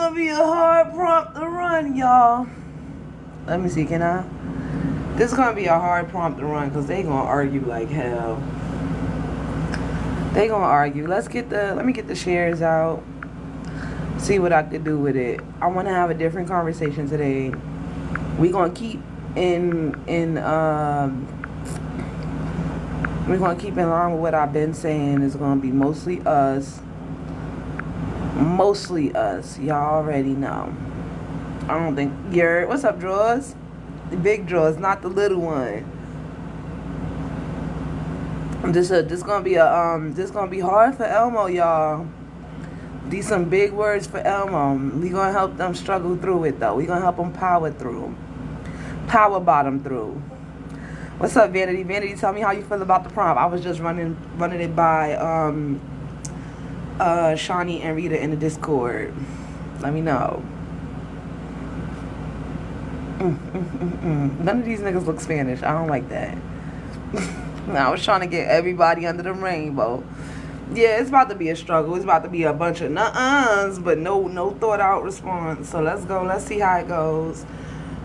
gonna be a hard prompt to run, y'all. Let me see, can I? This is gonna be a hard prompt to run because they gonna argue like hell. They gonna argue. Let me get the shares out. See what I could do with it. I want to have a different conversation today. We gonna keep we're gonna keep in line with what I've been saying. It's gonna be mostly us. Mostly us. Y'all already know. I don't think you're. What's up, Draws? The big Draws, not the little one. This gonna be hard for Elmo, y'all. These some big words for Elmo. We gonna help them struggle through it though. We gonna help them power bottom through. What's up, Vanity? Vanity, tell me how you feel about the prompt. I was just running it by Shawnee and Rita in the Discord. Let me know. None of these niggas look Spanish. I don't like that. I was trying to get everybody under the rainbow. Yeah, it's about to be a struggle. It's about to be a bunch of nuh-uhs, but no thought out response. So let's go. Let's see how it goes.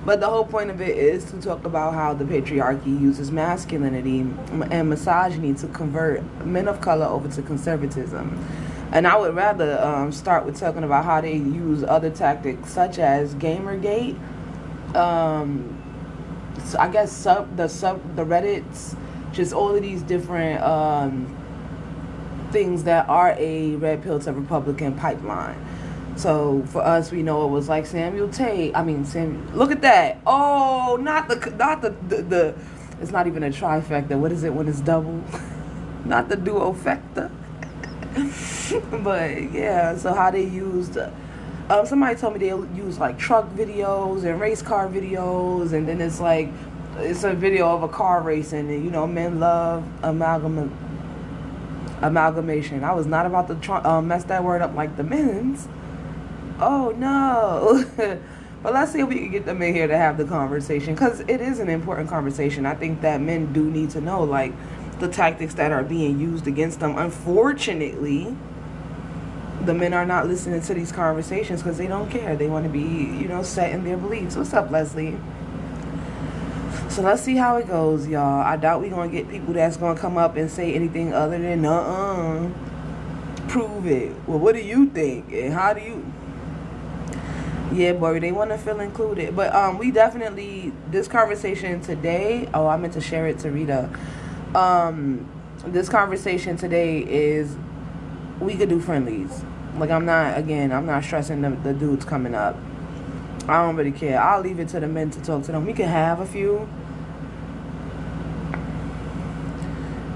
But the whole point of it is to talk about how the patriarchy uses masculinity and misogyny to convert men of color over to conservatism. And I would rather start with talking about how they use other tactics such as Gamergate. So I guess the Reddits, just all of these different things that are a red pill to Republican pipeline. So for us, we know it was like Samuel Tate. Look at that. Oh, not the. It's not even a trifecta. What is it when it's double? Not the duofecta. But yeah, so how they used. Somebody told me they use like truck videos and race car videos, and then it's like it's a video of a car racing, and men love amalgamation. I was not about to mess that word up like the men's. Oh no. But let's see if we can get them in here to have the conversation, because it is an important conversation. I think that men do need to know like the tactics that are being used against them. Unfortunately, the men are not listening to these conversations because they don't care. They want to be, set in their beliefs. What's up, Leslie? So let's see how it goes, y'all. I doubt we're going to get people that's going to come up and say anything other than, prove it. Well, what do you think? And how do you... Yeah, boy, they want to feel included. But we definitely... This conversation today... Oh, I meant to share it to Rita. This conversation today is... We could do friendlies. Like, I'm not stressing the dudes coming up. I don't really care. I'll leave it to the men to talk to them. We can have a few.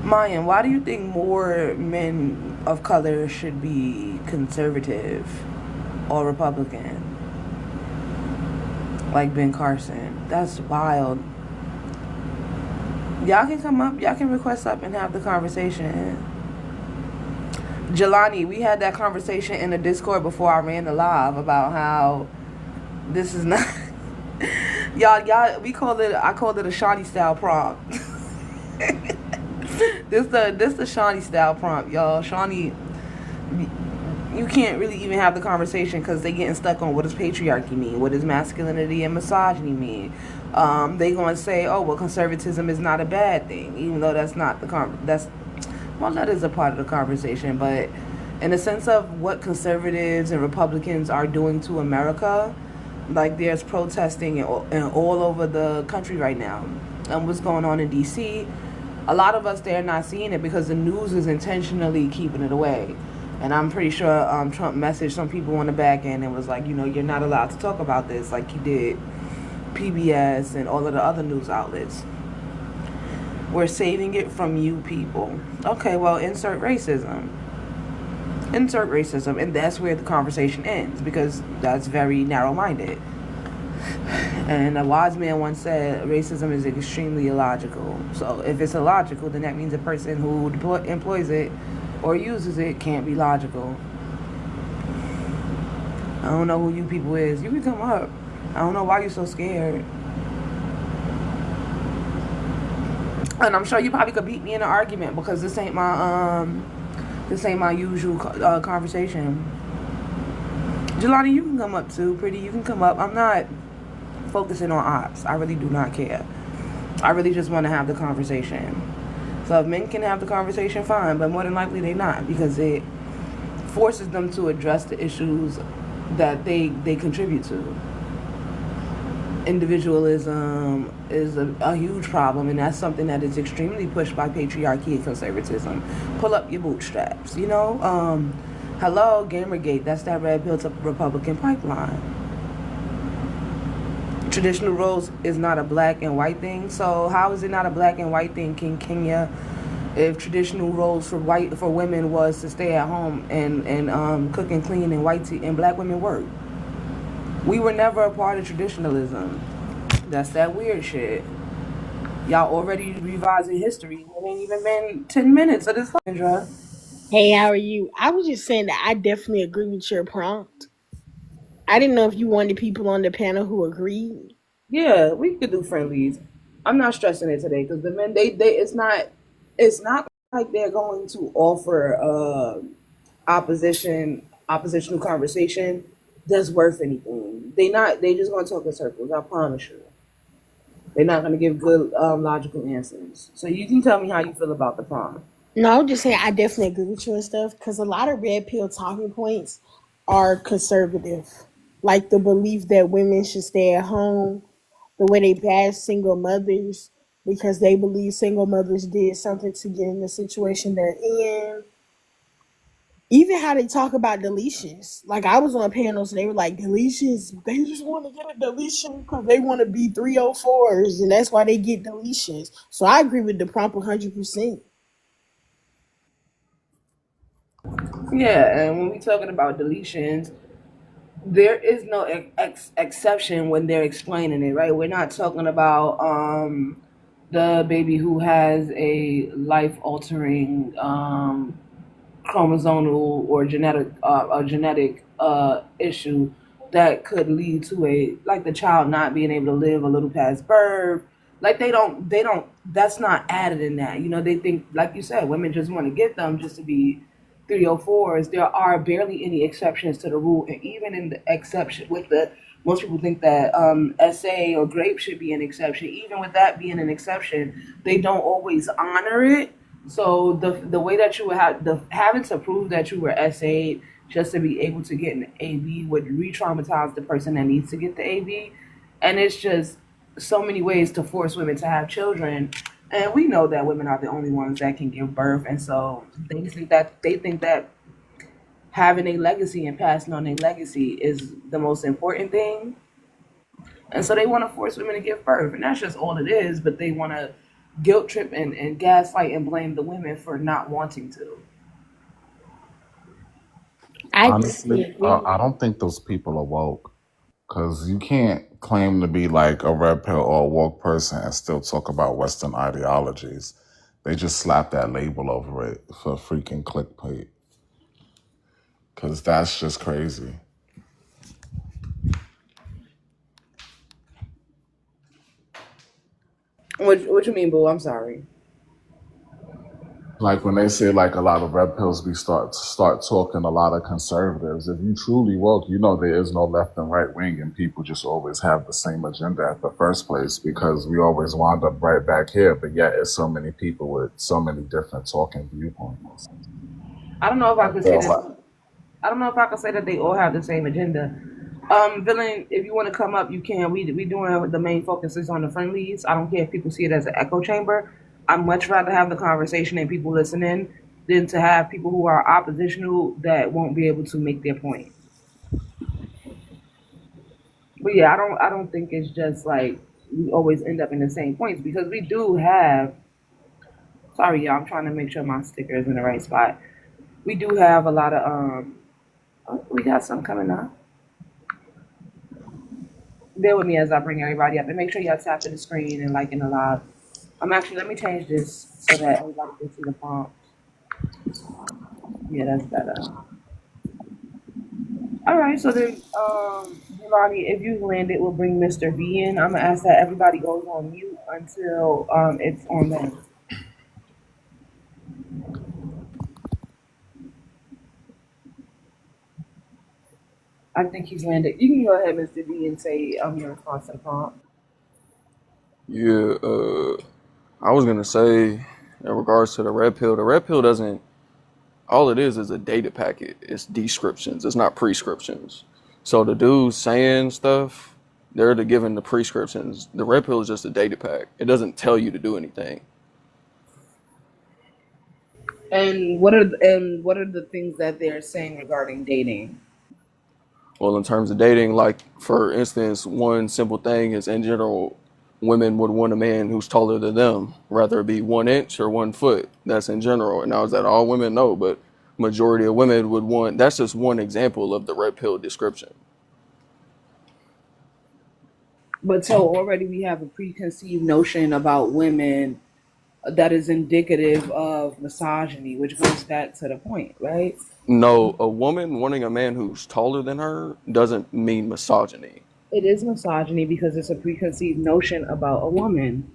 Mayan, why do you think more men of color should be conservative or Republican? Like Ben Carson. That's wild. Y'all can come up. Y'all can request up and have the conversation. Jelani, we had that conversation in the Discord before I ran the live about how this is not y'all I called it a Shawnee style prompt. this the Shawnee style prompt, y'all. Shawnee, you can't really even have the conversation because they getting stuck on what does patriarchy mean, what does masculinity and misogyny mean. They gonna say, oh well, conservatism is not a bad thing, even though that's not that is a part of the conversation. But in the sense of what conservatives and Republicans are doing to America, like there's protesting in all over the country right now. And what's going on in D.C., a lot of us there are not seeing it because the news is intentionally keeping it away. And I'm pretty sure Trump messaged some people on the back end and was like, you're not allowed to talk about this, like he did PBS and all of the other news outlets. We're saving it from you people. Okay, well, insert racism. And that's where the conversation ends, because that's very narrow-minded. And a wise man once said, racism is extremely illogical. So if it's illogical, then that means a person who employs it or uses it can't be logical. I don't know who you people is. You can come up. I don't know why you're so scared. And I'm sure you probably could beat me in an argument because this ain't my usual conversation. Jelani, you can come up too. Pretty, you can come up. I'm not focusing on ops. I really do not care. I really just want to have the conversation. So if men can have the conversation, fine. But more than likely, they not because it forces them to address the issues that they contribute to. Individualism is a huge problem, and that's something that is extremely pushed by patriarchy and conservatism. Pull up your bootstraps, you know. Hello, Gamergate. That's that red pill to Republican pipeline. Traditional roles is not a black and white thing. So how is it not a black and white thing, King Kenya? If traditional roles for women was to stay at home and cook and clean and black women work. We were never a part of traditionalism. That's that weird shit. Y'all already revising history. It ain't even been 10 minutes of this Kendra. Hey, how are you? I was just saying that I definitely agree with your prompt. I didn't know if you wanted people on the panel who agreed. Yeah, we could do friendlies. I'm not stressing it today because the men they it's not like they're going to offer oppositional conversation that's worth anything. They just gonna talk in circles, I promise you. They're not gonna give good logical answers. So you can tell me how you feel about the prompt. No, I'm just saying I definitely agree with you and stuff because a lot of red pill talking points are conservative. Like the belief that women should stay at home, the way they bash single mothers because they believe single mothers did something to get in the situation they're in. Even how they talk about deletions. Like I was on panels and they were like, deletions, they just want to get a deletion because they want to be 304s and that's why they get deletions. So I agree with the prompt 100%. Yeah, and when we talking about deletions, there is no exception when they're explaining it, right? We're not talking about the baby who has a life altering chromosomal or genetic issue that could lead to a like the child not being able to live a little past birth. Like they don't that's not added in that. You know, they think like you said, women just want to get them just to be 304s. There are barely any exceptions to the rule, and even in the exception with the most people think that SA or grape should be an exception. Even with that being an exception, they don't always honor it. So the way that you would have the having to prove that you were SA just to be able to get an AB would re-traumatize the person that needs to get the AB, and it's just so many ways to force women to have children. And we know that women are the only ones that can give birth, and so they think that having a legacy and passing on a legacy is the most important thing. And so they want to force women to give birth. And that's just all it is. But they want to guilt trip and gaslight and blame the women for not wanting to. I definitely Honestly, agree. I don't think those people are woke because you can't claim to be like a red pill or a woke person and still talk about Western ideologies. They just slap that label over it for freaking clickbait because that's just crazy. What you mean, boo? I'm sorry. Like when they say like a lot of red pills, we start talking a lot of conservatives. If you truly woke, you know there is no left and right wing, and people just always have the same agenda at the first place because we always wind up right back here. But yet, it's so many people with so many different talking viewpoints. I don't know if I I could say feel that. like I don't know if I could say that they all have the same agenda. Villain, if you want to come up, you can. We doing the main focus is on the friendlies. I don't care if people see it as an echo chamber. I'd much rather have the conversation and people listening than to have people who are oppositional that won't be able to make their point. But yeah, I don't think it's just like we always end up in the same points because we do have. Sorry, y'all. I'm trying to make sure my sticker is in the right spot. We do have a lot of Oh, we got some coming up. Bear with me as I bring everybody up and make sure y'all tap to the screen and like in the live. I'm actually let me change this so that everybody can see the prompt. Yeah, that's better. All right, so then, Jelani, if you landed, we'll bring Mr. V in. I'm gonna ask that everybody goes on mute until it's on them. I think he's landed. You can go ahead, Mr. D, and say your response to the prompt. Yeah, I was gonna say in regards to the red pill doesn't. All it is a data packet. It's descriptions. It's not prescriptions. So the dudes saying stuff, they're the giving the prescriptions. The red pill is just a data pack. It doesn't tell you to do anything. And what are the things that they're saying regarding dating? Well, in terms of dating, like for instance, one simple thing is in general, women would want a man who's taller than them, whether it be 1 inch or 1 foot. That's in general. And now is that all women? No, but majority of women would want. That's just one example of the red pill description. But so already we have a preconceived notion about women that is indicative of misogyny, which goes back to the point, right? No, a woman wanting a man who's taller than her doesn't mean misogyny. It is misogyny because it's a preconceived notion about a woman.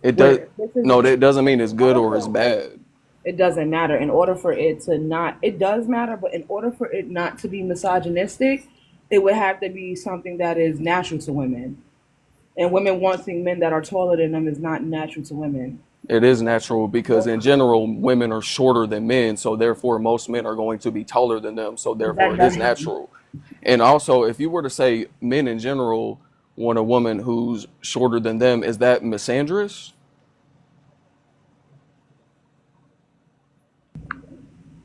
It does. Where this is No, that doesn't mean it's good or it's bad. it doesn't matter. In order for it to not, it does matter, but in order for it not to be misogynistic, it would have to be something that is natural to women. And women wanting men that are taller than them is not natural to women. It is natural because in general, women are shorter than men, so therefore most men are going to be taller than them. So therefore, That it is doesn't. natural. And also, if you were to say men in general want a woman who's shorter than them, is that misandrous?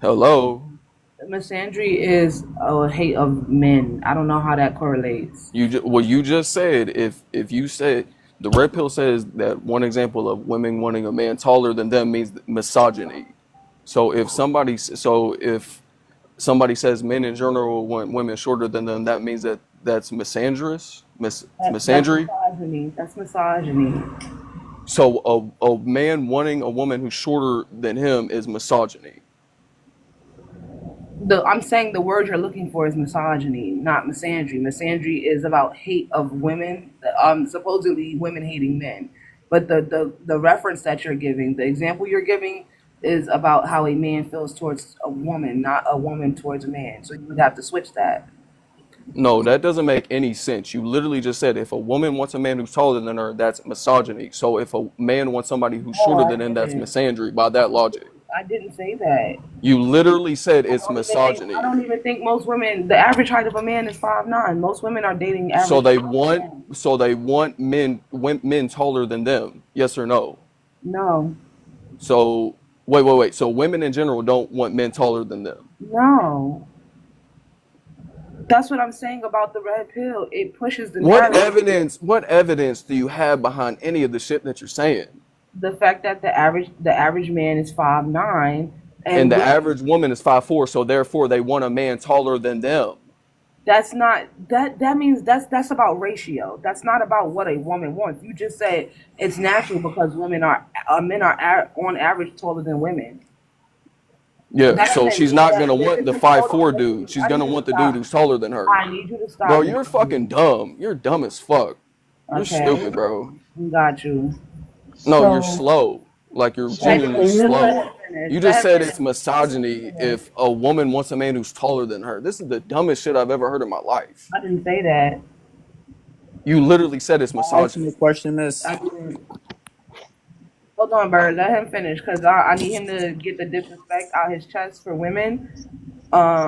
Hello. Misandry is a hate of men. I don't know how that correlates. Well, you just said if you said the red pill says that one example of women wanting a man taller than them means misogyny. So if somebody says men in general want women shorter than them, that means that that's misandrous, That's misandry. misogyny. That's misogyny. So a man wanting a woman who's shorter than him is misogyny. I'm saying the word you're looking for is misogyny, not misandry. Misandry is about hate of women, supposedly women hating men. But the reference that you're giving, the example you're giving, is about how a man feels towards a woman, not a woman towards a man. So you would have to switch that. No, that doesn't make any sense. You literally just said if a woman wants a man who's taller than her, that's misogyny. So if a man wants somebody who's No, shorter I than him, that's didn't. misandry by that logic. I didn't say that. You literally said I it's don't even think. I misogyny. don't even think most women. The average height of a man is 5'9". Most women are dating So average. they want men taller than them. Yes or no? No, So wait. So women in general don't want men taller than them. no. That's what I'm saying about the red pill. It pushes the What narrative. evidence? What evidence do you have behind any of the shit that you're saying? The fact that the average man is 5'9", And and the women, average woman is 5'4", so therefore they want a man taller than them. that's not that means that's about ratio. That's not about what a woman wants. You just said it's natural because men are on average taller than women. Yeah, That so doesn't she's mean not that gonna this want the is 5'4" totally. dude. She's I gonna need you to want the dude stop. who's taller than her. I need you to Bro, stop. you're fucking dumb. You're dumb as fuck. You're Okay, stupid, bro. got you. No, you're So slow. Like you're genuinely technically, Just let slow. him finish. You Let just him said finish. it's misogyny if a woman wants a man who's taller than her. This is the dumbest shit I've ever heard in my life. I didn't say that. You literally said it's Ask me misogyny. a question, miss. I didn't. Hold on, Bird. Let him finish because I need him to get the disrespect out his chest for women.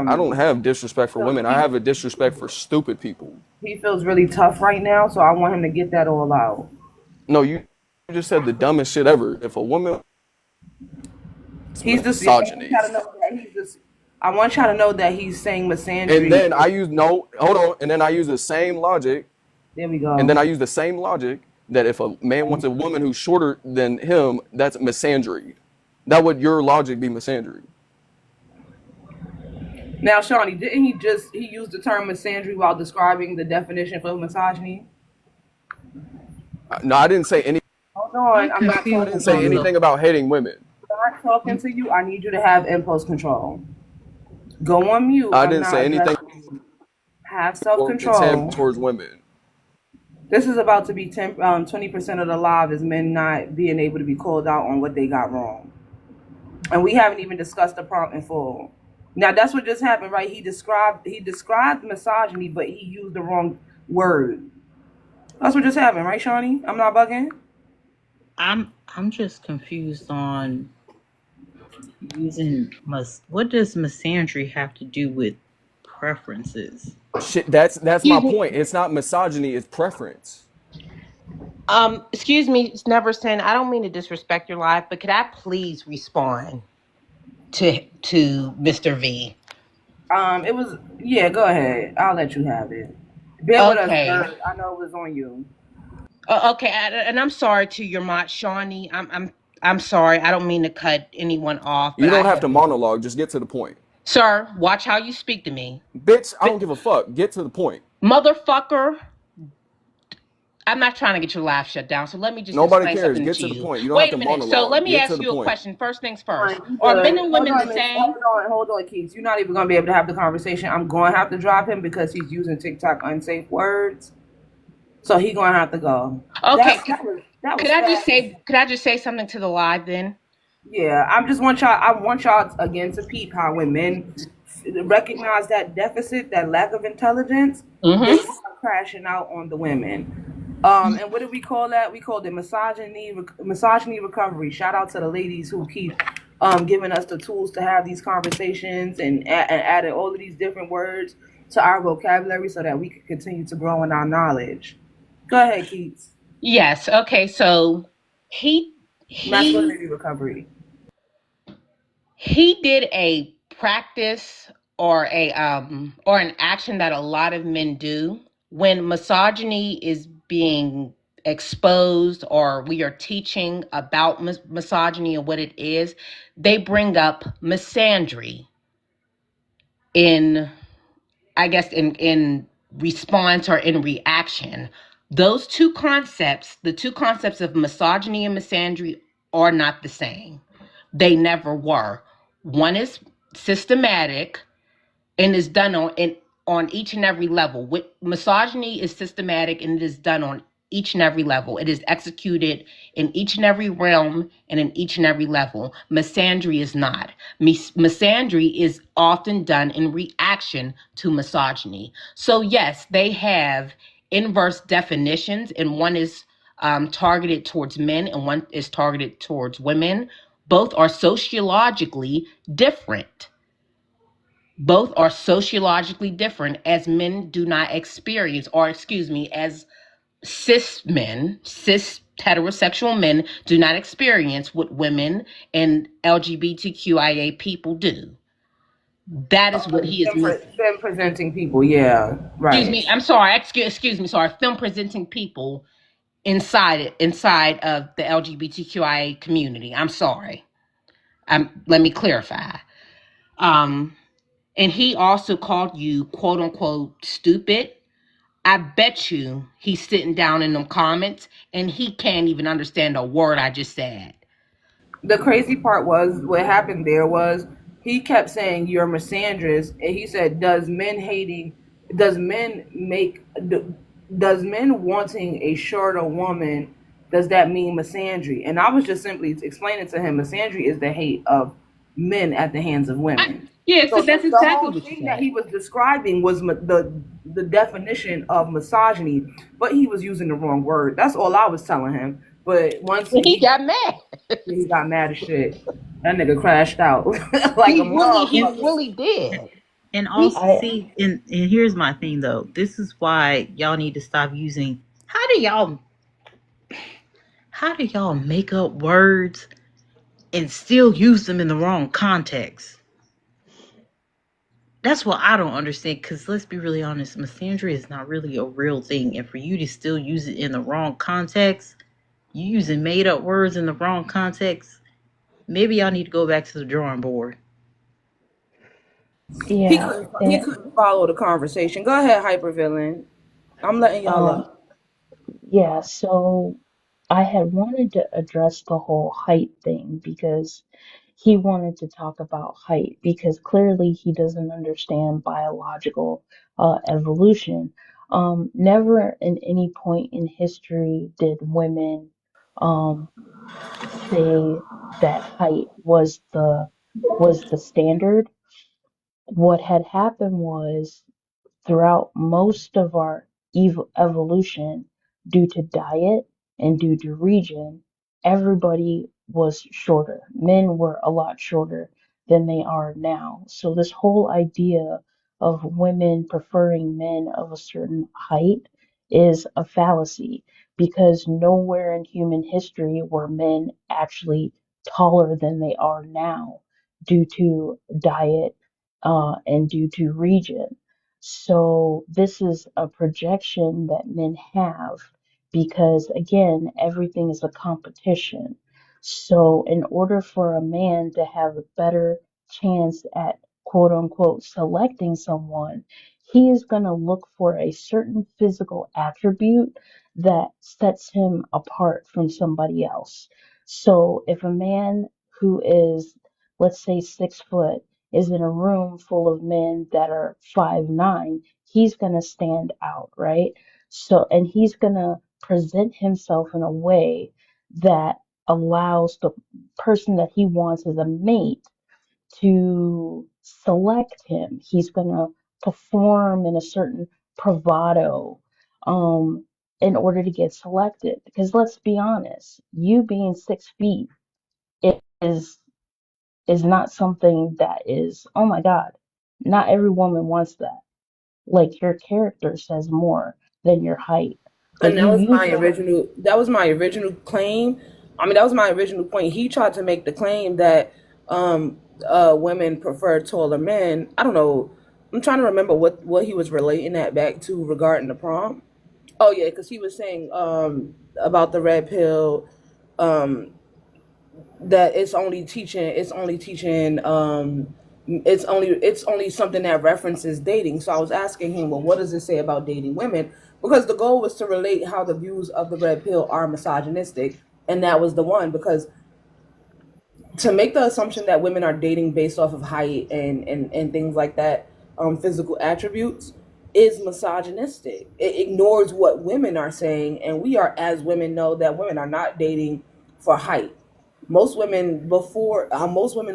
I don't Um, have disrespect for so women. I have a disrespect for stupid people. he feels really tough right now, so I want him to get that all out. No, you just said the dumbest shit ever. If a woman, it's He's just. I want misogyny. y'all to know that he's just. I want y'all to know that he's saying And misandry. then I use no, hold on. And then I use the same logic. There we And then go. I use the same logic that if a man wants a woman who's shorter than him, that's misandry. That would your logic be misandry? Now, Shawnee, didn't he used the term misandry while describing the definition for misogyny? No, I didn't say any. Hold on, I'm I'm not I talking didn't confused to say on you. the. anything about hating women. I'm not talking to you. I need you to have impulse control. Go on mute. I I'm didn't not say anything addressing you. Have self or contempt control. towards women. This is about to be 20% of the live is men not being able to be called out on what they got wrong. And we haven't even discussed the prompt in full. Now that's what just happened, right? He described misogyny, but he used the wrong word. That's what just happened, right, Shawnee? I'm not bugging. I'm just confused on what does misandry have to do with preferences? Shit, that's my Excuse me. point. It's not misogyny, it's preference. Excuse me, Neverson. I don't mean to disrespect your life, but could I please respond to Mr. V? It was yeah. Go ahead. I'll let you have it. Bear with us, Okay. sir. I know it was on you. Okay, and I'm sorry to your mod, Shawnee. I'm sorry. I don't mean to cut anyone off, but You I don't have have, to monologue, just get to the point. sir. Watch how you speak to me, Bitch, I don't give a fuck. Get to the point. motherfucker. I'm not trying to get your laugh shut down, so let me just Nobody explain cares. something Get to to the you. point. You don't have Wait to a minute. So monologue. let me Get to ask the you a point. question. First things first. You Are men good. and Hold women the on, miss. same? Hold on, Keith. You're not even gonna be able to have the conversation. I'm going to have to drop him because he's using TikTok unsafe words. So he gonna have to go. Okay. That was Could I just fast. say? Could I just say something to the live then? Yeah, I just want y'all. I want y'all again to peep how when men recognize that deficit, that lack of intelligence, they Mm-hmm. start crashing out on the women. And what did we call that? We called it misogyny recovery. Shout out to the ladies who keep giving us the tools to have these conversations and added all of these different words to our vocabulary so that we can continue to grow in our knowledge. Go ahead, Keats. Yes. Okay. So he he Masculinity recovery. he did a practice or an action that a lot of men do when misogyny is being exposed or we are teaching about misogyny and what it is. They bring up misandry in, I guess, in response or in reaction. Those two concepts, the two concepts of misogyny and misandry, are not the same. They never were. One is systematic and is done on each and every level. With misogyny is systematic and it is done on each and every level. It is executed in each and every realm and in each and every level. Misandry is not. Misandry is often done in reaction to misogyny. So yes, they have inverse definitions, and one is targeted towards men and one is targeted towards women. Both are sociologically different. Both are sociologically different, as men do not experience, or excuse me, as cis heterosexual men do not experience what women and LGBTQIA people do. That is what he is missing. Them presenting people, yeah, Excuse right. me, I'm sorry, excuse me, sorry, film presenting people inside of the LGBTQIA community. I'm sorry. Let me clarify. Um, and he also called you quote unquote stupid. I bet you he's sitting down in them comments and he can't even understand a word I just said. The crazy part was what happened there was he kept saying you're misandrous, and he said, does men make, does men wanting a shorter woman, does that mean misandry?" And I was just simply explaining to him, misandry is the hate of men at the hands of women. Yeah, So so that's the exactly whole what you thing that said. he was describing was the definition of misogyny, but he was using the wrong word. That's all I was telling him. But once He got mad. he got mad as shit, that nigga crashed out like a He And motherfucker. really did. and He, also I see, and here's my thing though. This is why y'all need to stop using. How do y'all make up words and still use them in the wrong context? That's what I don't understand. Because let's be really honest, misandry is not really a real thing, and for you to still use it in the wrong context, you using made up words in the wrong context. Maybe y'all need to go back to the drawing board. He yeah, couldn't he and couldn't follow the conversation. Go ahead, hypervillain. I'm letting y'all um up. yeah, so I had wanted to address the whole height thing because he wanted to talk about height because clearly he doesn't understand biological evolution. Never in any point in history did women um, say that height was the standard. What had happened was throughout most of our evolution, due to diet and due to region, everybody was shorter. Men were a lot shorter than they are now. So, this whole idea of women preferring men of a certain height is a fallacy because nowhere in human history were men actually taller than they are now due to diet and due to region. So this is a projection that men have because again, everything is a competition. So in order for a man to have a better chance at quote unquote selecting someone, he is going to look for a certain physical attribute that sets him apart from somebody else. So if a man who is, let's say, 6 foot is in a room full of men that are 5'9", he's going to stand out, right? So, and he's going to present himself in a way that allows the person that he wants as a mate to select him. He's going to perform in a certain bravado in order to get selected. Because let's be honest, you being 6 feet is is not something that is, oh my God, not every woman wants that. Like your character says more than your height. Like And that was you my can, original. That was my original claim. I mean, that was my original point. He tried to make the claim that women prefer taller men. I don't know. I'm trying to remember what he was relating that back to regarding the prompt. Oh yeah, because he was saying about the red pill, um, that it's only something that references dating. So I was asking him, well, what does it say about dating women? Because the goal was to relate how the views of the red pill are misogynistic, and that was the one. Because to make the assumption that women are dating based off of height and things like that, physical attributes, is misogynistic. It ignores what women are saying, and we are, as women, know that women are not dating for height. Most women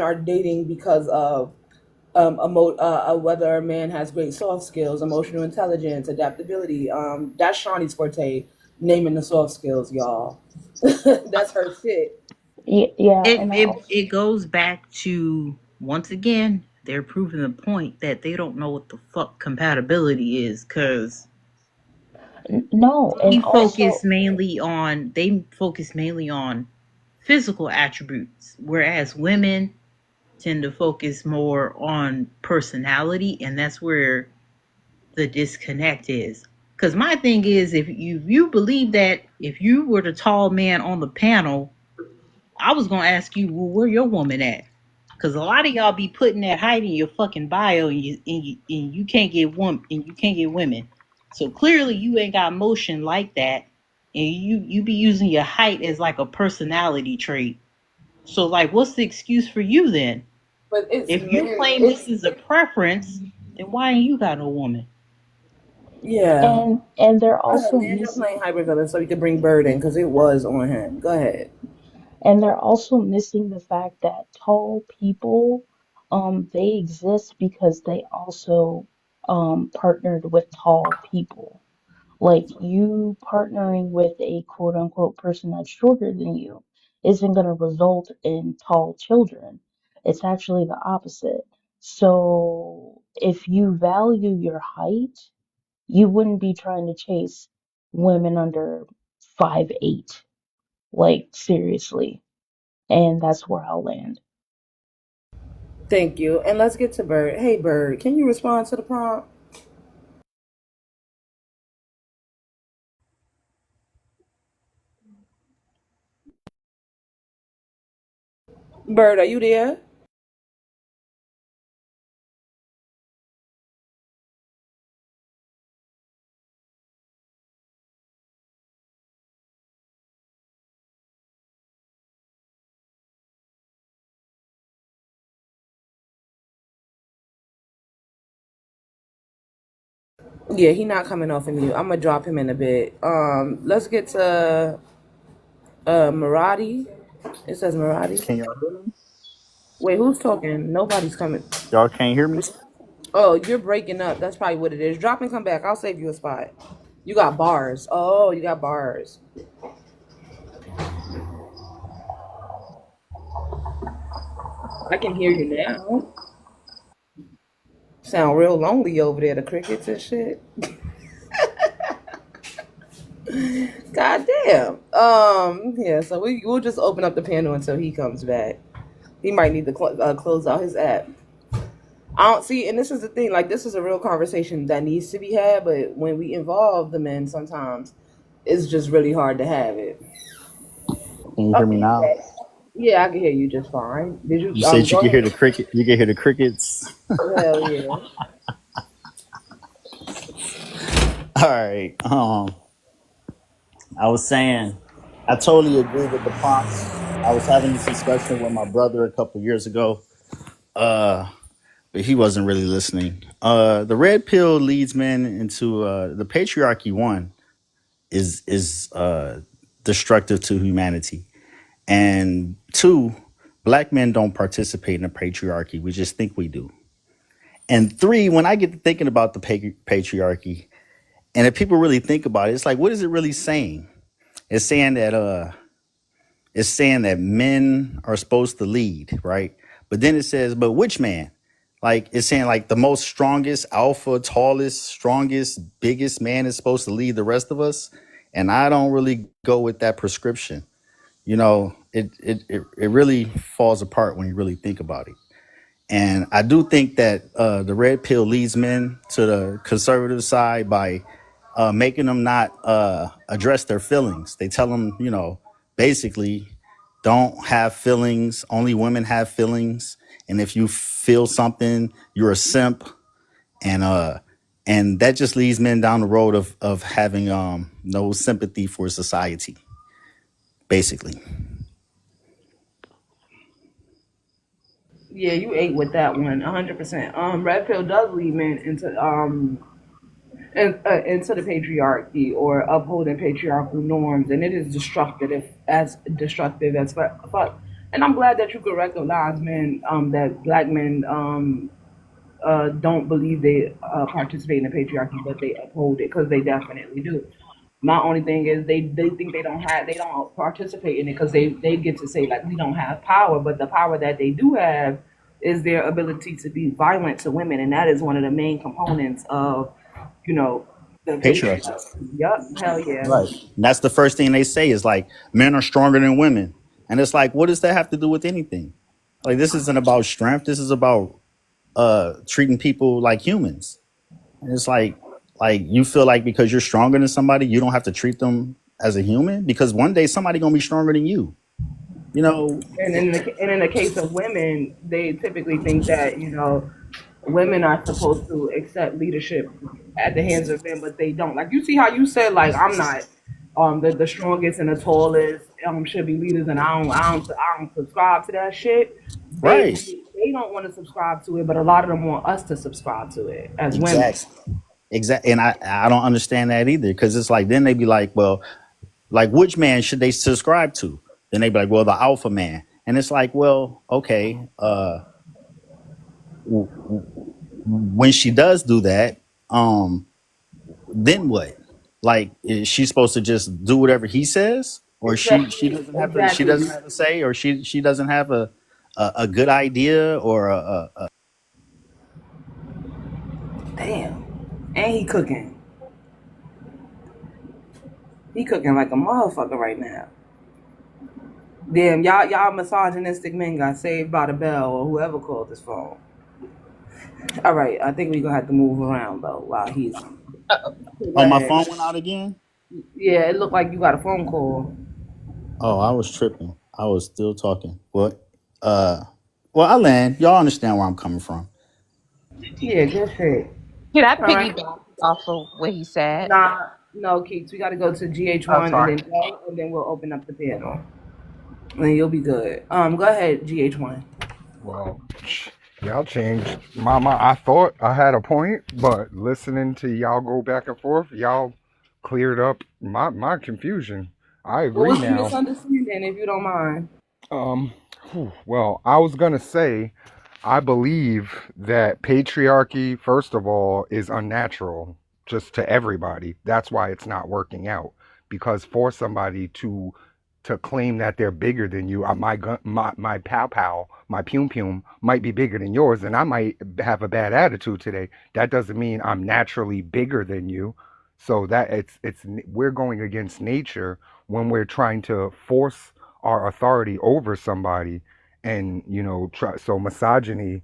are dating because of whether a man has great soft skills, emotional intelligence, adaptability. That's Shawnee's forte, naming the soft skills, y'all. That's her shit. yeah, It and I it also, it goes back to, once again, they're proving the point that they don't know what the fuck compatibility is, because no, and also, they focus mainly on physical attributes, whereas women tend to focus more on personality, and that's where the disconnect is. Because my thing is, if you believe that if you were the tall man on the panel, I was gonna ask you, well, where your woman at? Because a lot of y'all be putting that height in your fucking bio, and you can't get women. So clearly, you ain't got motion like that, and you be using your height as like a personality trait. So like, what's the excuse for you then? But it's If you men. claim this It's is a preference, then why ain't you got no woman? yeah. and they're Go ahead, also land your missing, plane hypervillain so we could bring Bird in because it was on him. Go ahead. and they're also missing the fact that tall people, they exist because they also partnered with tall people. Like you partnering with a quote unquote person that's shorter than you isn't going to result in tall children. It's actually the opposite. So if you value your height, you wouldn't be trying to chase women under 5'8". Like seriously. And that's where I'll land. Thank you. And let's get to Bird. Hey, Bird, can you respond to the prompt? Bird, are you there? Yeah, he not coming off of mute. I'm gonna drop him in a bit. Let's get to Marathi. It says Marathi. Can y'all hear me? Wait, who's talking? Nobody's coming. Y'all can't hear me? Oh, you're breaking up. That's probably what it is. Drop and come back. I'll save you a spot. You got bars. Oh, you got bars. I can hear you now. Sound real lonely over there, the crickets and shit. God damn. Yeah, so we'll just open up the panel until he comes back. He might need to close out his app. I don't see, and this is the thing, like, this is a real conversation that needs to be had, but when we involve the men, sometimes it's just really hard to have it. Can you hear me Okay, now? yeah, I can hear you just fine. Did you, You said you go can hear ahead. the cricket. You can hear the crickets. Hell yeah. All right. I was saying, I totally agree with the prompts. I was having this discussion with my brother a couple years ago, but he wasn't really listening. The red pill leads men into the patriarchy. One is destructive to humanity, and two, black men don't participate in the patriarchy. We just think we do. And three, when I get to thinking about the patriarchy, and if people really think about it, it's like, what is it really saying? It's saying that men are supposed to lead, right? But then it says, but which man? Like it's saying like the most strongest, alpha, tallest, strongest, biggest man is supposed to lead the rest of us. And I don't really go with that prescription. You know, it really falls apart when you really think about it. And I do think that the red pill leads men to the conservative side by making them not address their feelings. They tell them, you know, basically, don't have feelings. Only women have feelings. And if you feel something, you're a simp. And that just leads men down the road of having no sympathy for society, basically. Yeah, you ate with that one, 100%. Red pill does lead men into the patriarchy or upholding patriarchal norms, and it is destructive as fuck. And I'm glad that you could recognize, men, that black men don't believe they participate in the patriarchy, but they uphold it because they definitely do. My only thing is they think they don't participate in it because they get to say like we don't have power, but the power that they do have is their ability to be violent to women, and that is one of the main components of, you know, the Patriarchy. patriarchy. Yup, hell yeah. Right. And that's the first thing they say is like men are stronger than women. And it's like, what does that have to do with anything? Like this isn't about strength. This is about treating people like humans. And it's like you feel like because you're stronger than somebody, you don't have to treat them as a human because one day somebody gonna be stronger than you. You know, And in the case of women, they typically think that, you know, women are supposed to accept leadership at the hands of men, but they don't. Like you see how you said like I'm not the strongest and the tallest should be leaders, and I don't subscribe to that shit. right. They don't want to subscribe to it, but a lot of them want us to subscribe to it as women. Exactly. Exactly. And I don't understand that either. Cause it's like then they be like, well, like which man should they subscribe to? Then they be like, well, the alpha man. And it's like, well, okay, when she does do that, then what? Like, is she supposed to just do whatever he says, or she Exactly. doesn't have to? She Exactly. doesn't have a say, or she doesn't have a good idea, or a Damn. And he cooking. He cooking like a motherfucker right now. Damn, y'all misogynistic men got saved by the bell or whoever called this phone. All right, I think we gonna have to move around though while he's. Go oh, my ahead. phone went out again. Yeah, it looked like you got a phone call. Oh, I was tripping. I was still talking. What? Uh, well, I land. Y'all understand where I'm coming from. Yeah, good shit. Yeah, that All right. piggyback off of what he said. Nah, no, Keeks. We got to go to Oh, GH1 and sorry. then go, and then we'll open up the panel. And then you'll be good. Go ahead, GH1. Well, y'all changed I thought I had a point, but listening to y'all go back and forth, y'all cleared up my confusion. I What agree was the now. misunderstanding, if you don't mind? Um, well, I was gonna say, I believe that patriarchy, first of all, is unnatural just to everybody. That's why it's not working out. Because for somebody to claim that they're bigger than you, my gun, my pow pow, my pum pum might be bigger than yours, and I might have a bad attitude today. That doesn't mean I'm naturally bigger than you. So that it's we're going against nature when we're trying to force our authority over somebody, and so misogyny.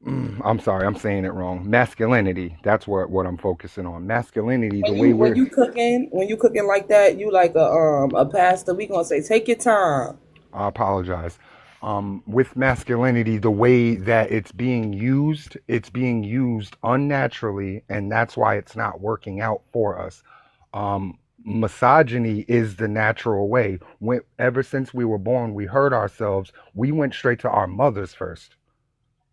I'm sorry, I'm saying it wrong. Masculinity. That's what I'm focusing on. Masculinity. The When way you we're. when you cooking like that, you like a pastor. We gonna say take your time. I apologize. With masculinity, the way that it's being used unnaturally, and that's why it's not working out for us. Misogyny is the natural way. Ever since we were born, we heard ourselves. We went straight to our mothers first.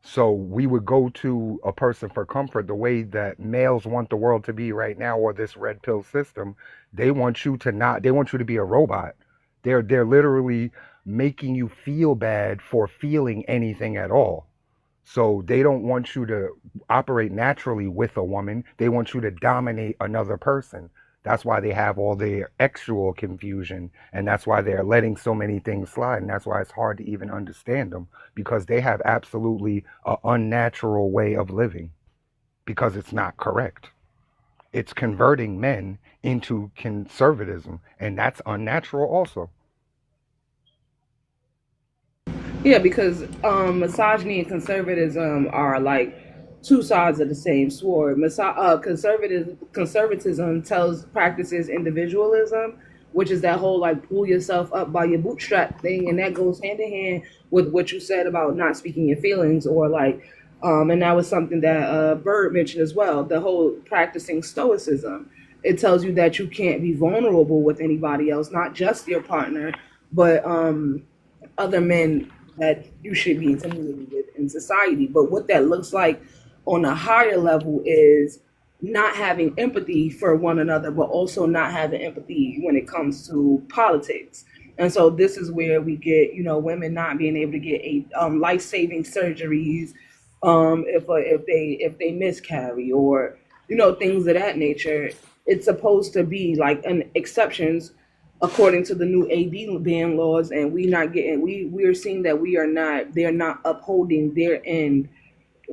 So we would go to a person for comfort the way that males want the world to be right now, or this red pill system. They want you to be a robot. They're literally making you feel bad for feeling anything at all. So they don't want you to operate naturally with a woman. They want you to dominate another person. That's why they have all their sexual confusion, and that's why they're letting so many things slide, and that's why it's hard to even understand them, because they have absolutely an unnatural way of living, because it's not correct. It's converting men into conservatism, and that's unnatural also. Yeah, because misogyny and conservatism are like two sides of the same sword. Conservatism tells practices individualism, which is that whole like pull yourself up by your bootstrap thing, and that goes hand in hand with what you said about not speaking your feelings, or like, and that was something that Bird mentioned as well. The whole practicing stoicism. It tells you that you can't be vulnerable with anybody else, not just your partner, but other men that you should be intimidated with in society. But what that looks like on a higher level is not having empathy for one another, but also not having empathy when it comes to politics. And so this is where we get, women not being able to get life-saving surgeries if they miscarry, or things of that nature. It's supposed to be like an exceptions according to the new AB ban laws, and we're seeing that they're not upholding their end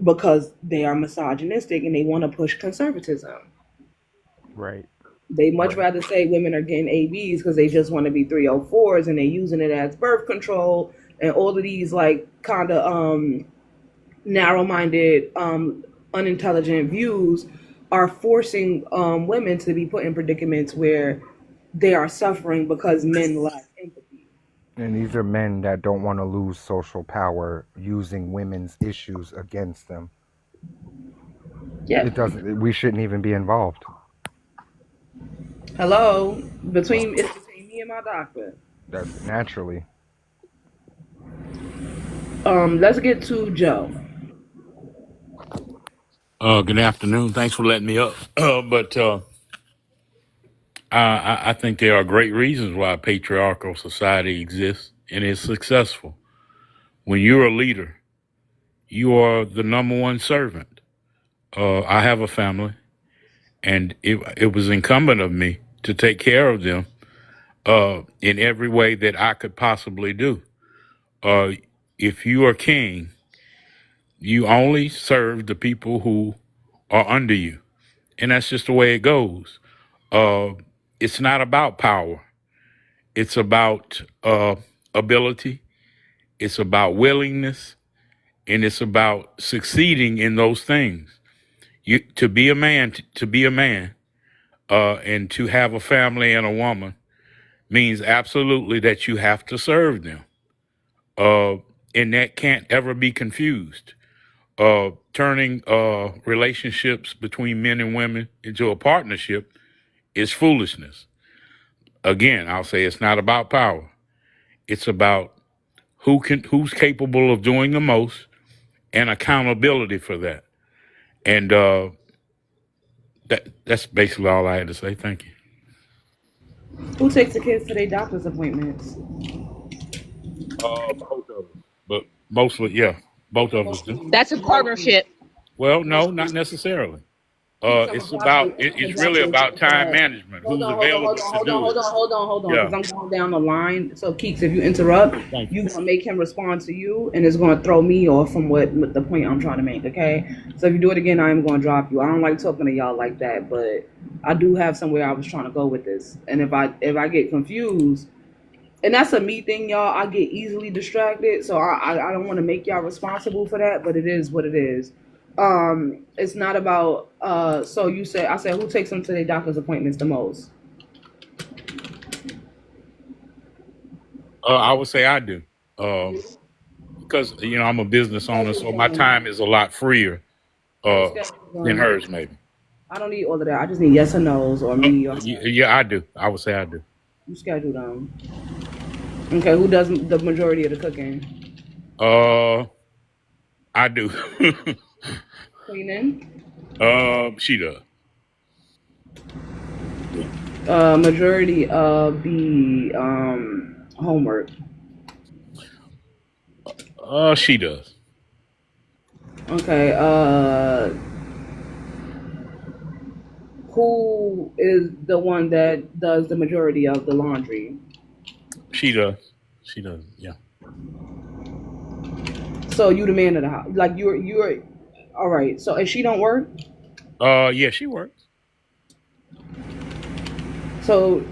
because they are misogynistic and they want to push conservatism. Right. They much Right. rather say women are getting ABs because they just want to be 304s, and they're using it as birth control, and all of these like kind of narrow-minded, unintelligent views are forcing women to be put in predicaments where they are suffering because men lack empathy. And these are men that don't want to lose social power using women's issues against them. Yeah. It doesn't. We shouldn't even be involved. Hello. It's between me and my doctor. That's naturally. Let's get to Joe. Good afternoon. Thanks for letting me up. But I think there are great reasons why a patriarchal society exists and is successful. When you're a leader, you are the number one servant. I have a family, and it was incumbent of me to take care of them in every way that I could possibly do. Uh, if you are king, you only serve the people who are under you, and that's just the way it goes. Uh, it's not about power. It's about ability. It's about willingness, and it's about succeeding in those things. To be a man, to be a man, and to have a family and a woman means absolutely that you have to serve them, uh, and that can't ever be confused. Turning relationships between men and women into a partnership is foolishness. Again, I'll say it's not about power. It's about who's capable of doing the most, and accountability for that. And that's basically all I had to say. Thank you. Who takes the kids to their doctor's appointments? Both of us, but mostly, yeah. Both of us do. That's a partnership. Well, no, not necessarily. So It's exactly, about it's really exactly. about time management. Hold Who's on, hold on, hold available on, to hold on, do it? hold on, Yeah. because I'm going down the line. So Keeks, if you interrupt, Thank you. you gonna make him respond to you, and it's gonna throw me off from what the point I'm trying to make. Okay. So if you do it again, I am gonna drop you. I don't like talking to y'all like that, but I do have somewhere I was trying to go with this, and if I get confused. And that's a me thing, y'all. I get easily distracted, so I don't want to make y'all responsible for that. But it is what it is. It's not about. So you said I said who takes them to their doctor's appointments the most? I would say I do. Because I'm a business owner, so my time is a lot freer than hers, maybe. I don't need all of that. I just need yes or no's or me or Yeah, I do. I would say I do. you schedule them. Okay, who does the majority of the cooking? I do. Cleaning. She does. Majority of the homework. She does. Okay. Who is the one that does the majority of the laundry? She does. She does. Yeah. So you the man of the house. Like you're all right. So if she don't work, Yeah, she works. so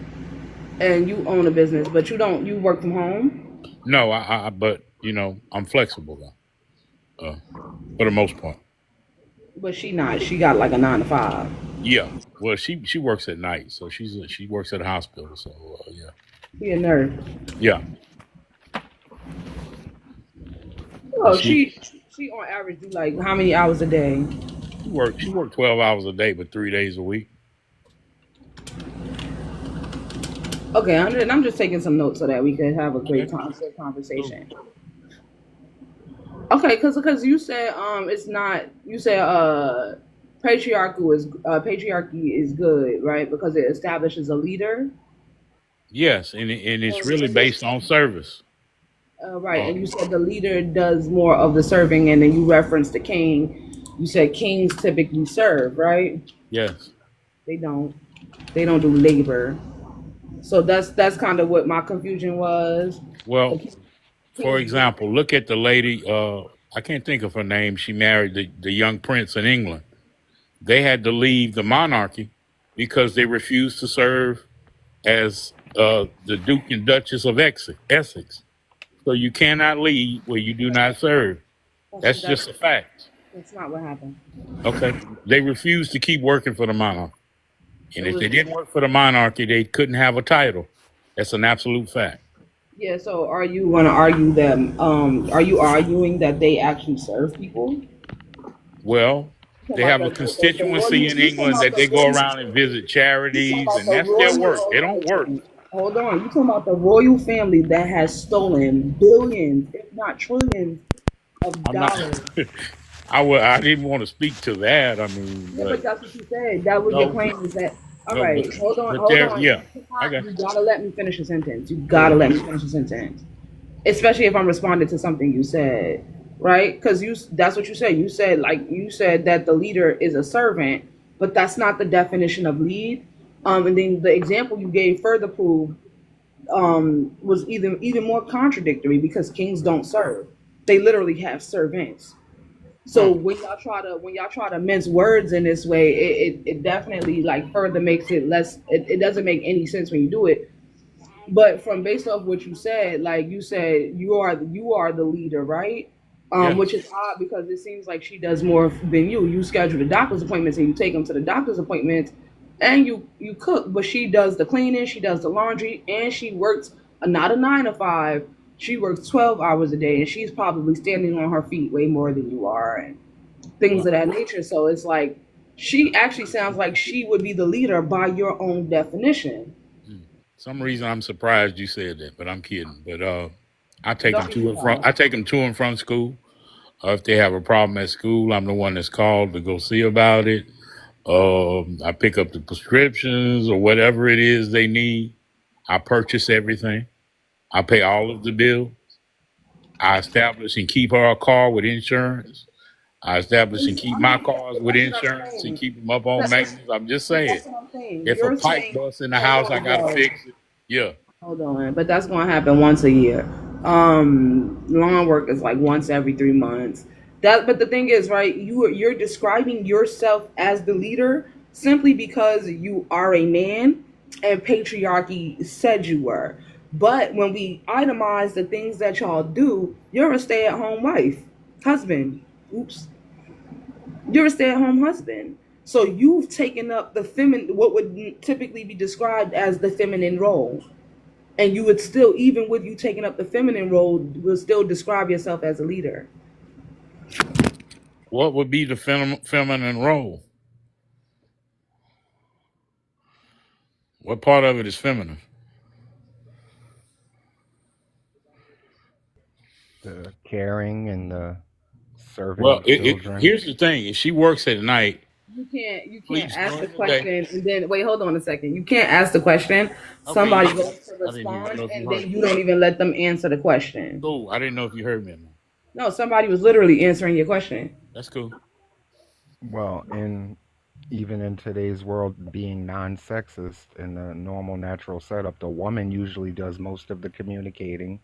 and you own a business, but you work from home? No, but I'm flexible though. For the most part. But she not. She got like a 9 to 5. Yeah. Well, she works at night, so she works at a hospital. So yeah. She a nurse. Yeah. Oh, she on average do like how many hours a day? She worked 12 hours a day, but 3 days a week. Okay, I'm just taking some notes so that we can have a great Okay. conversation. Okay, because you said it's not. You said patriarchy is good, right? Because it establishes a leader. Yes, and it's really based on service. Right, Uh, and you said the leader does more of the serving, and then you referenced the king. You said kings typically serve, right? yes. They don't. They don't do labor. So that's kind of what my confusion was. Well, The for kings do. example, look at the lady. I can't think of her name. She married the young prince in England. They had to leave the monarchy because they refused to serve as the Duke and Duchess of Essex. So you cannot lead where you do not serve. That's That's just a fact. that's not what happened. Okay. They refused to keep working for the monarchy. It And if was they didn't work for the monarchy, they couldn't have a title. That's an absolute fact. yeah. So are you going to argue that? Are you arguing that they actually serve people? Well, You they talking have a about the royal? constituency in You talking England about that the they go royal? around and visit You talking charities, about and the that's their royal? work. They don't work. Hold on. You talking about the royal family that has stolen billions, if not trillions, of I'm not. dollars? I didn't want to speak to that. I mean, Yeah, but that's what you said. That was your no, claim. Is that all no, right? Hold on, but hold there, on. yeah, You I cannot- got you gotta let me finish a sentence. You gotta let me finish a sentence, especially if I'm responding to something you said, right? Because that's what you said. You said that the leader is a servant, but that's not the definition of lead. And then the example you gave further proved was even more contradictory because kings don't serve; they literally have servants. So huh. when y'all try to mince words in this way, it definitely like further makes it less. It doesn't make any sense when you do it. But from based off what you said, like you said, you are the leader, right? Which Yes, is odd because it seems like she does more than you. You schedule the doctor's appointments and you take them to the doctor's appointments, and you cook. But she does the cleaning, she does the laundry, and she works not a 9 to 5. She works 12 hours a day, and she's probably standing on her feet way more than you are, and things well, of that nature. So it's like she actually sounds like she would be the leader by your own definition. some reason I'm surprised you said that, but I'm kidding. But I take Don't them be to and from. surprised. I take them to and from school. If they have a problem at school, I'm the one that's called to go see about it. I pick up the prescriptions or whatever it is they need. I purchase everything. I pay all of the bill. I establish and keep her a car with insurance. I establish and keep I my mean, cars with that's what I'm insurance and saying. keep them up on maintenance. I'm just saying, That's what I'm saying. if a You're pipe saying, busts in the house, I gotta well, fix it. Yeah. hold on, but that's gonna happen once a year. Lawn work is like once every 3 months. But the thing is, right? You're describing yourself as the leader simply because you are a man, and patriarchy said you were. But when we itemize the things that y'all do, you're a stay-at-home wife, husband. Oops, you're a stay-at-home husband. So you've taken up the feminine, what would typically be described as the feminine role, and you would still, even with you taking up the feminine role, will still describe yourself as a leader. What would be the feminine role? What part of it is feminine? The caring and the serving Well, of children. here's the thing: if she works at night, You can't sleeps ask the during the day. question and then wait, hold on a second. You can't ask the question. Okay, Somebody goes to I didn't even respond, know if you and heard then me. you don't even let them answer the question. Cool. I didn't know if you heard me. No, somebody was literally answering your question. That's cool. Well, even in today's world, being non-sexist in the normal natural setup, the woman usually does most of the communicating.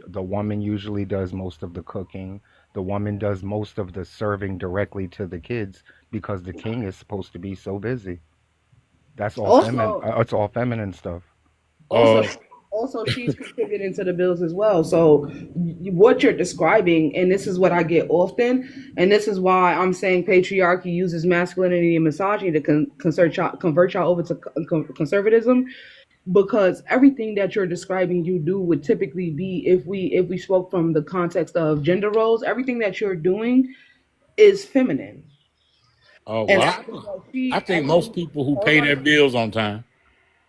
The woman usually does most of the cooking. The woman does most of the serving directly to the kids because the king is supposed to be so busy. That's all feminine. Also, It's all feminine stuff. also Uh, also she's contributing to the bills as well. So what you're describing, and this is what I get often, and this is why I'm saying patriarchy uses masculinity and misogyny to convert y'all over to conservatism, because everything that you're describing you do would typically be, if we spoke from the context of gender roles, everything that you're doing is feminine. And well, everything that I she think most everything people who hold pay on, their bills on time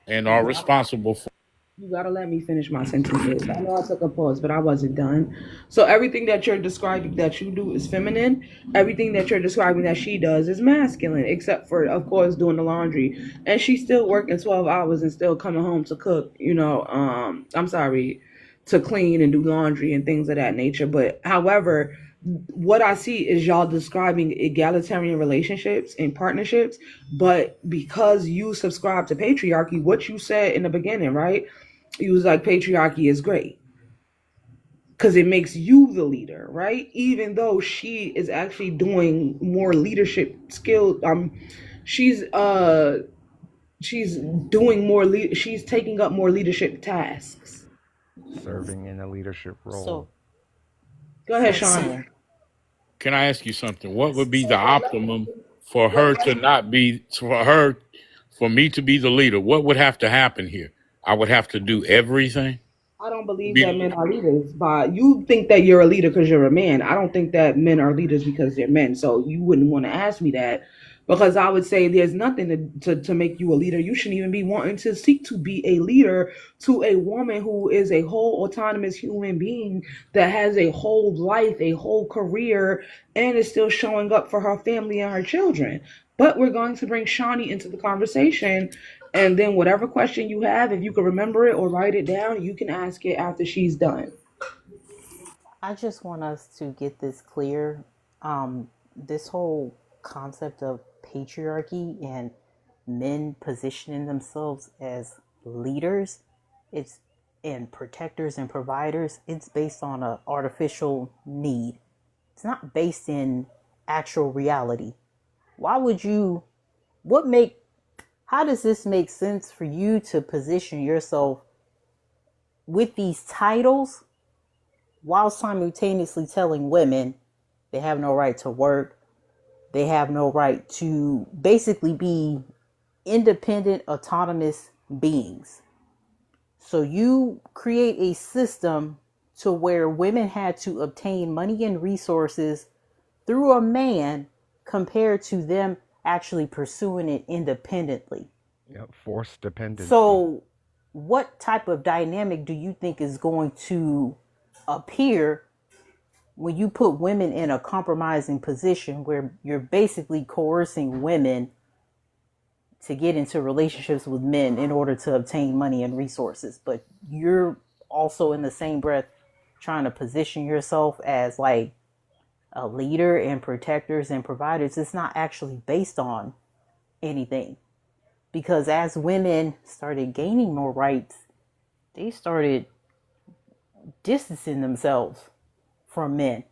and you are got responsible for. You gotta let me finish my sentences. I know I took a pause, but I wasn't done. So everything that you're describing that you do is feminine. Everything that you're describing that she does is masculine, except for, of course, doing the laundry. And she's still working 12 hours and still coming home to cook. I'm sorry, to clean and do laundry and things of that nature. But however, what I see is y'all describing egalitarian relationships and partnerships, but because you subscribe to patriarchy, what you said in the beginning, right? He was like, patriarchy is great because it makes you the leader, right? Even though she is actually doing more leadership skills. She's she's doing more. She's taking up more leadership tasks. Serving in a leadership role. So, Go ahead, Sean. so Can I ask you something? What would be the So optimum for well, her to not be, for me to be the leader? What would have to happen here? I would have to do everything I don't to believe be the that men leader. are leaders. But you think that you're a leader because you're a man. I don't think that men are leaders because they're men. So you wouldn't want to ask me that, because I would say there's nothing to make you a leader. You shouldn't even be wanting to seek to be a leader to a woman who is a whole autonomous human being that has a whole life, a whole career, and is still showing up for her family and her children. But we're going to bring Shawnee into the conversation, and then whatever question you have, if you can remember it or write it down, you can ask it after she's done. I just want us to get this clear. This whole concept of patriarchy and men positioning themselves as leaders, it's and protectors and providers, it's based on an artificial need. It's not based in actual reality. Why would you, what make, how does this make sense for you to position yourself with these titles while simultaneously telling women they have no right to work, they have no right to basically be independent, autonomous beings? So you create a system to where women had to obtain money and resources through a man compared to them actually pursuing it independently. Yep, forced dependency. So, what type of dynamic do you think is going to appear when you put women in a compromising position where you're basically coercing women to get into relationships with men in order to obtain money and resources, but you're also in the same breath trying to position yourself as like a leader and protectors and providers, it's not actually based on anything. Because as women started gaining more rights, they started distancing themselves from men.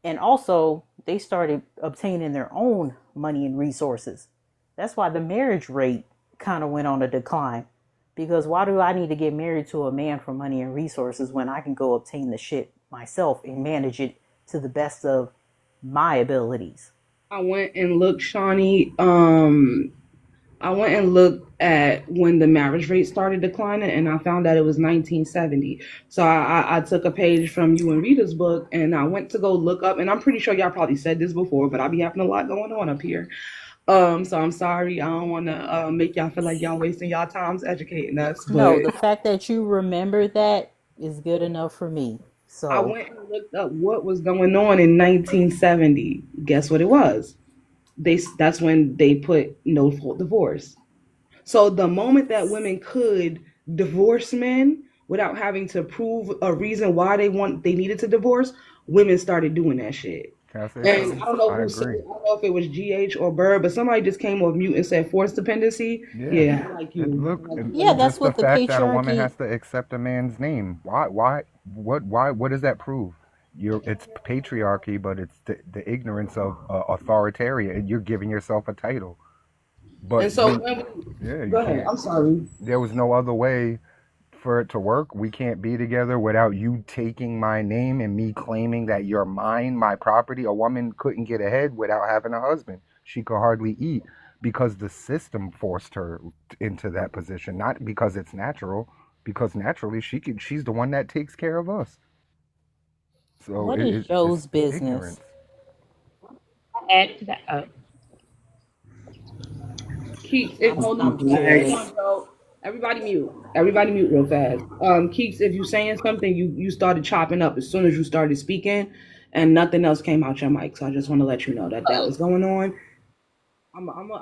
And also, they started obtaining their own money and resources. That's why the marriage rate kind of went on a decline. Because why do I need to get married to a man for money and resources when I can go obtain the shit myself and manage it to the best of my abilities? I went and looked, Shawnee. I went and looked at when the marriage rate started declining, and I found that it was 1970. So I took a page from you and Rita's book, and I went to go look up. And I'm pretty sure y'all probably said this before, but I be having a lot going on up here. So I'm sorry. I don't want to make y'all feel like y'all wasting y'all times educating us, No, but the fact that you remember that is good enough for me. I So, went and looked up what was going on in 1970. Guess what it was? That's when they put no fault divorce. So the moment that women could divorce men without having to prove a reason why they needed to divorce, women started doing that shit. Can I say And something? I don't know I who said agree. it. I don't know if it was GH or Bird, but somebody just came off mute and said forced dependency. Yeah. Yeah, I like And you. look, I like you a yeah, lot. that's just the what the fact that a woman patriarchy. has to accept a man's name. What does that prove? It's patriarchy, but it's the ignorance of authoritarian. You're giving yourself a title. And But so when, when yeah, we you go ahead, can't. I'm sorry. There was no other way for it to work. We can't be together without you taking my name and me claiming that you're mine, my property. A woman couldn't get ahead without having a husband. She could hardly eat because the system forced her into that position, not because it's natural, because naturally she's the one that takes care of us. So What is it's Joe's business? ignorance. Add to that. Keeks, I'm, hold I'm on, Joe. Hold curious. on, Joe. Everybody mute. Everybody mute real fast. Keeks, if you saying something, you started chopping up as soon as you started speaking, and nothing else came out your mic. So I just want to let you know that was going on.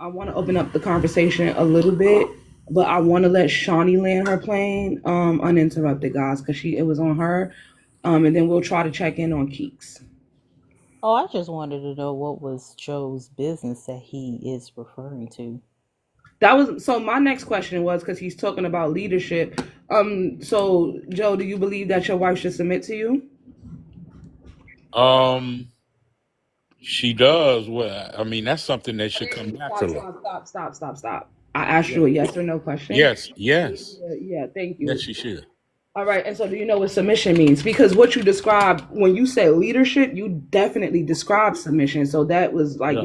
I want to open up the conversation a little bit, but I want to let Shawnee land her plane uninterrupted, guys, because it was on her. And then we'll try to check in on Keeks. Oh, I just wanted to know what was Joe's business that he is referring to. That was so. My next question was because he's talking about leadership. So Joe, do you believe that your wife should submit to you? Um, she does. Well, I mean, that's something that should come naturally. Stop. I asked you a yes or no question. Yes, yes, Yeah, thank yes, you. she should. All right, and so do you know what submission means? Because what you described when you said leadership, you definitely described submission. So that was like, Yeah.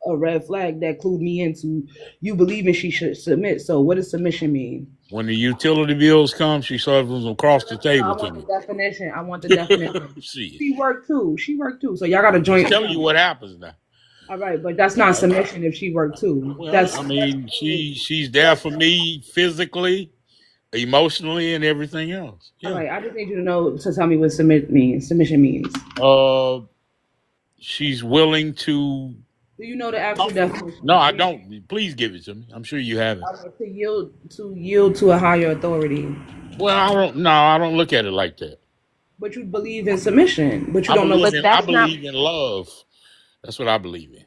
a red flag that clued me into you believing she should submit. So what does submission mean? When the utility bills come, she serves them across the I table to want the me. definition. I want the definition. See, She worked too. She worked too. So y'all got a I'm just joint telling you account. what happens now. All right, but that's not submission if she worked too. Well, That's I mean, she's there for me physically, emotionally, and everything else. all Yeah. right. I just need you to know to tell me what submission means. Uh, she's willing to. Do you know the actual No, definition? I don't. Please give it to me. I'm sure you have it. To yield to a higher authority. Well, I don't. No, I don't look at it like that. But you believe in submission, but you I don't know believe what. But in. I that's not. believe in love. That's what I believe in.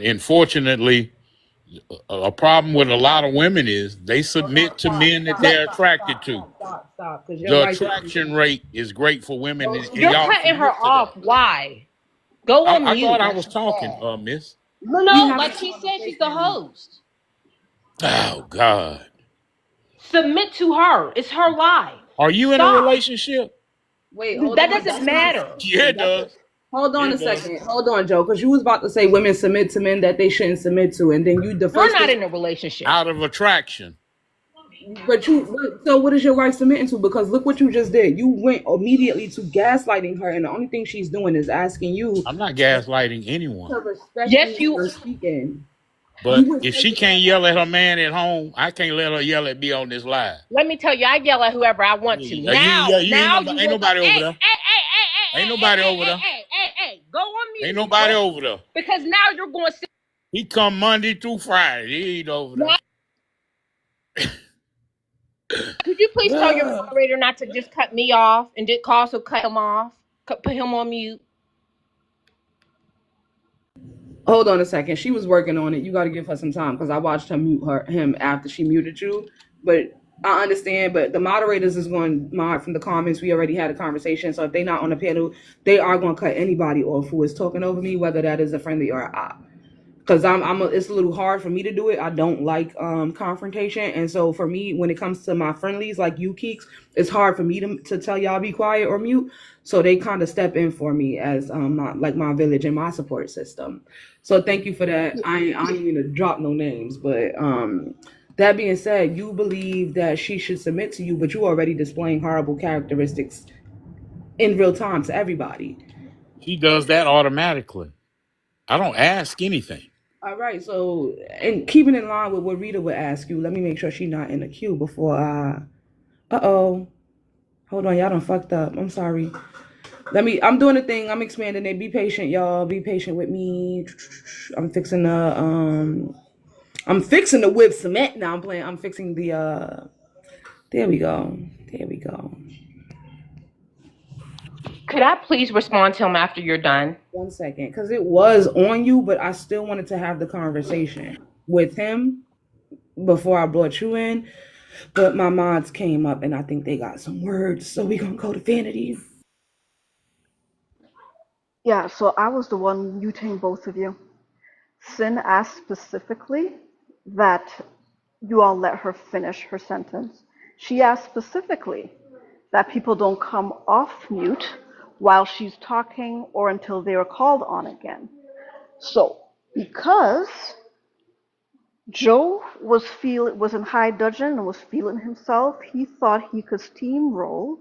And fortunately, a problem with a lot of women is they Hold on, submit to stop, men that stop, they're stop, attracted stop, to. stop, stop, stop. Because your The wife. attraction rate is great for women, and You're y'all cutting her submit to that. off. Why? Go on I thought mute, I like was she talking, said. Miss. No, We no, having like a she said, she's the conversation. host. Oh God, Submit to her. It's her life. are you in a Stop. relationship? Wait, hold That on. doesn't That's not. matter. Yeah, it does. Hold Yeah, on a it does. second. Hold on, Joe, because you was about to say women submit to men that they shouldn't submit to, and then the We're first not thing. in a relationship. Out of attraction. So what is your wife submitting to? Because look what you just did. You went immediately to gaslighting her, and the only thing she's doing is asking you I'm not gaslighting anyone. to respect you Yes, when you. you're speaking. But You went if she straight to can't yell at her man at home, I can't let her yell at me on this live. Let me tell you, I yell at whoever I want to. Yeah, Now, you now you ain't will go. nobody over Hey, there. hey, hey, hey, hey, Ain't hey, hey, nobody hey, over hey, there. hey, hey, hey. Go on Ain't mute. nobody over there. Because now you're going to. He come Monday through Friday. He ain't over there. Now Could you please tell your moderator not to just cut me off and also cut him off? Put him on mute. Hold on a second. She was working on it. You got to give her some time because I watched her mute him after she muted you. But I understand. But the moderators is going to mod from the comments. We already had a conversation. So if they're not on the panel, they are going to cut anybody off who is talking over me, whether that is a friendly or a op. Because it's a little hard for me to do it. I don't like confrontation, and so for me, when it comes to my friendlies like you, Keeks, it's hard for me to tell y'all be quiet or mute. So they kind of step in for me as my village and my support system. So thank you for that. I don't mean to drop no names, but that being said, you believe that she should submit to you, but you already displaying horrible characteristics in real time to everybody. He does that automatically. I don't ask anything. All right, so and keeping in line with what Rita would ask you, let me make sure she's not in the queue before uh-oh. Hold on, y'all done fucked up. I'm sorry. I'm doing the thing. I'm expanding it. Be patient, y'all. Be patient with me. I'm fixing the whip cement now. I'm fixing the there we go. There we go. Could I please respond to him after you're done? 1 second, because it was on you, but I still wanted to have the conversation with him before I brought you in. But my mods came up and I think they got some words, so we gonna go to Vanity. Yeah, so I was the one muting both of you. Sin asked specifically that you all let her finish her sentence. She asked specifically that people don't come off mute while she's talking or until they are called on again. So, because Joe was in high dudgeon and was feeling himself, he thought he could steamroll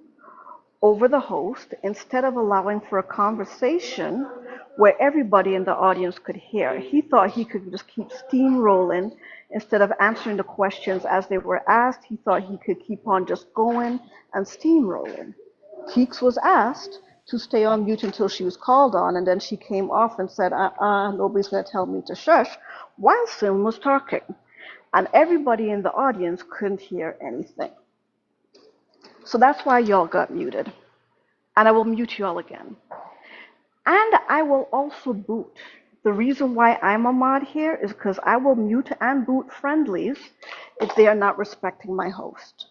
over the host instead of allowing for a conversation where everybody in the audience could hear. He thought he could just keep steamrolling instead of answering the questions as they were asked. He thought he could keep on just going and steamrolling. Keeks was asked to stay on mute until she was called on, and then she came off and said, nobody's going to tell me to shush, while Sim was talking. And everybody in the audience couldn't hear anything. So that's why y'all got muted. And I will mute y'all again. And I will also boot. The reason why I'm a mod here is because I will mute and boot friendlies if they are not respecting my host.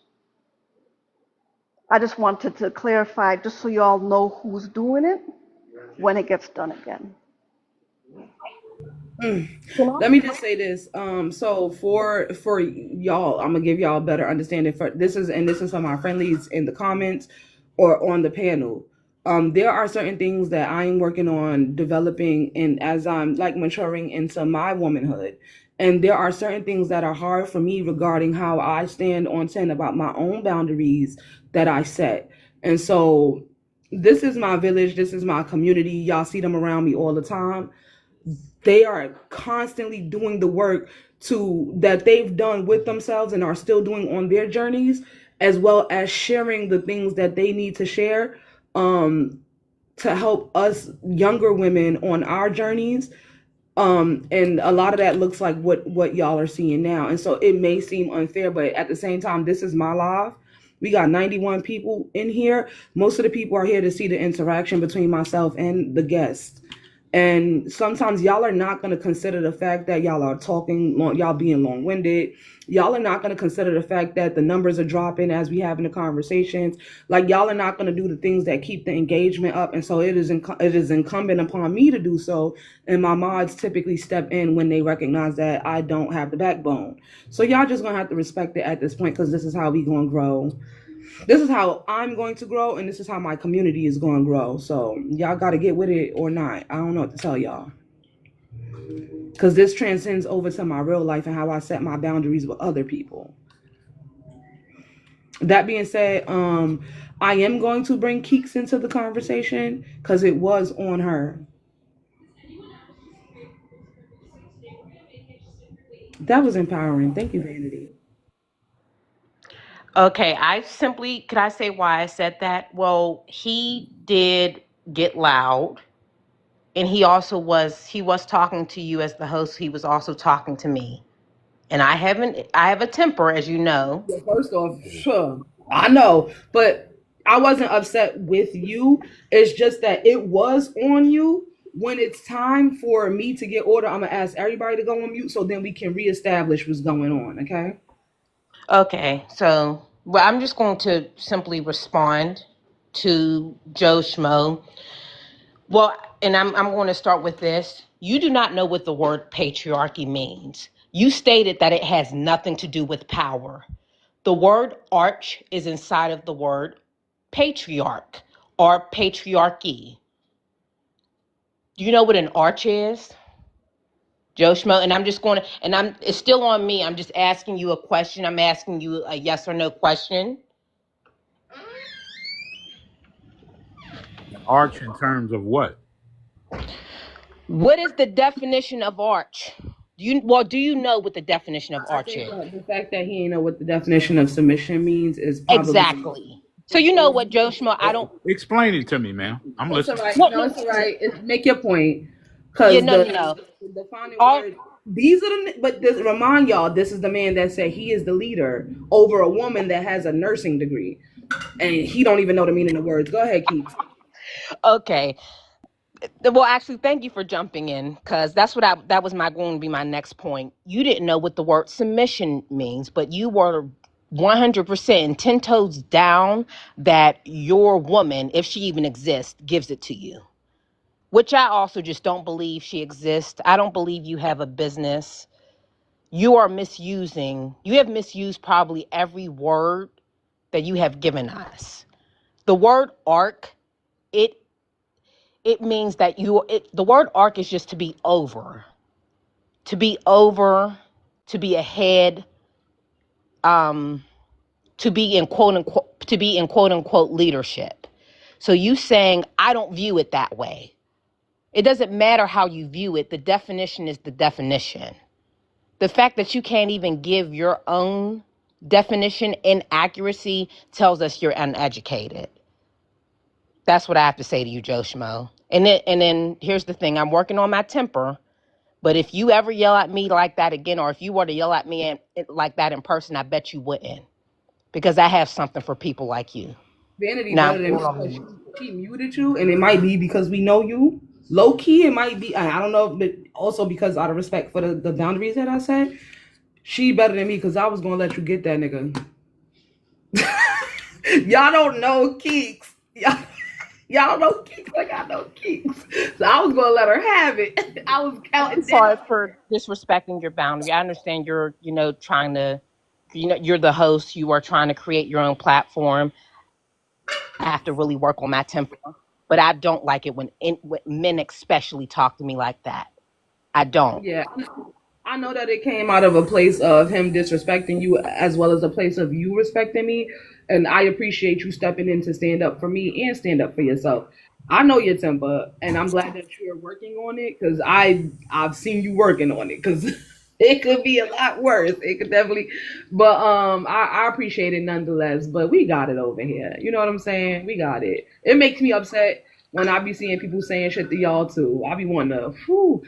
I just wanted to clarify, just so y'all know who's doing it when it gets done again. Let me just say this. So for y'all, I'm gonna give y'all a better understanding. This is for my friendlies in the comments or on the panel. There are certain things that I am working on developing, and as I'm like maturing into my womanhood, and there are certain things that are hard for me regarding how I stand on 10 about my own boundaries that I set. And so this is my village. This is my community. Y'all see them around me all the time. They are constantly doing the work that they've done with themselves and are still doing on their journeys, as well as sharing the things that they need to share to help us younger women on our journeys. And a lot of that looks like what y'all are seeing now. And so it may seem unfair, but at the same time, this is my live. We got 91 people in here. Most of the people are here to see the interaction between myself and the guests. And sometimes y'all are not going to consider the fact that y'all are talking, y'all being long-winded. Y'all are not going to consider the fact that the numbers are dropping as we having the conversations. Like, y'all are not going to do the things that keep the engagement up. And so it is incumbent upon me to do so. And my mods typically step in when they recognize that I don't have the backbone. So y'all just going to have to respect it at this point, because this is how we going to grow. This is how I'm going to grow, and this is how my community is going to grow. So y'all got to get with it or not. I don't know what to tell y'all. Because this transcends over to my real life and how I set my boundaries with other people. That being said, I am going to bring Keeks into the conversation because it was on her. That was empowering. Thank you, Vanity. Okay, could I say why I said that? Well, he did get loud, and he was talking to you as the host. He was also talking to me. And I have a temper, as you know. Yeah, first off, sure. I know, but I wasn't upset with you. It's just that it was on you. When it's time for me to get order, I'm gonna ask everybody to go on mute so then we can reestablish what's going on. Okay. Okay, so well, I'm just going to simply respond to Joe Schmo. Well, and I'm going to start with this. You do not know what the word patriarchy means. You stated that it has nothing to do with power. The word arch is inside of the word patriarch or patriarchy. Do you know what an arch is, Joe Schmo? And I'm just going to, and it's still on me. I'm just asking you a question. I'm asking you a yes or no question. An arch in terms of what? What is the definition of arch? Do you know what the definition of I arch think is? that the fact that he ain't know what the definition of submission means is probably Exactly. So you know what, Joe Schmo? I don't. Explain it to me, ma'am. I'm it's all listening. right. No, No, no, it's all right. Make your point, yeah, because no, no, the no. defining All word. These are the. But this, remind y'all, this is the man that said he is the leader over a woman that has a nursing degree, and he don't even know the meaning of words. Go ahead, Keith. okay. Well, actually, thank you for jumping in because that was my going to be my next point. You didn't know what the word submission means, but you were 100% and 10 toes down that your woman, if she even exists, gives it to you. Which I also just don't believe she exists. I don't believe you have a business. You have misused probably every word that you have given us. The word arc, it it means that the word arc is just to be over, to be ahead, um, to be in quote unquote leadership. So you saying I don't view it that way. It doesn't matter how you view it. The definition is the definition. The fact that you can't even give your own definition in accuracy tells us you're uneducated. That's what I have to say to you, Joe Schmo. And then here's the thing: I'm working on my temper. But if you ever yell at me like that again, or if you were to yell at me like that in person, I bet you wouldn't, because I have something for people like you. Vanity Now, better than me because she muted you, and it might be because we know you. Low key, it might be. I don't know, but also because out of respect for the boundaries that I said, she better than me because I was gonna let you get that nigga. Y'all don't know Keeks. Y'all don't know Keeks like I know Keeks. So I was gonna let her have it. I was I'm counting sorry down. for disrespecting your boundary. I understand trying to, you're the host. You are trying to create your own platform. I have to really work on my temper. But I don't like it when men especially talk to me like that. I don't. Yeah, I know that it came out of a place of him disrespecting you as well as a place of you respecting me. And I appreciate you stepping in to stand up for me and stand up for yourself. I know your temper, and I'm glad that you're working on it because I've seen you working on it because it could be a lot worse. It could definitely, but I appreciate it nonetheless. But we got it over here. You know what I'm saying? We got it. It makes me upset when I be seeing people saying shit to y'all too. I be wanting to, whew.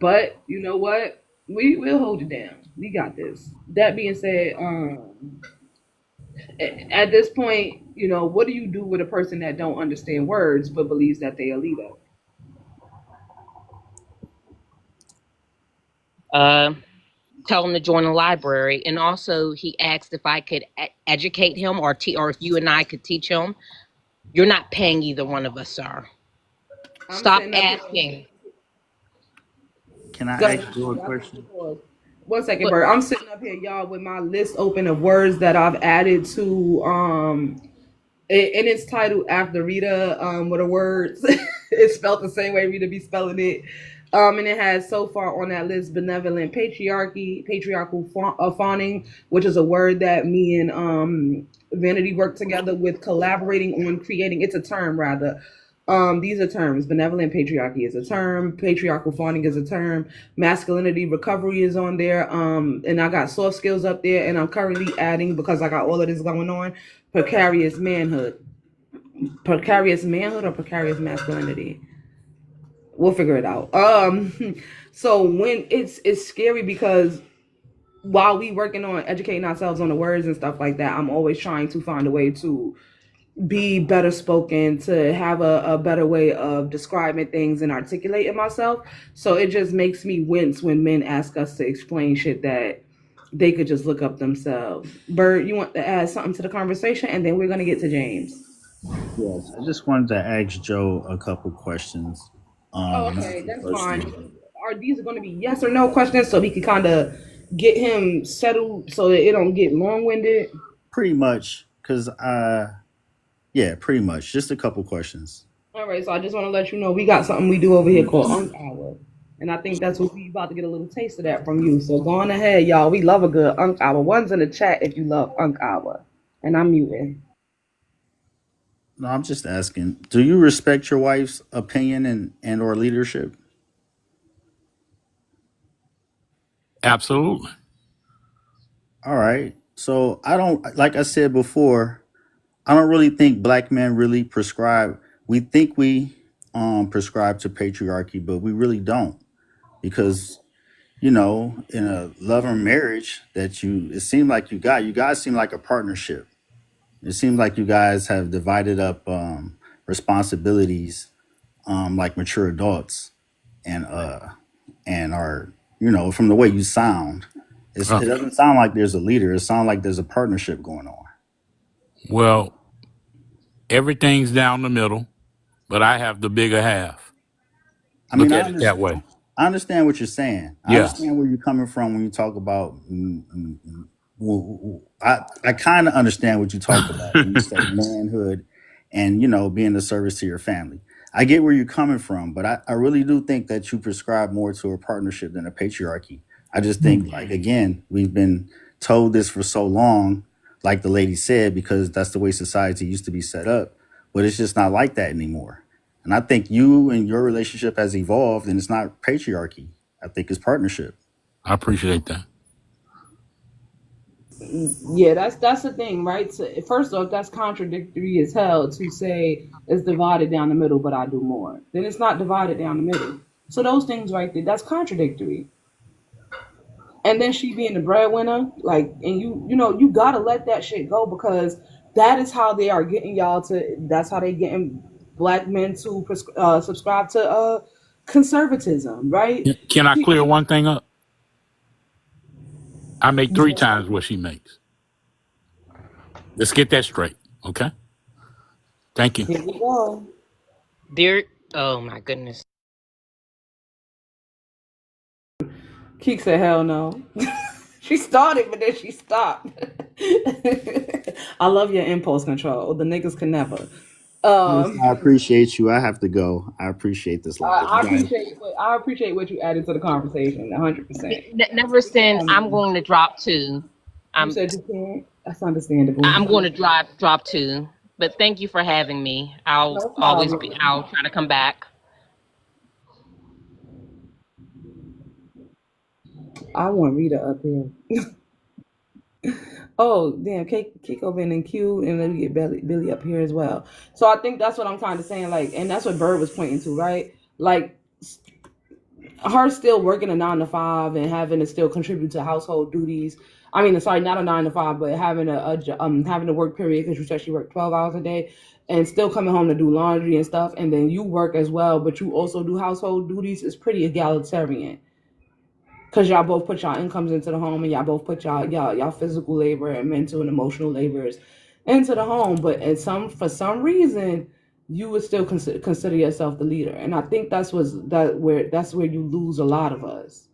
But you know what? We will hold it down. We got this. That being said, at this point, what do you do with a person that don't understand words but believes that they a leader? Uh, Tell him to join the library. And also, he asked if I could educate him, or if you and I could teach him. You're not paying either one of us, sir. I'm Stop sitting up here. asking. Can Go I ahead. ask you a question? One second, But Bert. I'm sitting up here, y'all, with my list open of words that I've added to and it's titled after Rita, with the words. It's spelled the same way Rita be spelling it. And it has so far on that list benevolent patriarchy, patriarchal fawning, which is a word that me and Vanity work together with collaborating on creating. It's a term rather. These are terms. Benevolent patriarchy is a term. Patriarchal fawning is a term. Masculinity recovery is on there. And I got soft skills up there, and I'm currently adding, because I got all of this going on, precarious manhood. Precarious manhood or precarious masculinity. We'll figure it out. So when it's scary because while we working on educating ourselves on the words and stuff like that, I'm always trying to find a way to be better spoken, to have a better way of describing things and articulating myself. So it just makes me wince when men ask us to explain shit that they could just look up themselves. Bird, you want to add something to the conversation, and then we're gonna get to James. Yes, I just wanted to ask Joe a couple questions. Oh, This is okay, the that's first fine. thing. Are these going to be yes or no questions so we can kind of get him settled so that it don't get long winded? Pretty much, because yeah, pretty much, just a couple questions. All right, so I just want to let you know we got something we do over here called Unk Hour. And I think that's what we about to get a little taste of that from you. So go on ahead, y'all. We love a good Unk Hour. One's in the chat if you love Unk Hour. And I'm muting. No, I'm just asking. Do you respect your wife's opinion and or leadership? Absolutely. All right. So I don't, like I said before, I don't really think black men really prescribe. We think we prescribe to patriarchy, but we really don't, because in a loving marriage that it seemed like you guys seem like a partnership. It seems like you guys have divided up responsibilities like mature adults, and are, from the way you sound, Uh, it doesn't sound like there's a leader. It sounds like there's a partnership going on. well, everything's down the middle, but I have the bigger half. I Look mean, at it that way. I understand what you're saying. I Yes. understand where you're coming from when you talk about. I kind of understand what you talk about when you say manhood and being a service to your family. I get where you're coming from, but I really do think that you prescribe more to a partnership than a patriarchy. I just think, like, again, we've been told this for so long, like the lady said, because that's the way society used to be set up. But it's just not like that anymore. And I think you and your relationship has evolved, and it's not patriarchy. I think it's partnership. I appreciate that. Yeah, that's the thing, right? So, first off, that's contradictory as hell to say it's divided down the middle, but I do more. Then it's not divided down the middle. So those things right there, that's contradictory. And then she being the breadwinner, like, and you gotta let that shit go, because that is how they are getting y'all to. That's how they getting black men to subscribe to conservatism, right? Can I clear one thing up? I make 3 times what she makes. Let's get that straight. Okay. Thank you. Here we go. There. Oh my goodness. Keek said, "Hell no." She started, but then she stopped. I love your impulse control. The niggas can never. Yes, Um, I appreciate you. I have to go. I appreciate this live. I You guys, appreciate what you added to the conversation. 100%. Never send. I'm going to drop two. You I'm said you can't. That's understandable. I'm going to drop two. But thank you for having me. I'll No always be. problem. I'll try to come back. I want Rita up here. Oh, damn. Kiko been in queue, and let me get Billy up here as well. So I think that's what I'm kind of saying. Like, and that's what Bird was pointing to, right? Like, her still working a 9 to 5 and having to still contribute to household duties. I mean, sorry, not a 9 to 5, but having having a work period, because you said she worked 12 hours a day, and still coming home to do laundry and stuff, and then you work as well, but you also do household duties. Is pretty egalitarian, because y'all both put y'all incomes into the home, and y'all both put y'all physical labor and mental and emotional labors into the home. But for some reason, you would still consider yourself the leader, and I think that's where you lose a lot of us.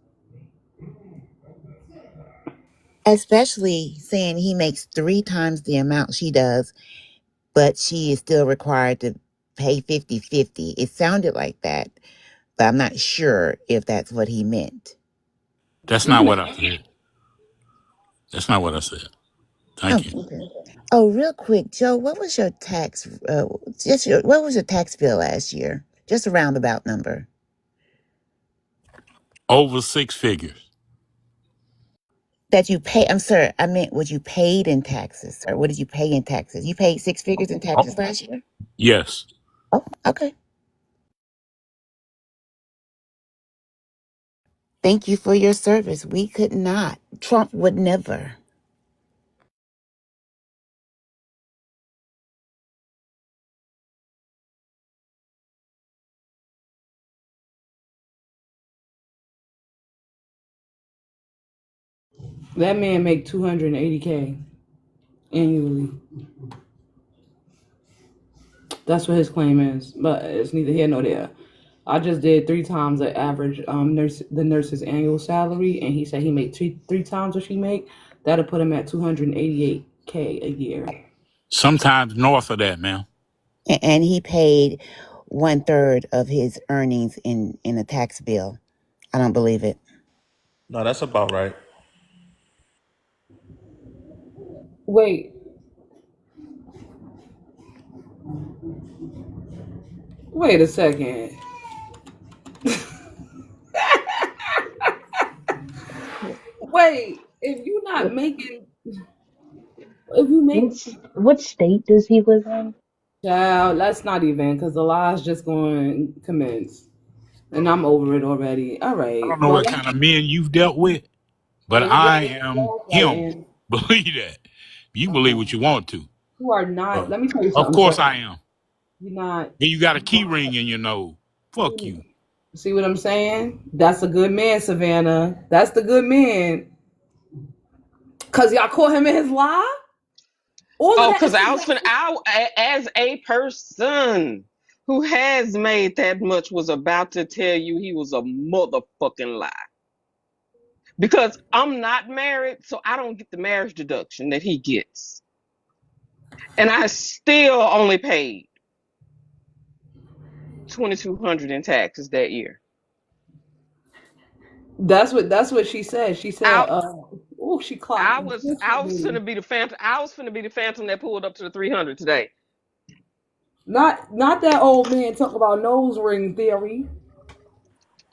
Especially saying he makes 3 times the amount she does, but she is still required to pay 50-50. It sounded like that, but I'm not sure if that's what he meant. That's You not can. what I said. That's not what I said. Oh, Thank you. okay. Oh, real quick, Joe, what was your tax? What was your tax bill last year? Just a roundabout number Over 6 figures. that you pay. I'm sorry, I meant what you paid in taxes, or what did you pay in taxes? You paid 6 figures in Oh, taxes last year. yes. Oh, okay. Thank you for your service. We could not. Trump would never. That man make 280K annually. That's what his claim is, but it's neither here nor there. I just did 3 times the average the nurse's annual salary, and he said he made three times what she make. That'll put him at 288K a year. Sometimes north of that, man. And he paid 1/3 of his earnings in a tax bill. I don't believe it. No, that's about right. Wait, wait a second. Wait, if you not What making, if you make, what state does he live in? child, that's not even because the lie's just going to commence, and I'm over it already. All I right, don't know well, what kind of men you've dealt with, but let me I get this am him. gaslighting. Believe that. You believe Okay, what you want to. you are not. But Let me tell you of something, course sir. I am. You're not. And you got a key ring in your nose. Fuck you. See what I'm saying? That's a good man, Savannah. That's the good man. Cause y'all caught him in his lie. All of Oh, that because is I was suggestion. as a person who has made that much, was about to tell you he was a motherfucking lie. Because I'm not married, so I don't get the marriage deduction that he gets. And I still only paid 2,200 in taxes that year. That's what she said. She I said, oh, she clocked I was this I with was me. finna be the phantom. I was finna be the phantom that pulled up to the 300 today. Not that old man talking about nose ring theory.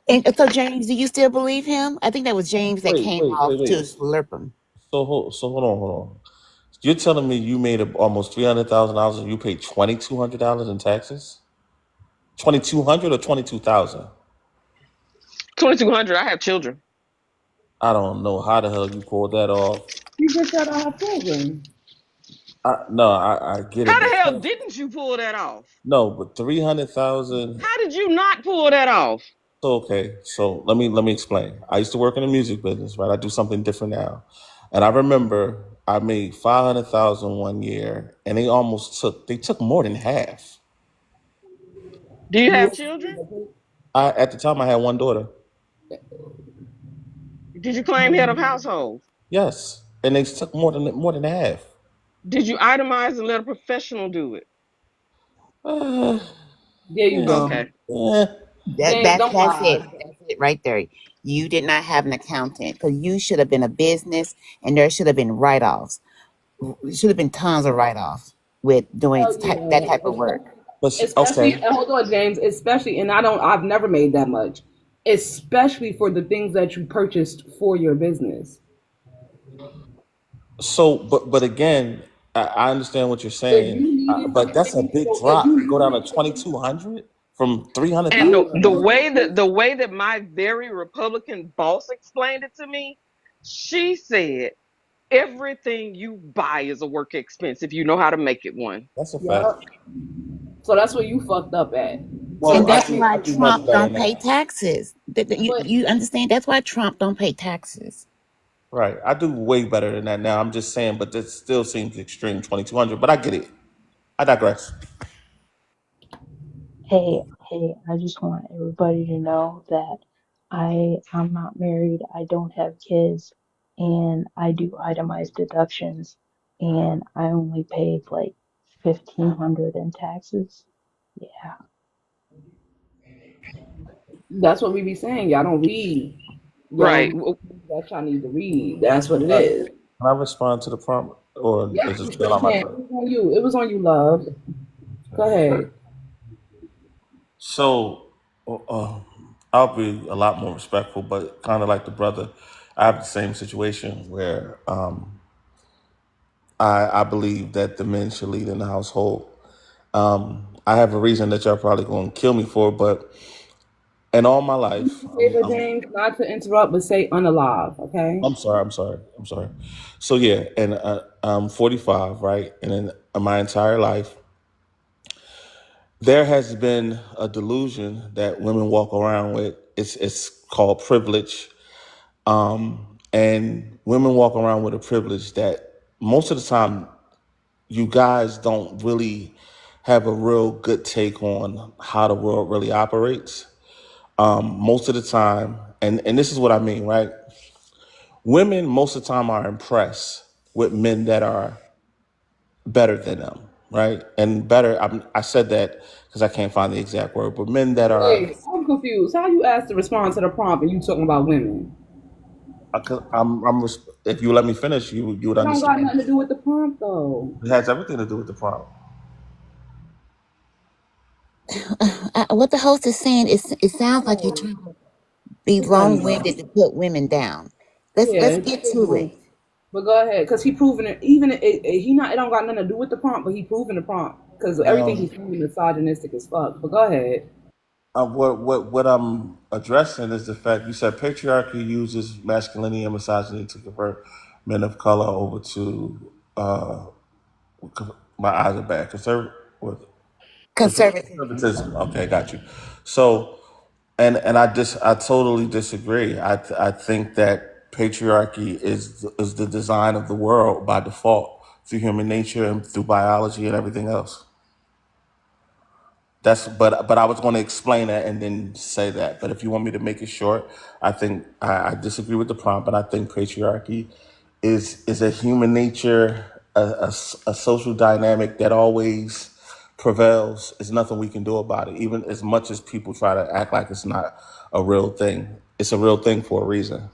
And so, James, do you still believe him? I think that was James that Wait, came wait, wait, off to wait. slurp him. So hold on. You're telling me you made almost $300,000 and you paid $2,200 in taxes? 2,200 or 22,000? 2,200. I have children. I don't know how the hell you pulled that off. She just said I have children. No, I get it, How but the hell didn't you pull that off? no, but 300,000. How did you not pull that off? So okay, so let me explain. I used to work in the music business, right? I do something different now, and I remember I made 500,000 one year, and they took more than half. Do you You have children? At the time I had one daughter. Did you claim head of household? Yes, and they took more than half. Did you itemize and let a professional do it? Uh, there you eh, go. Okay. eh. That James, that's don't that's it. lie. That's it right there. You did not have an accountant because you should have been a business, and there should have been write-offs. There should have been tons of write-offs with doing Hell that type yeah. of work. Especially, Okay, and hold on, James. Especially, and I've never made that much. Especially for the things that you purchased for your business. so but again, I understand what you're If saying, you needed, but that's a big if drop you to go down needed, to 2,200 from 300,000. And the yeah. way that my very Republican boss explained it to me, she said everything you buy is a work expense if you know how to make it one. That's a fact. Yep. So that's where you fucked up at. So And Well, I that that's do why I do much Trump better don't pay now. taxes. You but you understand? That's why Trump don't pay taxes. Right, I do way better than that now. I'm just saying, but that still seems extreme, 2,200. But I get it. I digress. Hey, I just want everybody to know that I'm not married, I don't have kids, and I do itemized deductions, and I only paid like 1,500 in taxes. Yeah. that's what we be saying. Y'all don't read. Y'all don't Right. read that y'all need to read. That's what it Uh, is. can I respond to the prompt, or Yeah, is it you still sure on my can. turn? It was on you. It was on you, love. Go ahead. So, I'll be a lot more respectful, but kind of like the brother, I have the same situation where I believe that the men should lead in the household. I have a reason that y'all probably going to kill me for, but And all my life, Favor, James, not to interrupt, but say unalive, okay? I'm sorry. So yeah, and I'm 45, right? And in my entire life, there has been a delusion that women walk around with. It's called privilege, and women walk around with a privilege that most of the time you guys don't really have a real good take on how the world really operates. Most of the time, and this is what I mean, right? Women most of the time are impressed with men that are better than them, right? And better, I said that because I can't find the exact word, but men that are, Wait, I'm confused. How you asked to respond to the prompt and you talking about women? if you let me finish, you would It don't got understand. nothing to do with the prompt, though. It has everything to do with the problem. What the host is saying is, it sounds like you're trying to be I know. long-winded to put women down. Let's Yeah, get to it. but go ahead, cause he proving it. Even he not. It don't got nothing to do with the prompt, but he proving the prompt. Cause everything Um, he's saying is misogynistic as fuck. But go ahead. what I'm addressing is the fact you said patriarchy uses masculinity and misogyny to convert men of color over to my eyes are bad Conservatism. conservatism. Okay, got you. So, and I totally disagree. I think that patriarchy is the design of the world by default through human nature and through biology and everything else. But I was going to explain that and then say that. But if you want me to make it short, I think I disagree with the prompt, but I think patriarchy is a human nature, a social dynamic that always prevails. There's nothing we can do about it, even as much as people try to act like it's not a real thing. It's a real thing for a reason.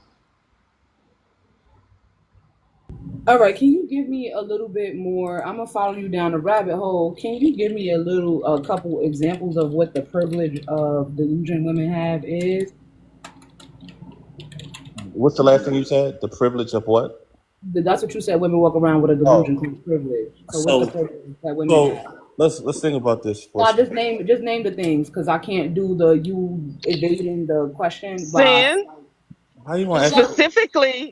All right, can you give me a little bit more? I'm gonna follow you down the rabbit hole. Can you give me a couple examples of what the privilege of delusion women have is? What's the last thing you said? The privilege of what? That's what you said. Women walk around with a delusion Oh, called privilege. So what's the so privilege that women so have? let's think about this for a Now second. just name the things because I can't do the you evading the question by Sin. How you want to ask?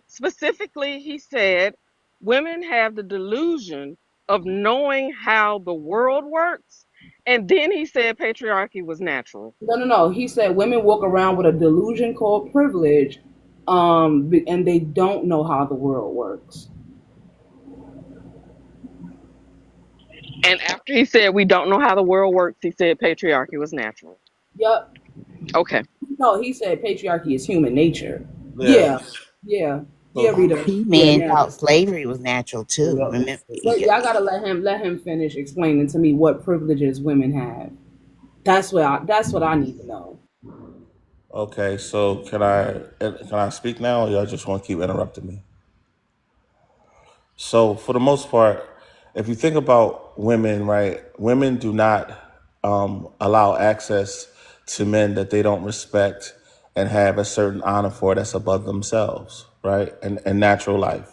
Specifically, he said women have the delusion of knowing how the world works. And then he said patriarchy was natural. no. He said women walk around with a delusion called privilege, and they don't know how the world works. And after he said we don't know how the world works, he said patriarchy was natural. Yep. Okay. No, he said patriarchy is human nature. Yeah. Yeah, yeah, yeah, So Rita. He Yeah, men now. thought slavery was natural too. Remember? But y'all gotta let him finish explaining to me what privileges women have. That's what I need to know. okay, so can I speak now, or y'all just want to keep interrupting me? So for the most part, if you think about women, right, women do not allow access to men that they don't respect and have a certain honor for that's above themselves, right, and natural life.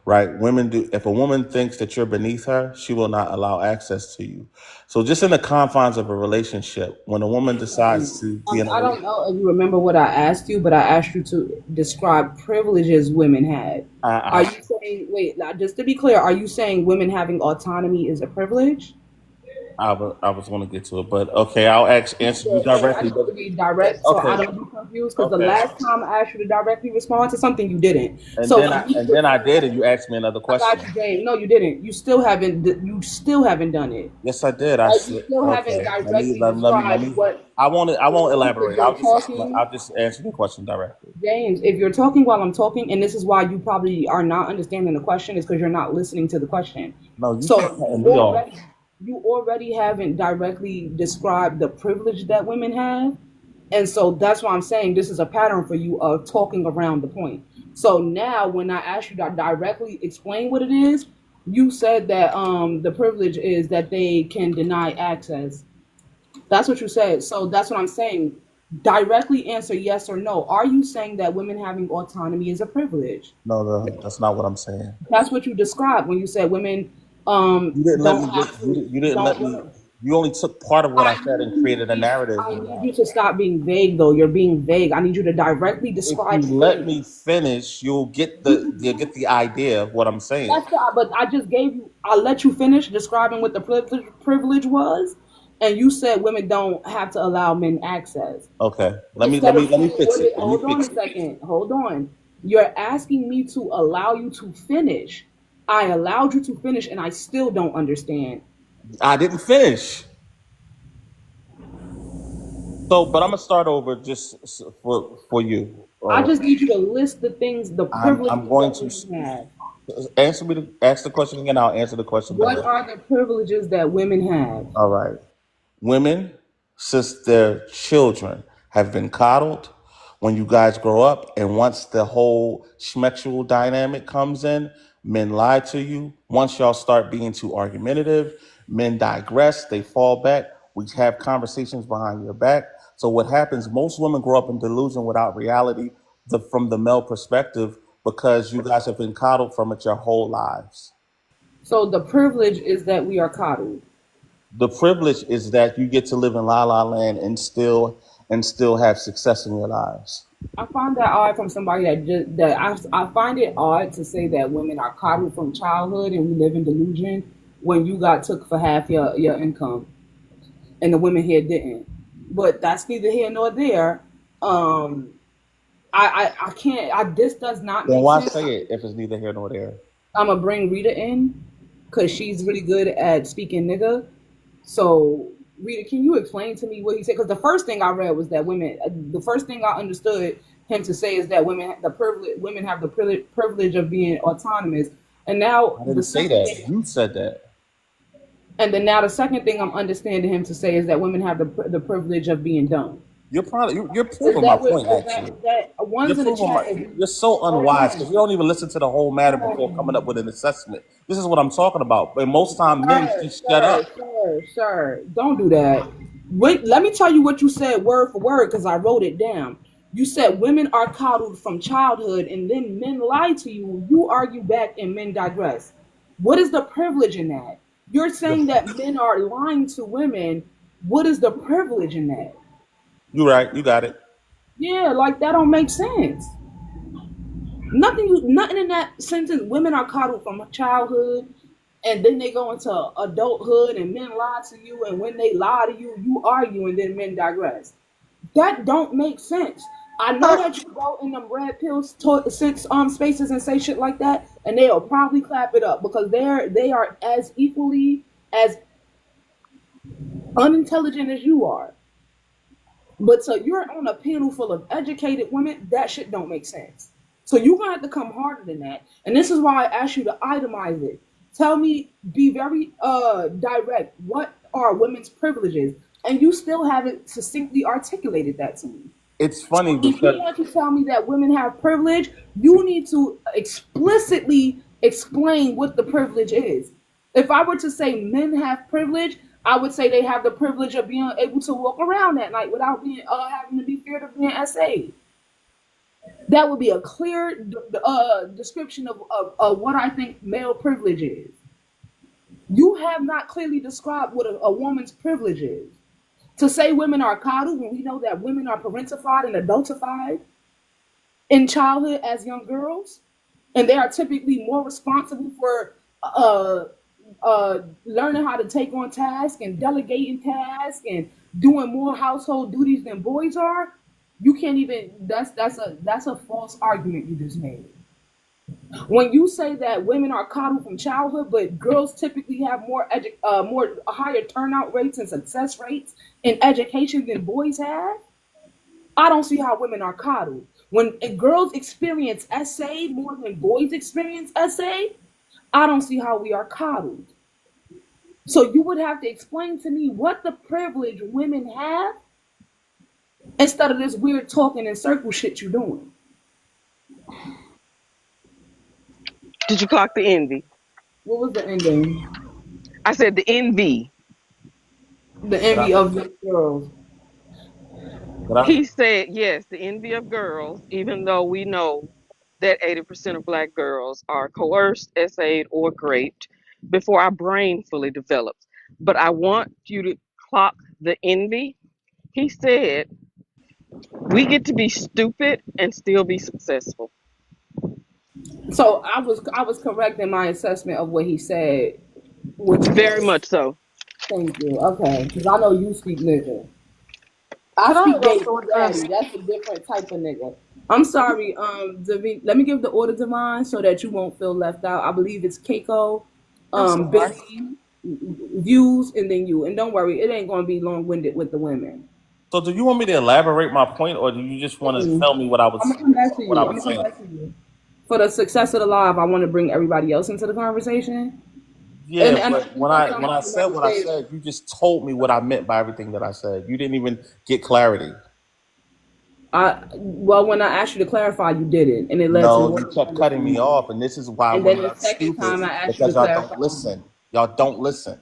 Right? Women do. If a woman thinks that you're beneath her, she will not allow access to you. So, just in the confines of a relationship, when a woman decides to be in a I don't know if you remember what I asked you, but I asked you to describe privileges women had. Are I, you saying wait? Now, just to be clear, are you saying women having autonomy is a privilege? I was going to get to it, but okay, I'll answer you Yeah, I directly. need But to be direct so I okay, don't be confused because the okay, last time I asked you to directly respond to something, you didn't. and So then for I me and to then I did, and you asked me another I got question. you, James. No, you didn't. You still haven't. You still haven't done it. Yes, I did. I Right? You said still haven't okay. directly described what. I won't If elaborate. you're talking, I'll just answer the question directly. James, if you're talking while I'm talking, and this is why you probably are not understanding the question, is because you're not listening to the question. No, you keep So cutting me off. you already haven't directly described the privilege that women have. And so that's why I'm saying this is a pattern for you of talking around the point. So now when I ask you to directly explain what it is, you said that the privilege is that they can deny access. That's what you said. So that's what I'm saying. Directly answer yes or no. Are you saying that women having autonomy is a privilege? No, no, that's not what I'm saying. That's what you described when you said women You didn't let me don't get. have to You didn't let don't me. women. You only took part of what I I said and need you to created a be. narrative I in need that. you to stop being vague, though. You're being vague. I need you to directly If describe you let things. me finish, you'll get the idea of what I'm saying. That's the. But I just gave you. I let you finish describing what the privilege was, and you said women don't have to allow men access. Okay. Let me let Instead me of let me saying fix women, it. Let me hold on fix a it. second. Hold on. You're asking me to allow you to finish. I allowed you to finish, and I still don't understand. I didn't finish. So, but I'm gonna start over just for you. I just need you to list the things, the I'm privileges going that to women have. ask the question again. I'll answer the question What better. are the privileges that women have? All right. Women, since their children have been coddled, when you guys grow up, and once the whole schmexual dynamic comes in, men lie to you. Once y'all start being too argumentative, men digress, they fall back. We have conversations behind your back. So what happens, most women grow up in delusion without reality from the male perspective because you guys have been coddled from it your whole lives. So the privilege is that we are coddled. The privilege is that you get to live in la la land and still have success in your lives. I find that odd from somebody I find it odd to say that women are coddled from childhood and we live in delusion when you got took for half your income and the women here didn't. But that's neither here nor there. Um, I can't. This does not Then make why sense. say it if it's neither here nor there? I'm gonna bring Rita in because she's really good at speaking nigga. So, Rita, can you explain to me what he said? Because the first thing I read was that women. The first thing I understood him to say is that women have the privilege of being autonomous. And now I the didn't say second that. thing, You said that. and then now the second thing I'm understanding him to say is that women have the privilege of being dumb. You're Is proving my that what? point. Is Actually, that you're one's in the proving chat? my. You're so Hold unwise because on. you don't even listen to the whole matter before coming up with an assessment. This is what I'm talking about. But most time men just shut up. Sir, don't do that. Wait, let me tell you what you said word for word because I wrote it down. You said women are coddled from childhood and then men lie to you. You argue back and men digress. What is the privilege in that? You're saying that men are lying to women. What is the privilege in that? You right. You got it. Yeah, like that don't make sense. Nothing in that sentence. Women are coddled from childhood, and then they go into adulthood, and men lie to you, and when they lie to you, you argue, and then men digress. That don't make sense. I know that you go in them red pills six spaces and say shit like that, and they'll probably clap it up because they are as equally as unintelligent as you are. But so you're on a panel full of educated women, that shit don't make sense. So you're gonna have to come harder than that. And this is why I asked you to itemize it. Tell me, be very direct. What are women's privileges? And you still haven't succinctly articulated that to me. It's funny If you because want to tell me that women have privilege, you need to explicitly explain what the privilege is. If I were to say men have privilege, I would say they have the privilege of being able to walk around at night without being having to be feared of being essayed. That would be a clear description of what I think male privilege is. You have not clearly described what a woman's privilege is. To say women are coddled when we know that women are parentified and adultified in childhood as young girls, and they are typically more responsible for uh, learning how to take on tasks and delegating tasks and doing more household duties than boys are. You can't even. That's a false argument you just made. When you say that women are coddled from childhood, but girls typically have more higher turnout rates and success rates in education than boys have, I don't see how women are coddled. When girls experience essay more than boys experience essay, I don't see how we are coddled. So you would have to explain to me what the privilege women have instead of this weird talking and circle shit you're doing. Did you clock the envy? What was the ending? I said the envy. The did I, envy of young girls. did I, He said, yes, the envy of girls, even though we know that 80% of black girls are coerced, essayed, or raped before our brain fully develops. But I want you to clock the envy. He said, we get to be stupid and still be successful. So I was correct in my assessment of what he said, which Very was, much so. thank you. Okay, because I know you speak nigga. I Could I speak go baby through daddy. this? That's a different type of nigga. I'm sorry, let me give the order to mine so that you won't feel left out. I believe it's Keiko, I'm sorry. Billy, views, and then you. And don't worry, it ain't gonna be long winded with the women. So do you want me to elaborate my point, or do you just want to tell me I'm gonna come back to what I you. I'm was gonna come saying? back to you. For the success of the live, I want to bring everybody else into the conversation. And Yeah, and but please don't tell when me I you said never what I say. said, you just told me what I meant by everything that I said. You didn't even get clarity. Well, when I asked you to clarify, you didn't, and it led to No, more you kept cutting me misunderstanding. off, and this is why And then women the are second stupid time I asked you to because y'all clarify, don't listen. Y'all don't listen.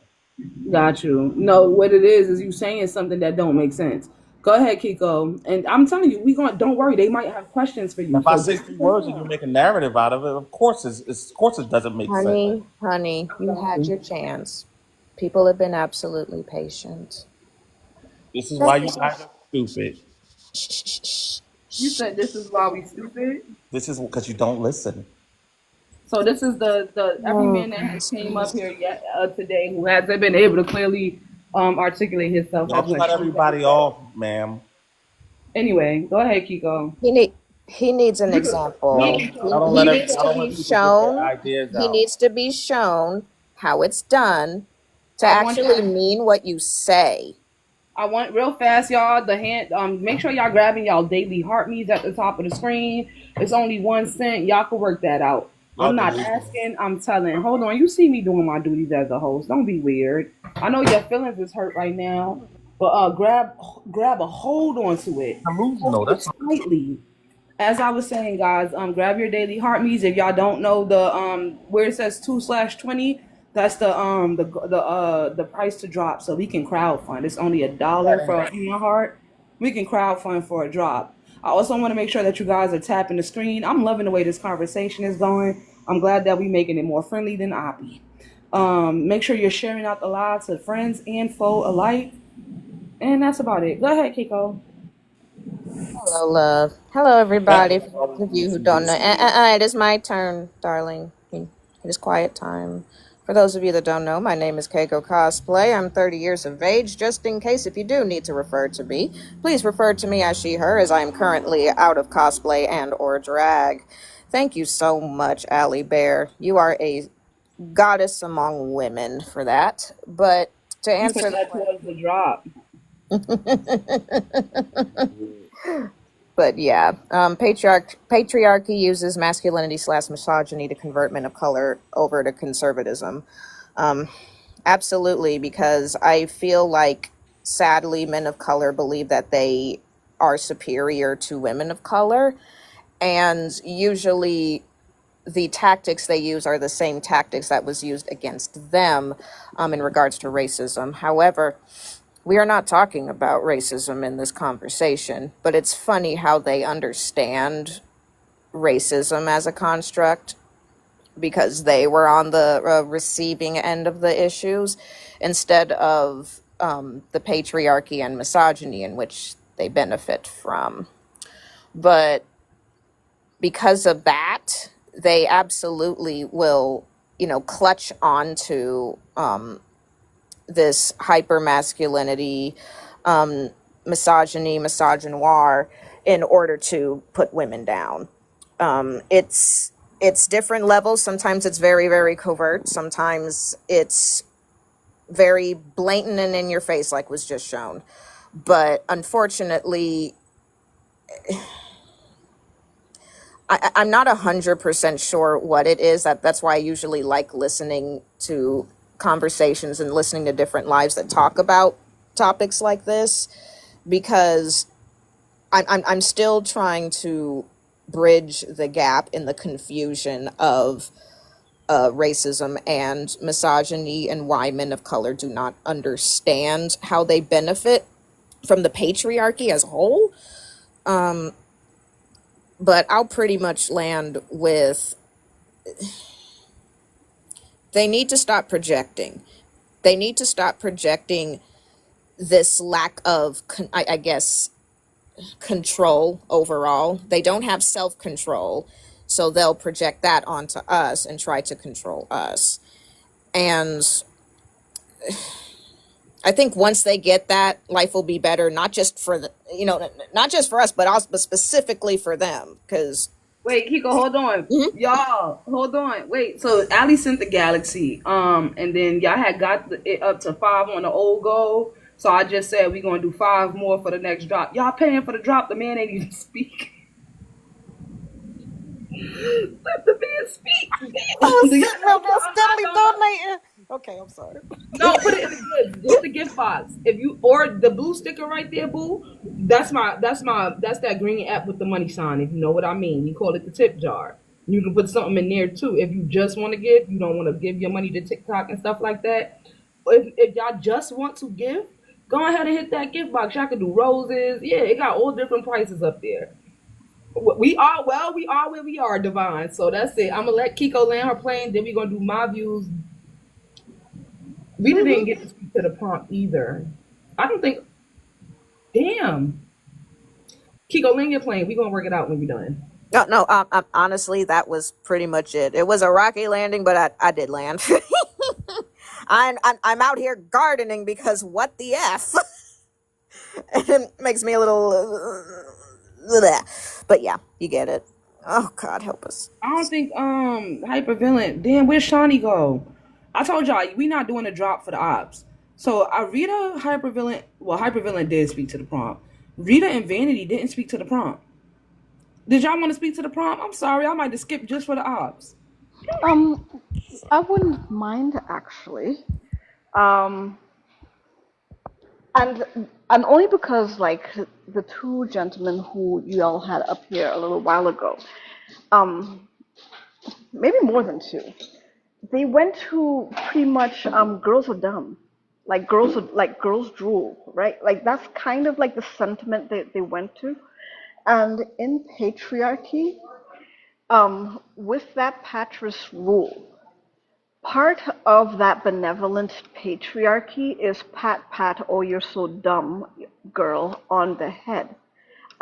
got you. No, what it is you saying something that don't make sense. Go ahead, Kiko. And I'm telling you, we going. Don't worry, they might have questions for And you. if I So say just three words and you make a narrative out of it, of course it doesn't make sense. Honey, you had your chance. People have been absolutely patient. This is why Thank you you. guys are stupid. Shh, shh, shh, you shh. said this is why we stupid. This is because you don't listen. So this is the every Oh, man that has goodness came up gracious. here yet today who hasn't been able to clearly articulate himself has Y'all went cut straight to his everybody bed. off, ma'am. Anyway, go ahead, Kiko. He need he needs an You could, example. Y'all don't He let needs y'all to don't be let people get their shown. ideas He out. needs to be shown how it's done to I want actually y'all. mean what you say. I want real fast, y'all. The hand. Make sure y'all grabbing y'all daily heart me's at the top of the screen. It's only 1 cent. Y'all can work that out. Y'all I'm not delusional. asking. I'm telling. Hold on. You see me doing my duties as a host. Don't be weird. I know your feelings is hurt right now, but grab a hold onto it. Delusional. Hold it That's all. tightly. As I was saying, guys, grab your daily heart me's. If y'all don't know the where it says 2/20, that's the price to drop. So we can crowdfund. It's only $1 for a human heart. We can crowdfund for a drop. I also want to make sure that you guys are tapping the screen. I'm loving the way this conversation is going. I'm glad that we making it more friendly than Oppie. Make sure you're sharing out the live to friends and foe alike. And that's about it. Go ahead, Kiko. Hello, love. Hello, That's everybody. the For those problem of you with who you. don't know, it is my turn, darling. It is quiet time. For those of you that don't know, my name is Keiko Cosplay. I'm 30 years of age. Just in case if you do need to refer to me, please refer to me as she, her, as I am currently out of cosplay and or drag. Thank you so much, Allie Bear. You are a goddess among women for that. But to You put answer the that towards the drop. question. But yeah, patriarchy uses masculinity slash misogyny to convert men of color over to conservatism. Um, absolutely, because I feel like sadly men of color believe that they are superior to women of color, and usually the tactics they use are the same tactics that was used against them in regards to racism. However, we are not talking about racism in this conversation, but it's funny how they understand racism as a construct because they were on the receiving end of the issues instead of the patriarchy and misogyny in which they benefit from. But because of that, they absolutely will, clutch onto this hyper masculinity, um, misogyny, misogynoir, in order to put women down. It's different levels. Sometimes it's very very covert. Sometimes it's very blatant and in your face, like was just shown. But unfortunately, I'm not 100% sure what it is. That's why I usually like listening to conversations and listening to different lives that talk about topics like this, because I'm still trying to bridge the gap in the confusion of racism and misogyny and why men of color do not understand how they benefit from the patriarchy as a whole. But I'll pretty much land with they need to stop projecting. They need to stop projecting this lack of, I guess, control overall. They don't have self control, so they'll project that onto us and try to control us. And I think once they get that, life will be better, not just for the, not just for us, but also but specifically for them. Because Wait, Kiko, hold on. Y'all, hold on. Wait, so Ali sent the Galaxy. And then y'all had got it up to 5 on the old goal. So I just said we gonna do 5 more for the next drop. Y'all paying for the drop, the man ain't even speak. Let the man speak. I was Do y'all sitting know up what there I steadily don't know. donating. Okay, I'm sorry. No, put it in the gift. Hit the gift box. If you or the blue sticker right there, boo. That's that green app with the money sign. If you know what I mean, you call it the tip jar. You can put something in there too. If you just want to give, you don't want to give your money to TikTok and stuff like that. If y'all just want to give, go ahead and hit that gift box. Y'all can do roses. Yeah, it got all different prices up there. We are where we are, Divine. So that's it. I'm gonna let Kiko land her plane. Then we're gonna do my views. Rita didn't get to speak to the prompt either. I don't think. Damn. Kiko, land your plane. We're gonna work it out when we're done. No, no. Honestly, that was pretty much it. It was a rocky landing, but I did land. I'm out here gardening because what the f? It makes me a little. But yeah, you get it. Oh God, help us. I don't think hypervillain. Damn, where'd Shawnee go? I told y'all we not doing a drop for the ops. So Rita hypervillain. Well, hypervillain did speak to the prompt. Rita and Vanity didn't speak to the prompt. Did y'all want to speak to the prompt? I'm sorry, I might have skipped just for the ops. Um, I wouldn't mind actually. Um, and and only because like the two gentlemen who you all had up here a little while ago, um, maybe more than two, they went to pretty much girls are dumb, like girls drool, right? Like that's kind of like the sentiment they went to. And in patriarchy, with that Patras rule, part of that benevolent patriarchy is pat pat, oh you're so dumb, girl, on the head,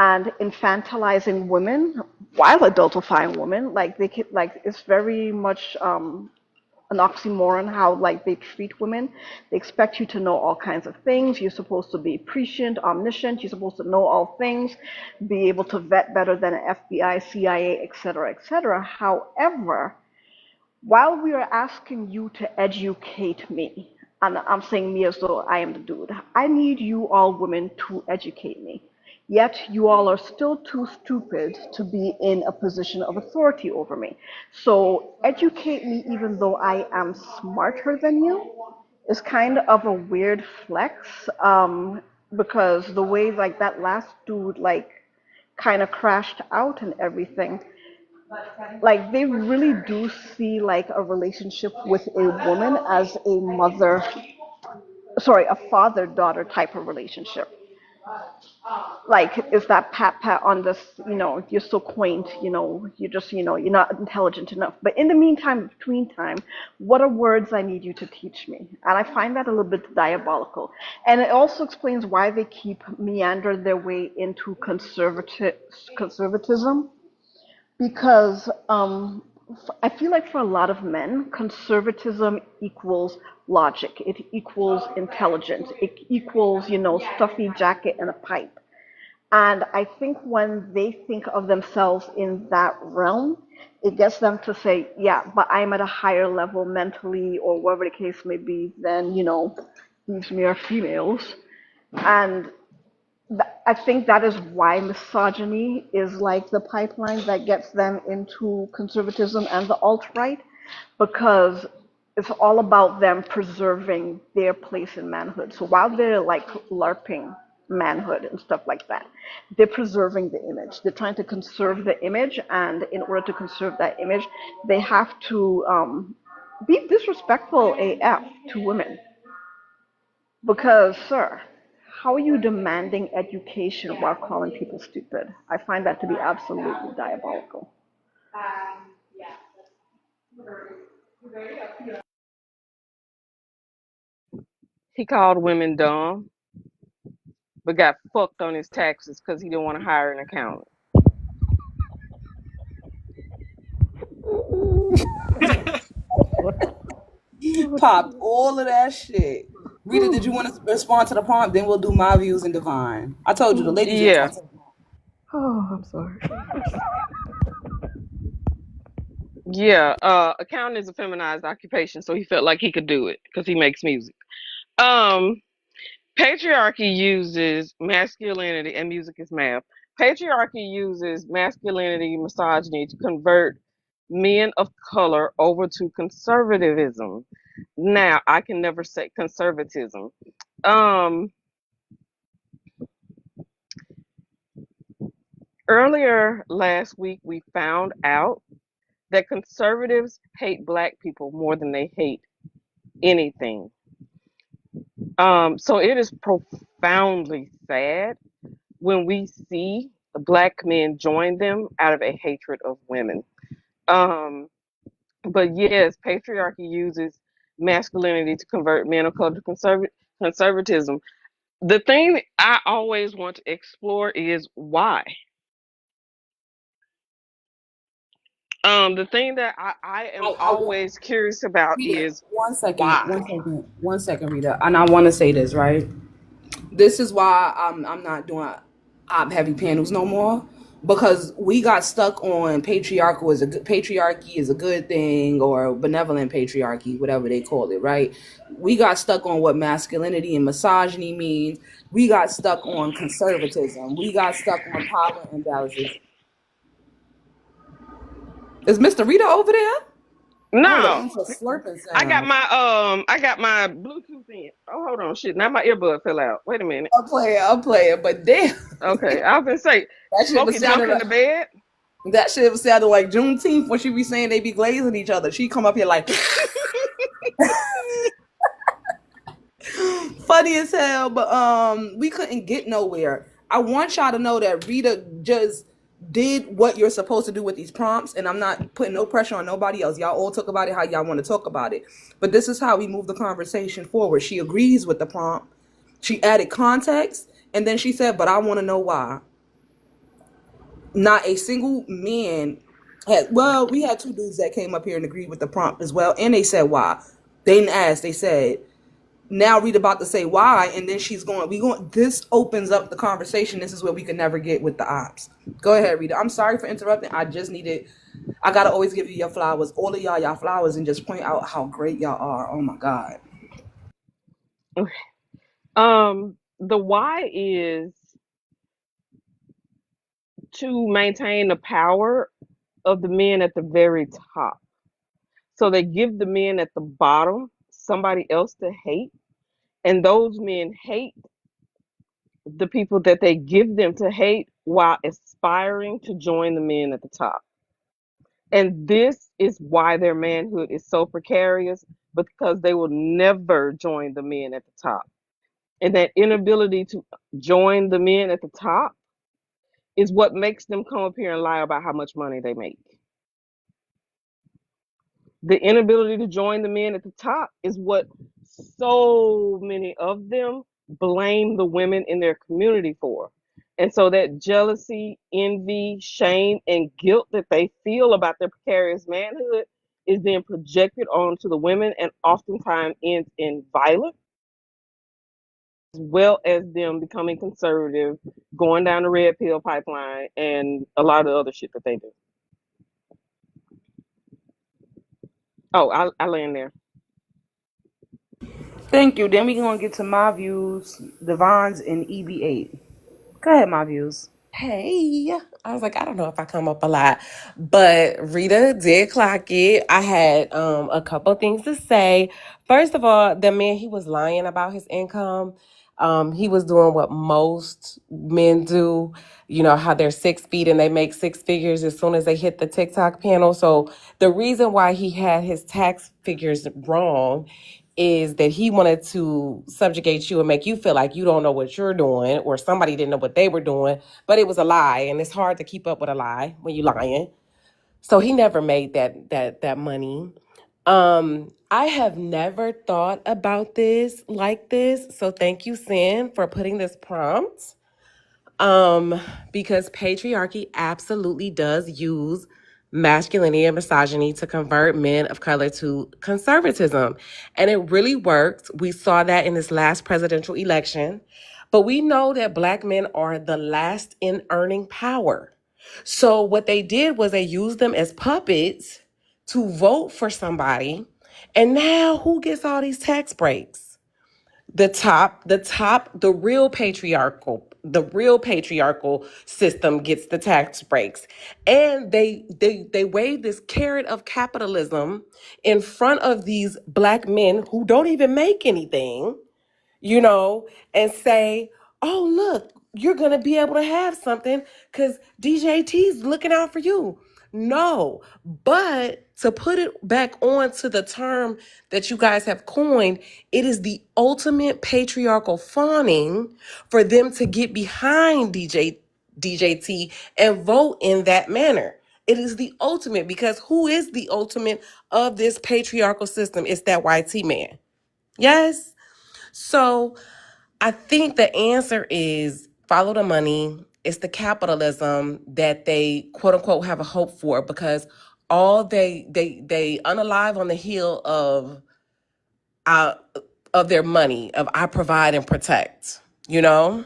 and infantilizing women while adultifying women. Like they could, like it's very much an oxymoron how like they treat women. They expect you to know all kinds of things. You're supposed to be prescient, omniscient. You're supposed to know all things, be able to vet better than an FBI, CIA, etc., etc. However, while we are asking you to educate me, and I'm saying me as though I am the dude, I need you all women to educate me. Yet you all are still too stupid to be in a position of authority over me. So educate me even though I am smarter than you is kind of a weird flex, because the way like that last dude like kind of crashed out and everything, like they really do see like a relationship with a woman as a mother, sorry, a father daughter type of relationship. Like is that pat pat on this, you're so quaint, you're just, you're not intelligent enough, but in the meantime, between time, what are words I need you to teach me? And I find that a little bit diabolical, and it also explains why they keep meander their way into conservatism, because I feel like for a lot of men, conservatism equals logic. It equals intelligence. It equals, stuffy jacket and a pipe. And I think when they think of themselves in that realm, it gets them to say, yeah, but I'm at a higher level mentally or whatever the case may be than, these mere females. And I think that is why misogyny is like the pipeline that gets them into conservatism and the alt-right, because it's all about them preserving their place in manhood. So while they're like LARPing manhood and stuff like that, they're preserving the image. They're trying to conserve the image, and in order to conserve that image, they have to be disrespectful AF to women. Because, sir, how are you demanding education while calling people stupid? I find that to be absolutely diabolical. He called women dumb, but got fucked on his taxes because he didn't want to hire an accountant. Pop all of that shit. Rita, did you want to respond to the prompt? Then we'll do my views and Divine. I told you the ladies will Yeah. talk. Oh, I'm sorry. Yeah, accounting is a feminized occupation, so he felt like he could do it because he makes music. Um, Patriarchy uses masculinity, and music is math. Patriarchy uses masculinity, misogyny to convert men of color over to conservatism. Now, I can never say conservatism. Um, Earlier last week, we found out that conservatives hate black people more than they hate anything. So it is profoundly sad when we see black men join them out of a hatred of women. Um, but yes, patriarchy uses masculinity to convert men of color to conservatism. The thing I always want to explore is why. The thing that I am I always curious about Rita, is why. one second, Rita, and I want to say this right. This is why I'm not doing op heavy panels no more, because we got stuck on patriarchy is a good thing, or benevolent patriarchy, whatever they call it, right? We got stuck on what masculinity and misogyny means. We got stuck on conservatism. We got stuck on power imbalances. Is Mr. Rita over there? I heard an No, intra slurping I got sound. my Bluetooth in. Oh, hold on, shit! Now my earbud fell out. Wait a minute. I'm playing, but damn, Okay, I was gonna say, that shit was Smokey sounding jumped in like the bed. Juneteenth when she be saying they be glazing each other. She come up here like funny as hell, but we couldn't get nowhere. I want y'all to know that Rita just did what you're supposed to do with these prompts, and I'm not putting no pressure on nobody else. Y'all all talk about it how y'all want to talk about it, but this is how we move the conversation forward. She agrees with the prompt, she added context, and then she said, "But I want to know why." Not a single man had. Well, we had two dudes that came up here and agreed with the prompt as well, and they said why. They didn't ask. They said, now Rita about to say why, and then she's going. We going. This opens up the conversation. This is where we could never get with the ops. Go ahead, Rita. I'm sorry for interrupting. I just needed. I gotta always give you your flowers, all of y'all flowers, and just point out how great y'all are. Oh my God. The why is to maintain the power of the men at the very top. So they give the men at the bottom somebody else to hate, and those men hate the people that they give them to hate while aspiring to join the men at the top. And this is why their manhood is so precarious, because they will never join the men at the top. And that inability to join the men at the top is what makes them come up here and lie about how much money they make. The inability to join the men at the top is what so many of them blame the women in their community for. And so that jealousy, envy, shame, and guilt that they feel about their precarious manhood is then projected onto the women and oftentimes ends in violence, as well as them becoming conservative, going down the red pill pipeline, and a lot of other shit that they do. Oh, I land there. Thank you. Then we gonna get to my views, Devon's and EB8. Go ahead, my views. Hey, I was like, I don't know if I come up a lot, but Rita did clock it. I had a couple things to say. First of all, the man, he was lying about his income. He was doing what most men do, you know, how they're 6 feet and they make six figures as soon as they hit the TikTok panel. So the reason why he had his tax figures wrong is that he wanted to subjugate you and make you feel like you don't know what you're doing or somebody didn't know what they were doing, but it was a lie, and it's hard to keep up with a lie when you're lying. So he never made that money. I have never thought about this like this. So thank you, Sin, for putting this prompt. Um, because patriarchy absolutely does use masculinity and misogyny to convert men of color to conservatism. And it really worked. We saw that in this last presidential election. But we know that Black men are the last in earning power. So what they did was they used them as puppets to vote for somebody. And now who gets all these tax breaks? The real patriarchal system gets the tax breaks. And they wave this carrot of capitalism in front of these Black men who don't even make anything, you know, and say, oh, look, you're going to be able to have something because DJT's looking out for you. No, but to put it back on to the term that you guys have coined, it is the ultimate patriarchal fawning for them to get behind DJT and vote in that manner. It is the ultimate because who is the ultimate of this patriarchal system? It's that YT man. Yes. So I think the answer is follow the money. It's the capitalism that they quote unquote have a hope for because all they unalive on the heel uh of their money of I provide and protect, you know?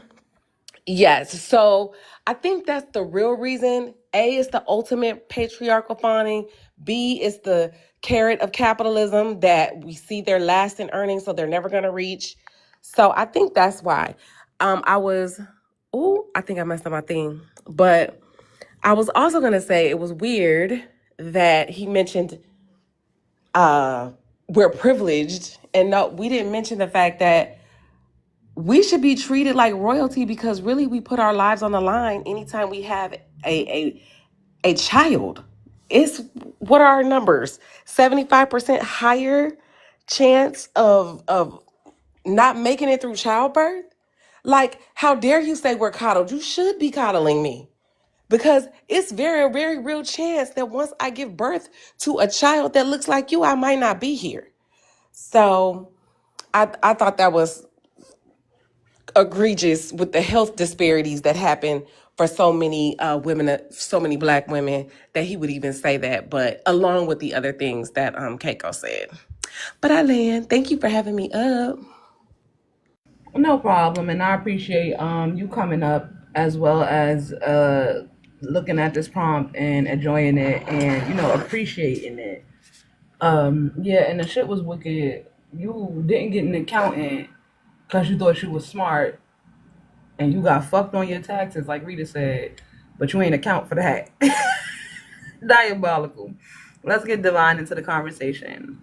Yes. So I think that's the real reason. A is the ultimate patriarchal fawning. B is the carrot of capitalism that we see their last in earnings, so they're never going to reach. So I think that's why. I think I messed up my thing. But I was also going to say it was weird that he mentioned we're privileged. And no, we didn't mention the fact that we should be treated like royalty because really we put our lives on the line anytime we have a child. It's what are our numbers? 75% higher chance of not making it through childbirth? Like, how dare you say we're coddled? You should be coddling me. Because it's very, very real chance that once I give birth to a child that looks like you, I might not be here. So I thought that was egregious with the health disparities that happen for so many women, so many Black women, that he would even say that, but along with the other things that Keiko said. But Eileen, thank you for having me up. No problem, and I appreciate you coming up as well as looking at this prompt and enjoying it and appreciating it. Yeah, and the shit was wicked. You didn't get an accountant because you thought you was smart, and you got fucked on your taxes, like Rita said, but you ain't account for that. Diabolical. Let's get Divine into the conversation.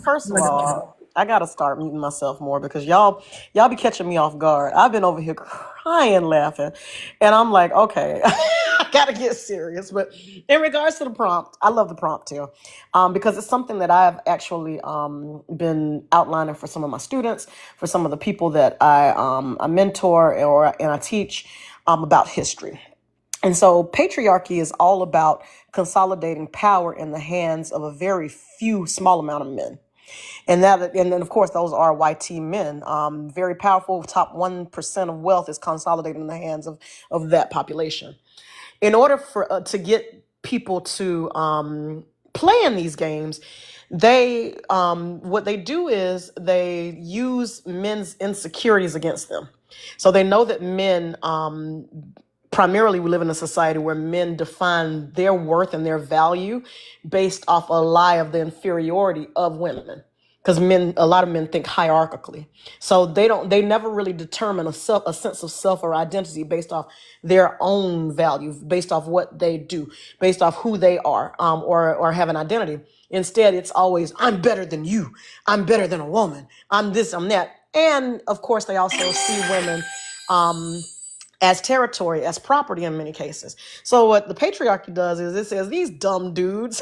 First of all, I gotta start muting myself more because y'all be catching me off guard. I've been over here crying, laughing, and I'm like, okay, I gotta get serious. But in regards to the prompt, I love the prompt too, because it's something that I've actually been outlining for some of my students, for some of the people that I mentor and I teach about history. And so patriarchy is all about consolidating power in the hands of a very few small amount of men. And then of course those are YT men. Very powerful, top 1% of wealth is consolidated in the hands of that population. In order for to get people to play in these games, they what they do is they use men's insecurities against them. So they know that men primarily we live in a society where men define their worth and their value based off a lie of the inferiority of women, because a lot of men think hierarchically. So they never really determine a sense of self or identity based off their own value, based off what they do, based off who they are, or have an identity. Instead, it's always, I'm better than you, I'm better than a woman, I'm this, I'm that. And of course they also see women as territory, as property in many cases. So what the patriarchy does is it says, these dumb dudes,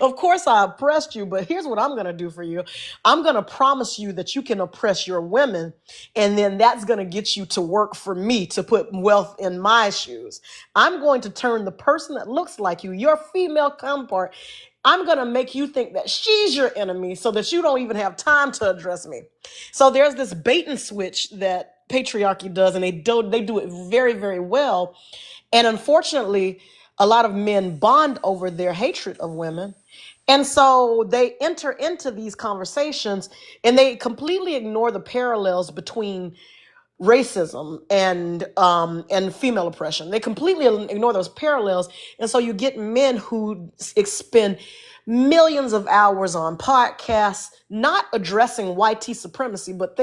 of course I oppressed you, but here's what I'm going to do for you. I'm going to promise you that you can oppress your women, and then that's going to get you to work for me, to put wealth in my shoes. I'm going to turn the person that looks like you, your female counterpart, I'm going to make you think that she's your enemy so that you don't even have time to address me. So there's this bait and switch that patriarchy does, and they do it very, very well. And unfortunately, a lot of men bond over their hatred of women. And so they enter into these conversations and they completely ignore the parallels between racism and female oppression. They completely ignore those parallels, and so you get men who expend millions of hours on podcasts not addressing YT supremacy, but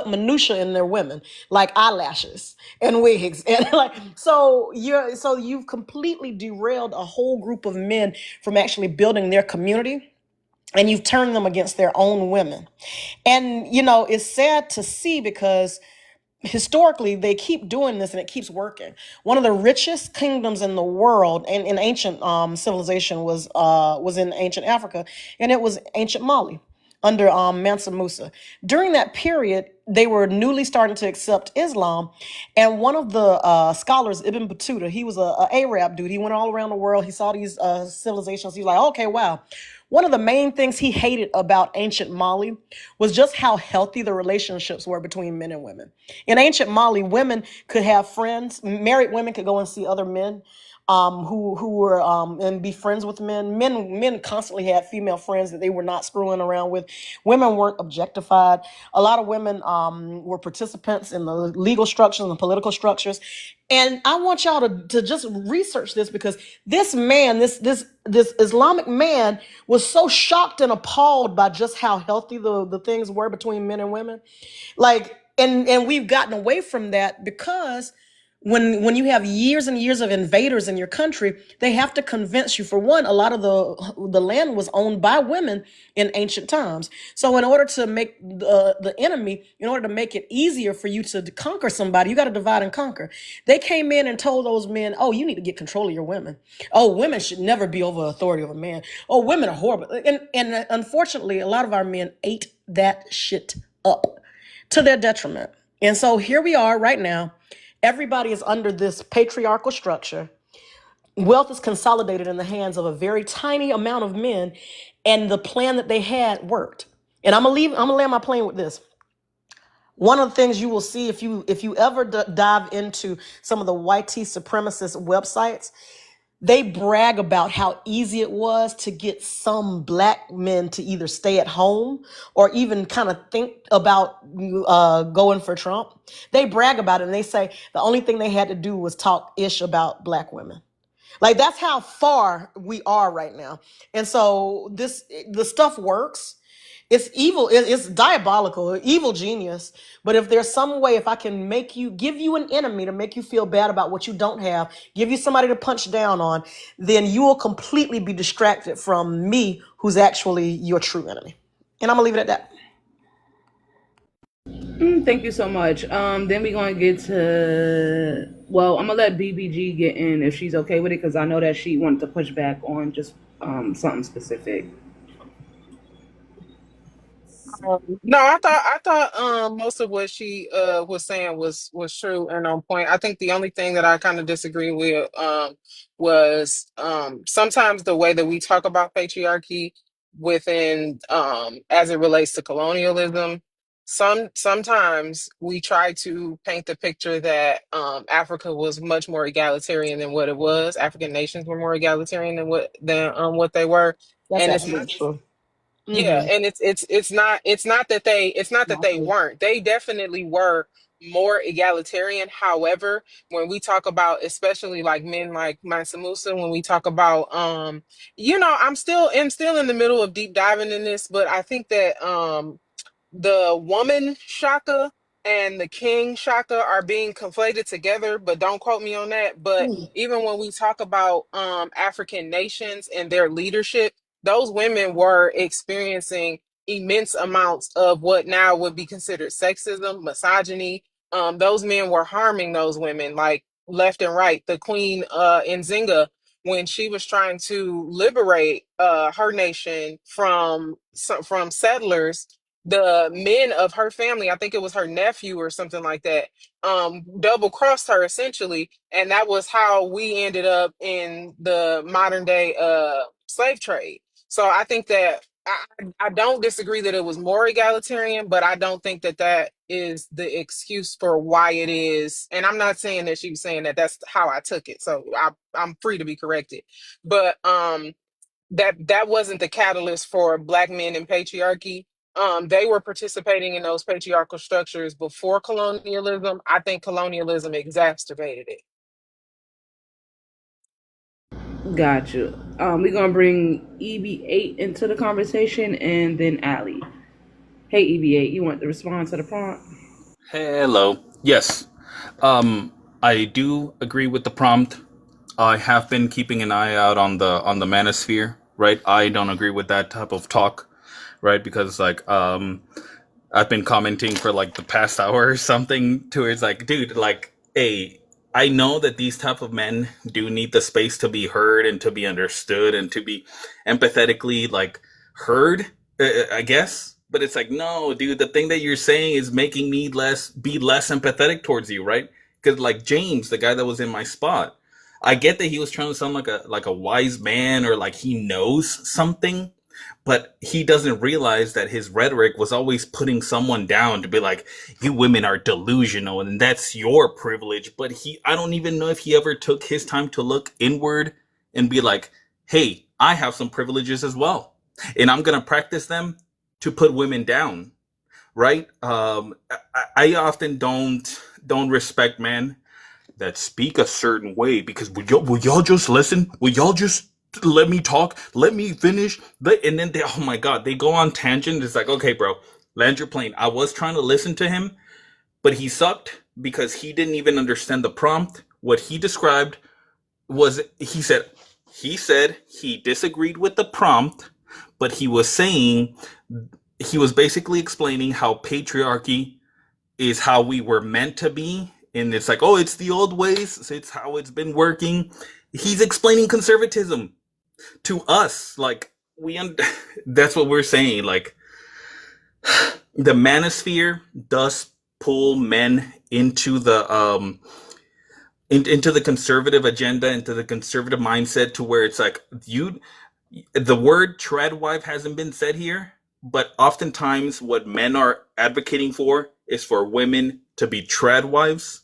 minutia in their women, like eyelashes and wigs, and like you've completely derailed a whole group of men from actually building their community, and you've turned them against their own women. And it's sad to see because historically they keep doing this and it keeps working. One of the richest kingdoms in the world and in ancient civilization was in ancient Africa, and it was ancient Mali under Mansa Musa. During that period, they were newly starting to accept Islam, and one of the scholars, Ibn Battuta, he was a Arab dude. He went all around the world. He saw these civilizations. He's like, okay, wow. One of the main things he hated about ancient Mali was just how healthy the relationships were between men and women. In ancient Mali, women could have friends. Married women could go and see other men who were and be friends with men. Men constantly had female friends that they were not screwing around with. Women weren't objectified. A lot of women were participants in the legal structures and the political structures. And I want y'all to just research this, because this man, this Islamic man, was so shocked and appalled by just how healthy the things were between men and women. Like, and we've gotten away from that because when you have years and years of invaders in your country, they have to convince you. For one, a lot of the land was owned by women in ancient times. So in order to make the enemy, in order to make it easier for you to conquer somebody, you got to divide and conquer. They came in and told those men, oh, you need to get control of your women. Oh, women should never be over the authority of a man. Oh, women are horrible. And unfortunately, a lot of our men ate that shit up to their detriment. And so here we are right now. Everybody is under this patriarchal structure. Wealth is consolidated in the hands of a very tiny amount of men, and the plan that they had worked. And I'm gonna land my plane with this. One of the things you will see if you ever dive into some of the YT supremacist websites, they brag about how easy it was to get some black men to either stay at home or even kind of think about going for Trump. They brag about it and they say the only thing they had to do was talk ish about black women. Like, that's how far we are right now. And so the stuff works. It's evil. It's diabolical, evil genius. But if there's some way, if I can give you an enemy to make you feel bad about what you don't have, give you somebody to punch down on, then you will completely be distracted from me, who's actually your true enemy. And I'm gonna leave it at that. Thank you so much. Then we're gonna get to. Well, I'm gonna let BBG get in if she's okay with it, because I know that she wanted to push back on just something specific. No, I thought most of what she was saying was true and on point. I think the only thing that I kind of disagree with was sometimes the way that we talk about patriarchy within as it relates to colonialism. Sometimes we try to paint the picture that Africa was much more egalitarian than what it was. African nations were more egalitarian than what they were, That's and it's not. absolutely true. Yeah, Mm-hmm. and it's not that they weren't. They definitely were more egalitarian. However, when we talk about especially like men like Mansa Musa, when we talk about I'm still in the middle of deep diving in this, but I think that the woman Shaka and the king Shaka are being conflated together, but don't quote me on that. But even when we talk about African nations and their leadership, those women were experiencing immense amounts of what now would be considered sexism, misogyny. Those men were harming those women like left and right. The queen Nzinga, when she was trying to liberate her nation from settlers, the men of her family, I think it was her nephew or something like that, double crossed her essentially, and that was how we ended up in the modern day slave trade. So I think that I don't disagree that it was more egalitarian, but I don't think that that is the excuse for why it is. And I'm not saying that she was saying that that's how I took it. So I'm free to be corrected. But that wasn't the catalyst for black men in patriarchy. They were participating in those patriarchal structures before colonialism. I think colonialism exacerbated it. Got you. We're gonna bring EB8 into the conversation and then Allie. Hey EB8, you want to respond to the prompt? Hello. Yes. I do agree with the prompt. I have been keeping an eye out on the manosphere, right? I don't agree with that type of talk, right? Because like I've been commenting for like the past hour or something towards like, dude, like, hey, I know that these type of men do need the space to be heard and to be understood and to be empathetically like heard, I guess. But it's like, no, dude, the thing that you're saying is making me be less empathetic towards you, right? Because like James, the guy that was in my spot, I get that he was trying to sound like a wise man or like he knows something, but he doesn't realize that his rhetoric was always putting someone down to be like, you women are delusional and that's your privilege. But I don't even know if he ever took his time to look inward and be like, hey, I have some privileges as well, and I'm going to practice them to put women down. Right. I often don't respect men that speak a certain way because will y'all just listen? Will y'all just let me talk? Let me finish? And then oh my God, they go on tangent. It's like, okay, bro, land your plane. I was trying to listen to him, but he sucked because he didn't even understand the prompt. What he described was he said he disagreed with the prompt, but he was basically explaining how patriarchy is how we were meant to be. And it's like, oh, it's the old ways. It's how it's been working. He's explaining conservatism to us. Like, that's what we're saying. Like, the manosphere does pull men into into the conservative agenda, into the conservative mindset, to where it's like the word treadwife hasn't been said here, but oftentimes what men are advocating for is for women to be treadwives,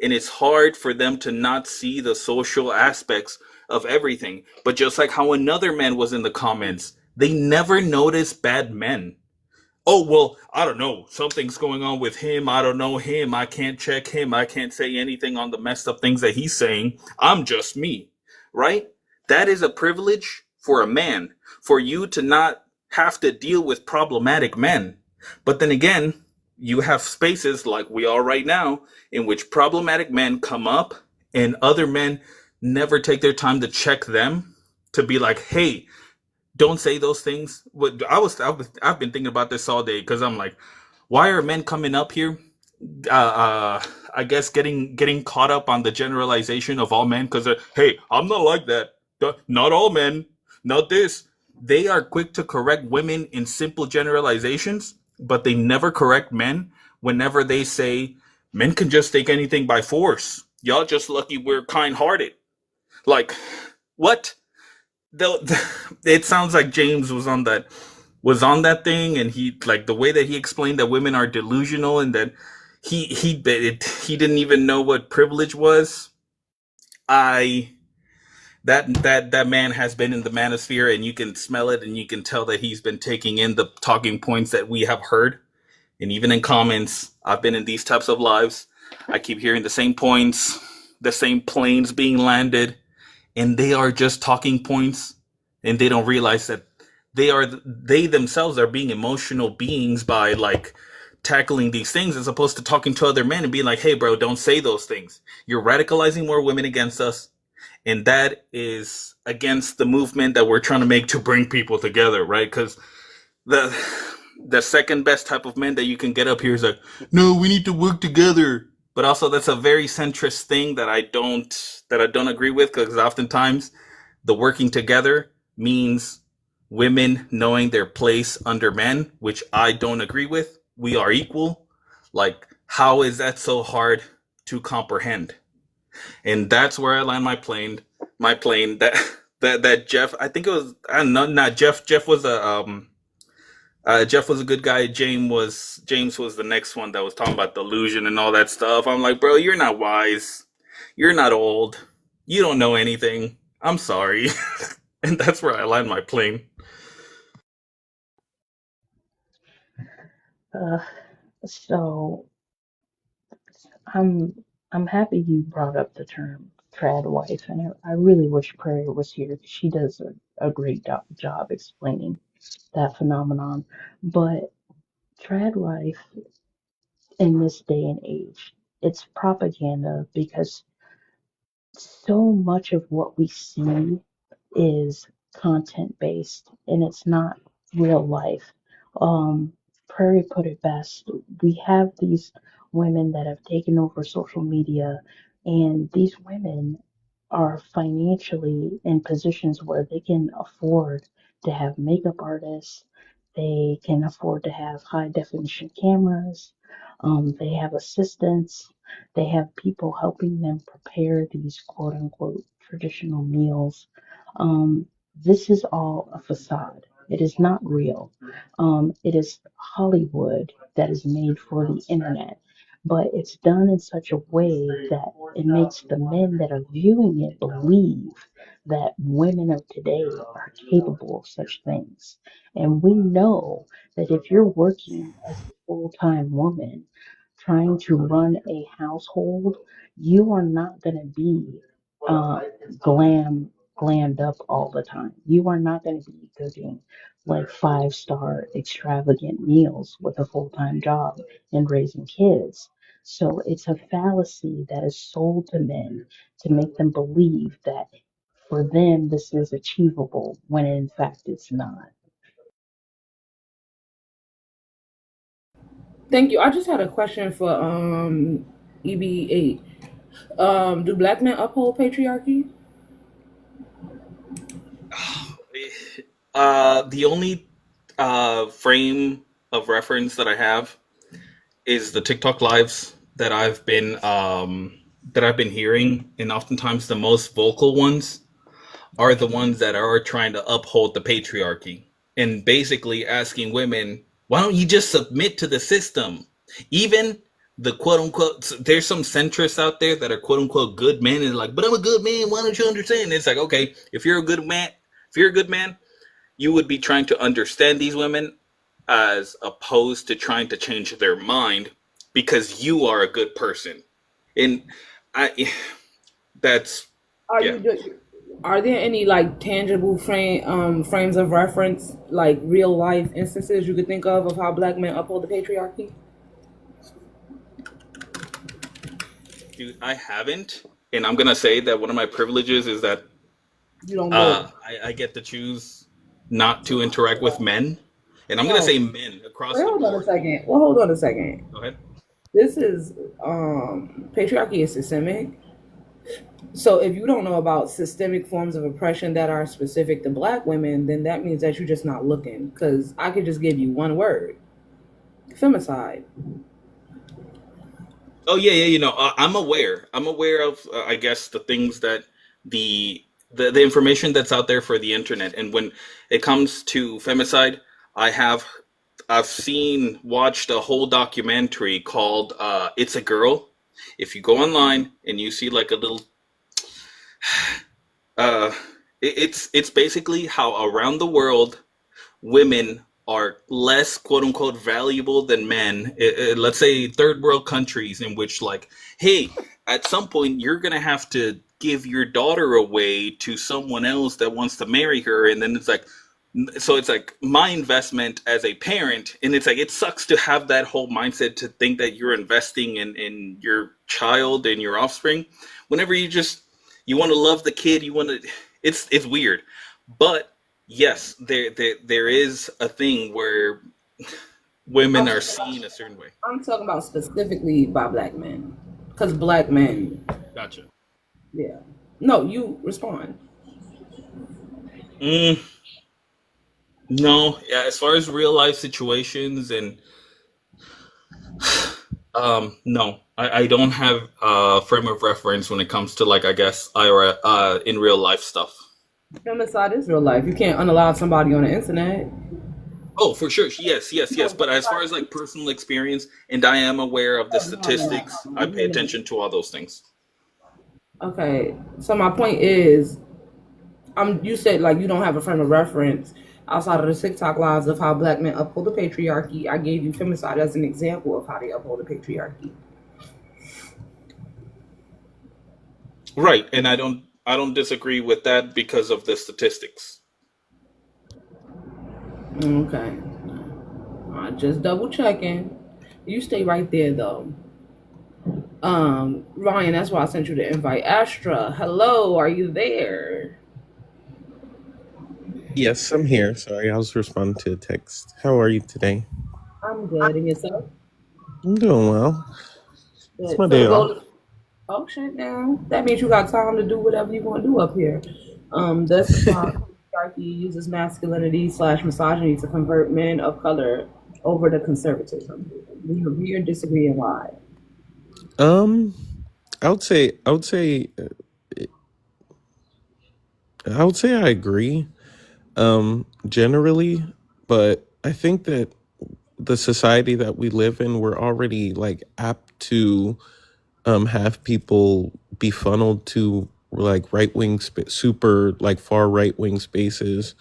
and it's hard for them to not see the social aspects of everything. But just like how another man was in the comments, they never notice bad men. Oh, well, I don't know. Something's going on with him. I don't know him. I can't check him. I can't say anything on the messed up things that he's saying. I'm just me, right? That is a privilege for a man, for you to not have to deal with problematic men. But then again, you have spaces like we are right now in which problematic men come up and other men never take their time to check them, to be like, hey, don't say those things. I've been thinking about this all day because I'm like, why are men coming up here? I guess getting caught up on the generalization of all men because hey, I'm not like that. Not all men, not this. They are quick to correct women in simple generalizations, but they never correct men whenever they say men can just take anything by force. Y'all just lucky we're kind-hearted. Like, what? It sounds like James was on that thing, and he, like, the way that he explained that women are delusional and that he didn't even know what privilege was. I that man has been in the manosphere, and you can smell it, and you can tell that he's been taking in the talking points that we have heard. And even in comments, I've been in these types of lives. I keep hearing the same points, the same planes being landed, and they are just talking points, and they don't realize that they themselves are being emotional beings by like tackling these things, as opposed to talking to other men and being like, hey bro, don't say those things. You're radicalizing more women against us, and that is against the movement that we're trying to make to bring people together, right? Because the the second best type of men that you can get up here is like, no, we need to work together. But also that's a very centrist thing that I don't agree with, because oftentimes the working together means women knowing their place under men, which I don't agree with. We are equal. Like, how is that so hard to comprehend? And that's where I land my plane. That that Jeff, I think it was, I don't know, not Jeff. Jeff was a good guy. James was the next one that was talking about delusion and all that stuff. I'm like, bro, you're not wise. You're not old. You don't know anything. I'm sorry. And that's where I land my plane. Uh, so I'm I'm happy you brought up the term trad wife, and I really wish Prairie was here because she does a great job explaining that phenomenon. But trad wife in this day and age, it's propaganda because so much of what we see is content based and it's not real life. Um, Prairie put it best. We have these women that have taken over social media, and these women are financially in positions where they can afford to have makeup artists, they can afford to have high definition cameras, they have assistants, they have people helping them prepare these quote unquote traditional meals. This is all a facade. It is not real. It is Hollywood that is made for the internet, but it's done in such a way that it makes the men that are viewing it believe that women of today are capable of such things. And we know that if you're working as a full time woman, trying to run a household, you are not going to be uh, glammed up all the time. You are not going to be cooking like five-star extravagant meals with a full-time job and raising kids. So it's a fallacy that is sold to men to make them believe that for them this is achievable when in fact it's not. Thank you. I just had a question for EB8. Do black men uphold patriarchy? The only frame of reference that I have is the TikTok lives that I've been hearing, and oftentimes the most vocal ones are the ones that are trying to uphold the patriarchy and basically asking women, why don't you just submit to the system? Even the quote unquote, there's some centrists out there that are quote unquote good men and like, but I'm a good man. Why don't you understand? And it's like, okay, if you're a good man, you would be trying to understand these women as opposed to trying to change their mind because you are a good person. And I, that's, Are yeah. you are there any like tangible frames of reference, like real life instances you could think of how black men uphold the patriarchy? Dude, I haven't. And I'm going to say that one of my privileges is that You don't know. I get to choose not to interact with men. And I'm going to Oh, say men across wait, the hold on a board. second. Well, hold on a second. Go ahead. This is patriarchy is systemic. So if you don't know about systemic forms of oppression that are specific to black women, then that means that you're just not looking. Because I could just give you one word: femicide. Oh yeah, yeah. You know, I'm aware. I'm aware of, I guess, the things that the, the information that's out there for the internet. And when it comes to femicide, I have watched a whole documentary called "It's a Girl." If you go online and you see like a little, uh, it's basically how around the world women are less quote unquote valuable than men. Let's say third world countries in which like, hey, at some point you're gonna have to give your daughter away to someone else that wants to marry her, and then it's like, so it's like my investment as a parent, and it's like it sucks to have that whole mindset to think that you're investing in your child and your offspring whenever you want to love the kid, you want to, it's weird. But yes, there is a thing where women are seen a certain way. I'm talking about specifically by black men, because black men. Gotcha. Yeah. No, you respond. Mm, no, yeah, as far as real life situations and no, I don't have a frame of reference when it comes to like I guess IRA in real life stuff. Femicide is real life. You can't unalive somebody on the internet. Oh, for sure. Yes. But as far as like personal experience, and I am aware of the statistics, I pay attention to all those things. Okay, so my point is, you said like you don't have a frame of reference outside of the TikTok lives of how black men uphold the patriarchy. I gave you femicide as an example of how they uphold the patriarchy. Right, and I don't disagree with that because of the statistics. Okay, just double checking. You stay right there though. Ryan, that's why I sent you the invite. Astra, hello, are you there? Yes, I'm here. Sorry, I was responding to a text. How are you today? I'm good, and yourself? I'm doing well. It's Good. my So day the off. goal is, oh shit now. That means you got time to do whatever you want to do up here. Thus the patriarchy uses masculinity slash misogyny to convert men of color over to conservatism. Do you agree or disagree, and why? Um, I would say I agree. Generally, but I think that the society that we live in, we're already like apt to have people be funneled to like right wing, super like far right wing spaces,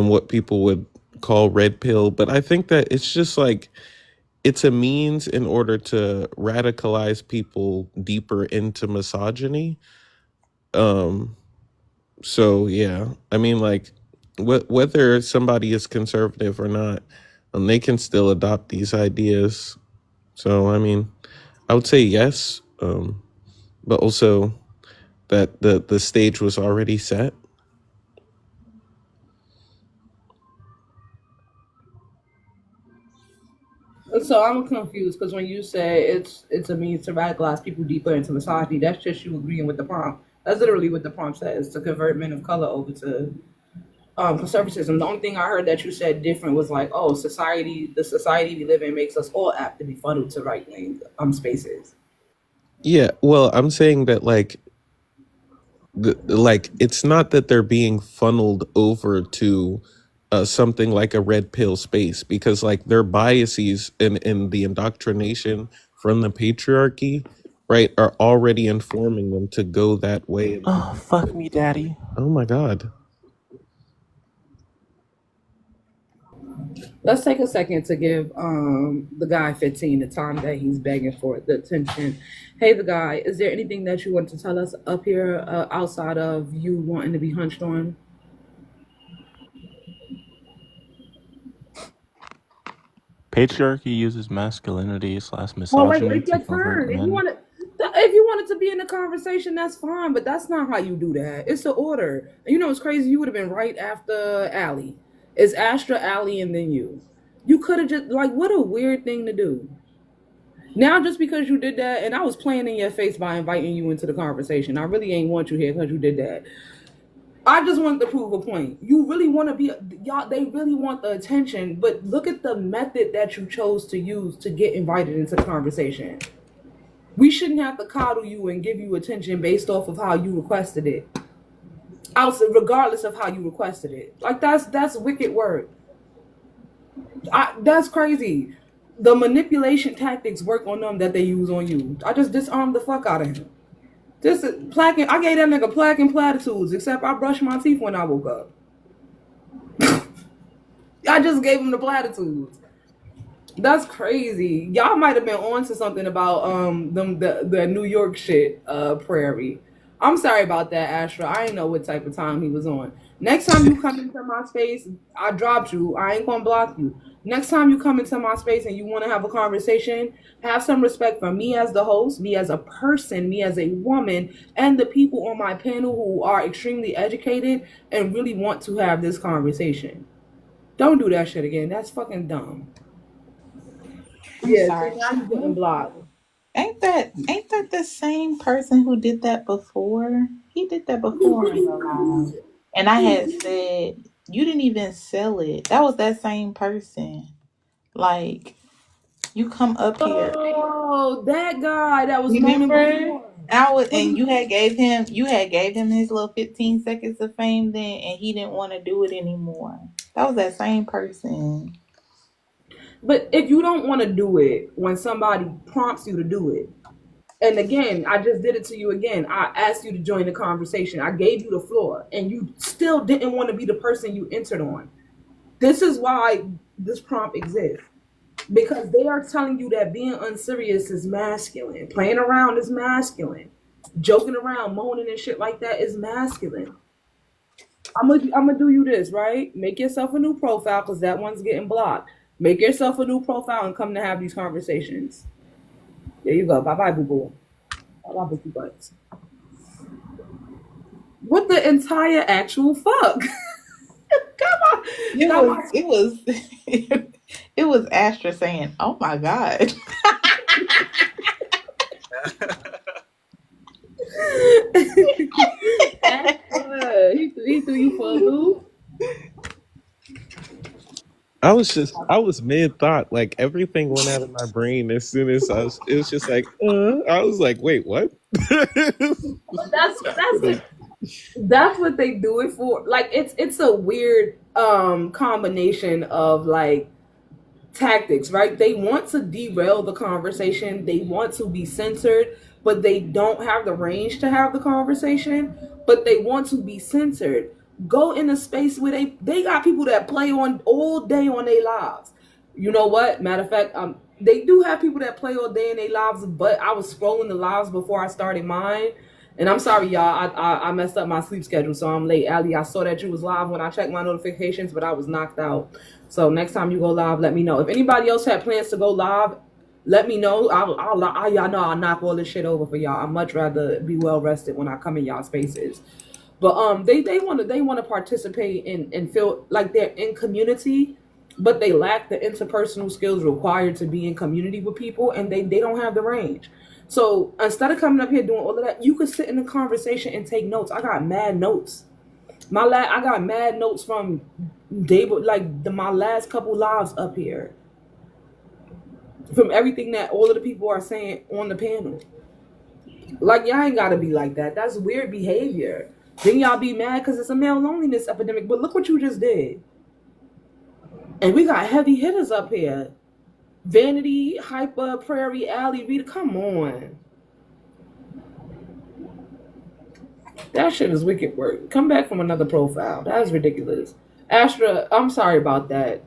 what people would call red pill. But I think that it's just like it's a means in order to radicalize people deeper into misogyny. Um, so yeah, I mean, like, whether somebody is conservative or not, they can still adopt these ideas. So I mean, I would say yes, but also that the stage was already set. So I'm confused because when you say it's a means to radicalize people deeper into misogyny, that's just you agreeing with the prompt. That's literally what the prompt says, to convert men of color over to conservatism. The only thing I heard that you said different was like, oh, the society we live in makes us all apt to be funneled to right wing spaces. Yeah, well, I'm saying that like it's not that they're being funneled over to something like a red pill space, because like their biases in the indoctrination from the patriarchy, right, are already informing them to go that way. Oh, fuck me, daddy. Oh my god. Let's take a second to give the guy 15 the time that he's begging for, the attention. Hey, the guy, is there anything that you want to tell us up here outside of you wanting to be hunched on? Patriarchy uses masculinity slash Well, wait, misogyny it's to your convert turn. men. If you wanted to be in the conversation, that's fine. But that's not how you do that. It's the order. You know, it's crazy. You would have been right after Allie. It's Astra, Allie, and then you. You could have just like, what a weird thing to do. Now, just because you did that, and I was playing in your face by inviting you into the conversation, I really ain't want you here because you did that. I just wanted to prove a point. You really want to be, y'all, they really want the attention, but look at the method that you chose to use to get invited into the conversation. We shouldn't have to coddle you and give you attention based off of how you requested it. Also, regardless of how you requested it. Like that's wicked work. That's crazy. The manipulation tactics work on them that they use on you. I just disarmed the fuck out of him. Just plaque. I gave that nigga plaque and platitudes, except I brushed my teeth when I woke up. I just gave him the platitudes. That's crazy. Y'all might have been on to something about the New York shit, Prairie. I'm sorry about that, Astra. I didn't know what type of time he was on. Next time you come into my space, I dropped you. I ain't gonna block you. Next time you come into my space and you want to have a conversation, have some respect for me as the host, me as a person, me as a woman, and the people on my panel who are extremely educated and really want to have this conversation. Don't do that shit again. That's fucking dumb. I'm Yeah, see, sorry. now you're getting blocked. Ain't that the same person who did that before? He did that before in the live. And I had said you didn't even sell it. That was that same person. Like, You come up here. Oh, that guy that was moaning Remember? before. And you had gave him his little 15 seconds of fame then, and he didn't want to do it anymore. That was that same person. But if you don't want to do it when somebody prompts you to do it, and again, I just did it to you again. I asked you to join the conversation. I gave you the floor, and you still didn't want to be the person you entered on. This is why this prompt exists. Because they are telling you that being unserious is masculine. Playing around is masculine. Joking around, moaning and shit like that is masculine. I'm gonna do you this, right? Make yourself a new profile because that one's getting blocked. Make yourself a new profile and come to have these conversations. There you go. Bye bye, boo boo. Bye bye, boo butts. What the entire actual fuck? Come on. It Come was on. it was it was Astra saying, "Oh my god." He threw you for a loop. I was mid thought, like everything went out of my brain as soon as it was just like, I was like, wait, what? That's that's what they do it for. Like it's a weird combination of like tactics, right? They want to derail the conversation. They want to be censored, but they don't have the range to have the conversation. But they want to be censored. Go in a space where they got people that play on all day on their lives. You know what? Matter of fact, they do have people that play all day in their lives. But I was scrolling the lives before I started mine. And I'm sorry, y'all. I messed up my sleep schedule, so I'm late. Allie, I saw that you was live when I checked my notifications, but I was knocked out. So next time you go live, let me know. If anybody else had plans to go live, let me know. Y'all know I'll knock all this shit over for y'all. I'd much rather be well rested when I come in y'all spaces. But they wanna participate and feel like they're in community, but they lack the interpersonal skills required to be in community with people, and they don't have the range. So instead of coming up here doing all of that, you could sit in the conversation and take notes. I got mad notes. I got mad notes from my last couple lives up here, from everything that all of the people are saying on the panel. Like, y'all ain't gotta be like that. That's weird behavior. Then y'all be mad because it's a male loneliness epidemic. But look what you just did. And we got heavy hitters up here. Vanity, Hyper, Prairie, Alley, Rita. Come on. That shit is wicked work. Come back from another profile. That is ridiculous. Astra, I'm sorry about that.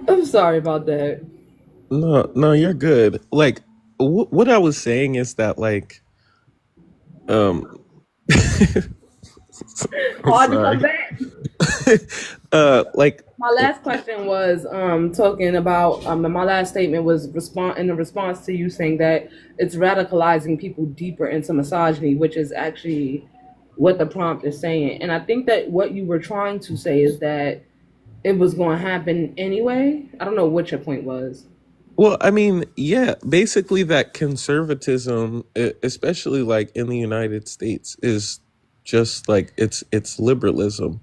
I'm sorry about that. No, you're good. Like, what I was saying is that, like, um, I'm Hard to come sorry. back. Like, My last question was talking about my last statement was in response to you saying that it's radicalizing people deeper into misogyny, which is actually what the prompt is saying. And I think that what you were trying to say is that it was going to happen anyway. I don't know what your point was. well, I mean, yeah, basically that conservatism, especially like in the United States, is just like it's liberalism,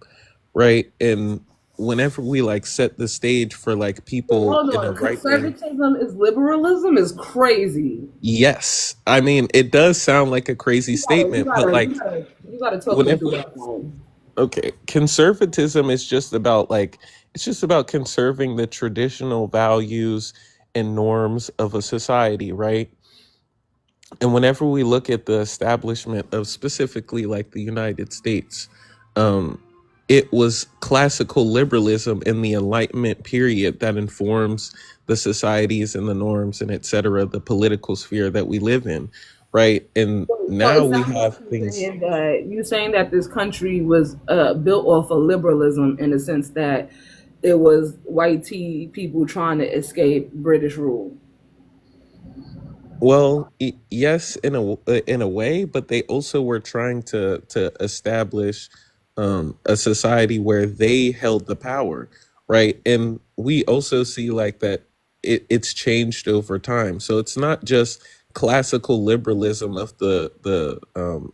right? And whenever we like set the stage for like people Hold in a on, right wing, conservatism is liberalism is crazy. yes, I mean it does sound like a crazy You gotta, you statement, but gotta, you like gotta, you gotta talk me whenever through that one. okay, conservatism is just about like it's just about conserving the traditional values and norms of a society, right? And whenever we look at the establishment of specifically like the United States, um, it was classical liberalism in the Enlightenment period that informs the societies and the norms and et cetera, the political sphere that we live in, right? And So it now we sounds like have things. you saying that this country was built off of liberalism in the sense that it was white tea people trying to escape British rule. Well, yes, in a way, but they also were trying to establish a society where they held the power, right? And we also see like that it's changed over time. So it's not just classical liberalism of the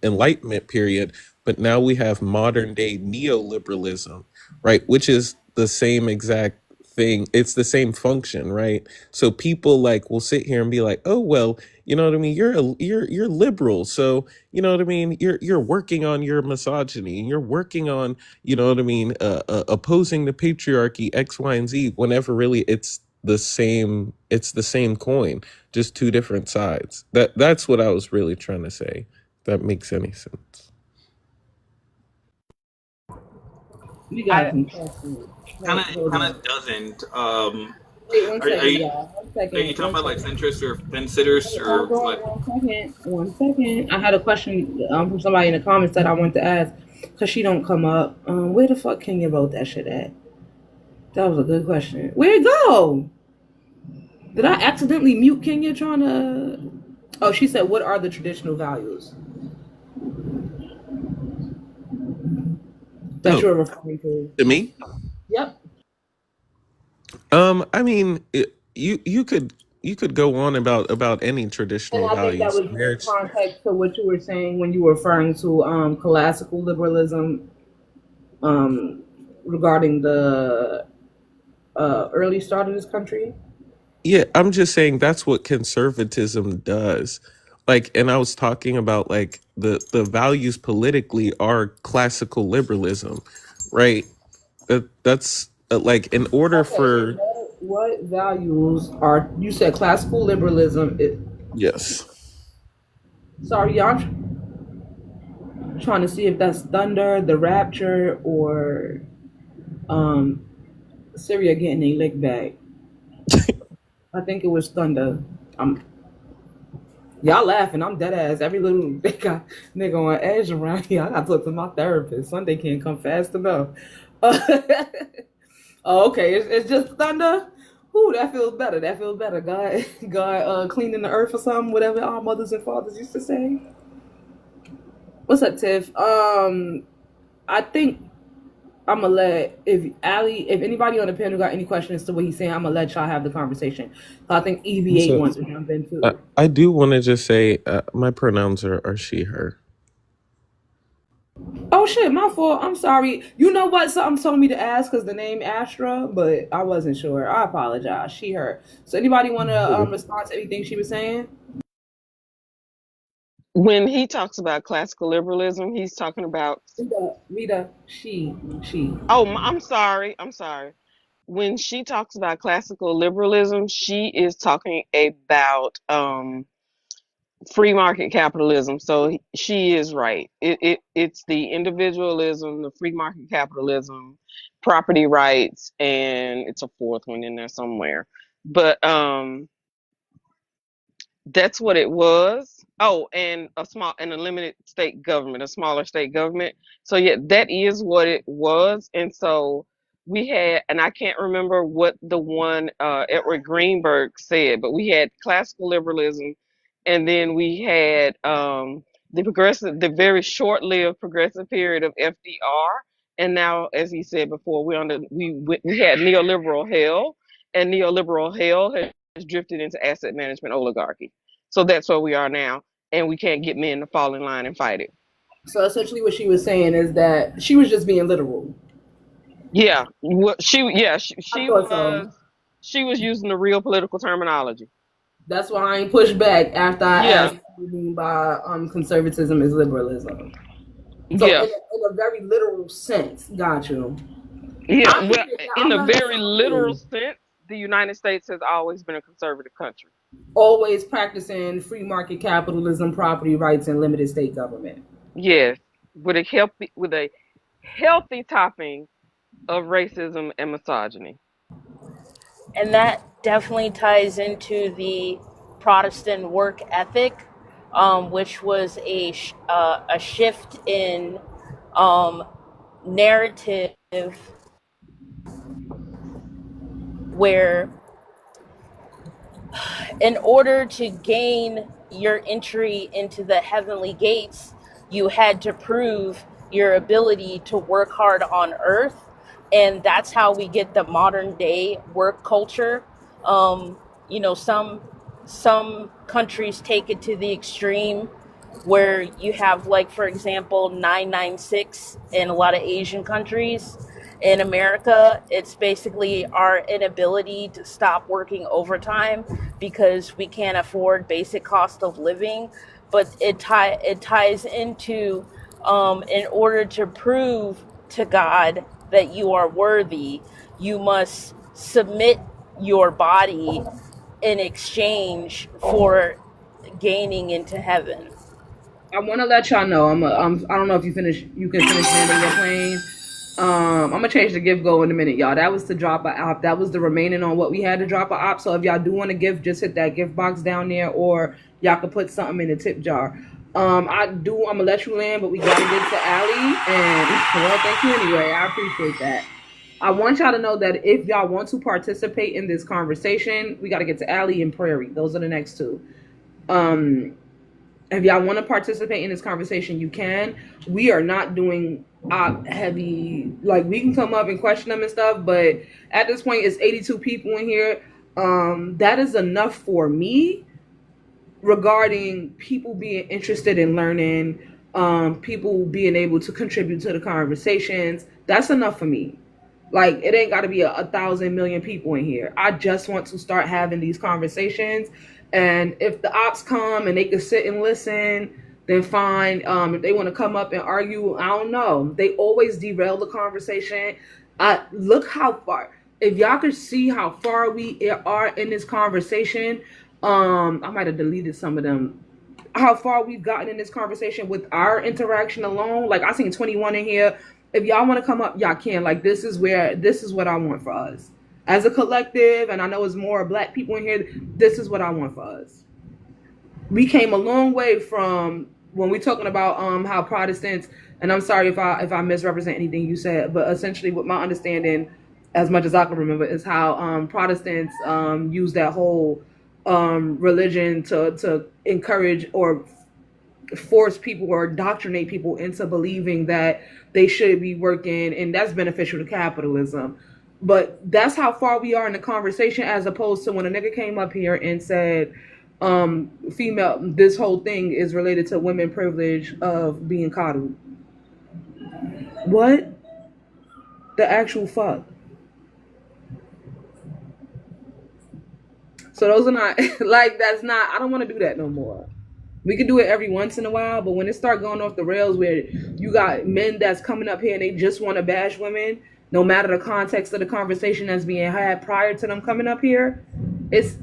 Enlightenment period, but now we have modern day neoliberalism, right? Which is the same exact thing. It's the same function, right? So people like will sit here and be like, "Oh well, you know what I mean? You're liberal, so you know what I mean. You're working on your misogyny, and you're working on you know what I mean, opposing the patriarchy X, Y, and Z. Whenever really it's the same. It's the same coin, just two different sides. That's what I was really trying to say. If that makes any sense. We got I some questions. Kind of, Hold kind on. of doesn't. Wait, one Are, are second, you y'all. One are you second. talking One about like second. centrists or fence sitters or Hold on. what? 1 second. 1 second. I had a question from somebody in the comments that I wanted to ask because she don't come up. Where the fuck Kenya wrote that shit at? That was a good question. Where'd it go? Did I accidentally mute Kenya trying to? Oh, she said, "What are the traditional values that Oh, you're referring to?" to me? Yep. I mean, you could go on about any And traditional I think that values. was in Marriage. context to what you were saying when you were referring to classical liberalism um, regarding the early start of this country. Yeah, I'm just saying that's what conservatism does. Like, and I was talking about like the values politically are classical liberalism, right? That's like in order Okay, so for what values are you said classical liberalism? yes. Sorry, y'all. Trying to see if that's thunder, the rapture, or um, Syria getting a lick back. I think it was thunder. I'm Y'all laughing. I'm dead ass. Every little nigga on edge around here. I gotta talk to my therapist. Sunday can't come fast enough. Oh, okay. It's just thunder. Ooh, that feels better. That feels better. God, cleaning the earth or something. Whatever our mothers and fathers used to say. What's up, Tiff? I think I'm gonna let if anybody on the panel got any questions to what he's saying, I'm gonna let y'all have the conversation. I think EV8 So wants to jump in too. I do want to just say my pronouns are she her. Oh shit, my fault. I'm sorry. You know what? Something told me to ask because the name Astra, but I wasn't sure. I apologize. She, her. So anybody want to respond to anything she was saying? When he talks about classical liberalism, he's talking about. Rita, she. Oh, I'm sorry. I'm sorry. When she talks about classical liberalism, she is talking about free market capitalism. So she is right. It's the individualism, the free market capitalism, property rights, and it's a fourth one in there somewhere. But that's what it was. Oh, and a limited state government, a smaller state government. So yeah, that is what it was. And so we had, and I can't remember what the one Edward Greenberg said, but we had classical liberalism, and then we had the very short-lived progressive period of FDR, and now, as he said before, we had neoliberal hell, and neoliberal hell has drifted into asset management oligarchy. So that's where we are now, and we can't get men to fall in line and fight it. So essentially, what she was saying is that she was just being literal. Yeah, I thought so. she was using the real political terminology. That's why I ain't pushed back after I asked Yeah, what you mean by conservatism is liberalism. So yeah, in a very literal sense, got you. yeah. I Well, get it. Now, in I'm a not very literal disagreeing. sense, the United States has always been a conservative country. Always practicing free market capitalism, property rights, and limited state government. Yes, with a healthy topping of racism and misogyny. And that definitely ties into the Protestant work ethic, which was a shift in um, narrative where in order to gain your entry into the heavenly gates, you had to prove your ability to work hard on earth. And that's how we get the modern day work culture. You know, some countries take it to the extreme where you have, like, for example, 996 in a lot of Asian countries. In America, it's basically our inability to stop working overtime because we can't afford basic cost of living. But it ties into in order to prove to God that you are worthy, you must submit your body in exchange for gaining into heaven. I want to let y'all know. I don't know if you finish. You can finish landing your plane. I'm gonna change the gift goal in a minute, y'all. That was to drop a op. That was the remaining on what we had to drop a op. So if y'all do want to give, just hit that gift box down there, or y'all can put something in the tip jar. I'm gonna let you land, but we gotta get to Allie. And well, thank you anyway. I appreciate that. I want y'all to know that if y'all want to participate in this conversation, we gotta get to Allie and Prairie. Those are the next two. If y'all want to participate in this conversation, you can. We are not doing heavy, like we can come up and question them and stuff, but at this point it's 82 people in here. That is enough for me regarding people being interested in learning, people being able to contribute to the conversations. That's enough for me. Like, it ain't got to be a 1,000,000,000 people in here. I just want to start having these conversations. And if the ops come and they can sit and listen, then fine. If they want to come up and argue, I don't know. They always derail the conversation. Look how far. If y'all could see how far we are in this conversation, I might have deleted some of them. How far we've gotten in this conversation with our interaction alone. Like, I seen 21 in here. If y'all want to come up, y'all can. Like, this is what I want for us as a collective. And I know it's more Black people in here. This is what I want for us. We came a long way from when we're talking about how Protestants, and I'm sorry if I misrepresent anything you said, but essentially what my understanding, as much as I can remember, is how Protestants use that whole religion to encourage or force people or indoctrinate people into believing that they should be working, and that's beneficial to capitalism. But that's how far we are in the conversation, as opposed to when a nigga came up here and said, female, this whole thing is related to women privilege of being coddled. What the actual fuck? So those are not like, that's not, I don't want to do that no more. We can do it every once in a while, but when it start going off the rails where you got men that's coming up here and they just want to bash women, no matter the context of the conversation that's being had prior to them coming up here, it's,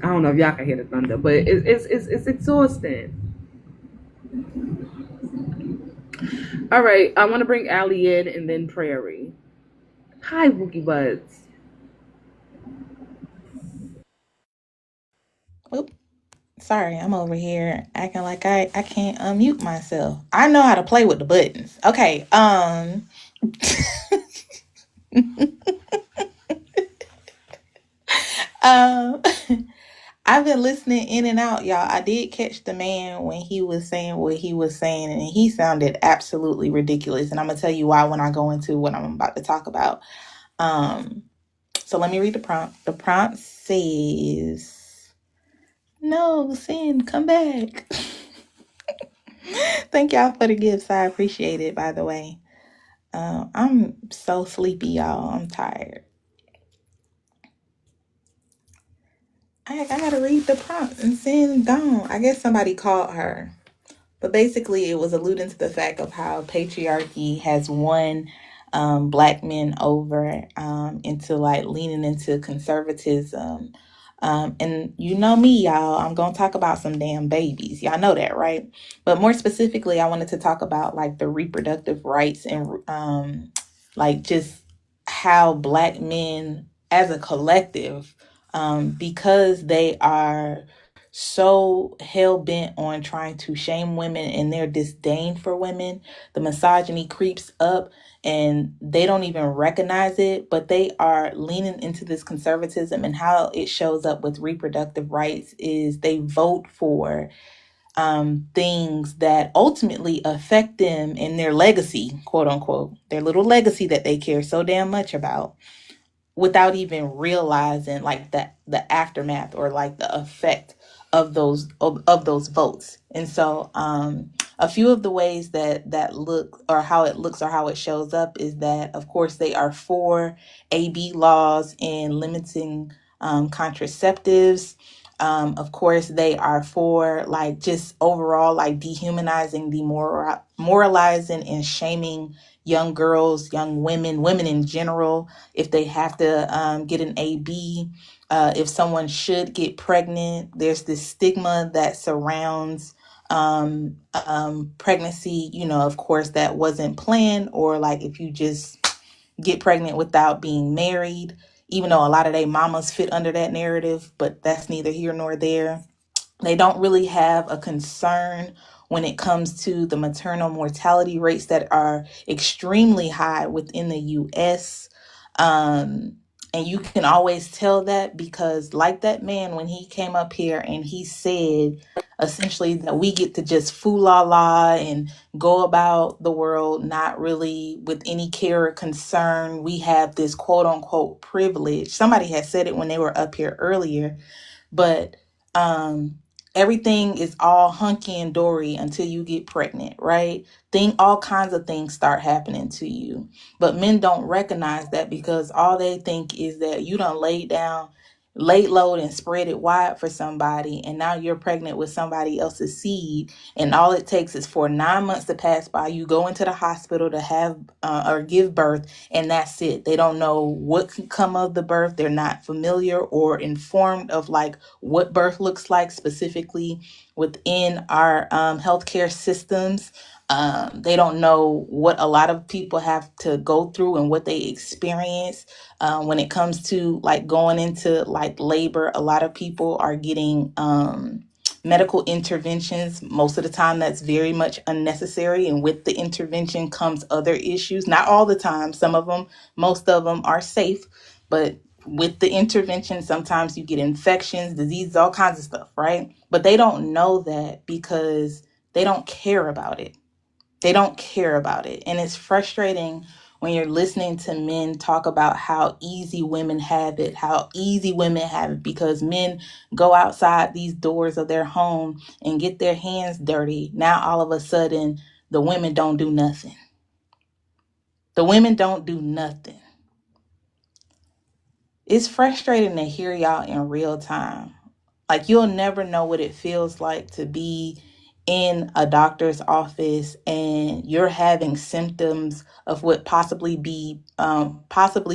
I don't know if y'all can hear the thunder, but it's exhausting. All right, I want to bring Allie in and then Prairie. Hi, Wookie Buds. Oop, sorry, I'm over here acting like I can't unmute myself. I know how to play with the buttons. Okay, um, I've been listening in and out, y'all. I did catch the man when he was saying what he was saying, and he sounded absolutely ridiculous. And I'm gonna tell you why when I go into what I'm about to talk about. So let me read the prompt. The prompt says, "No, Sin, come back." Thank y'all for the gifts. I appreciate it, by the way. I'm so sleepy, y'all. I'm tired. I gotta read the prompt and Sin gone. I guess somebody called her. But basically, it was alluding to the fact of how patriarchy has won Black men over into like leaning into conservatism. And you know me, y'all, I'm going to talk about some damn babies. Y'all know that, right? But more specifically, I wanted to talk about like the reproductive rights and like just how Black men as a collective, because they are so hell bent on trying to shame women and their disdain for women, the misogyny creeps up and they don't even recognize it, but they are leaning into this conservatism. And how it shows up with reproductive rights is they vote for things that ultimately affect them in their legacy, quote unquote, their little legacy that they care so damn much about, without even realizing like the aftermath or like the effect of those votes. And so A few of the ways that look, or how it looks, or how it shows up, is that, of course, they are for AB laws and limiting contraceptives. Of course, they are for like just overall like dehumanizing, demoralizing, and shaming young girls, young women, women in general, if they have to get an AB. If someone should get pregnant, there's this stigma that surrounds pregnancy, of course, that wasn't planned, or like if you just get pregnant without being married, even though a lot of they mamas fit under that narrative, but that's neither here nor there. They don't really have a concern when it comes to the maternal mortality rates that are extremely high within the US. And you can always tell that because, like that man, when he came up here and he said essentially that we get to just fool la la and go about the world not really with any care or concern. We have this quote unquote privilege. Somebody had said it when they were up here earlier, but um everything is all hunky and dory until you get pregnant, right? All kinds of things start happening to you, but men don't recognize that because all they think is that you done laid load and spread it wide for somebody, and now you're pregnant with somebody else's seed, and all it takes is for 9 months to pass by, you go into the hospital to have or give birth, and that's it. They don't know what can come of the birth. They're not familiar or informed of like what birth looks like specifically within our healthcare systems. They don't know what a lot of people have to go through and what they experience when it comes to like going into like labor. A lot of people are getting medical interventions. Most of the time, that's very much unnecessary. And with the intervention comes other issues. Not all the time. Some of them, most of them are safe, but with the intervention, sometimes you get infections, diseases, all kinds of stuff, right? But they don't know that because they don't care about it. They don't care about it. And it's frustrating when you're listening to men talk about how easy women have it, because men go outside these doors of their home and get their hands dirty. Now, all of a sudden, the women don't do nothing. The women don't do nothing. It's frustrating to hear y'all in real time. Like, you'll never know what it feels like to be in a doctor's office and you're having symptoms of what possibly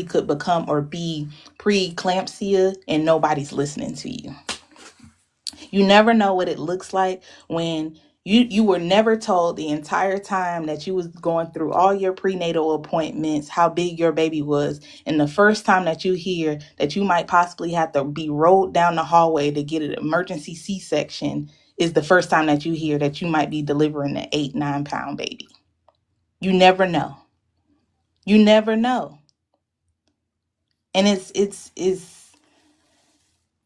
could become or be preeclampsia, and nobody's listening to you. You never know what it looks like when you were never told the entire time that you was going through all your prenatal appointments how big your baby was. And the first time that you hear that you might possibly have to be rolled down the hallway to get an emergency C-section is the first time that you hear that you might be delivering an 8-9 pound baby. You never know. You never know. And it's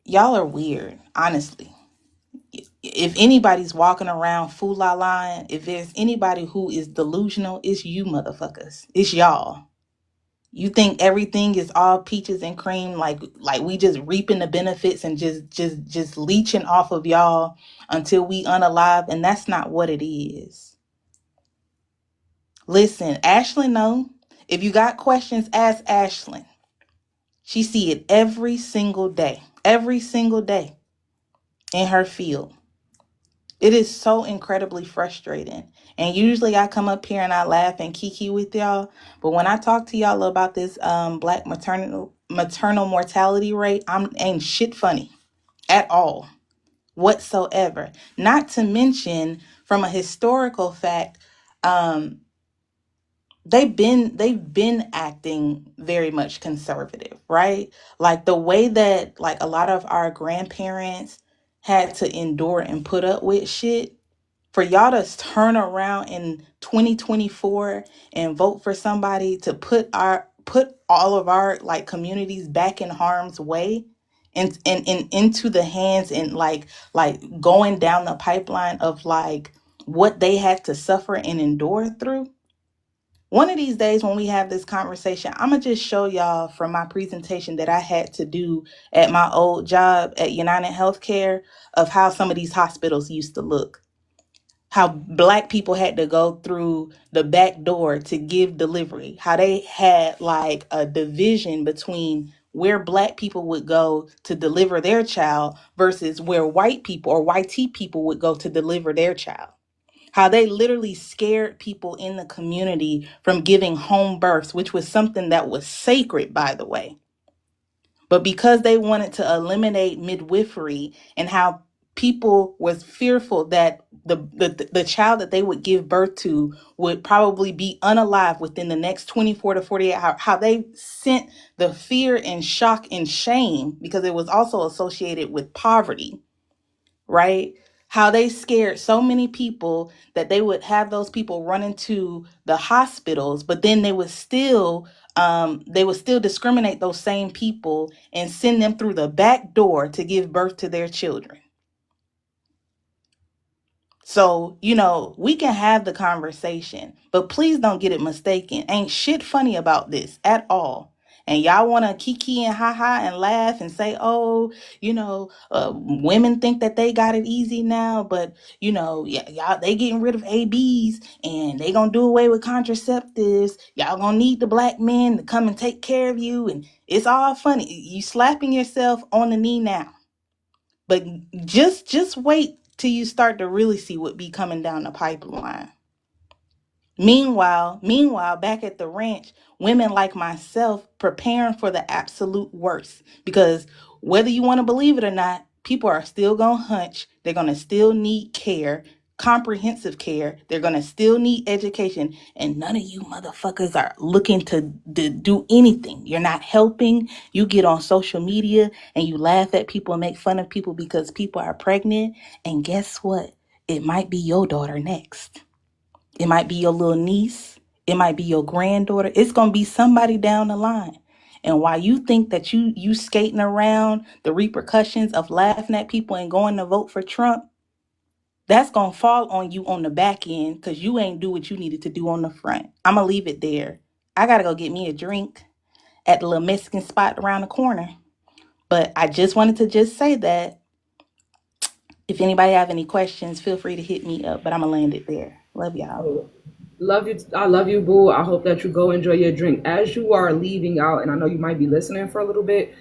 y'all are weird, honestly. If anybody's walking around fool la line, if there's anybody who is delusional, it's you motherfuckers. It's y'all. You think everything is all peaches and cream, like we just reaping the benefits and just leeching off of y'all until we unalive, and that's not what it is. Listen, Ashlyn, no. If you got questions, ask Ashlyn. She see it every single day in her field. It is so incredibly frustrating. And usually I come up here and I laugh and kiki with y'all. But when I talk to y'all about this black maternal mortality rate, ain't shit funny at all whatsoever. Not to mention, from a historical fact, they've been acting very much conservative, right? Like the way that like a lot of our grandparents had to endure and put up with shit, for y'all to turn around in 2024 and vote for somebody to put all of our like communities back in harm's way and into the hands and like going down the pipeline of like what they had to suffer and endure through. One of these days when we have this conversation, I'm going to just show y'all from my presentation that I had to do at my old job at United Healthcare of how some of these hospitals used to look. how black people had to go through the back door to give delivery, how they had like a division between where black people would go to deliver their child versus where white people or YT people would go to deliver their child. How they literally scared people in the community from giving home births, which was something that was sacred, by the way. But because they wanted to eliminate midwifery and how people was fearful that the child that they would give birth to would probably be unalive within the next 24 to 48 hours, how they sent the fear and shock and shame, because it was also associated with poverty, right? How they scared so many people that they would have those people run into the hospitals, but then they would still discriminate those same people and send them through the back door to give birth to their children. So, we can have the conversation, but please don't get it mistaken. Ain't shit funny about this at all. And y'all want to kiki and ha and laugh and say, oh, women think that they got it easy now, but, y'all, they getting rid of ABs and they going to do away with contraceptives. Y'all going to need the black men to come and take care of you. And it's all funny. You slapping yourself on the knee now. But just wait till you start to really see what be coming down the pipeline. Meanwhile, back at the ranch, women like myself preparing for the absolute worst. Because whether you want to believe it or not, people are still going to hunch. They're going to still need care, comprehensive care. They're going to still need education. And none of you motherfuckers are looking to do anything. You're not helping. You get on social media and you laugh at people and make fun of people because people are pregnant. And guess what? It might be your daughter next. It might be your little niece. It might be your granddaughter. It's going to be somebody down the line. And while you think that you skating around the repercussions of laughing at people and going to vote for Trump, that's going to fall on you on the back end because you ain't do what you needed to do on the front. I'm going to leave it there. I got to go get me a drink at the little Mexican spot around the corner. But I just wanted to just say that if anybody have any questions, feel free to hit me up. But I'm going to land it there. Love y'all. Love you. I love you, boo. I hope that you go enjoy your drink. As you are leaving out, and I know you might be listening for a little bit,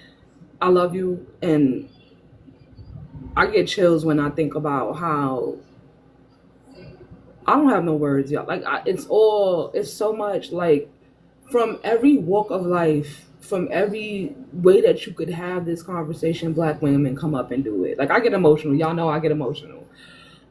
I love you. And I get chills when I think about how I don't have no words, y'all. Like, it's so much, like, from every walk of life, from every way that you could have this conversation, black women come up and do it. Like, I get emotional. Y'all know I get emotional.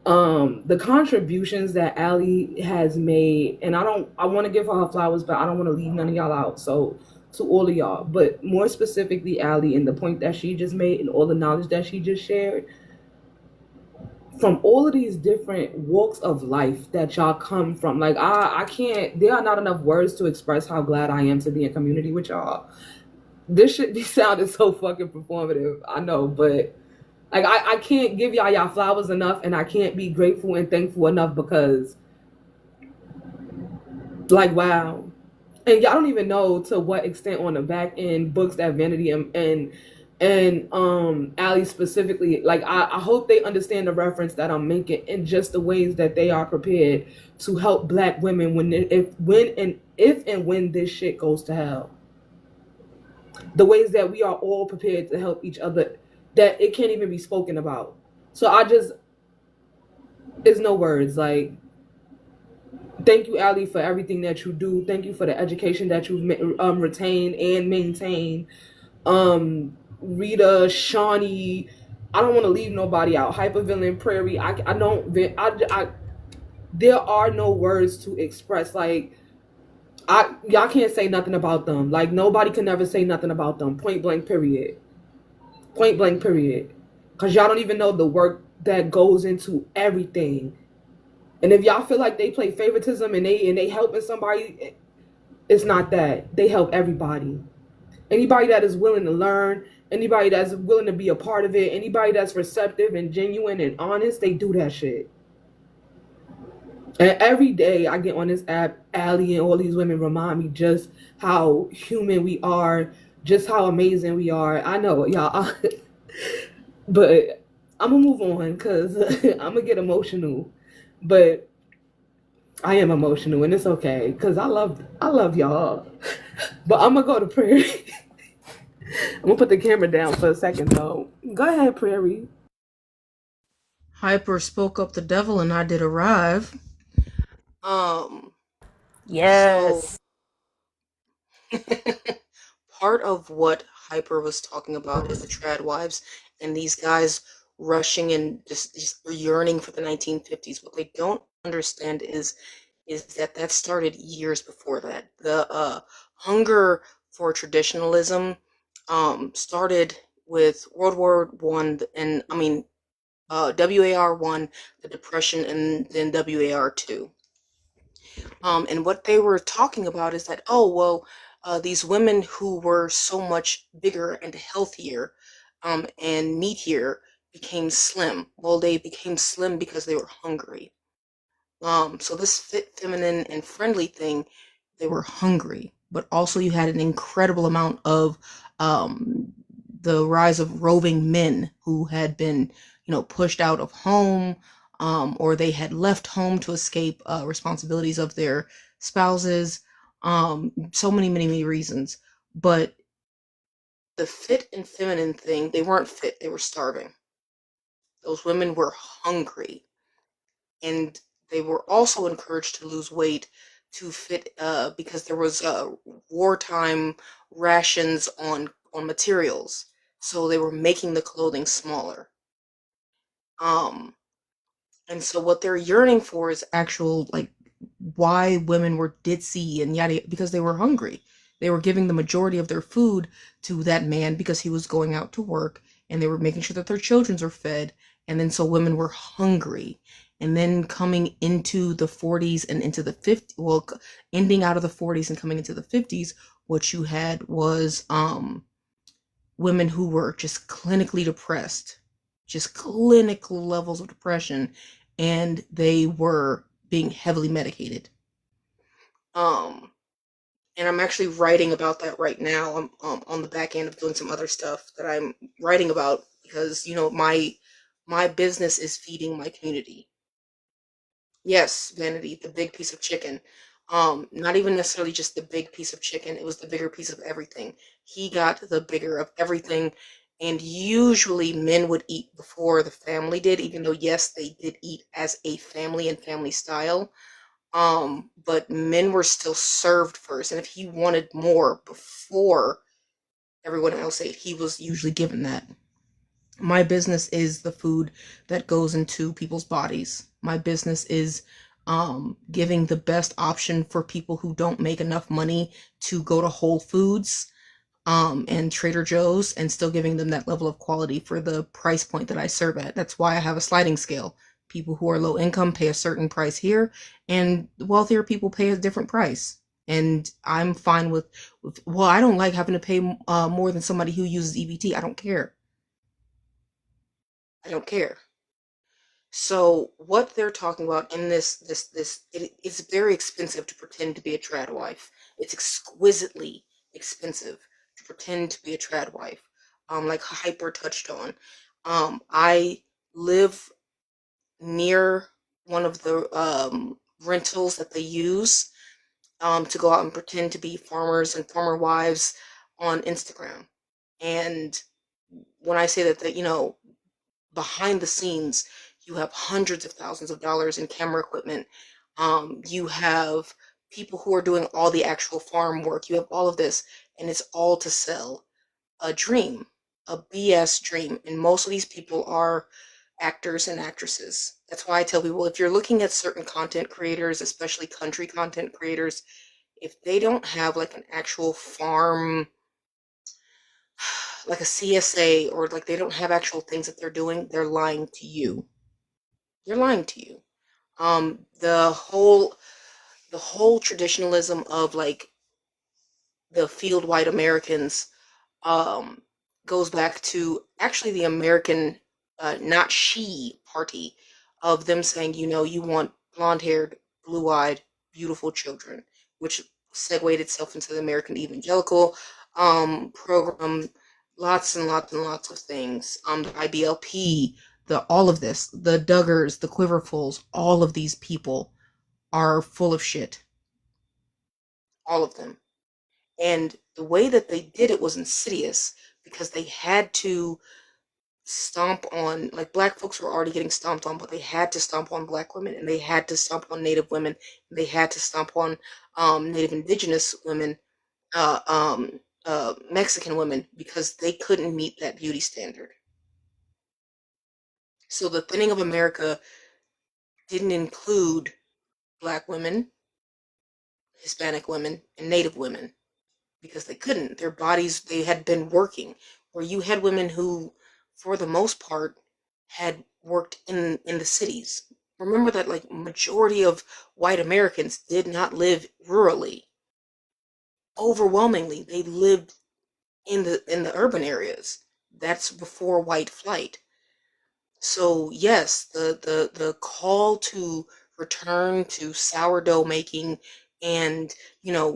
The contributions that Allie has made, and I want to give her flowers, but I don't want to leave none of y'all out. So to all of y'all, but more specifically Allie, and the point that she just made and all the knowledge that she just shared, from all of these different walks of life that y'all come from, like I can't, there are not enough words to express how glad I am to be in community with y'all. This should be sounding so fucking performative, I know, but like, I can't give y'all flowers enough, and I can't be grateful and thankful enough because, like, wow. And y'all don't even know to what extent on the back end books that Vanity and Allie specifically, like, I hope they understand the reference that I'm making and just the ways that they are prepared to help black women if and when this shit goes to hell. The ways that we are all prepared to help each other, that it can't even be spoken about. So there's no words. Like, thank you, Allie, for everything that you do. Thank you for the education that you've retained and maintained. Rita, Shawnee, I don't want to leave nobody out. Hypervillain, Prairie, there are no words to express. Like, y'all can't say nothing about them. Like, nobody can never say nothing about them. Point blank, period. Point blank, period. Because y'all don't even know the work that goes into everything. And if y'all feel like they play favoritism and they helping somebody, it's not that. They help everybody. Anybody that is willing to learn, anybody that's willing to be a part of it, anybody that's receptive and genuine and honest, they do that shit. And every day I get on this app, Allie and all these women remind me just how human we are, just how amazing we are. I know, y'all. But I'm going to move on because I'm going to get emotional. But I am emotional, and it's okay because I love y'all. But I'm gonna go to prayer. I'm gonna put the camera down for a second though. Go ahead, Prairie. Hyper spoke up the devil, and I did arrive. Um, so Yes. part of what Hyper was talking about is the trad wives and these guys rushing and just yearning for the 1950s. What they don't understand is that that started years before that. The hunger for traditionalism started with World War One, and I mean WAR one, the Depression, and then WAR two. And what they were talking about is that, oh, well, these women who were so much bigger and healthier and meatier became slim. Well, they became slim because they were hungry. So this fit, feminine, and friendly thing, they were hungry, but also you had an incredible amount of um, the rise of roving men who had been, pushed out of home, or they had left home to escape responsibilities of their spouses. So many, many, many reasons. But the fit and feminine thing, they weren't fit; they were starving. Those women were hungry, and they were also encouraged to lose weight to fit because there was wartime rations on materials, so they were making the clothing smaller. um and so what they're yearning for is actual, like, why women were ditzy and yada, because they were hungry. They were giving the majority of their food to that man because he was going out to work, and they were making sure that their children were fed. And then so women were hungry. And then coming into the 40s and into the 50s, well, ending out of the 40s and coming into the 50s, what you had was women who were just clinically depressed, just clinical levels of depression, and they were being heavily medicated. Um, and I'm actually writing about that right now. I'm on the back end of doing some other stuff that I'm writing about because my business is feeding my community. Yes, Vanity, the big piece of chicken. Not even necessarily just the big piece of chicken, it was the bigger piece of everything. He got the bigger of everything, and usually men would eat before the family did, even though yes, they did eat as a family and family style. But men were still served first, and if he wanted more before everyone else ate, he was usually given that. My business is the food that goes into people's bodies. My business is giving the best option for people who don't make enough money to go to Whole Foods and Trader Joe's, and still giving them that level of quality for the price point that I serve at. That's why I have a sliding scale. People who are low income pay a certain price here, and wealthier people pay a different price. And I'm fine with well, I don't like having to pay more than somebody who uses EBT. I don't care. I don't care. So what they're talking about in it's very expensive to pretend to be a trad wife. It's exquisitely expensive to pretend to be a trad wife. Like Hyper touched on. I live near one of the rentals that they use to go out and pretend to be farmers and farmer wives on Instagram. And when I say that, behind the scenes, you have hundreds of thousands of dollars in camera equipment. You have people who are doing all the actual farm work. You have all of this, and it's all to sell a dream, a BS dream. And most of these people are actors and actresses. That's why I tell people, if you're looking at certain content creators, especially country content creators, if they don't have like an actual farm, like a CSA, or like they don't have actual things that they're doing, they're lying to you. They're lying to you. Um, the whole the whole traditionalism of like the field white Americans um, goes back to actually the American not she party of them saying, you want blonde haired, blue eyed, beautiful children, which segued itself into the American evangelical program, lots and lots and lots of things. The IBLP, all of this, the Duggars, the Quiverfuls, all of these people are full of shit. All of them. And the way that they did it was insidious because they had to stomp on, like, black folks were already getting stomped on, but they had to stomp on black women, and they had to stomp on Native women, and they had to stomp on Native Indigenous women, uh, um, Mexican women, because they couldn't meet that beauty standard. So the thinning of America didn't include black women, Hispanic women, and Native women because they couldn't. Their bodies, they had been working. Where you had women who, for the most part, had worked in the cities. Remember that, like, majority of white Americans did not live rurally. Overwhelmingly, they lived in the urban areas. That's before white flight. So yes, the call to return to sourdough making and,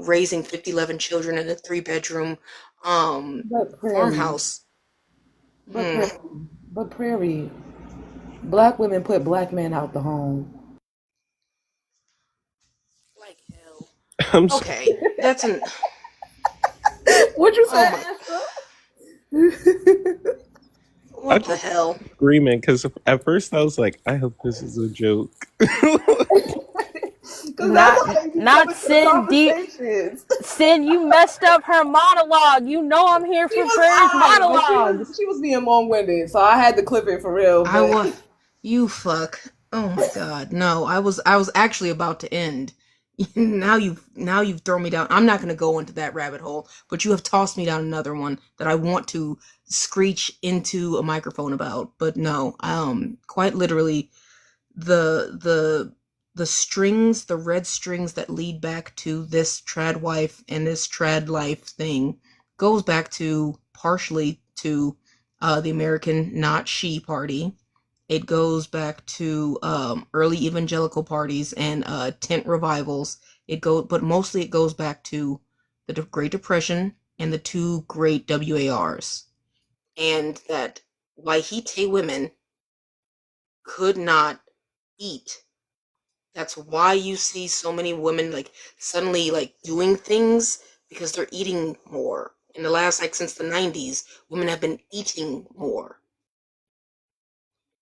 raising 50, 11 children in a 3 bedroom But Prairie, farmhouse. but Hmm. Prairie, but Prairie, black women put black men out the home. Like hell. I'm so Okay, that's an What you oh say, my, Astra? I what the got hell? agreement because at first I was like, I hope this is a joke. Because that's how they be Not coming to the Cindy. conversations. Sin, you messed up her monologue. You know I'm here She for was Prairie's alright, but she was monologues. she was being long winded, so I had to clip it for real. I But was you fuck. Oh my god. No, I was actually about to end. Now you've thrown me down. I'm not going to go into that rabbit hole, but you have tossed me down another one that I want to screech into a microphone about. But no, quite literally, the the strings, the red strings that lead back to this trad wife and this trad life thing goes back to partially to the American Not She Party. It goes back to early evangelical parties and tent revivals. But mostly it goes back to the Great Depression and the two great WARs, and that Wahite women could not eat. That's why you see so many women, like, suddenly, like, doing things because they're eating more. In the last, like, since the 90s, women have been eating more.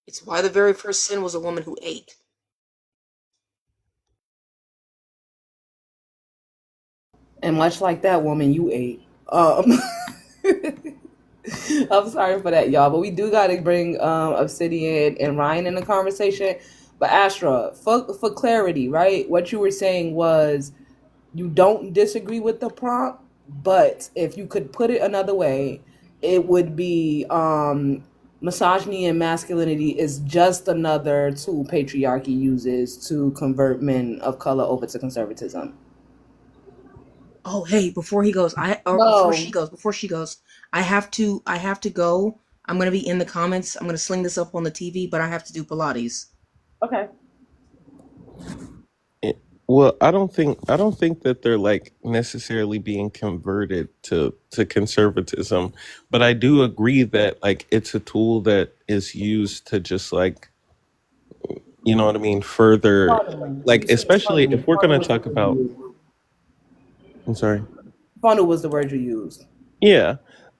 It's why the very first sin was a woman who ate. and much like that woman, you ate. I'm sorry for that, y'all, but we do got to bring Obsidian and Ryan in the conversation. But Astra, for clarity, right? What you were saying was you don't disagree with the prompt, but if you could put it another way, it would be misogyny and masculinity is just another tool patriarchy uses to convert men of color over to conservatism. Oh, hey, No. before she goes, I have to go. I'm gonna be in the comments. I'm gonna sling this up on the TV, but I have to do Pilates. Okay. Well, I don't think that they're like necessarily being converted to conservatism, but I do agree that like it's a tool that is used to just like, you know what I mean, further, Funneling. like You said especially if funneling. we're Funnel going to was the talk word you about, used. I'm sorry. Funnel was the word you used. Yeah,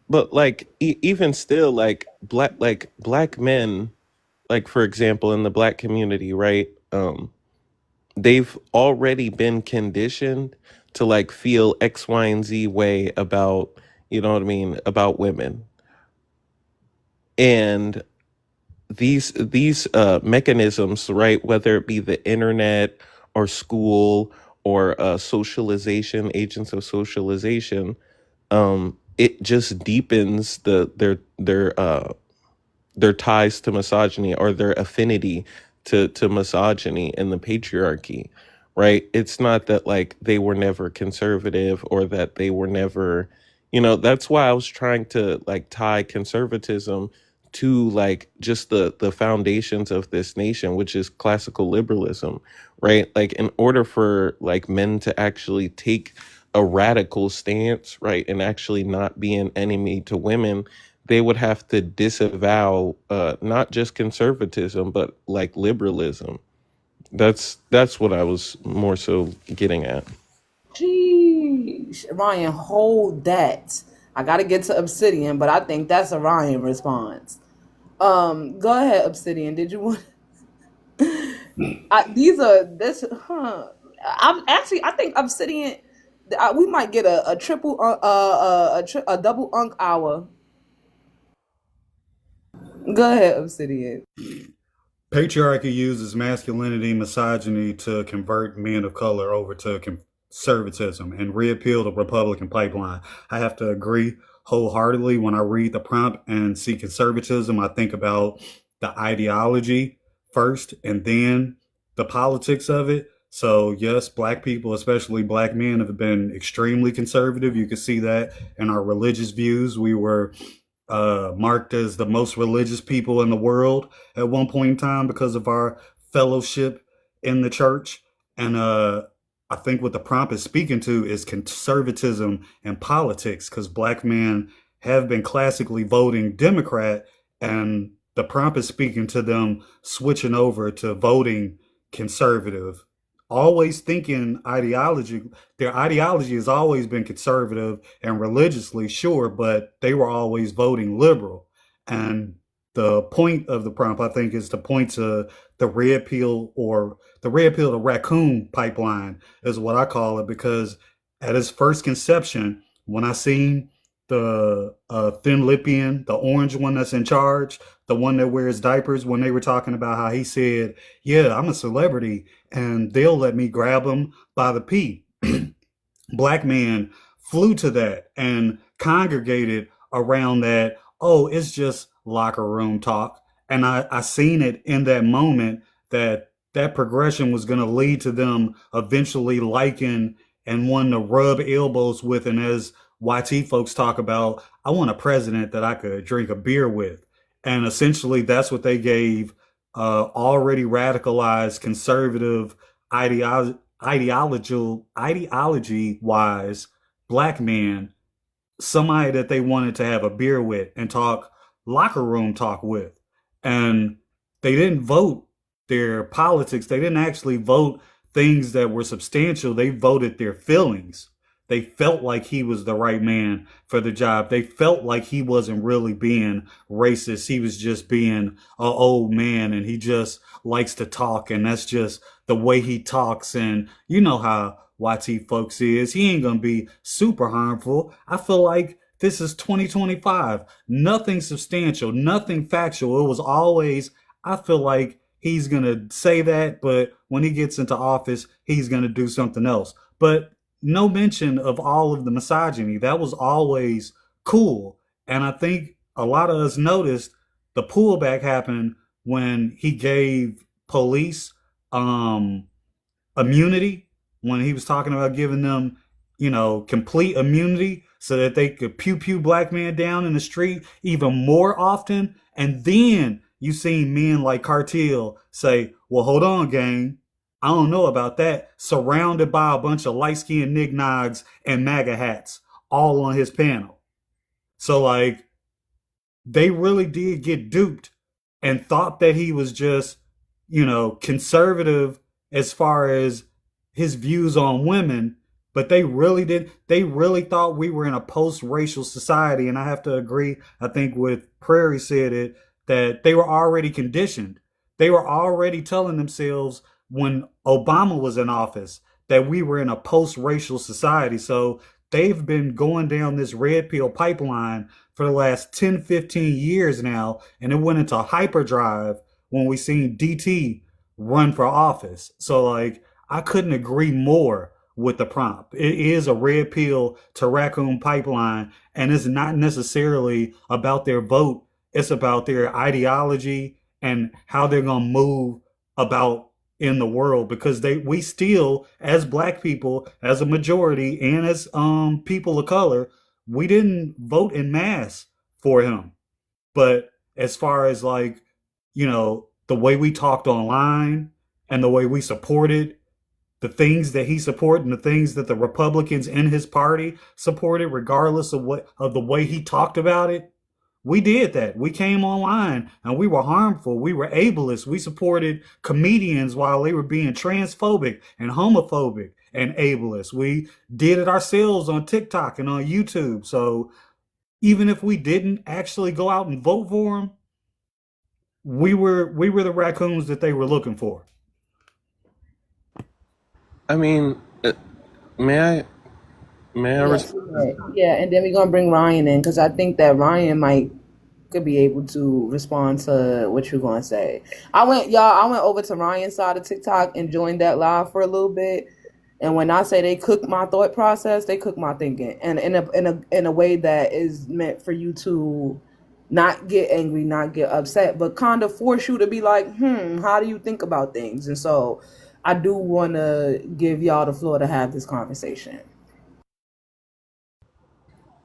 but like even still like black men, like for example in the black community, right? They've already been conditioned to like feel X, Y, and Z way about, you know what I mean, about women. And these mechanisms, right, whether it be the internet or school or socialization, agents of socialization, it just deepens their ties to misogyny or their affinity to misogyny and the patriarchy, right? It's not that like they were never conservative or that they were never, that's why I was trying to like tie conservatism to like just the foundations of this nation, which is classical liberalism, right? Like in order for like men to actually take a radical stance, right, and actually not be an enemy to women, they would have to disavow not just conservatism but like liberalism. That's what I was more so getting at. Sheesh. Ryan, hold that. I gotta get to Obsidian, but I think that's a Ryan response. Go ahead, Obsidian. Did you want these are this I think Obsidian we might get a triple a double unk hour. Go ahead, Obsidian. Patriarchy uses masculinity, misogyny to convert men of color over to conservatism and reappeal the Republican pipeline. I have to agree wholeheartedly. When I read the prompt and see conservatism, I think about the ideology first and then the politics of it. So, yes, black people, especially black men, have been extremely conservative. You can see that in our religious views. We were marked as the most religious people in the world at one point in time because of our fellowship in the church. And I think what the prompt is speaking to is conservatism and politics, because black men have been classically voting Democrat, and the prompt is speaking to them switching over to voting conservative. Always thinking ideology, their ideology has always been conservative and religiously, sure, but they were always voting liberal. And the point of the prompt, I think, is to point to the red pill, or the red pill to raccoon pipeline is what I call it, because at its first conception, when I seen the thin lipian, the orange one that's in charge, the one that wears diapers, when they were talking about how he said, yeah, I'm a celebrity and they'll let me grab them by the pee. Black man flew to that and congregated around that. Oh, it's just locker room talk. And I seen it in that moment that that progression was going to lead to them eventually liking and wanting to rub elbows with. And as YT folks talk about, I want a president that I could drink a beer with. And essentially, that's what they gave already radicalized conservative ideology wise black men, somebody that they wanted to have a beer with and talk locker room talk with. And they didn't vote their politics. They didn't actually vote things that were substantial. They voted their feelings. They felt like he was the right man for the job. They felt like he wasn't really being racist. He was just being an old man and he just likes to talk. And that's just the way he talks. And you know how YT folks is. He ain't going to be super harmful. I feel like this is 2025. Nothing substantial, nothing factual. It was always, I feel like he's going to say that, but when he gets into office, he's going to do something else. But no mention of all of the misogyny. That was always cool. And I think a lot of us noticed the pullback happened when he gave police immunity, when he was talking about giving them, you know, complete immunity so that they could pew pew black men down in the street even more often. And then you seen men like Cartel say, well, hold on, gang. I don't know about that. Surrounded by a bunch of light-skinned knickknacks and MAGA hats all on his panel. So, like, they really did get duped and thought that he was just, you know, conservative as far as his views on women, but they really did. They really thought we were in a post-racial society. And I have to agree, I think with Prairie said it, that they were already conditioned. They were already telling themselves when Obama was in office that we were in a post-racial society. So they've been going down this red pill pipeline for the last 10, 15 years now. And it went into hyperdrive when we seen DT run for office. So, like, I couldn't agree more with the prompt. It is a red pill to raccoon pipeline, and it's not necessarily about their vote. It's about their ideology and how they're going to move about in the world, because we still, as black people, as a majority, and as people of color, we didn't vote in mass for him. But as far as, like, you know, the way we talked online and the way we supported the things that he supported and the things that the Republicans in his party supported, regardless of the way he talked about it, We did that. We came online and we were harmful. We were ableist. We supported comedians while they were being transphobic and homophobic and ableist. We did it ourselves on TikTok and on YouTube. So even if we didn't actually go out and vote for them, we were the raccoons that they were looking for. I mean, may I may I Yes, respond? yeah, yeah, and then we're gonna bring Ryan in because I think that Ryan might could be able to respond to what you're gonna say. I went over to Ryan's side of TikTok and joined that live for a little bit. And when I say they cook my thought process, they cook my thinking, and in a way that is meant for you to not get angry, not get upset, but kind of force you to be like, how do you think about things? And so, I do want to give y'all the floor to have this conversation.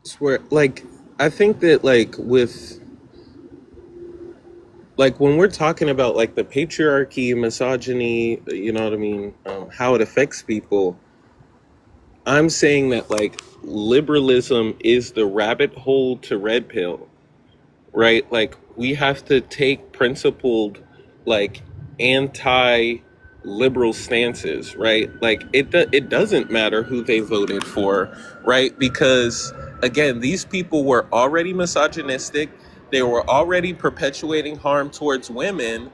Swear, like, I think that, like, with, like, when we're talking about, like, the patriarchy, misogyny, you know what I mean, how it affects people, I'm saying that, like, liberalism is the rabbit hole to red pill, right? Like, we have to take principled, like, anti-liberal stances, right? Like, it doesn't matter who they voted for, right? Because again, these people were already misogynistic. They were already perpetuating harm towards women.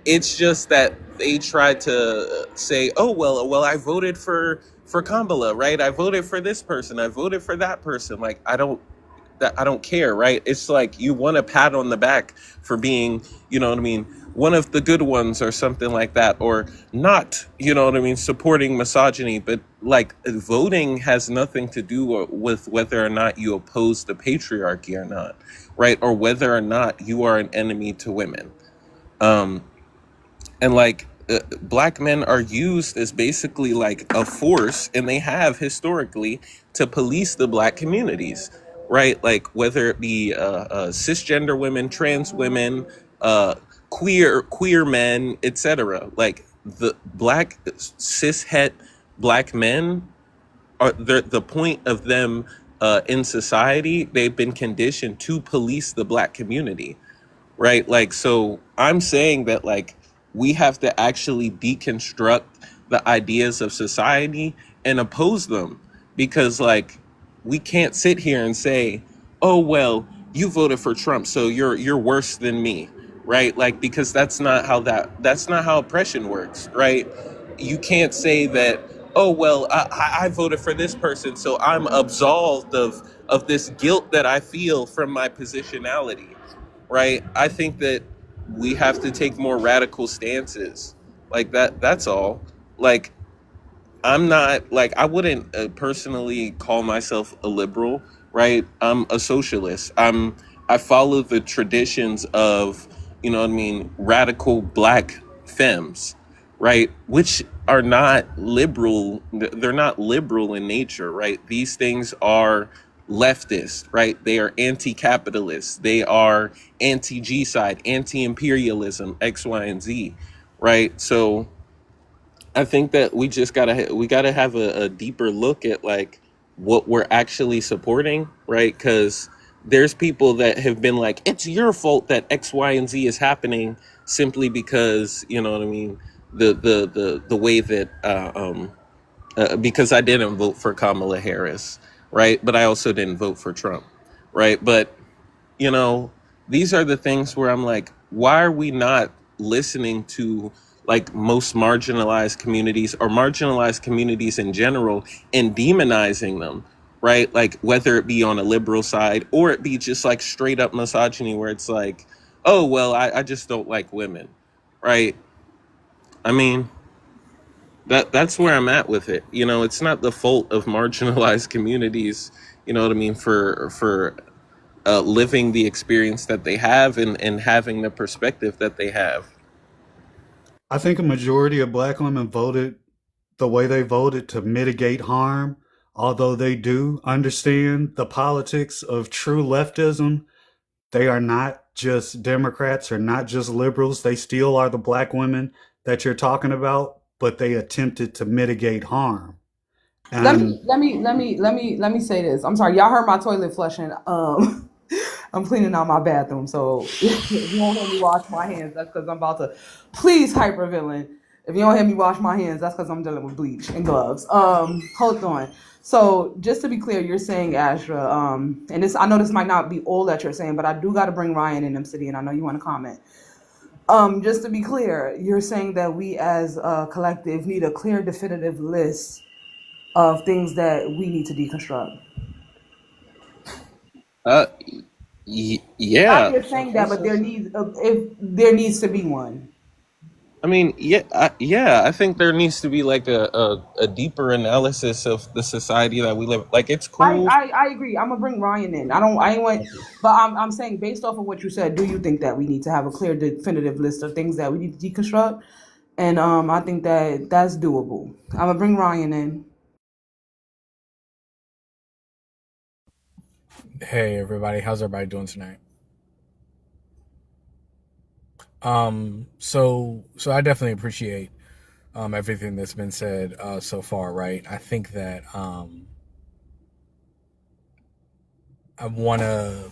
It's just that they tried to say, "Oh well, I voted for Kamala, right? I voted for this person. I voted for that person." Like, I don't care, right? It's like you want a pat on the back for being, you know what I mean, one of the good ones or something like that, or not, you know what I mean, supporting misogyny. But like, voting has nothing to do with whether or not you oppose the patriarchy or not, right? Or whether or not you are an enemy to women. Um, and like, black men are used as basically like a force, and they have historically, to police the black communities, right? Like, whether it be cisgender women, trans women, queer men, etc. Like, the black cishet black men are the point of them in society. They've been conditioned to police the black community, right? Like, so I'm saying that, like, we have to actually deconstruct the ideas of society and oppose them, because, like, we can't sit here and say, "Oh well, you voted for Trump, so you're worse than me," right? Like, because that's not how oppression works, right? You can't say that, "Oh well, I voted for this person, so I'm absolved of this guilt that I feel from my positionality," right? I think that we have to take more radical stances. Like, that's all. Like, I'm not, like, I wouldn't personally call myself a liberal, right? I'm a socialist. I follow the traditions of, you know what I mean, radical black femmes, right? Which are not liberal. They're not liberal in nature, right? These things are leftist, right? They are anti-capitalist. They are anti-G-side, anti-imperialism, X, Y, and Z, right? So I think that we gotta have a deeper look at, like, what we're actually supporting, right? Because there's people that have been like, "It's your fault that X, Y, and Z is happening," simply because, you know what I mean, the way that because I didn't vote for Kamala Harris, right? But I also didn't vote for Trump, right? But, you know, these are the things where I'm like, why are we not listening to, like, most marginalized communities, or marginalized communities in general, and demonizing them, right? Like, whether it be on a liberal side, or it be just like straight up misogyny, where it's like, "Oh well, I just don't like women," right? I mean, that's where I'm at with it. You know, it's not the fault of marginalized communities, you know what I mean, for living the experience that they have, and having the perspective that they have. I think a majority of black women voted the way they voted to mitigate harm, although they do understand the politics of true leftism. They are not just Democrats or not just liberals. They still are the black women that you're talking about, but they attempted to mitigate harm. Let And me let me let me let me let me say this. I'm sorry, y'all heard my toilet flushing. I'm cleaning out my bathroom, so if you don't hear me wash my hands, that's because I'm about to. Please, hypervillain. If you don't hear me wash my hands, that's because I'm dealing with bleach and gloves. Hold on. So just to be clear, you're saying Ashra, and this I know this might not be all that you're saying, but I do got to bring Ryan in them city, and I know you want to comment. Just to be clear, you're saying that we as a collective need a clear, definitive list of things that we need to deconstruct. Uh, Not yeah. you're saying that, It's but there just, needs if there needs to be one. I mean, yeah, yeah. I think there needs to be like a deeper analysis of the society that we live. Like, it's I, cool. I, I agree. I'm gonna bring Ryan in. I ain't want, but I'm saying based off of what you said, do you think that we need to have a clear, definitive list of things that we need to deconstruct? And I think that that's doable. I'm gonna bring Ryan in. Hey everybody, how's everybody doing tonight? So I definitely appreciate everything that's been said so far, right? I think that I want to,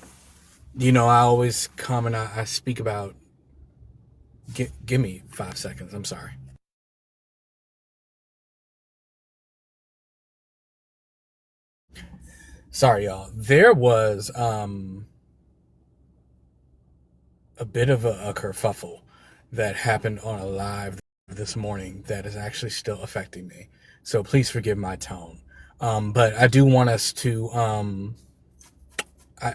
I always come and I speak about. Give me 5 seconds. I'm sorry. Sorry, y'all. There was a bit of a kerfuffle that happened on a live this morning that is actually still affecting me. So please forgive my tone. But I do want us to,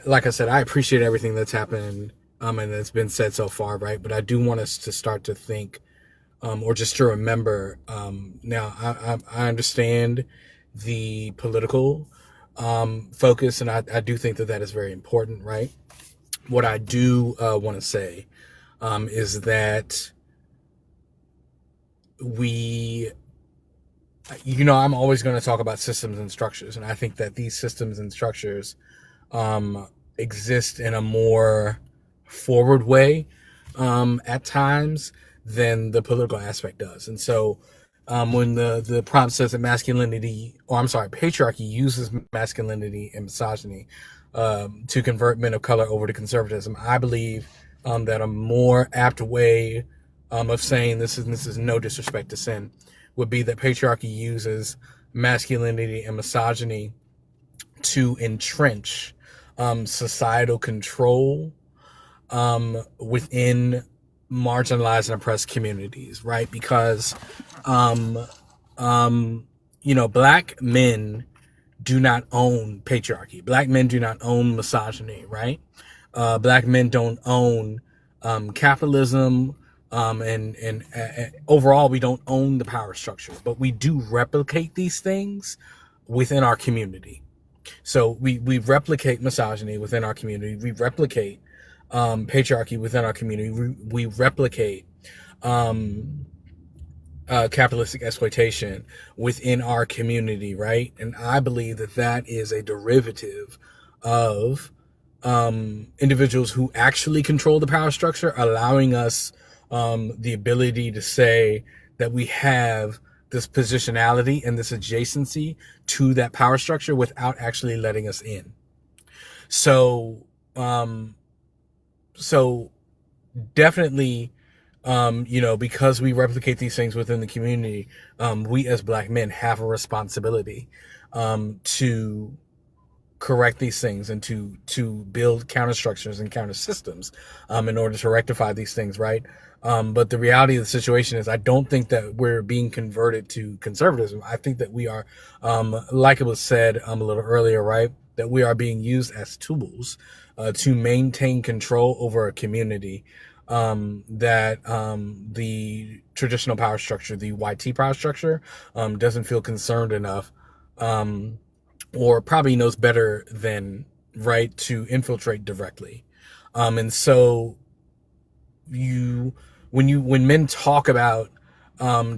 like I said, I appreciate everything that's happened and that's been said so far, right? But I do want us to start to think or just to remember. Now, I understand the political focus, and I do think that that is very important, right? What I do want to say is that we, I'm always going to talk about systems and structures, and I think that these systems and structures exist in a more forward way at times than the political aspect does. And so when the prompt says that patriarchy uses masculinity and misogyny to convert men of color over to conservatism, I believe that a more apt way of saying this is no disrespect to sin would be that patriarchy uses masculinity and misogyny to entrench societal control within marginalized and oppressed communities, right? Because, um, black men do not own patriarchy. Black men do not own misogyny, right? Black men don't own capitalism, and overall, we don't own the power structure, but we do replicate these things within our community. So we replicate misogyny within our community. We replicate patriarchy within our community. We replicate um, capitalistic exploitation within our community, right? And I believe that that is a derivative of individuals who actually control the power structure, allowing us the ability to say that we have this positionality and this adjacency to that power structure without actually letting us in. So, so definitely, because we replicate these things within the community, we as black men have a responsibility to correct these things and to build counter structures and counter systems in order to rectify these things, right? But the reality of the situation is I don't think that we're being converted to conservatism. I think that we are, like it was said a little earlier, right, that we are being used as tools to maintain control over a community that the traditional power structure, the YT power structure, doesn't feel concerned enough or probably knows better than, right, to infiltrate directly. And so when men talk about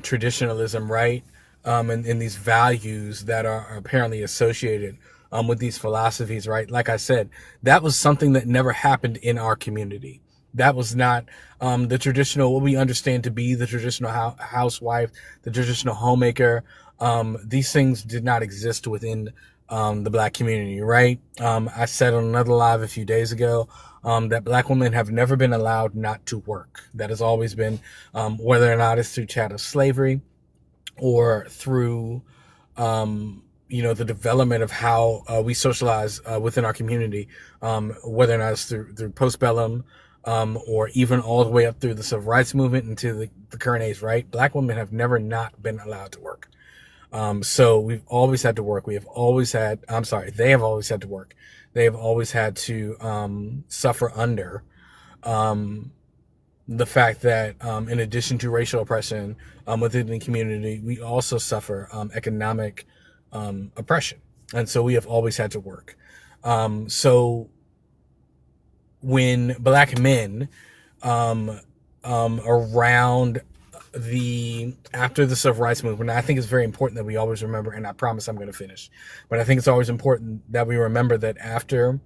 traditionalism, right, and these values that are apparently associated with these philosophies, right, like I said, that was something that never happened in our community. That was not the traditional, what we understand to be the traditional housewife, the traditional homemaker. These things did not exist within the black community, right? I said on another live a few days ago that black women have never been allowed not to work. That has always been, whether or not it's through chattel slavery or through the development of how we socialize within our community, whether or not it's through postbellum, or even all the way up through the civil rights movement into the current age, right? Black women have never not been allowed to work. So we've always had to work. They have always had to work. They have always had to suffer under the fact that, in addition to racial oppression within the community, we also suffer economic oppression. And so we have always had to work. So when black men around after the civil rights movement, I think it's very important that we always remember, and I promise I'm going to finish, but I think it's always important that we remember that after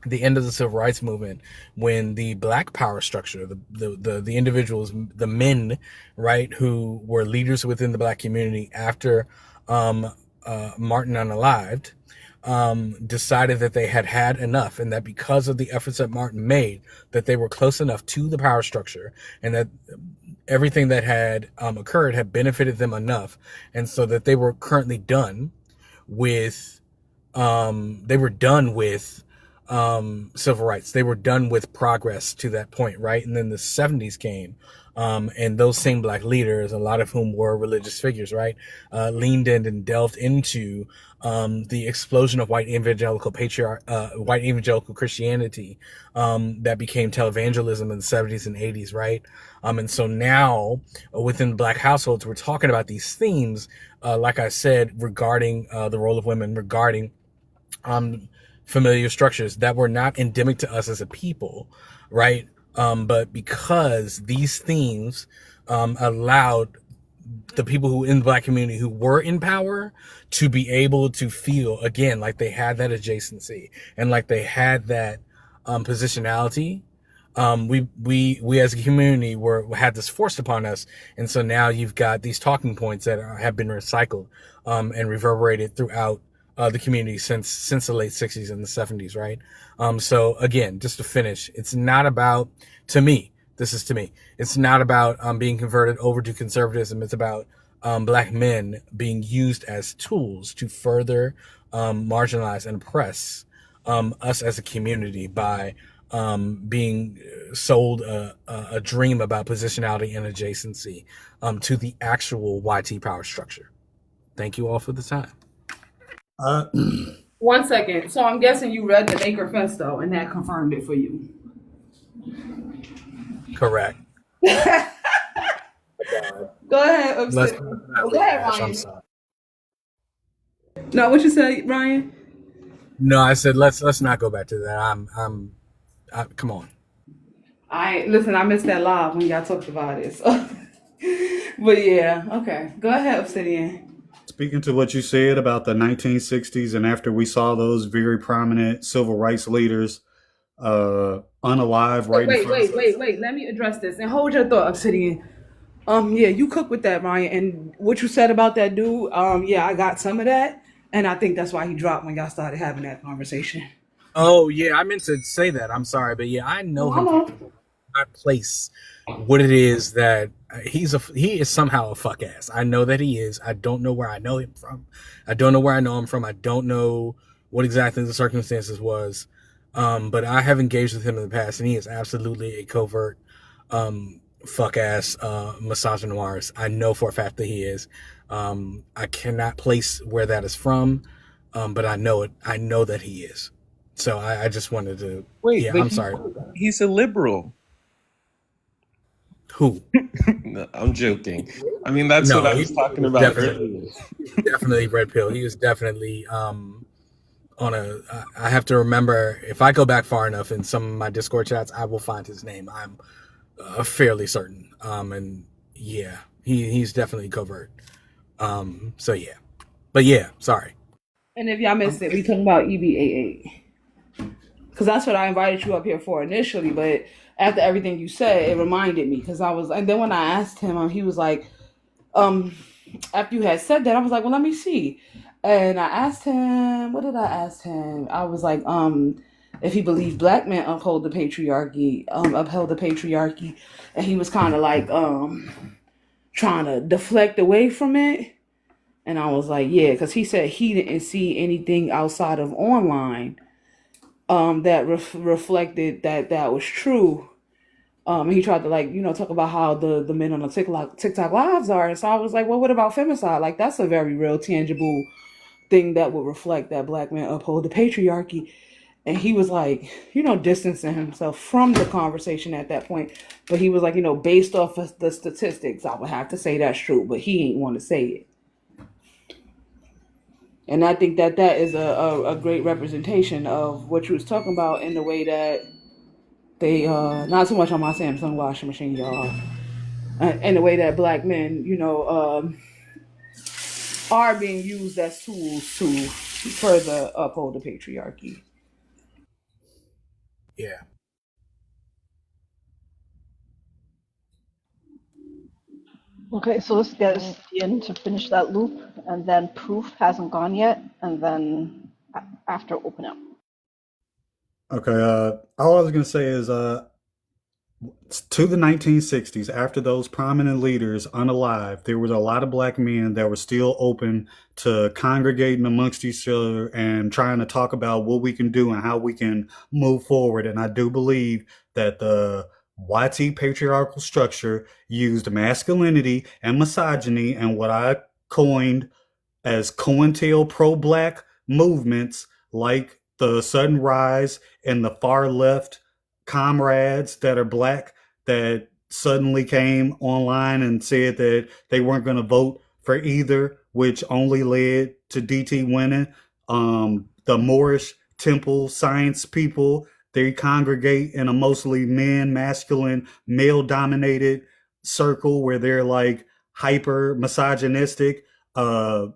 the end of the civil rights movement, when the black power structure, the individuals, the men, right, who were leaders within the black community after Martin unalived, decided that they had enough, and that because of the efforts that Martin made, that they were close enough to the power structure, and that everything that had occurred had benefited them enough, and so that they were currently done with civil rights. They were done with progress to that point, right? And then the 70s came, and those same black leaders, a lot of whom were religious figures, right, leaned in and delved into the explosion of white evangelical Christianity that became televangelism in the 70s and 80s, right? And so now within black households, we're talking about these themes, like I said, regarding the role of women, regarding familiar structures that were not endemic to us as a people, right? But because these themes allowed the people who in the black community who were in power to be able to feel again like they had that adjacency and like they had that positionality. We as a community had this forced upon us, and so now you've got these talking points that have been recycled and reverberated throughout the community since the late 60s and the 70s, right? So again, just to finish, it's not about, to me, it's not about being converted over to conservatism. It's about black men being used as tools to further marginalize and oppress us as a community by being sold a dream about positionality and adjacency to the actual YT power structure. Thank you all for the time. 1 second. So I'm guessing you read the Baker Fest though, and that confirmed it for you. Correct. Go ahead. Go ahead, Ryan. I'm sorry. No, what you say, Ryan? No, I said let's not go back to that. Come on. Listen. I missed that live when y'all talked about it. So. But yeah, okay. Go ahead, Obsidian. Speaking to what you said about the 1960s and after we saw those very prominent civil rights leaders unalive right in front of us. Wait. Let me address this and hold your thought, Obsidian. Yeah, you cook with that, Ryan. And what you said about that dude, yeah, I got some of that. And I think that's why he dropped when y'all started having that conversation. Oh, yeah, I meant to say that. I'm sorry. But yeah, I know him. I place what it is that he is somehow a fuck ass. I know that he is. I don't know where I know him from. I don't know where I know him from. I don't know what exactly the circumstances was. But I have engaged with him in the past, and he is absolutely a covert fuck ass misogynoirist. I know for a fact that he is. I cannot place where that is from, but I know it. I know that he is. So I just wanted to. Wait, yeah, I'm sorry. He's a liberal. Who? No, I'm joking. I mean, that's what I was talking about earlier. Definitely red pill. He was definitely on a. I have to remember, if I go back far enough in some of my Discord chats, I will find his name. I'm fairly certain. And yeah, he's definitely covert. So yeah, but yeah, sorry. And if y'all missed it, we talking about EB88. Because that's what I invited you up here for initially, but after everything you said, it reminded me. Because and then when I asked him, he was like, after you had said that, I was like, well, let me see. And I asked him, what did I ask him? I was like, if he believed black men upheld the patriarchy, and he was kind of like, trying to deflect away from it. And I was like, yeah, because he said he didn't see anything outside of online, that reflected that was true. He tried to, like, talk about how the men on the TikTok lives are. And so I was like, well, what about femicide? Like, that's a very real, tangible thing that would reflect that black men uphold the patriarchy. And he was like, distancing himself from the conversation at that point. But he was like, based off of the statistics, I would have to say that's true. But he ain't want to say it. And I think that is a great representation of what you was talking about, in the way that they, not too much on my Samsung washing machine, y'all. In the way that black men, are being used as tools to further uphold the patriarchy. Yeah. Okay, so let's get Ian to finish that loop, and then proof hasn't gone yet, and then after open up. Okay, all I was gonna say is, to the 1960s, after those prominent leaders unalive, there was a lot of black men that were still open to congregating amongst each other and trying to talk about what we can do and how we can move forward. And I do believe that the YT patriarchal structure used masculinity and misogyny and what I coined as COINTEL pro-black movements, like the sudden rise and the far left comrades that are black that suddenly came online and said that they weren't going to vote for either, which only led to DT winning. The Moorish temple science people, they congregate in a mostly masculine, male dominated circle where they're like hyper misogynistic. uh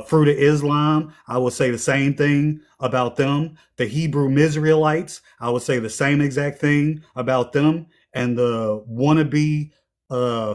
Fruit of Islam, I would say the same thing about them. The Hebrew Mizraelites, I would say the same exact thing about them. And the wannabe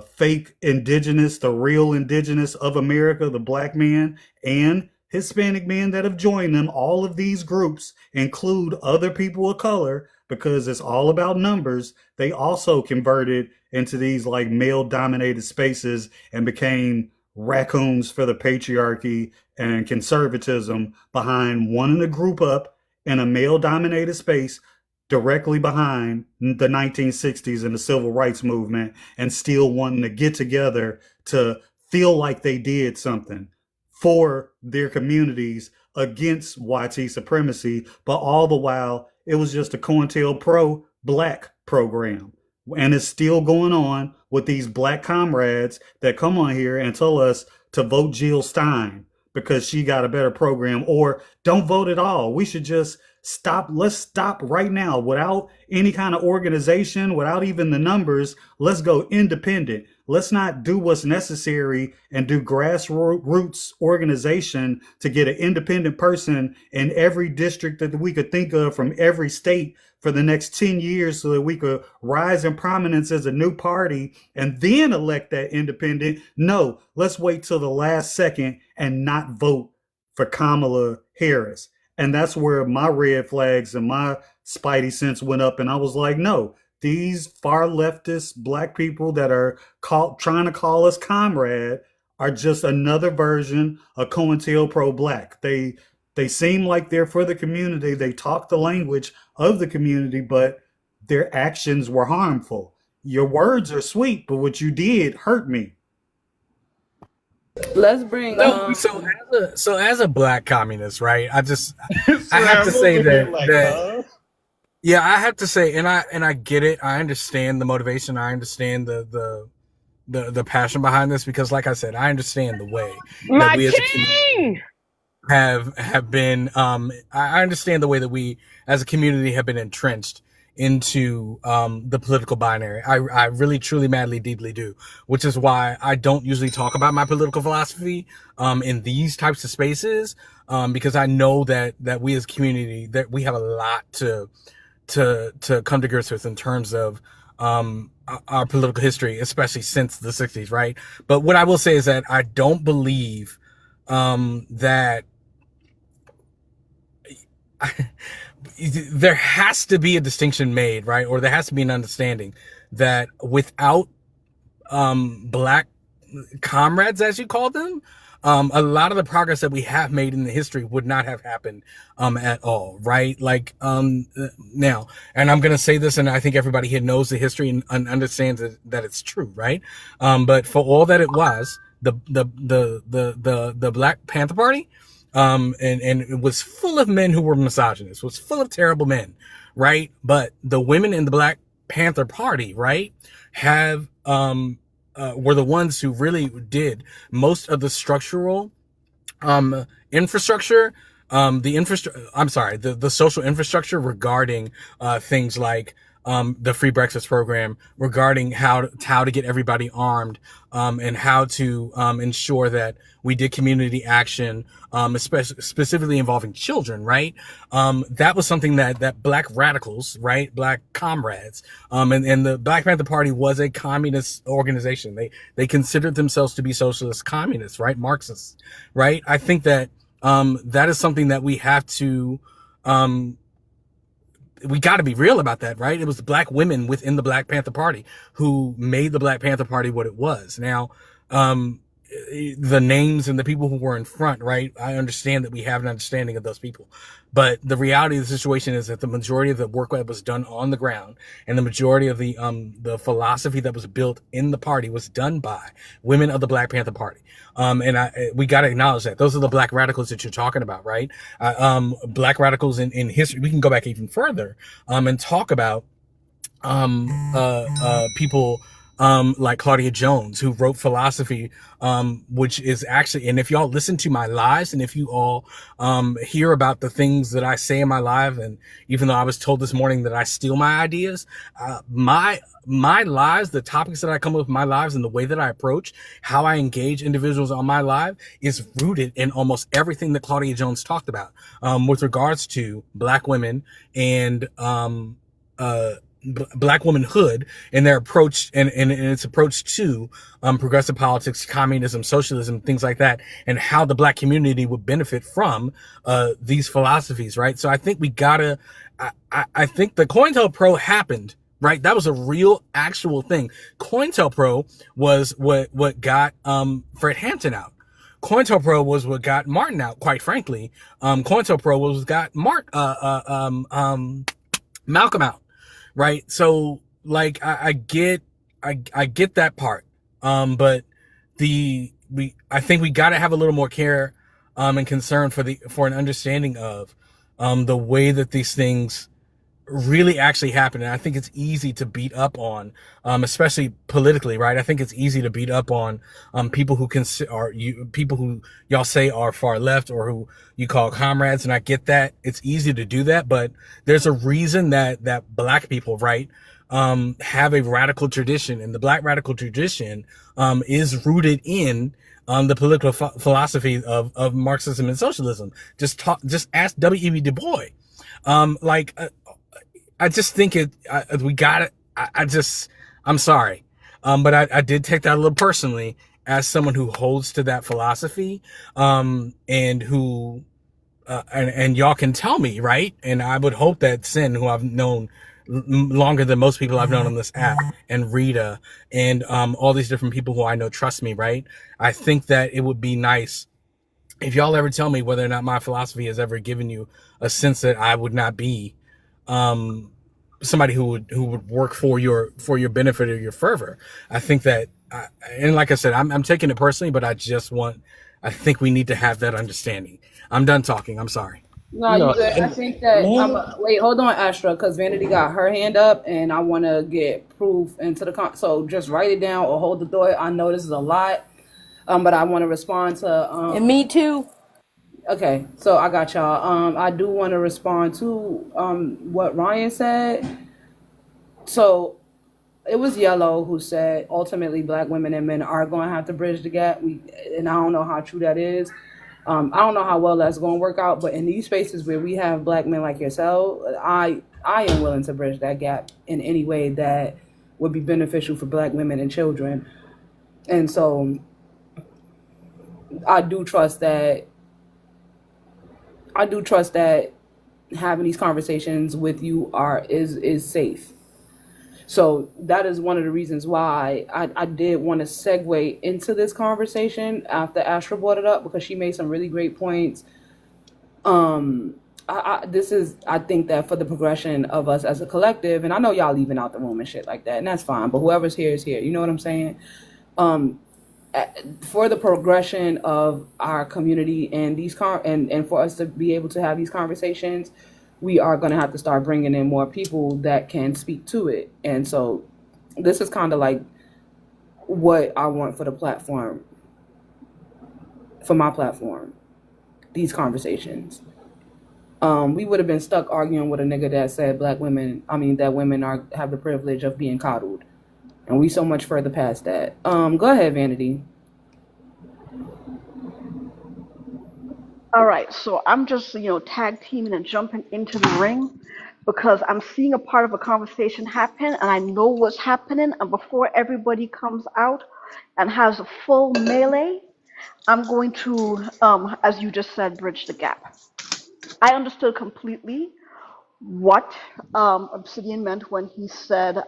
fake indigenous, the real indigenous of America, the black men and Hispanic men that have joined them, all of these groups include other people of color because it's all about numbers. They also converted into these like male dominated spaces and became raccoons for the patriarchy and conservatism behind wanting to group up in a male dominated space directly behind the 1960s and the civil rights movement and still wanting to get together to feel like they did something for their communities against YT supremacy, but all the while it was just a COINTELPRO black program. And it's still going on with these black comrades that come on here and tell us to vote Jill Stein because she got a better program, or don't vote at all. We should just stop. Let's stop right now without any kind of organization, without even the numbers. Let's go independent. Let's not do what's necessary and do grassroots organization to get an independent person in every district that we could think of from every state for the next 10 years so that we could rise in prominence as a new party and then elect that independent. No, let's wait till the last second and not vote for Kamala Harris. And that's where my red flags and my spidey sense went up. And I was like, no, these far leftist black people that are trying to call us comrade are just another version of COINTELPRO black. They seem like they're for the community. They talk the language of the community, but their actions were harmful. Your words are sweet, but what you did hurt me. Let's bring So as a black communist, right? I have to say that yeah, I have to say, and I get it. I understand the motivation. I understand the passion behind this because, like I said, I understand the way that we as a community have been. I understand the way that we as a community have been entrenched into the political binary. I really, truly, madly, deeply do, which is why I don't usually talk about my political philosophy in these types of spaces because I know that we as a community that we have a lot to come to grips with in terms of our political history, especially since the 60s, right? But what I will say is that I don't believe that there has to be a distinction made, right? Or there has to be an understanding that without black comrades, as you call them, a lot of the progress that we have made in the history would not have happened at all, right? Like now, and I'm gonna say this, and I think everybody here knows the history and understands that it's true, right? But for all that it was, the Black Panther Party, and it was full of men who were misogynists, was full of terrible men, right? But the women in the Black Panther Party, right, have were the ones who really did most of the structural infrastructure, the social infrastructure regarding things like the free breakfast program, regarding how to get everybody armed, and how to ensure that we did community action, especially specifically involving children, right? That was something that black radicals, right, black comrades, and the Black Panther Party was a communist organization. They considered themselves to be socialist communists, right, Marxists, right? I think that that is something that we have to we got to be real about that, right? It was the black women within the Black Panther Party who made the Black Panther Party what it was. Now, the names and the people who were in front, right? I understand that we have an understanding of those people, but the reality of the situation is that the majority of the work that was done on the ground and the majority of the philosophy that was built in the party was done by women of the Black Panther Party. We got to acknowledge that those are the black radicals that you're talking about, right? Black radicals in history. We can go back even further, and talk about, people like Claudia Jones, who wrote philosophy, which is actually, and if y'all listen to my lives, and if you all hear about the things that I say in my live, and even though I was told this morning that I steal my ideas, my lives, the topics that I come up with, my lives, and the way that I approach how I engage individuals on my live is rooted in almost everything that Claudia Jones talked about, with regards to black women and black womanhood and their approach and its approach to progressive politics, communism, socialism, things like that, and how the black community would benefit from these philosophies, right? So I think we gotta, I think the COINTELPRO happened, right? That was a real, actual thing. COINTELPRO was what got Fred Hampton out. COINTELPRO was what got Martin out, quite frankly. COINTELPRO was what got Malcolm out. Right. So like, I get that part. But I think we got to have a little more care, and concern for an understanding of, the way that these things really actually happen. And I think it's easy to beat up on, especially politically, right? I think it's easy to beat up on, people who people who y'all say are far left or who you call comrades. And I get that it's easy to do that, but there's a reason that black people, right, have a radical tradition, and the black radical tradition, is rooted in, the political philosophy of Marxism and socialism. Just ask W.E.B. Du Bois. I just think we got it. I'm sorry. But I did take that a little personally as someone who holds to that philosophy, and who, and y'all can tell me, right? And I would hope that Sin, who I've known longer than most people I've known on this app, and Rita, and all these different people who I know trust me, right? I think that it would be nice if y'all ever tell me whether or not my philosophy has ever given you a sense that I would not be somebody who would work for your benefit or your fervor. I think that, and like I said, I'm taking it personally, but I think we need to have that understanding. I'm done talking. I'm sorry. No, you good. I think that, wait, hold on, Astra, because Vanity got her hand up, and I want to get proof into so just write it down or hold the thought. I know this is a lot, but I want to respond to, and me too. Okay, so I got y'all. I do want to respond to what Ryan said. So it was Yellow who said ultimately black women and men are going to have to bridge the gap. And I don't know how true that is. I don't know how well that's going to work out. But in these spaces where we have black men like yourself, I am willing to bridge that gap in any way that would be beneficial for black women and children. And so I do trust that. I do trust that having these conversations with you is safe. So that is one of the reasons why I did want to segue into this conversation after Astra brought it up, because she made some really great points. This is, I think that for the progression of us as a collective, and I know y'all leaving out the room and shit like that, and that's fine, but whoever's here is here. You know what I'm saying? Um, for the progression of our community and and for us to be able to have these conversations, we are going to have to start bringing in more people that can speak to it. And so this is kind of like what I want for the platform, for my platform, these conversations. We would have been stuck arguing with a nigga that said that women have the privilege of being coddled, and we so much further past that. Go ahead, Vanity. All right, so I'm just, tag teaming and jumping into the ring because I'm seeing a part of a conversation happen and I know what's happening. And before everybody comes out and has a full melee, I'm going to, as you just said, bridge the gap. I understood completely what Obsidian meant when he said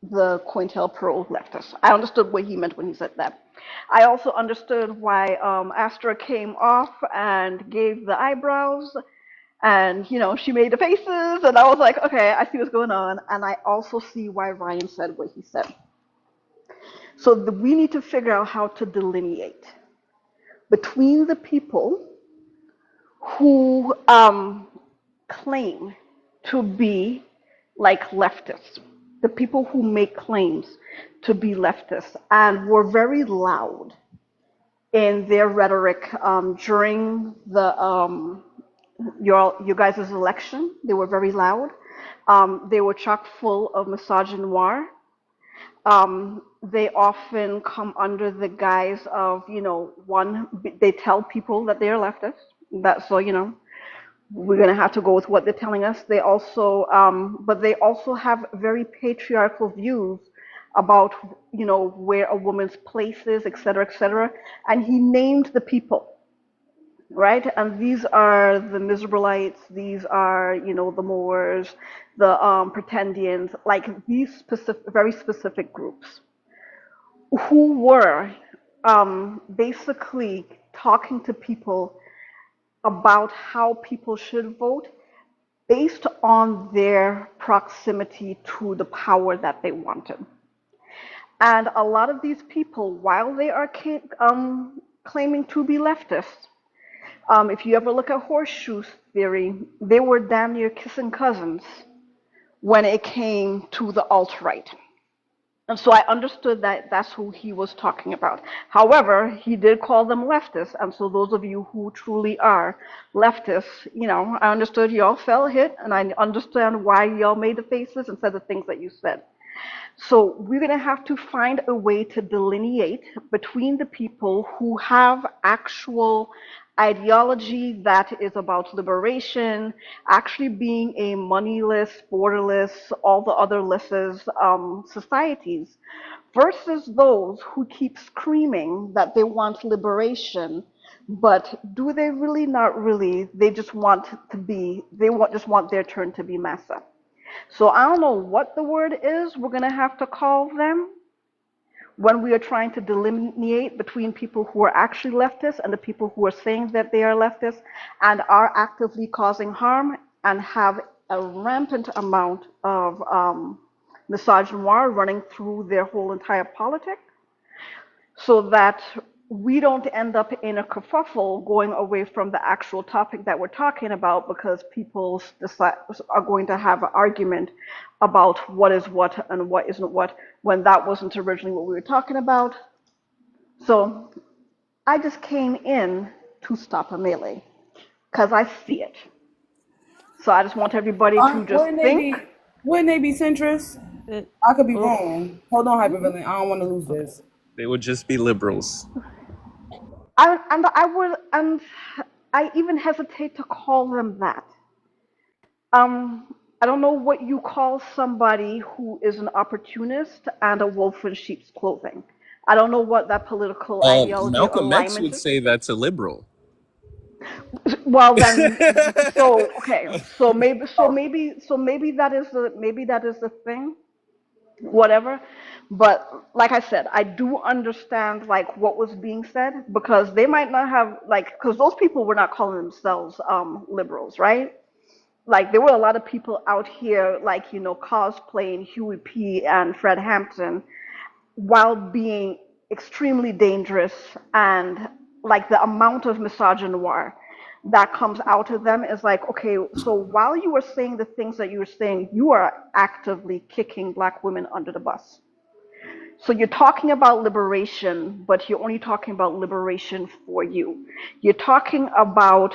the COINTELPRO left us. I understood what he meant when he said that. I also understood why Astra came off and gave the eyebrows and, she made the faces. And I was like, okay, I see what's going on. And I also see why Ryan said what he said. So we need to figure out how to delineate between the people who claim to be like leftists, the people who make claims to be leftists and were very loud in their rhetoric during your guys' election. They were very loud. They were chock full of misogynoir. They often come under the guise of, one, they tell people that they are leftists. That's so, we're going to have to go with what they're telling us. They also, but they also have very patriarchal views about, where a woman's place is, et cetera, et cetera. And he named the people, right? And these are the Misraelites. These are, the Moors, the Pretendians, like these very specific groups who were basically talking to people about how people should vote based on their proximity to the power that they wanted. And a lot of these people, while they are claiming to be leftists, if you ever look at horseshoe theory, they were damn near kissing cousins when it came to the alt-right. And so I understood that that's who he was talking about. However, he did call them leftists. And so those of you who truly are leftists, I understood y'all fell hit and I understand why y'all made the faces and said the things that you said. So we're going to have to find a way to delineate between the people who have actual ideology that is about liberation, actually being a moneyless, borderless, all the other lisses societies, versus those who keep screaming that they want liberation, but do they really? Not really. They just want to be, just want their turn to be massa. So I don't know what the word is we're going to have to call them when we are trying to delineate between people who are actually leftists and the people who are saying that they are leftists and are actively causing harm and have a rampant amount of misogynoir running through their whole entire politics, so that we don't end up in a kerfuffle going away from the actual topic that we're talking about, because people are going to have an argument about what is what and what isn't what, when that wasn't originally what we were talking about. So I just came in to stop a melee because I see it. So I just want everybody to just think. Wouldn't they be centrist? I could be wrong. Hold on, hypervillain. I don't want to lose this. They would just be liberals. And I even hesitate to call them that. I don't know what you call somebody who is an opportunist and a wolf in sheep's clothing. I don't know what that political ideology or Malcolm X alignment would is. say that's a liberal. Well then, so okay, so maybe that is the thing, whatever. But like I said, I do understand like what was being said, because they might not have, like, because those people were not calling themselves liberals, right? Like there were a lot of people out here, like, cosplaying Huey P. and Fred Hampton while being extremely dangerous, and like the amount of misogynoir that comes out of them is like, okay, so while you were saying the things that you were saying, you are actively kicking black women under the bus. So you're talking about liberation, but you're only talking about liberation for you. You're talking about,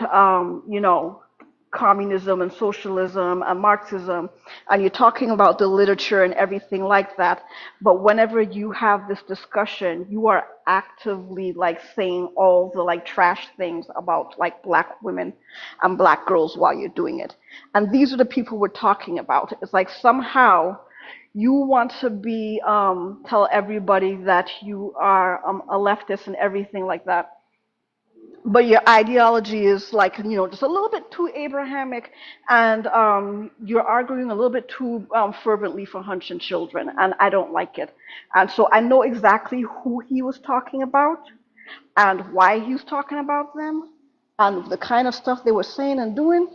communism and socialism and Marxism, and you're talking about the literature and everything like that. But whenever you have this discussion, you are actively like saying all the like trash things about like black women and black girls while you're doing it. And these are the people we're talking about. It's like somehow you want to be tell everybody that you are a leftist and everything like that, but your ideology is like, just a little bit too Abrahamic, and you're arguing a little bit too fervently for Hunch and children, and I don't like it. And so I know exactly who he was talking about and why he was talking about them and the kind of stuff they were saying and doing.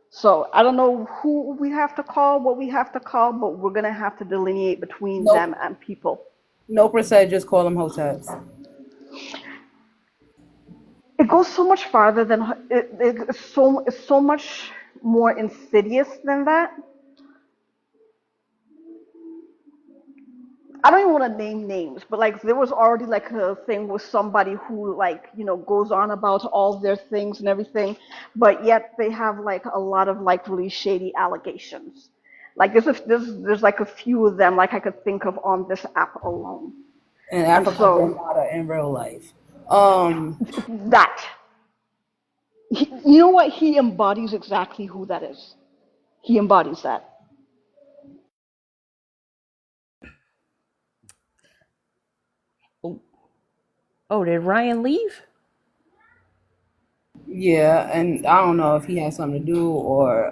So I don't know who we have to call, what we have to call, but we're gonna have to delineate between them Nope. and people. No said just call them hoteps. It goes so much farther than it's so much more insidious than that. I don't even want to name names, but like there was already like a thing with somebody who like goes on about all their things and everything, but yet they have like a lot of like really shady allegations. Like there's like a few of them like I could think of on this app alone. And And Africa so Bambaataa in real life. that you know what, he embodies exactly who that is. He embodies that. Oh, did Ryan leave? Yeah, and I don't know if he has something to do or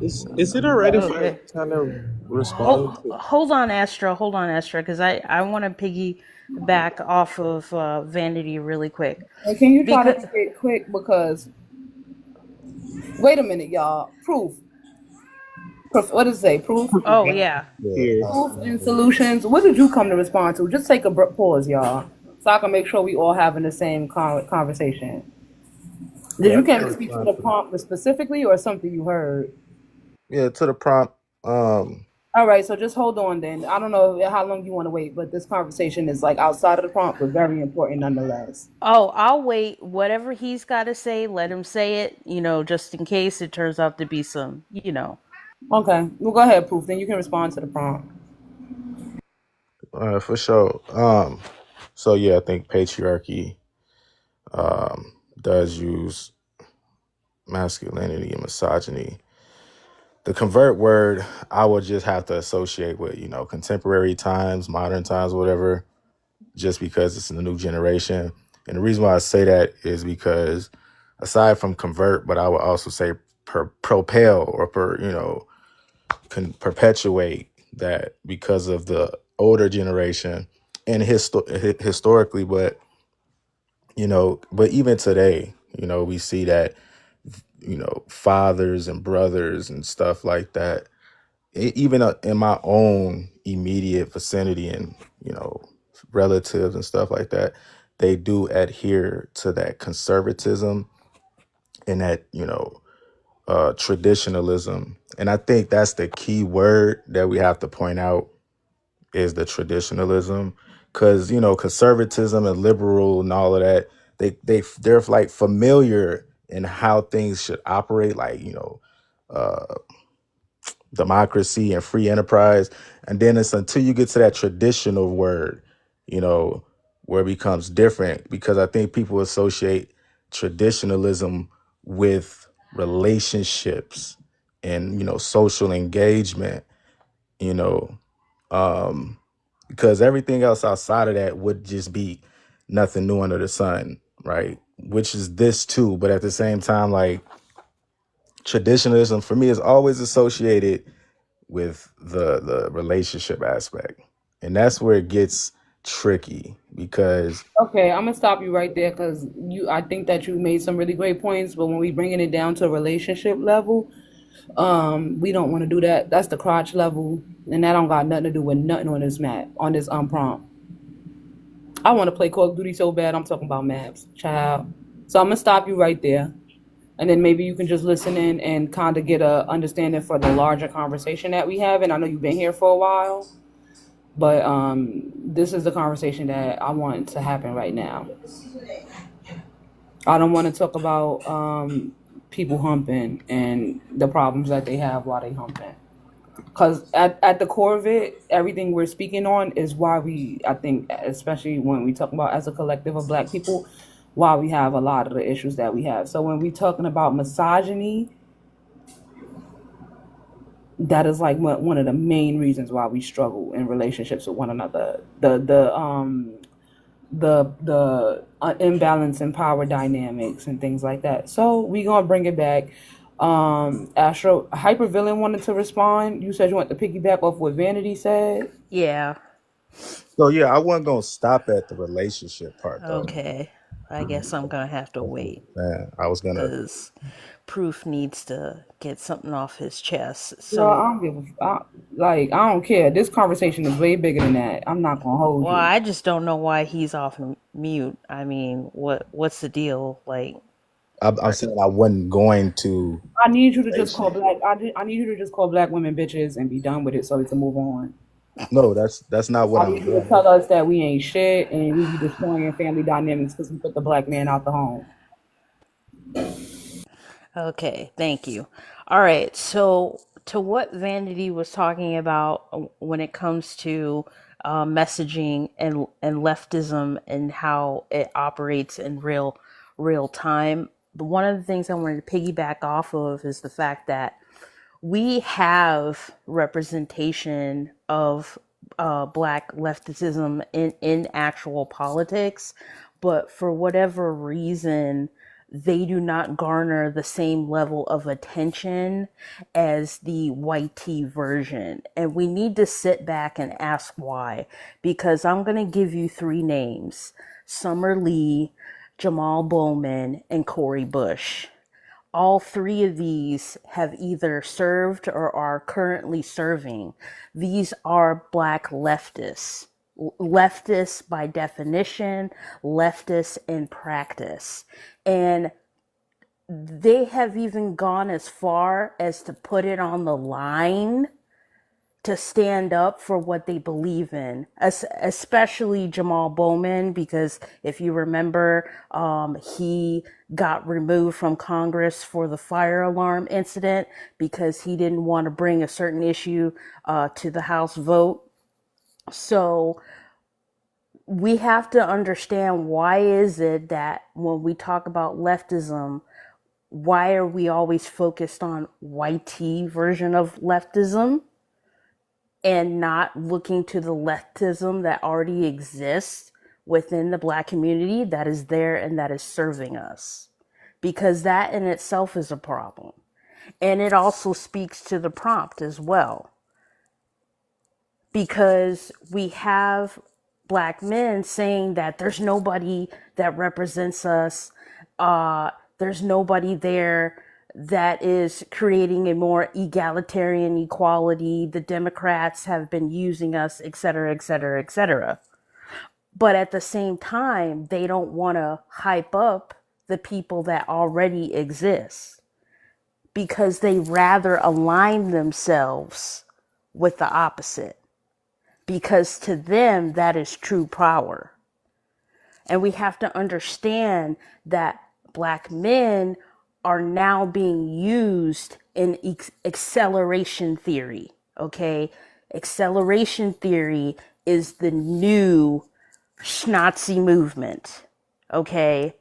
Is it all right if I Okay. kind of respond to? Hold on, Astra. Hold on, Astra, because I want to piggyback off of Vanity really quick. And can you try Because to make it quick? Because wait a minute, y'all. Proof. What does it say? Proof. oh yeah, Proof and solutions. What did you come to respond to? Just take a pause, y'all, so I can make sure we all having the same conversation. Did Yeah, I you can can't speak to respond the to that. prompt specifically or something you heard? Yeah, to the prompt. All right, so just hold on then. I don't know how long you want to wait, but this conversation is like outside of the prompt, but very important nonetheless. Oh, I'll wait. Whatever he's got to say, let him say it, just in case it turns out to be some. Okay, well, go ahead, Proof. Then you can respond to the prompt. For sure. So yeah, I think patriarchy does use masculinity and misogyny. The convert word I would just have to associate with, contemporary times, modern times, whatever, just because it's in the new generation. And the reason why I say that is because aside from convert, but I would also say propel or can perpetuate that because of the older generation and historically, but even today, we see that, fathers and brothers and stuff like that, even in my own immediate vicinity and, relatives and stuff like that, they do adhere to that conservatism and that, traditionalism. And I think that's the key word that we have to point out is the traditionalism, because conservatism and liberal and all of that, they're like familiar in how things should operate, like uh democracy and free enterprise. And then it's until you get to that traditional word, you know where it becomes different, because I think people associate traditionalism with relationships and social engagement, you know um because everything else outside of that would just be nothing new under the sun, right? Which is this too, but at the same time, like traditionalism for me is always associated with the relationship aspect, and that's where it gets tricky because Okay, I'm gonna stop you right there because I think that you made some really great points, but when we bringing it down to a relationship level, we don't want to do that. That's the crotch level, and that don't got nothing to do with nothing on this map, on this prompt. I want to play Call of Duty so bad. I'm talking about maps, child. So I'm gonna stop you right there, and then maybe you can just listen in and kind of get a understanding for the larger conversation that we have. And I know you've been here for a while, but this is the conversation that I want to happen right now. I don't want to talk about people humping and the problems that they have while they humping. Because at the core of it, everything we're speaking on is why I think, especially when we talk about as a collective of Black people, why we have a lot of the issues that we have. So when we're talking about misogyny, that is like one of the main reasons why we struggle in relationships with one another. The imbalance in power dynamics and things like that. So we gonna bring it back. Astro Hypervillain wanted to respond. You said you want to piggyback off what Vanity said. Yeah. so yeah, I wasn't gonna stop at the relationship part though. Okay. I guess I'm gonna have to That's what wait I'm saying. I was gonna. because Proof needs to get something off his chest. Well, I So, don't give I don't care. This conversation is way bigger than that. I'm not gonna hold well, you. I just don't know why he's off mute. I mean, what's the deal? Like, I'm saying I wasn't going to. I need you to just call black. I need you to just call Black women bitches and be done with it, so we can move on. No, that's not what I I'm need you to doing. tell us that we ain't shit and we be destroying family dynamics because we put the Black man out the home. okay, thank you. All right, so to what Vanity was talking about when it comes to messaging and leftism and how it operates in real time. One of the things I wanted to piggyback off of is the fact that we have representation of black leftism in actual politics, but for whatever reason, they do not garner the same level of attention as the white tea version. And we need to sit back and ask why. Because I'm going to give you three names: Summer Lee, Jamal Bowman, and Cori Bush. All three of these have either served or are currently serving. These are black leftists. Leftists by definition, leftists in practice. And they have even gone as far as to put it on the line to stand up for what they believe in, especially Jamal Bowman, because if you remember, he got removed from Congress for the fire alarm incident because he didn't want to bring a certain issue to the House vote. So we have to understand, why is it that when we talk about leftism, why are we always focused on white tea version of leftism and not looking to the leftism that already exists within the black community, that is there and that is serving us? Because that in itself is a problem. And it also speaks to the prompt as well. Because we have black men saying that there's nobody that represents us. There's nobody there that is creating a more egalitarian equality. The Democrats have been using us, et cetera, et cetera, et cetera. But at the same time, they don't want to hype up the people that already exist because they rather align themselves with the opposite. Because to them, that is true power. And we have to understand that black men are now being used in acceleration theory. Okay. Acceleration theory is the new Nazi movement. Okay.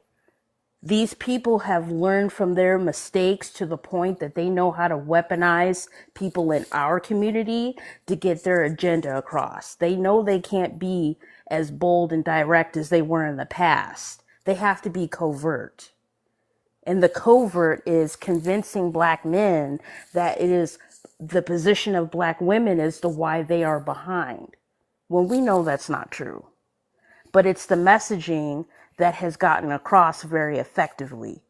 These people have learned from their mistakes to the point that they know how to weaponize people in our community to get their agenda across. They know they can't be as bold and direct as they were in the past. They have to be covert. And the covert is convincing black men that it is the position of black women as to why they are behind, when we know that's not true. But it's the messaging that has gotten across very effectively.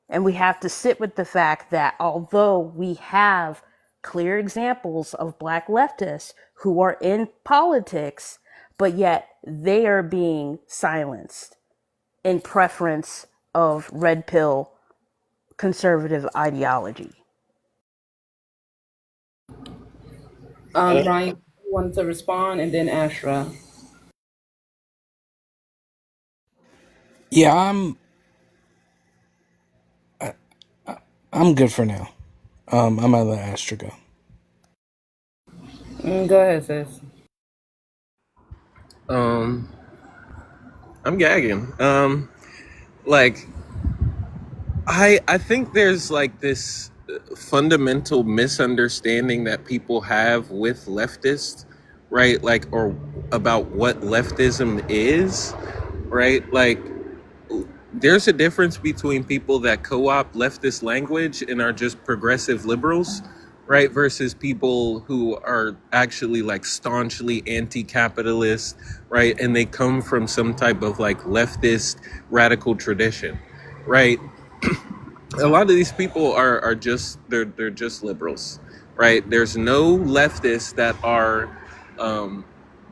And we have to sit with the fact that although we have clear examples of black leftists who are in politics, but yet they are being silenced in preference of red pill conservative ideology. Ryan, you wanted to respond, and then Astra. Yeah, I'm good for now. I'm gonna let Astra go. Go ahead, sis. I'm gagging. Like I think there's like this fundamental misunderstanding that people have with leftists, right? Like, or about what leftism is, right? Like, there's a difference between people that co-opt leftist language and are just progressive liberals, right, versus people who are actually like staunchly anti-capitalist, right, and they come from some type of like leftist radical tradition, right? A lot of these people are just they're just liberals, right? There's no leftists um,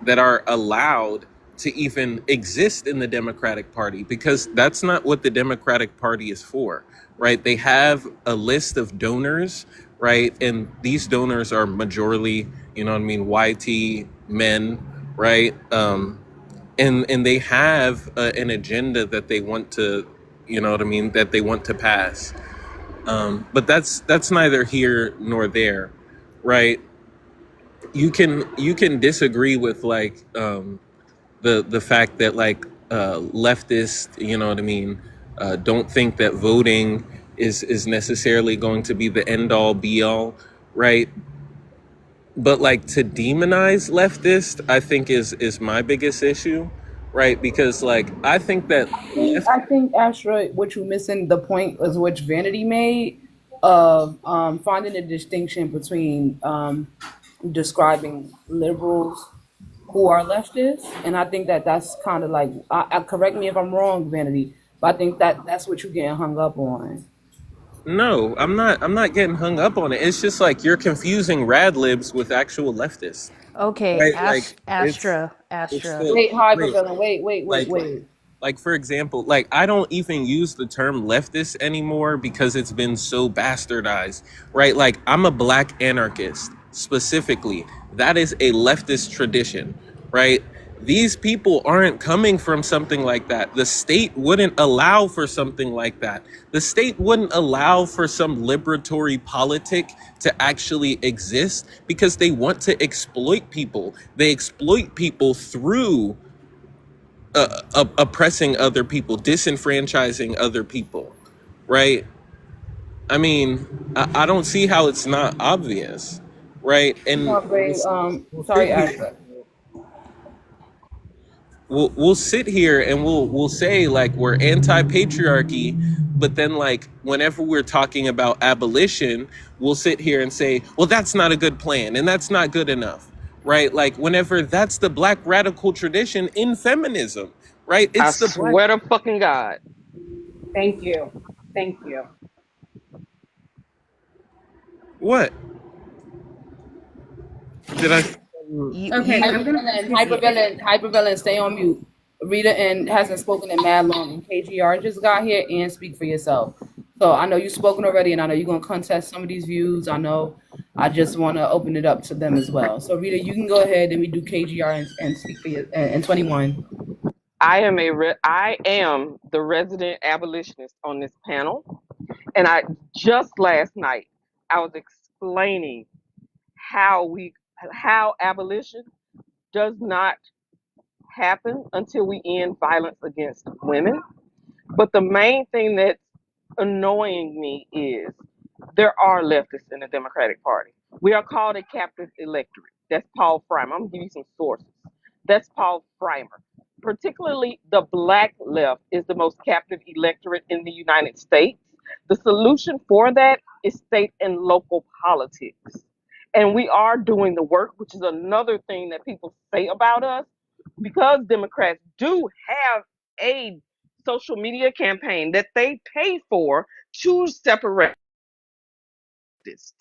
that are allowed to even exist in the Democratic Party, because that's not what the Democratic Party is for, right? They have a list of donors, right, and these donors are majorly, you know what I mean, YT men, right? And they have an agenda that they want to, you know what I mean, that they want to pass. But that's neither here nor there, right? You can disagree with like the fact that like leftists, you know what I mean, don't think that voting is necessarily going to be the end all be all, right? But like to demonize leftists, I think is my biggest issue, right? Because like I think that I think Astra, what you missing the point is which Vanity made of finding a distinction between describing liberals who are leftists, and I think that that's kind of like correct me if I'm wrong, Vanity, but I think that that's what you're getting hung up on. no, I'm not getting hung up on it. It's just like you're confusing rad libs with actual leftists, Okay, right? Like it's Astra. the Wait, wait, hypervillain. Wait, like wait. like for example, like I don't even use the term leftist anymore because it's been so bastardized, right? Like I'm a black anarchist specifically. That is a leftist tradition, right? These people aren't coming from something like that. The state wouldn't allow for something like that. The state wouldn't allow for some liberatory politic to actually exist because they want to exploit people. They exploit people through oppressing other people, disenfranchising other people, right? I mean, I don't see how it's not obvious, right? You And want to bring we'll sit sorry, here, Astra. we'll sit here and we'll say like we're anti-patriarchy, but then like whenever we're talking about abolition, we'll sit here and say, well, that's not a good plan and that's not good enough, right? Like whenever that's the black radical tradition in feminism, right? I It's the black. swear to fucking God. Thank you. Thank you. What did I say? Okay, I'm gonna hypervillain, stay on mute. Rita and hasn't spoken in mad long, and KGR just got here, and speak for yourself. So I know you've spoken already, and I know you're gonna contest some of these views. I know. I just want to open it up to them as well. So Rita, you can go ahead, and we do KGR and speak for you and 21. I am the resident abolitionist on this panel, and I just last night I was explaining how abolition does not happen until we end violence against women. But the main thing that's annoying me is there are leftists in the Democratic Party. We are called a captive electorate. That's Paul Freimer. I'm gonna give you some sources. That's Paul Freimer. Particularly the black left is the most captive electorate in the United States. The solution for that is state and local politics. And we are doing the work, which is another thing that people say about us, because Democrats do have a social media campaign that they pay for to separate this.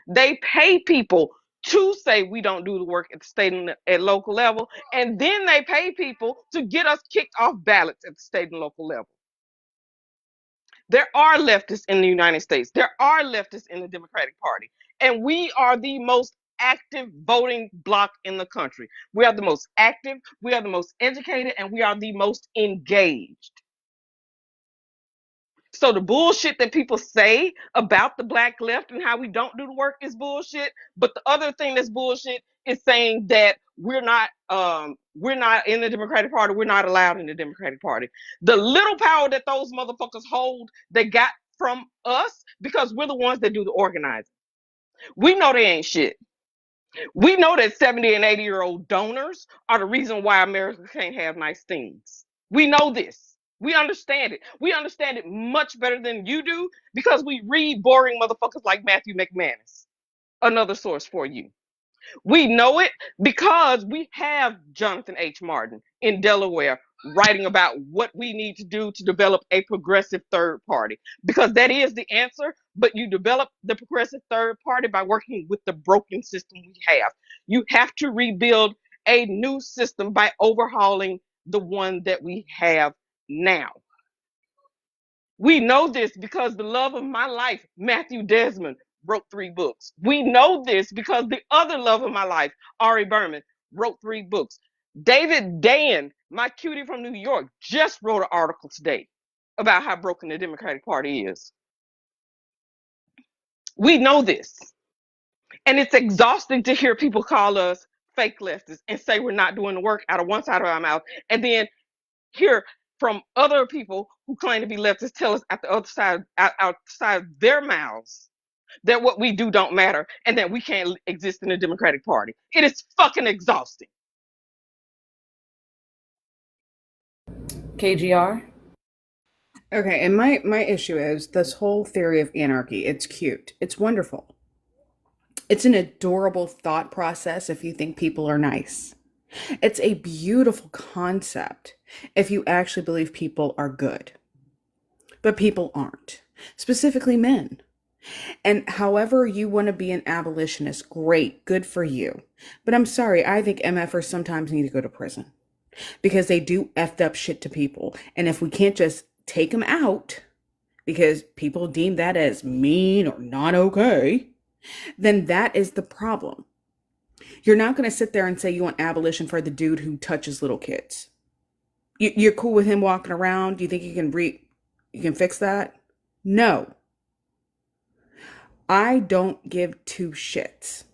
They pay people to say we don't do the work at the state and at local level, and then they pay people to get us kicked off ballots at the state and local level. There are leftists in the United States. There are leftists in the Democratic Party, and we are the most active voting bloc in the country. We are the most active, we are the most educated, and we are the most engaged. So the bullshit that people say about the black left and how we don't do the work is bullshit. But the other thing that's bullshit is saying that we're not in the Democratic Party, we're not allowed in the Democratic Party. The little power that those motherfuckers hold, they got from us because we're the ones that do the organizing. We know they ain't shit. We know that 70 and 80-year-old donors are the reason why America can't have nice things. We know this. We understand it. We understand it much better than you do because we read boring motherfuckers like Matthew McManus. Another source for you. We know it because we have Jonathan H. Martin in Delaware writing about what we need to do to develop a progressive third party, because that is the answer. But you develop the progressive third party by working with the broken system we have. You have to rebuild a new system by overhauling the one that we have now. We know this because the love of my life, Matthew Desmond, wrote 3 books. We know this because the other love of my life, Ari Berman, wrote 3 books. David Dayen, my cutie from New York, just wrote an article today about how broken the Democratic Party is. We know this. And it's exhausting to hear people call us fake leftists and say we're not doing the work out of one side of our mouth, and then hear from other people who claim to be leftists tell us at the other side, outside their mouths, that what we do don't matter and that we can't exist in the Democratic Party. It is fucking exhausting. KGR? Okay, and my issue is this whole theory of anarchy. It's cute. It's wonderful. It's an adorable thought process if you think people are nice. It's a beautiful concept if you actually believe people are good. But people aren't, specifically men. And however you want to be an abolitionist, great, good for you. But I'm sorry, I think MFers sometimes need to go to prison because they do effed up shit to people. And if we can't just take them out because people deem that as mean or not okay, then that is the problem. You're not going to sit there and say you want abolition for the dude who touches little kids. You're cool with him walking around? Do you think you can fix that? No. I don't give 2 shits.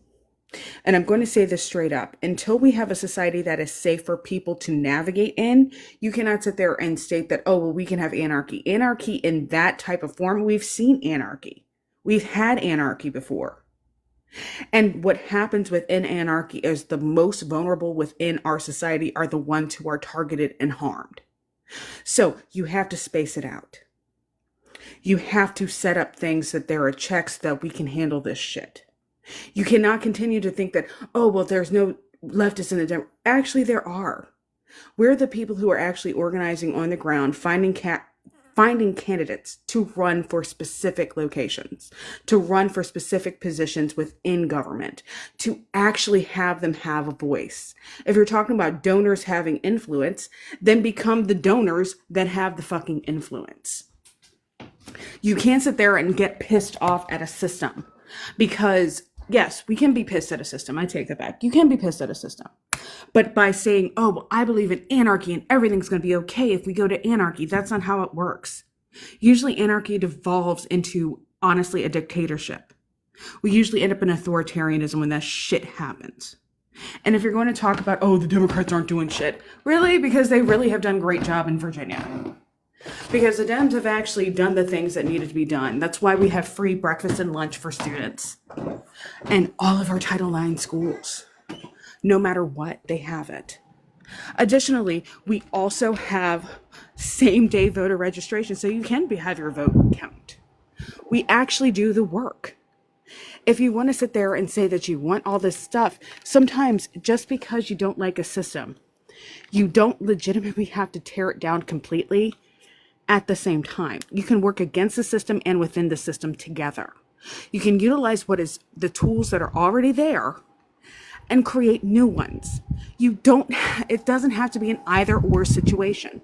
And I'm going to say this straight up. Until we have a society that is safe for people to navigate in, you cannot sit there and state that, oh, well, we can have anarchy. Anarchy in that type of form, we've seen anarchy. We've had anarchy before. And what happens within anarchy is the most vulnerable within our society are the ones who are targeted and harmed. So you have to space it out. You have to set up things that there are checks that we can handle this shit. You cannot continue to think that, oh, well, there's no leftists in the Actually, there are. We're the people who are actually organizing on the ground, finding candidates to run for specific locations, to run for specific positions within government, to actually have them have a voice. If you're talking about donors having influence, then become the donors that have the fucking influence. You can't sit there and get pissed off at a system because, yes, we can be pissed at a system. I take that back. You can be pissed at a system. But by saying, oh, well, I believe in anarchy and everything's going to be okay if we go to anarchy, that's not how it works. Usually anarchy devolves into, honestly, a dictatorship. We usually end up in authoritarianism when that shit happens. And if you're going to talk about, oh, the Democrats aren't doing shit, really? Because they really have done a great job in Virginia. Because the Dems have actually done the things that needed to be done. That's why we have free breakfast and lunch for students. And all of our Title IX schools, no matter what, they have it. Additionally, we also have same-day voter registration, so you can have your vote count. We actually do the work. If you want to sit there and say that you want all this stuff, sometimes just because you don't like a system, you don't legitimately have to tear it down completely at the same time. You can work against the system and within the system together. You can utilize what is the tools that are already there and create new ones. It doesn't have to be an either or situation.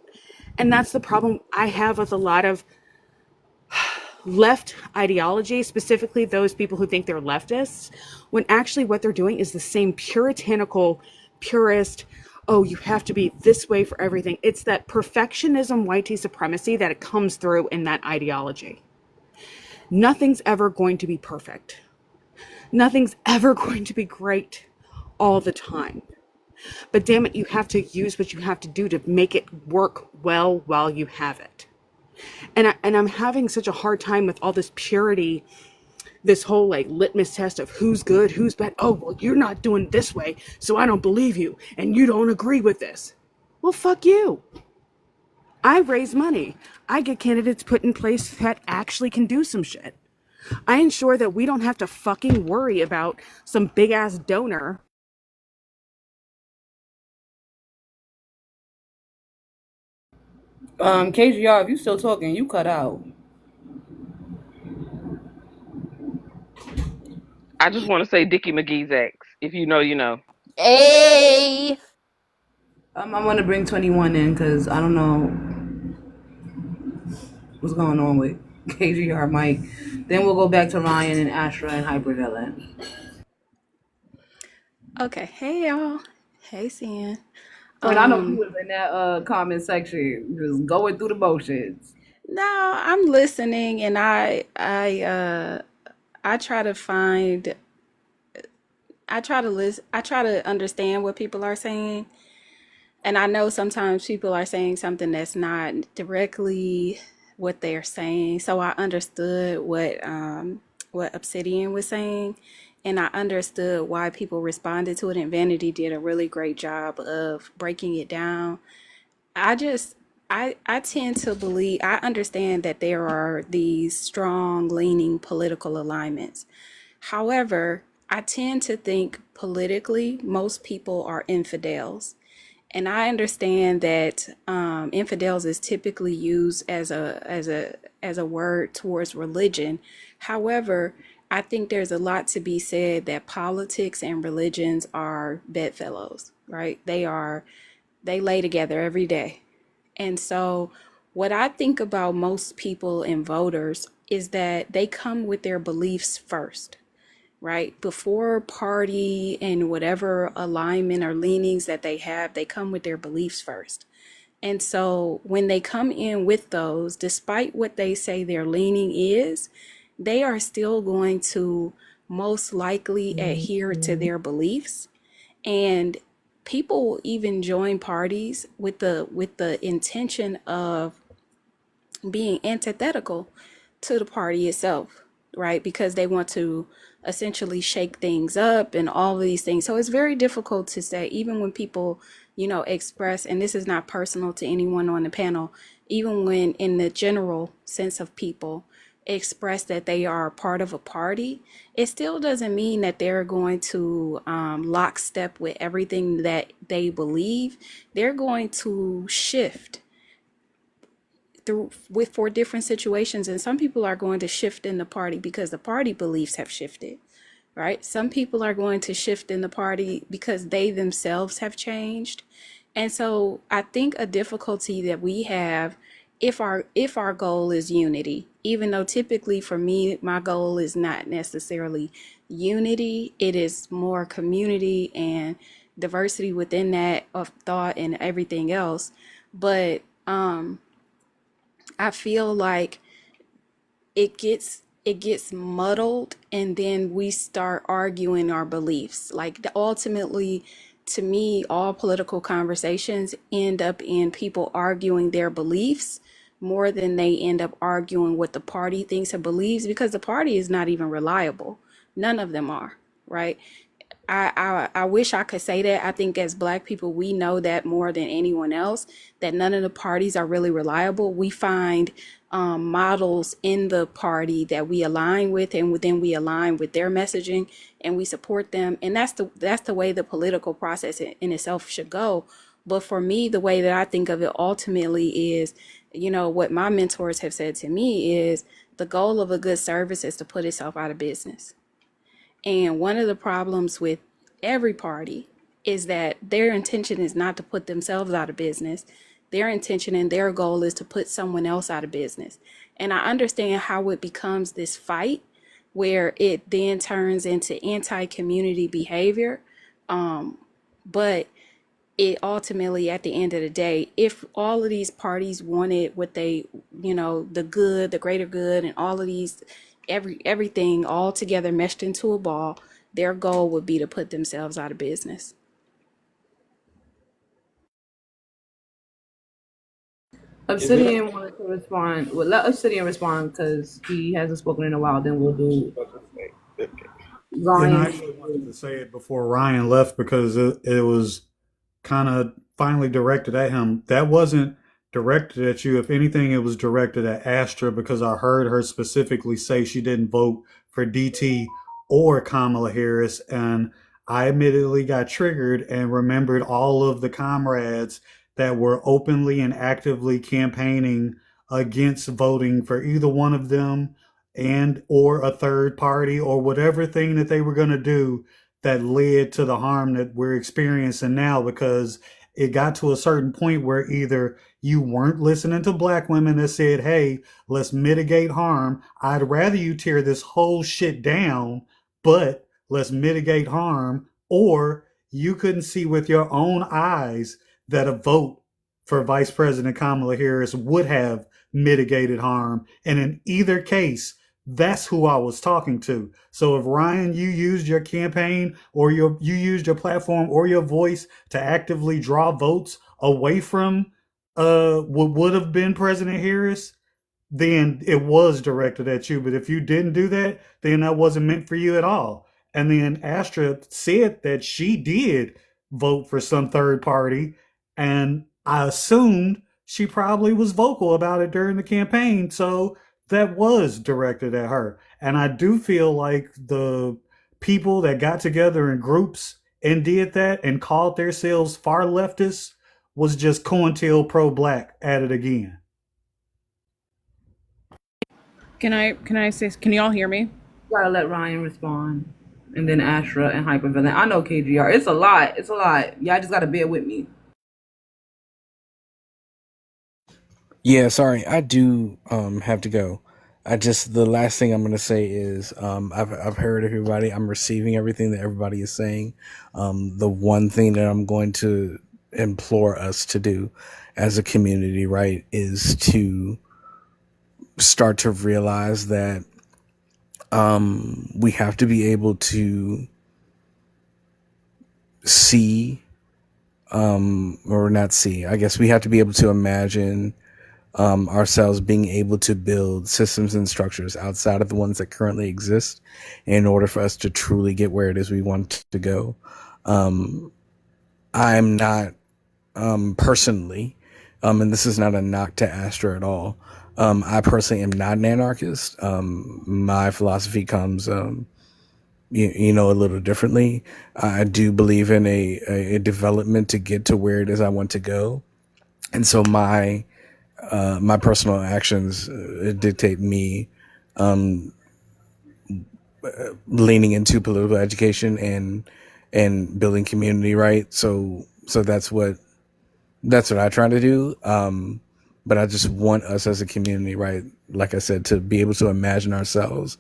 And that's the problem I have with a lot of left ideology, specifically those people who think they're leftists, when actually what they're doing is the same puritanical, purist, oh, you have to be this way for everything. It's that perfectionism, white supremacy that it comes through in that ideology. Nothing's ever going to be perfect. Nothing's ever going to be great all the time. But damn it, you have to use what you have to do to make it work well while you have it. And I'm having such a hard time with all this purity, this whole like litmus test of who's good, who's bad. Oh, well, you're not doing it this way, so I don't believe you, and you don't agree with this. Well, fuck you. I raise money. I get candidates put in place that actually can do some shit. I ensure that we don't have to fucking worry about some big ass donor. KGR, if you still talking, you cut out. I just want to say Dickie McGee's ex. If you know, you know. Hey. I'm gonna bring 21 in because I don't know what's going on with KGR Mike. Then we'll go back to Ryan and Astra and Hypervillain. Okay, hey y'all. Hey Sin. But I know you was in that comment section just going through the motions. No, I'm listening and I try to find I try to listen I try to understand what people are saying. And I know sometimes people are saying something that's not directly what they're saying. So I understood what Obsidian was saying, and I understood why people responded to it. And Vanity did a really great job of breaking it down. I just I tend to believe I understand that there are these strong leaning political alignments. However, I tend to think politically most people are infidels. And I understand that infidels is typically used as a word towards religion. However, I think there's a lot to be said that politics and religions are bedfellows, right? They lay together every day. And so what I think about most people and voters is that they come with their beliefs first, right? Before party and whatever alignment or leanings that they have, they come with their beliefs first. And so when they come in with those, despite what they say their leaning is, they are still going to most likely adhere to their beliefs. And people even join parties with the intention of being antithetical to the party itself, right? Because they want to essentially shake things up and all of these things. So it's very difficult to say, even when people, express, and this is not personal to anyone on the panel, even when in the general sense of people express that they are part of a party, it still doesn't mean that they're going to lockstep with everything that they believe. They're going to shift for different situations, and some people are going to shift in the party because the party beliefs have shifted, right? Some people are going to shift in the party because they themselves have changed. And so I think a difficulty that we have, if our goal is unity, even though typically for me my goal is not necessarily unity, it is more community and diversity within that of thought and everything else. But I feel like it gets muddled, and then we start arguing our beliefs. Like ultimately, to me, all political conversations end up in people arguing their beliefs more than they end up arguing what the party thinks or believes, because the party is not even reliable. None of them are, right? I wish I could say that. I think as Black people, we know that more than anyone else, that none of the parties are really reliable. We find models in the party that we align with, and then we align with their messaging, and we support them. And that's the way the political process in itself should go. But for me, the way that I think of it ultimately is, what my mentors have said to me is the goal of a good service is to put itself out of business. And one of the problems with every party is that their intention is not to put themselves out of business. Their intention and their goal is to put someone else out of business. And I understand how it becomes this fight where it then turns into anti-community behavior. But it ultimately, at the end of the day, if all of these parties wanted what they, the good, the greater good, and all of these, everything all together meshed into a ball, their goal would be to put themselves out of business. Obsidian wanted to respond. Well, let Obsidian respond because he hasn't spoken in a while. Then we'll do And I Ryan. actually wanted to say it before Ryan left because it was kind of finally directed at him. That wasn't directed at you. If anything, it was directed at Astra because I heard her specifically say she didn't vote for DT or Kamala Harris. And I immediately got triggered and remembered all of the comrades that were openly and actively campaigning against voting for either one of them and or a third party or whatever thing that they were going to do that led to the harm that we're experiencing now, because it got to a certain point where either you weren't listening to Black women that said, hey, let's mitigate harm. I'd rather you tear this whole shit down, but let's mitigate harm. Or you couldn't see with your own eyes that a vote for Vice President Kamala Harris would have mitigated harm. And in either case, that's who I was talking to. So if Ryan, you used your campaign or you used your platform or your voice to actively draw votes away from what would have been President Harris, then it was directed at you. But if you didn't do that, then that wasn't meant for you at all. And then Astra said that she did vote for some third party. And I assumed she probably was vocal about it during the campaign. So that was directed at her. And I do feel like the people that got together in groups and did that and called themselves far leftists was just COINTELPRO Black at it again. Can I say? Can y'all hear me? Gotta let Ryan respond, and then Astra and Hypervillain. I know KGR. It's a lot. It's a lot. Y'all just gotta bear with me. Yeah, sorry, I do have to go. The last thing I'm gonna say is I've heard everybody. I'm receiving everything that everybody is saying. The one thing that I'm going to implore us to do as a community, right, is to start to realize that we have to be able to see, or not see. I guess we have to be able to imagine ourselves being able to build systems and structures outside of the ones that currently exist in order for us to truly get where it is we want to go. I'm not personally, and this is not a knock to Astra at all. I personally am not an anarchist. My philosophy comes, a little differently. I do believe in a development to get to where it is I want to go. And so my personal actions dictate me leaning into political education and building community, right? So that's what I try to do. But I just want us as a community, right, like I said, to be able to imagine ourselves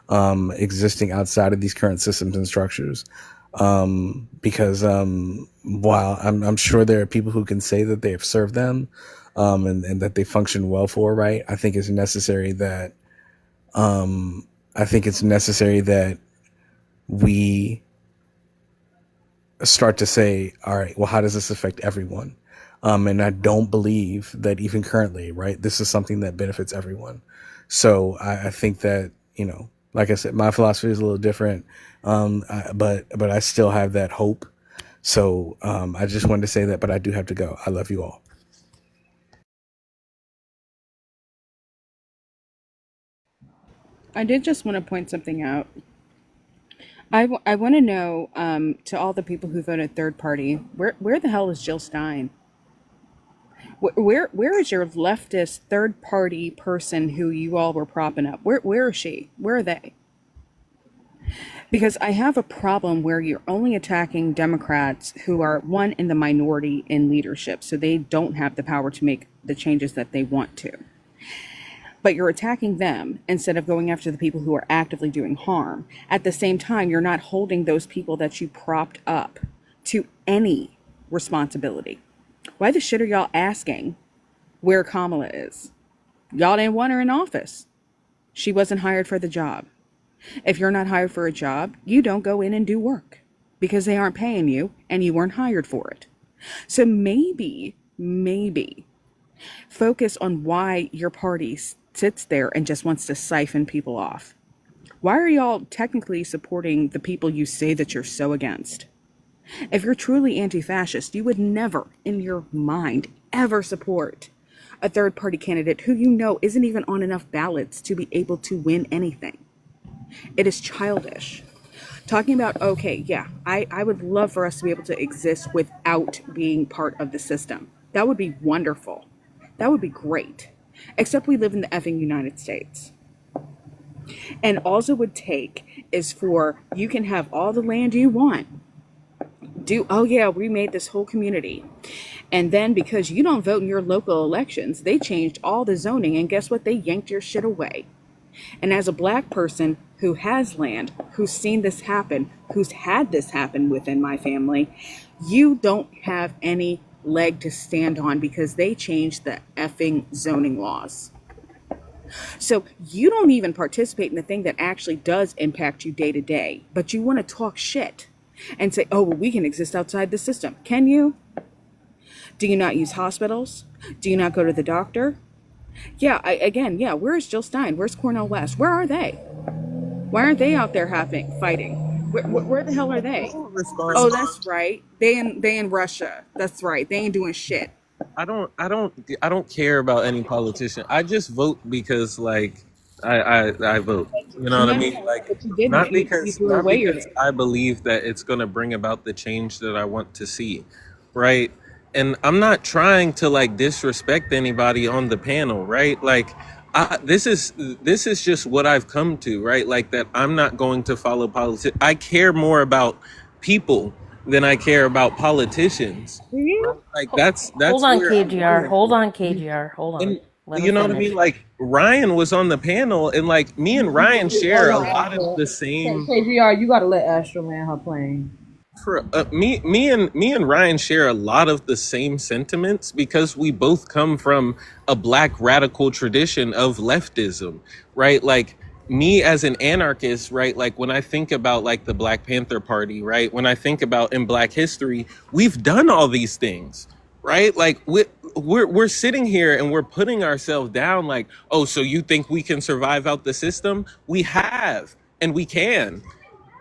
existing outside of these current systems and structures. Because while I'm sure there are people who can say that they have served them, and that they function well for, right, I think it's necessary that we start to say, all right, well, how does this affect everyone? And I don't believe that even currently, right, this is something that benefits everyone. So I think that, like I said, my philosophy is a little different, but I still have that hope. So I just wanted to say that, but I do have to go. I love you all. I did just want to point something out. I want to know, to all the people who voted third party, where the hell is Jill Stein? Where is your leftist third party person who you all were propping up? Where is she? Where are they? Because I have a problem where you're only attacking Democrats who are, one, in the minority in leadership, so they don't have the power to make the changes that they want to. But you're attacking them instead of going after the people who are actively doing harm. At the same time, you're not holding those people that you propped up to any responsibility. Why the shit are y'all asking where Kamala is? Y'all didn't want her in office. She wasn't hired for the job. If you're not hired for a job, you don't go in and do work because they aren't paying you and you weren't hired for it. So maybe focus on why your party sits there and just wants to siphon people off. Why are y'all technically supporting the people you say that you're so against? If you're truly anti-fascist, you would never in your mind ever support a third party candidate who you know isn't even on enough ballots to be able to win anything. It is childish. Talking about, okay, yeah, I would love for us to be able to exist without being part of the system. That would be wonderful. That would be great. Except we live in the effing United States. And all it would take is for you can have all the land you want. Oh yeah, we made this whole community. And then because you don't vote in your local elections, they changed all the zoning, and guess what? They yanked your shit away. And as a black person who has land, who's seen this happen, who's had this happen within my family, you don't have any leg to stand on because they changed the effing zoning laws. So you don't even participate in the thing that actually does impact you day to day, but you want to talk shit and say, oh, well, we can exist outside the system. Can you? Do you not use hospitals? Do you not go to the doctor? Yeah, where's Jill Stein? Where's Cornel West? Where are they? Why aren't they out there fighting? Where the hell are they? Oh, that's right. They in Russia. That's right. They ain't doing shit. I don't care about any politician. I just vote because I vote. You know what I mean? Like But you didn't. not You because threw away your vote. I believe that it's going to bring about the change that I want to see, right? And I'm not trying to like disrespect anybody on the panel, right? Like this is just what I've come to, right? Like that I'm not going to follow politics. I care more about people than I care about politicians. Like that's Hold on, where I'm KGR. going. Hold on, KGR. Hold on. And Let you him know what I finish. mean? Like Ryan was on the panel, and like me and Ryan share a lot of the same. KGR, you gotta let Astro land her plane. Me and Ryan share a lot of the same sentiments because we both come from a black radical tradition of leftism, right? Like me as an anarchist, right? Like when I think about like the Black Panther Party, right? When I think about in Black history, we've done all these things, right? Like we're sitting here and we're putting ourselves down like, oh, so you think we can survive out the system? We have, and we can,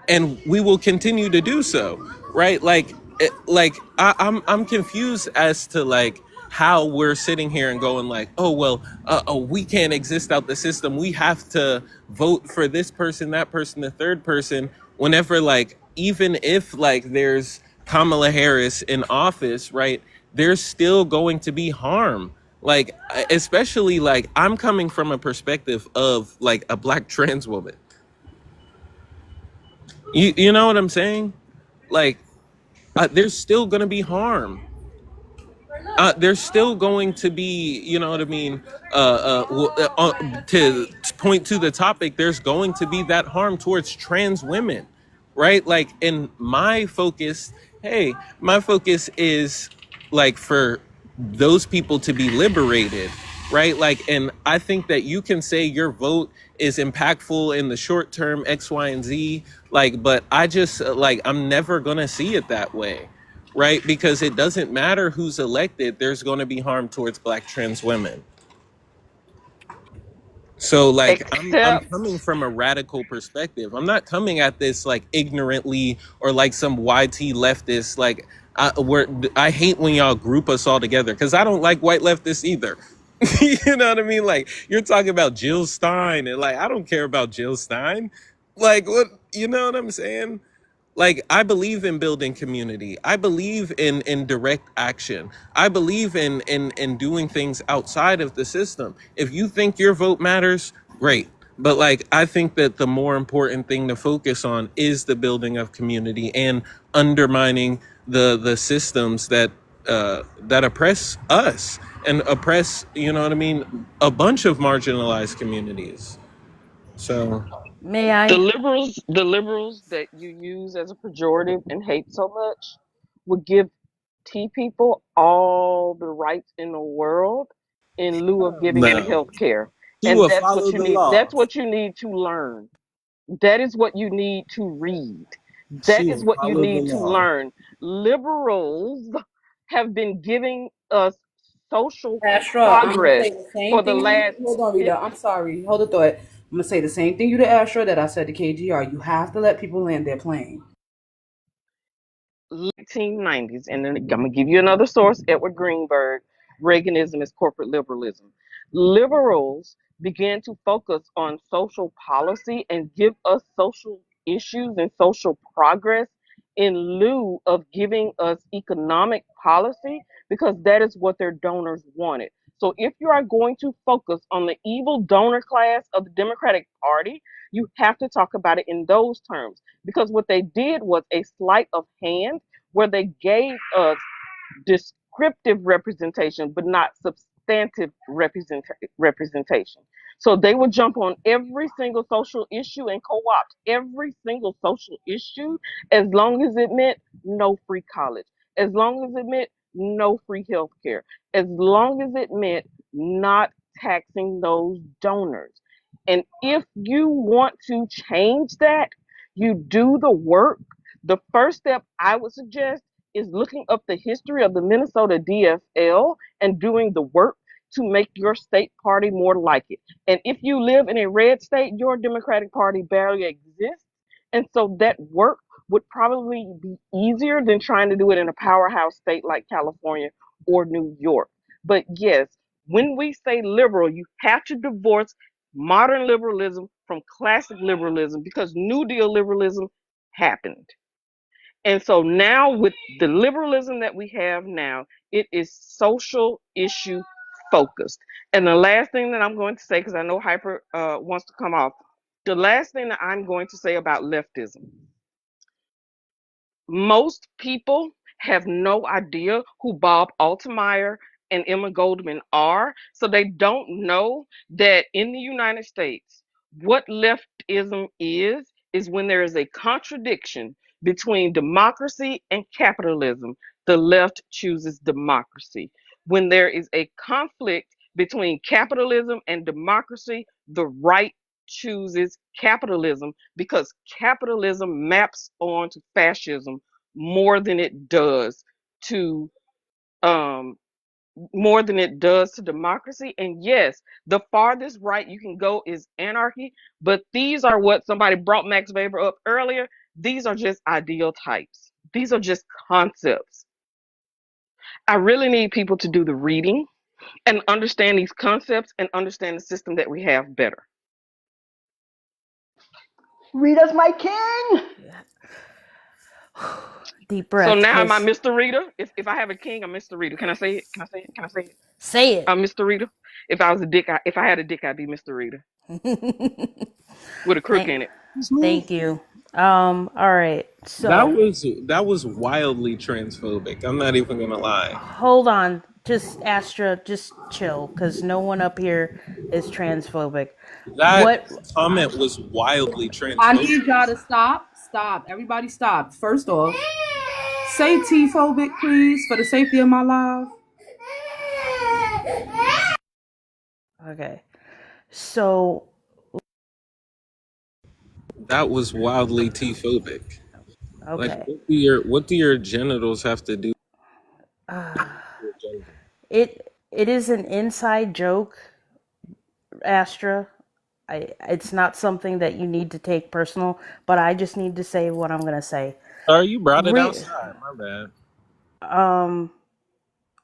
and we will continue to do so, right? Like I'm confused as to like how we're sitting here and going like, oh well, we can't exist out the system, we have to vote for this person, that person, the third person, whenever like even if like there's Kamala Harris in office, right, there's still going to be harm. Like especially like I'm coming from a perspective of like a black trans woman. You know what I'm saying? Like, there's still going to be harm. There's still going to be, you know what I mean? To point to the topic, there's going to be that harm towards trans women, right? Like, and my focus is like for those people to be liberated, right? Like, and I think that you can say your vote is impactful in the short term, X, Y, and Z, like, but I just like, I'm never gonna see it that way, right? Because it doesn't matter who's elected, there's going to be harm towards Black trans women. So like I'm Except coming from a radical perspective. I'm not coming at this like ignorantly or like some YT leftist like I hate when y'all group us all together because I don't like white leftists either. You know what I mean? Like you're talking about Jill Stein and like I don't care about Jill Stein. Like what you know what I'm saying? Like I believe in building community. I believe in direct action. I believe in doing things outside of the system. If you think your vote matters, great. But like I think that the more important thing to focus on is the building of community and undermining the systems that oppress us and oppress, you know what I mean, a bunch of marginalized communities. So May I? the liberals that you use as a pejorative and hate so much would give T people all the rights in the world in lieu of giving them no. health care. He And will that's follow what you the need. That's law. what you need to learn. That is what you need to read. She That is will what you follow the need to law. learn. Liberals have been giving us social Astra, I'm gonna progress say the same for the thing. last Hold on, Rita. I'm sorry. Hold the thought. I'm gonna say the same thing you to Astra that I said to KGR. You have to let people land their plane. 1990s, and then I'm gonna give you another source, Edward Greenberg. Reaganism is corporate liberalism. Liberals began to focus on social policy and give us social issues and social progress in lieu of giving us economic policy because that is what their donors wanted. So if you are going to focus on the evil donor class of the Democratic Party, you have to talk about it in those terms because what they did was a sleight of hand where they gave us descriptive representation, but not substantive representation. So they would jump on every single social issue and co-opt every single social issue as long as it meant no free college, as long as it meant no free health care, as long as it meant not taxing those donors. And if you want to change that, you do the work. The first step I would suggest is looking up the history of the Minnesota DFL and doing the work to make your state party more like it. And if you live in a red state, your Democratic Party barely exists. And so that work would probably be easier than trying to do it in a powerhouse state like California or New York. But yes, when we say liberal, you have to divorce modern liberalism from classic liberalism because New Deal liberalism happened. And so now, with the liberalism that we have now, it is social issue focused. And the last thing that I'm going to say, because I know Hyper wants to come off, the last thing that I'm going to say about leftism, most people have no idea who Bob Altemeyer and Emma Goldman are. So they don't know that in the United States, what leftism is when there is a contradiction between democracy and capitalism, the left chooses democracy. When there is a conflict between capitalism and democracy, the right chooses capitalism because capitalism maps onto fascism more than it does to um more than it does to democracy. And yes, the farthest right you can go is anarchy, but these are what somebody brought Max Weber up earlier. These are just ideal types. These are just concepts. I really need people to do the reading and understand these concepts and understand the system that we have better. Rita's my king. Deep So breath, now am I because Mr. Rita? If I have a king, I'm Mr. Rita. Can I say it? Can I say it? Can I say it? say it. I'm Mr. Rita. If I was a dick, if I had a dick, I'd be Mr. Rita with a crook thank, in it. thank you. All right. So That was wildly transphobic. I'm not even gonna lie. hold on. Just Astra, just chill, because no one up here is transphobic. That What? comment was wildly I transphobic. need y'all to stop. Stop. Everybody stop. First off, say T-phobic, please, for the safety of my life. Okay. So That was wildly T-phobic. Like, Okay. what do your genitals have to do Uh, with your gender? it is an inside joke, Astra. It's not something that you need to take personal, but I just need to say what I'm gonna say. Sorry, you brought it Re- outside. My bad. um,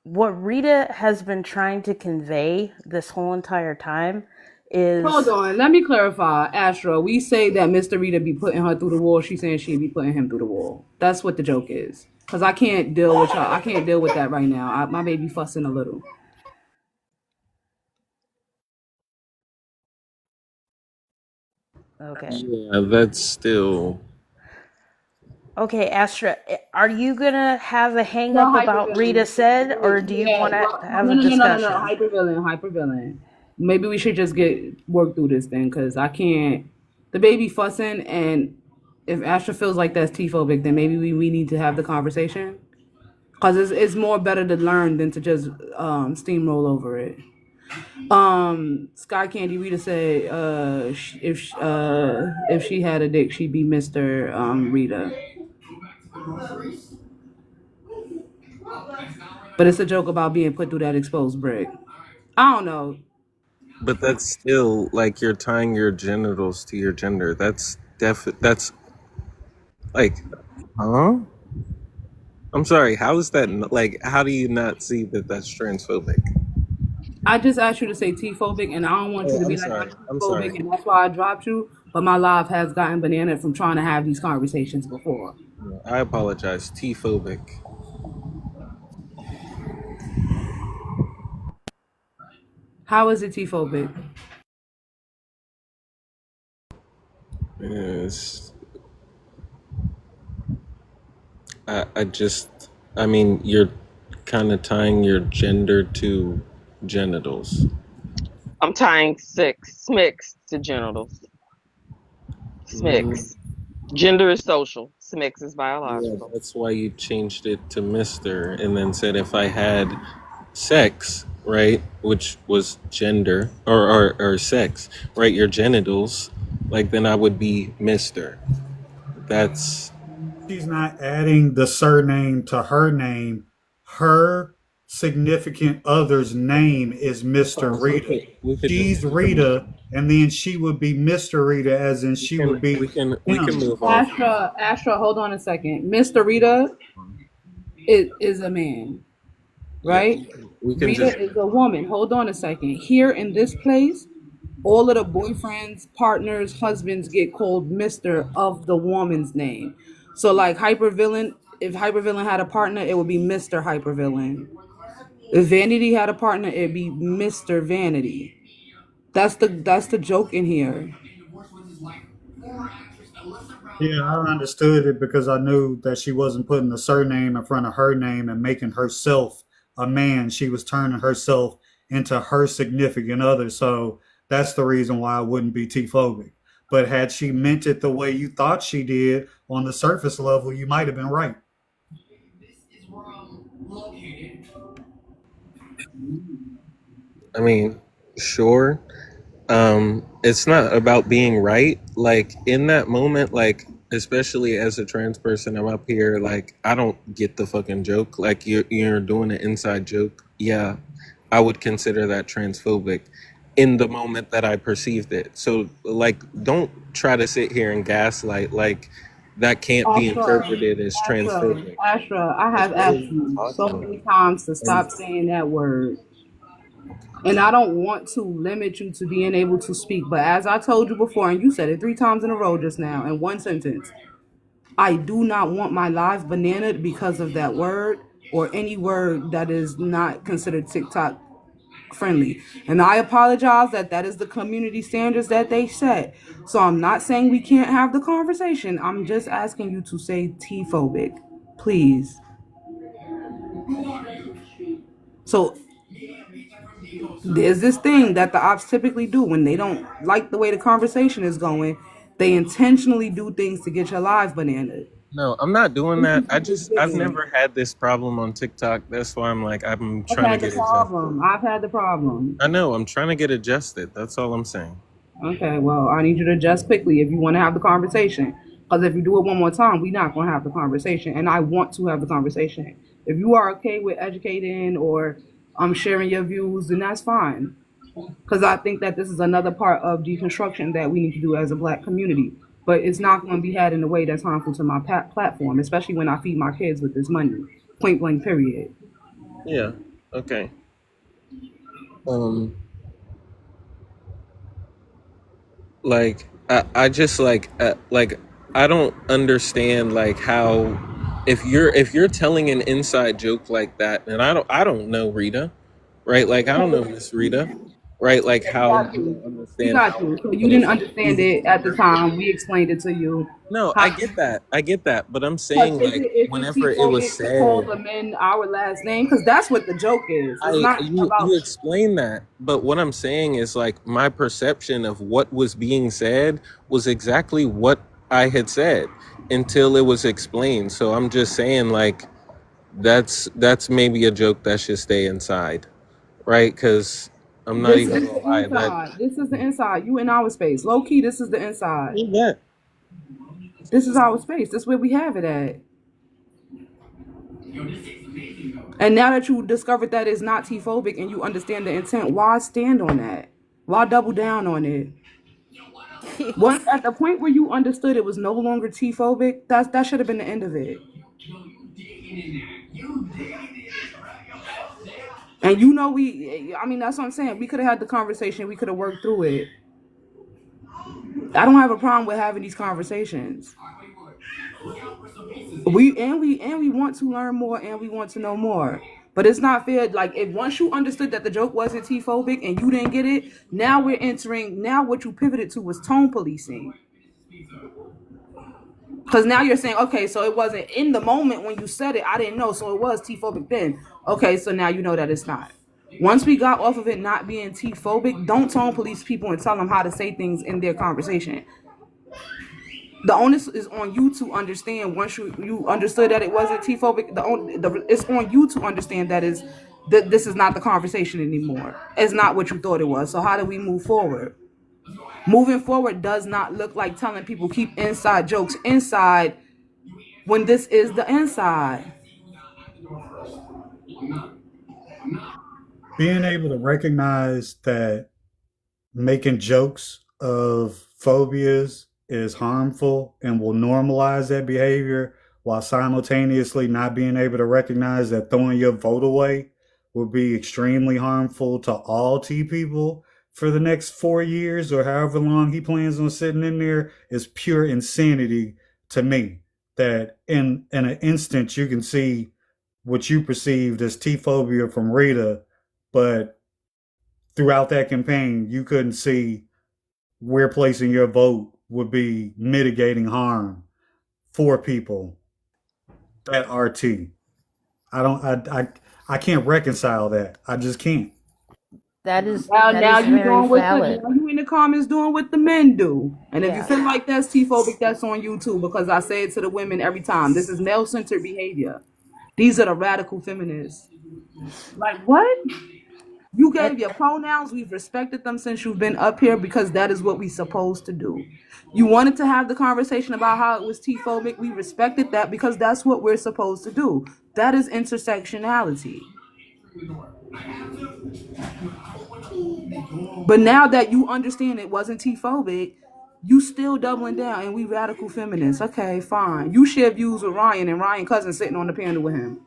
what Rita has been trying to convey this whole entire time Hold is on, let me clarify. Astro, we say that Mr. Rita be putting her through the wall. She's saying she be putting him through the wall. That's what the joke is. Cause I can't deal with y'all. I can't deal with that right now. My baby fussing a little. okay. Yeah, that's still. Okay, Astra, are you gonna have a hang No up about Rita hypervillain. said, or do you Yeah, want to have no, a no, no, no, no, no. discussion? Hypervillain. Maybe we should just work through this thing, cause I can't. The baby fussing, and if Astra feels like that's T-phobic, then maybe we need to have the conversation. Cause it's more better to learn than to just steamroll over it. Sky Candy Rita said, if she had a dick, she'd be Mr. Rita. But it's a joke about being put through that exposed brick. I don't know. But that's still like you're tying your genitals to your gender. That's like, huh? I'm sorry. How is that? Like, how do you not see that that's transphobic? I just asked you to say T-phobic, and I don't want you Oh, to I'm be like, sorry. I'm I'm T-phobic, sorry. and that's why I dropped you. But my life has gotten banana from trying to have these conversations before. I apologize. T-phobic. How is it T-phobic? Is I just. I mean, you're kind of tying your gender to genitals. I'm tying smicks to genitals. Mm, Smicks. Gender is social. Smicks is yeah, biological. that's why you changed it to Mister, and then said if I had sex, right, which was gender or sex, right, your genitals, like then I would be Mister. That's She's not adding the surname to her name. Her significant other's name is Mr. Rita. we could just She's Rita, and then she would be Mr. Rita, as in she would be we can him. move on. Astra, hold on a second. Mr. Rita is a man, Yeah, right? we can just Rita is a woman. Hold on a second. Here in this place, all of the boyfriends, partners, husbands get called Mr. of the woman's name. So like Hypervillain, if Hypervillain had a partner, it would be Mr. Hypervillain. If Vanity had a partner, it'd be Mr. Vanity. That's the joke in here. Yeah, I understood it because I knew that she wasn't putting the surname in front of her name and making herself a man. She was turning herself into her significant other. So that's the reason why I wouldn't be T phobic. But had she meant it the way you thought she did on the surface level, you might have been right. I mean, sure. It's not about being right. Like in that moment, like especially as a trans person, I'm up here like I don't get the fucking joke. Like you're doing an inside joke. Yeah, I would consider that transphobic in the moment that I perceived it. So like don't try to sit here and gaslight like that can't be Astra, interpreted as transphobic. I Like have what are asked you you so talking many about? times to And stop saying that word. And I don't want to limit you to being able to speak. But as I told you before, and you said it 3 times in a row just now in one sentence, I do not want my live banana because of that word or any word that is not considered TikTok friendly. And I apologize that is the community standards that they set. So I'm not saying we can't have the conversation. I'm just asking you to say T-phobic, please. So there's this thing that the ops typically do when they don't like the way the conversation is going. They intentionally do things to get your live banana. no, I'm not doing This that. is what it's I've giving. never had this problem on TikTok. That's why I'm I've trying to had the get adjusted. problem. I've had the problem. I know, I'm trying to get adjusted. That's all I'm saying. Okay, well, I need you to adjust quickly if you want to have the conversation. Because if you do it one more time, we're not going to have the conversation. And I want to have the conversation. If you are okay with educating or sharing your views, then that's fine. Because I think that this is another part of deconstruction that we need to do as a Black community. But it's not going to be had in a way that's harmful to my platform, especially when I feed my kids with this money. Point blank, period. Yeah. Okay. Um. Like I just like I don't understand like how if you're telling an inside joke like that, and I don't know Rita, right? Like I don't know Miss Rita, right? Like Yeah, we how got you you. don't We understand got how you. So it you goes didn't from understand movie it to at the commercial. time. We explained it to you. No, How, I get that. I get that. But I'm because saying is like it whenever it was T-phobic to call said, the men our last name? Because that's what the joke is. It's I not about. you explain that, but what I'm saying is like my perception of what was being said was exactly what I had said until it was explained. So I'm just saying like that's maybe a joke that should stay inside, right? Because I'm not This even is gonna the lie that inside. This is the inside. You in our space. Low key, this is the inside. yeah. This is our space. This is where we have it at. And now that you discovered that it's not T-phobic and you understand the intent, why stand on that? Why double down on it? Once at the point where you understood it was no longer T-phobic, that should have been the end of it. And I mean, that's what I'm saying. We could have had the conversation. We could have worked through it. I don't have a problem with having these conversations. We want to learn more and we want to know more. But it's not fair. Like if once you understood that the joke wasn't T-phobic and you didn't get it, now we're entering. Now what you pivoted to was tone policing. Because now you're saying, okay, so it wasn't in the moment when you said it. I didn't know, so it was T-phobic then. Okay, so now you know that it's not. Once we got off of it not being T-phobic, don't tone police people and tell them how to say things in their conversation. The onus is on you to understand. Once you understood that it wasn't T-phobic, it's on you to understand that this is not the conversation anymore. It's not what you thought it was. So how do we move forward? Moving forward does not look like telling people keep inside jokes inside when this is the inside. Being able to recognize that making jokes of phobias is harmful and will normalize that behavior while simultaneously not being able to recognize that throwing your vote away will be extremely harmful to all T people for the next 4 years or however long he plans on sitting in there is pure insanity to me. That in an instant you can see what you perceived as T phobia from Rita, but throughout that campaign you couldn't see where placing your vote would be mitigating harm for people that are T. I don't I can't reconcile that. I just can't. That is that Now is you very doing what valid. now you in the comments doing what the men do. And if you Yeah. feel like that's T-phobic, that's on you too, because I say it to the women every time. This is male-centered behavior. These are the radical feminists. Like what? You And gave your pronouns. We've respected them since you've been up here because that is what we supposed to do. You wanted to have the conversation about how it was T-phobic. We respected that because that's what we're supposed to do. That is intersectionality. But now that you understand it wasn't T-phobic, you still doubling down and we radical feminists. Okay, fine. You share views with Ryan and Ryan cousin sitting on the panel with him.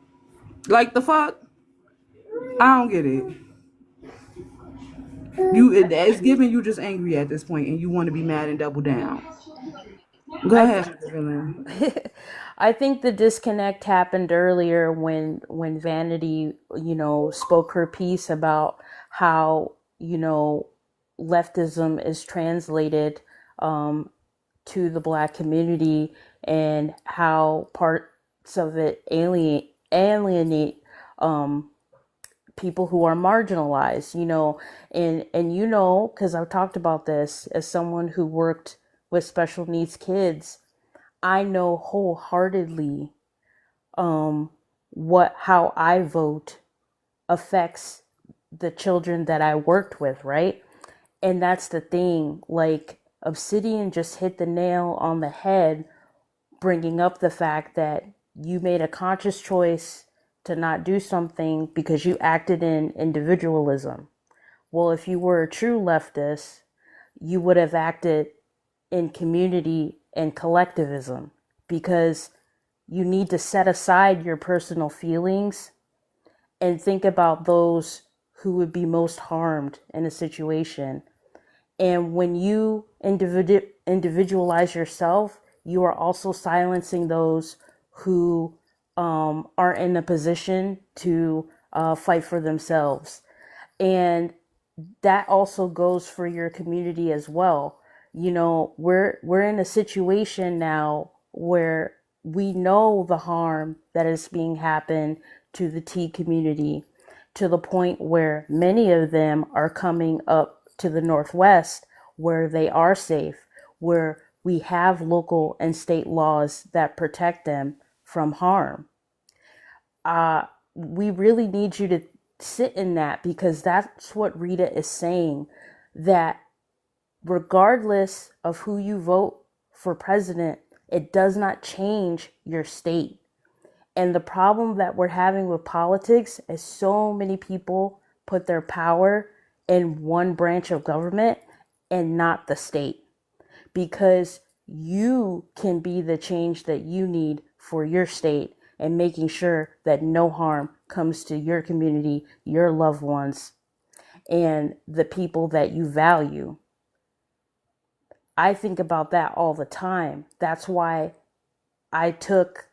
Like the fuck? I don't get it. It's giving you just angry at this point and you want to be mad and double down. Go I ahead, think Evelyn. I think the disconnect happened earlier when Vanity, spoke her piece about how, leftism is translated to the Black community and how parts of it alienate people who are marginalized, and because I've talked about this as someone who worked with special needs kids. I know wholeheartedly how I vote affects the children that I worked with, right? And that's the thing. Like Obsidian just hit the nail on the head bringing up the fact that you made a conscious choice to not do something because you acted in individualism. Well, if you were a true leftist, you would have acted in community and collectivism, because you need to set aside your personal feelings and think about those who would be most harmed in a situation. And when you individualize yourself, you are also silencing those who aren't in a position to fight for themselves. And that also goes for your community as well. You know, we're in a situation now where we know the harm that is being happened to the T community, to the point where many of them are coming up to the Northwest where they are safe, where we have local and state laws that protect them from harm. We really need you to sit in that, because that's what Rita is saying, that regardless of who you vote for president, it does not change your state. And the problem that we're having with politics is so many people put their power in one branch of government and not the state, because you can be the change that you need for your state and making sure that no harm comes to your community, your loved ones, and the people that you value. I think about that all the time. That's why I took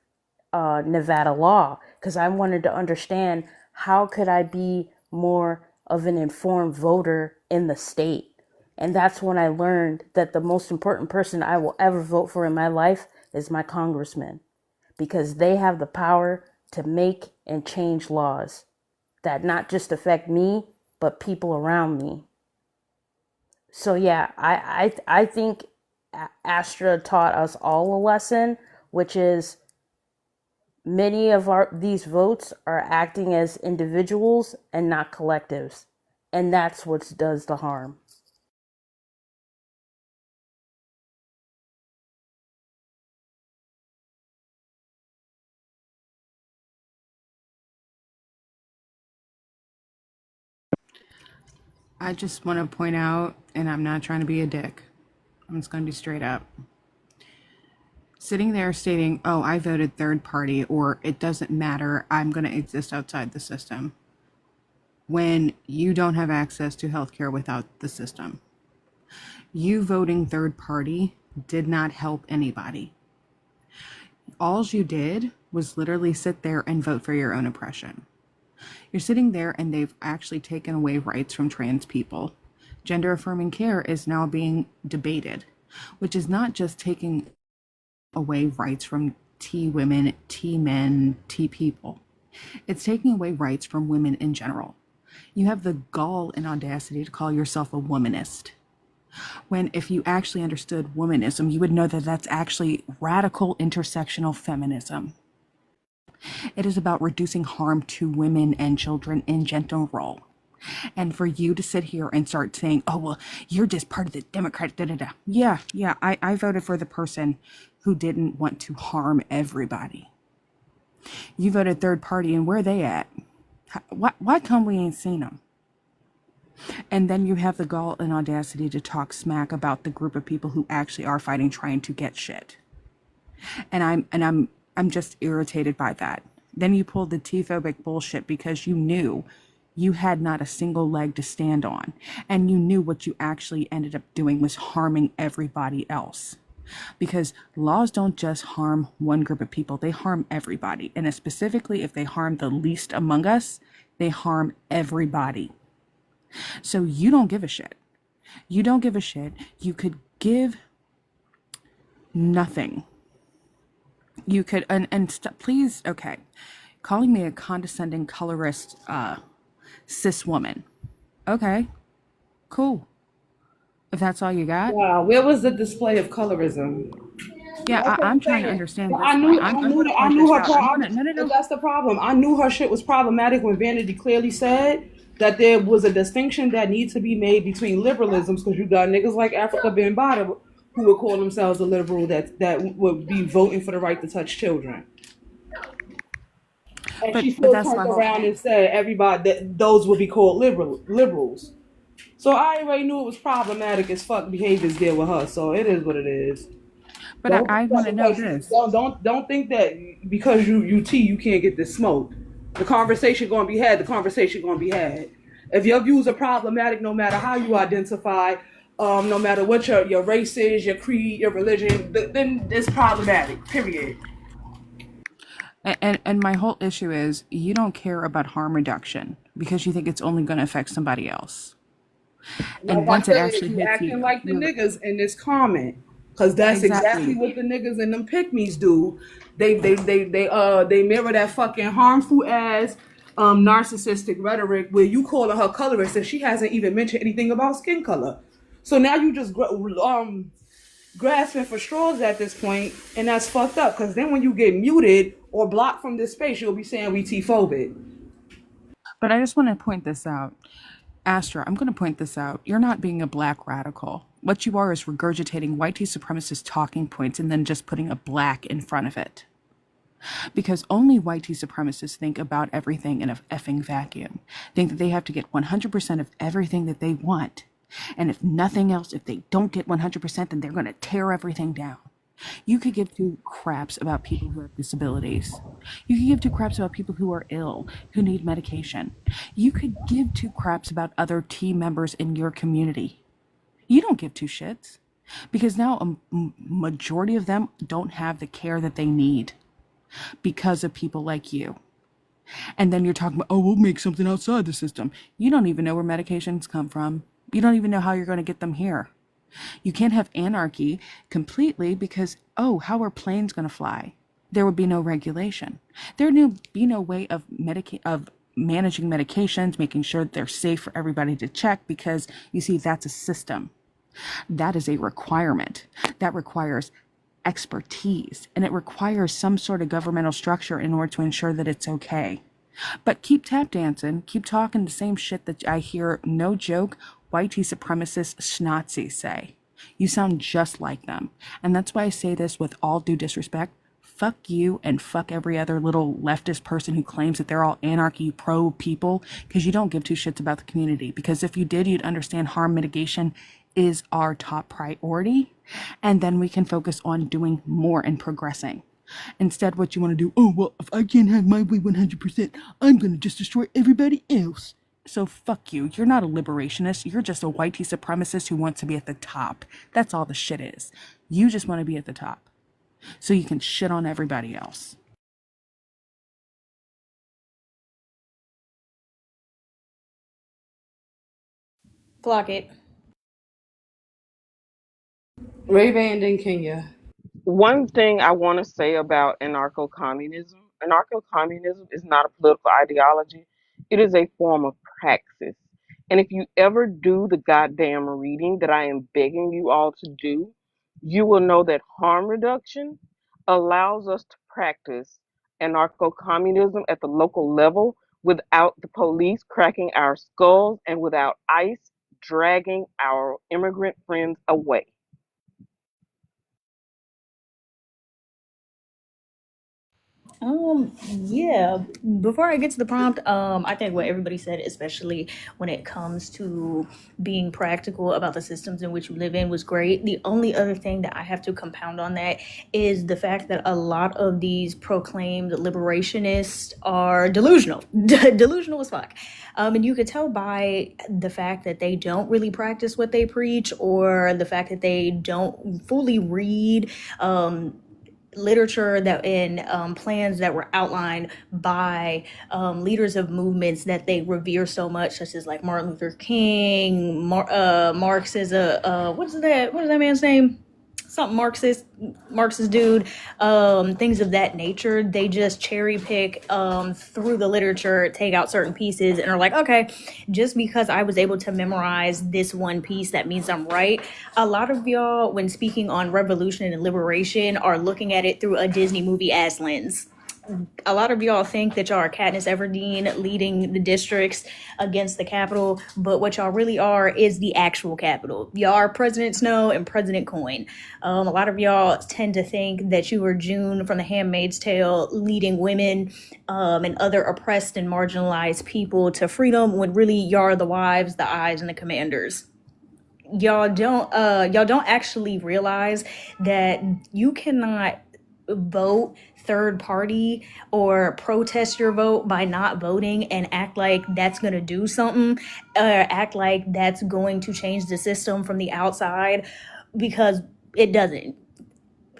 Nevada law, because I wanted to understand how could I be more of an informed voter in the state. And that's when I learned that the most important person I will ever vote for in my life is my congressman, because they have the power to make and change laws that not just affect me, but people around me. So yeah, I think Astra taught us all a lesson, which is many of these votes are acting as individuals and not collectives, and that's what does the harm. I just want to point out, and I'm not trying to be a dick, I'm just going to be straight up. Sitting there stating, oh, I voted third party, or it doesn't matter, I'm going to exist outside the system, when you don't have access to healthcare without the system. You voting third party did not help anybody. All you did was literally sit there and vote for your own oppression. You're sitting there and they've actually taken away rights from trans people. Gender affirming care is now being debated, which is not just taking away rights from T women, T men, T people. It's taking away rights from women in general. You have the gall and audacity to call yourself a womanist, when if you actually understood womanism, you would know that that's actually radical intersectional feminism. It is about reducing harm to women and children in general. And for you to sit here and start saying, oh, well, you're just part of the Democrat, da-da-da. Yeah, I voted for the person who didn't want to harm everybody. You voted third party, and where are they at? Why come we ain't seen them? And then you have the gall and audacity to talk smack about the group of people who actually are fighting, trying to get shit. And I'm just irritated by that. Then you pulled the T-phobic bullshit because you knew you had not a single leg to stand on, and you knew what you actually ended up doing was harming everybody else. Because laws don't just harm one group of people, they harm everybody. And specifically, if they harm the least among us, they harm everybody. So you don't give a shit. You don't give a shit. You could give nothing. You could, please, okay, calling me a condescending colorist cis woman. Okay, cool. If that's all you got. Wow, where was the display of colorism? Yeah, I'm trying to understand this. I knew her problem. No. That's the problem. I knew her shit was problematic when Vanity clearly said that there was a distinction that needs to be made between liberalisms, because you got niggas like Africa Bambaataa who would call themselves a liberal that would be voting for the right to touch children. And But she still that's turned my whole around and said everybody that those would be called liberals. So I already knew it was problematic as fuck behaviors there with her. So it is what it is. but Don't I think that want to know because you this. don't think that because you UT you can't get this smoke. The conversation gonna be had. The conversation gonna be had. If your views are problematic, no matter how you identify, no matter what your race is, your creed, your religion, then it's problematic. Period. And my whole issue is you don't care about harm reduction because you think it's only going to affect somebody else. And Like I once it said, actually you hits acting you, like the you're like, niggas in this comment, because that's exactly exactly. what the niggas and them pick-me's do. They mirror that fucking harmful ass narcissistic rhetoric where you calling her colorist and she hasn't even mentioned anything about skin color. So now you just grasping for straws at this point, and that's fucked up. Because then when you get muted or blocked from this space, you'll be saying we T-phobic. But I just want to point this out. Astra, I'm going to point this out. You're not being a black radical. What you are is regurgitating white supremacist talking points and then just putting a black in front of it. Because only white supremacists think about everything in a effing vacuum. Think that they have to get 100% of everything that they want. And if nothing else, if they don't get 100%, then they're going to tear everything down. You could give two craps about people who have disabilities. You could give two craps about people who are ill, who need medication. You could give two craps about other team members in your community. You don't give two shits. Because now a majority of them don't have the care that they need because of people like you. And then you're talking about, oh, we'll make something outside the system. You don't even know where medications come from. You don't even know how you're going to get them here. You can't have anarchy completely because, oh, how are planes going to fly? There would be no regulation. There would be no way of managing medications, making sure that they're safe for everybody to check because, you see, that's a system. That is a requirement. That requires expertise, and it requires some sort of governmental structure in order to ensure that it's okay. But keep tap dancing, keep talking the same shit that I hear, no joke, white supremacist schnazis say. You sound just like them. And that's why I say this with all due disrespect. Fuck you and fuck every other little leftist person who claims that they're all anarchy pro people, because you don't give two shits about the community. Because if you did, you'd understand harm mitigation is our top priority, and then we can focus on doing more and progressing. Instead, what you want to do, oh, well, if I can't have my way 100%, I'm going to just destroy everybody else. So fuck you. You're not a liberationist. You're just a white supremacist who wants to be at the top. That's all the shit is. You just want to be at the top so you can shit on everybody else. Clock it. Ray Band in Kenya. One thing I want to say about anarcho communism is not a political ideology, it is a form of praxis. And if you ever do the goddamn reading that I am begging you all to do, you will know that harm reduction allows us to practice anarcho communism at the local level without the police cracking our skulls and without ICE dragging our immigrant friends away. Yeah. Before I get to the prompt, I think what everybody said, especially when it comes to being practical about the systems in which we live in, was great. The only other thing that I have to compound on that is the fact that a lot of these proclaimed liberationists are delusional, delusional as fuck. And you could tell by the fact that they don't really practice what they preach, or the fact that they don't fully read literature that in plans that were outlined by leaders of movements that they revere so much, such as like Martin Luther King. Marx is what is that man's name? Something Marxist dude. Things of that nature. They just cherry pick through the literature, take out certain pieces, and are like, okay, just because I was able to memorize this one piece, that means I'm right. A lot of y'all, when speaking on revolution and liberation, are looking at it through a Disney movie ass lens. a lot of y'all think that y'all are Katniss Everdeen leading the districts against the Capitol, but what y'all really are is the actual Capitol. Y'all are President Snow and President Coin. A lot of y'all tend to think that you are June from The Handmaid's Tale leading women and other oppressed and marginalized people to freedom, when really y'all are the wives, the eyes, and the commanders. Y'all don't actually realize that you cannot vote third party or protest your vote by not voting and act like that's going to do something, or act like that's going to change the system from the outside, because it doesn't.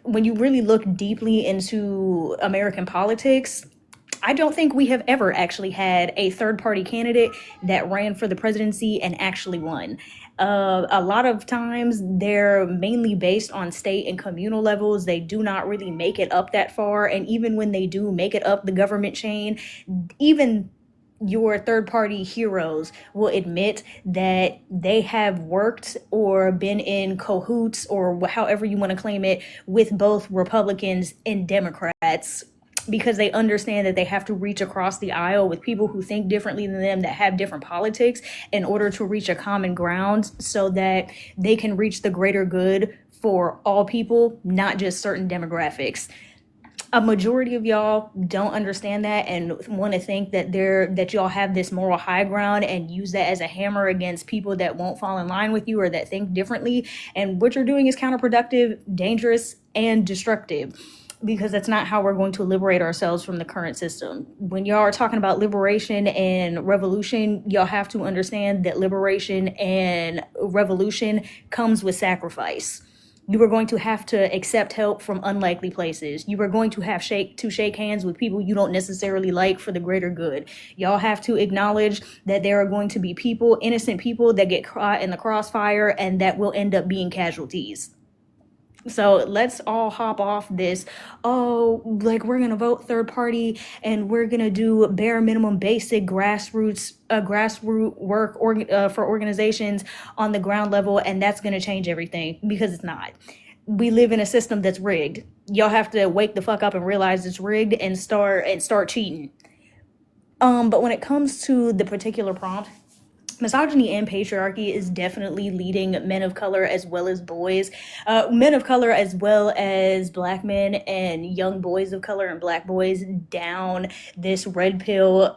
When you really look deeply into American politics, I don't think we have ever actually had a third party candidate that ran for the presidency and actually won. A lot of times they're mainly based on state and communal levels. They do not really make it up that far. And even when they do make it up the government chain, even your third party heroes will admit that they have worked or been in cahoots, or however you want to claim it, with both Republicans and Democrats, because they understand that they have to reach across the aisle with people who think differently than them, that have different politics, in order to reach a common ground so that they can reach the greater good for all people, not just certain demographics. A majority of y'all don't understand that and want to think that y'all have this moral high ground and use that as a hammer against people that won't fall in line with you or that think differently. And what you're doing is counterproductive, dangerous, and destructive, because that's not how we're going to liberate ourselves from the current system. When y'all are talking about liberation and revolution, y'all have to understand that liberation and revolution comes with sacrifice. You are going to have to accept help from unlikely places. You are going to have to shake hands with people you don't necessarily like for the greater good. Y'all have to acknowledge that there are going to be people, innocent people, that get caught in the crossfire and that will end up being casualties. So let's all hop off this, like we're going to vote third party and we're going to do bare minimum basic grassroots work for organizations on the ground level, and that's going to change everything, because it's not. We live in a system that's rigged. Y'all have to wake the fuck up and realize it's rigged and start cheating. But when it comes to the particular prompt, misogyny and patriarchy is definitely leading men of color as well as boys, men of color as well as black men and young boys of color and black boys, down this red pill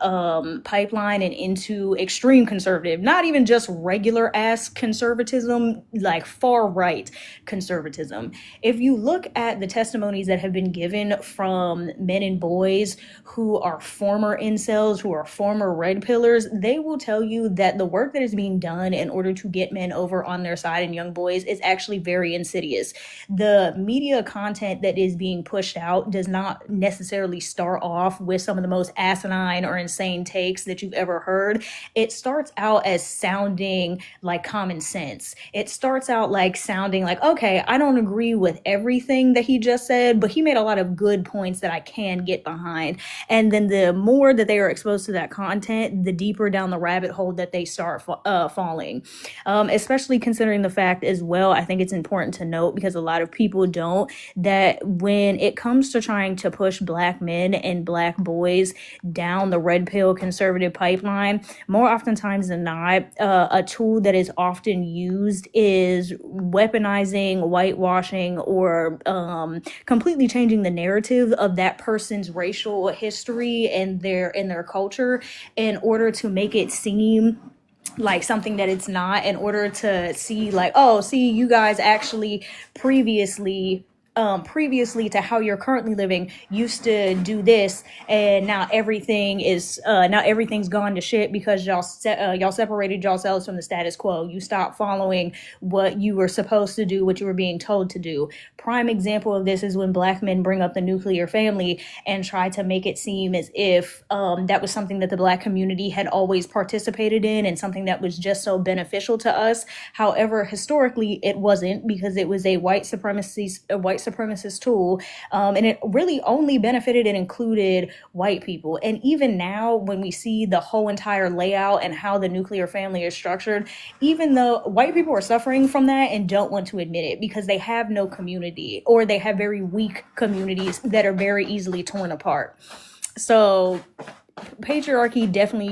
pipeline and into extreme conservative, not even just regular ass conservatism, like far right conservatism. If you look at the testimonies that have been given from men and boys who are former incels, who are former red pillars, they will tell you that the work that is being done in order to get men over on their side and young boys is actually very insidious. The media content that is being pushed out does not necessarily start off with some of the most asinine or insane takes that you've ever heard. It starts out as sounding like common sense. It starts out like sounding like, okay, I don't agree with everything that he just said, but he made a lot of good points that I can get behind. And then the more that they are exposed to that content, the deeper down the rabbit hole that they start falling. Especially considering the fact as well, I think it's important to note, because a lot of people don't, that when it comes to trying to push black men and black boys down the red pill conservative pipeline, more oftentimes than not, a tool that is often used is weaponizing, whitewashing, or completely changing the narrative of that person's racial history and their culture, in order to make it seem like something that it's not, in order to see like, oh, see, you guys actually previously to how you're currently living used to do this, and now everything's gone to shit because y'all separated yourselves from the status quo. You stopped following what you were supposed to do, what you were being told to do. Prime example of this is when black men bring up the nuclear family and try to make it seem as if that was something that the black community had always participated in and something that was just so beneficial to us. However, historically it wasn't, because it was a white supremacist supremacist tool, and it really only benefited and included white people. And even now, when we see the whole entire layout and how the nuclear family is structured, even though white people are suffering from that and don't want to admit it because they have no community, or they have very weak communities that are very easily torn apart. So patriarchy definitely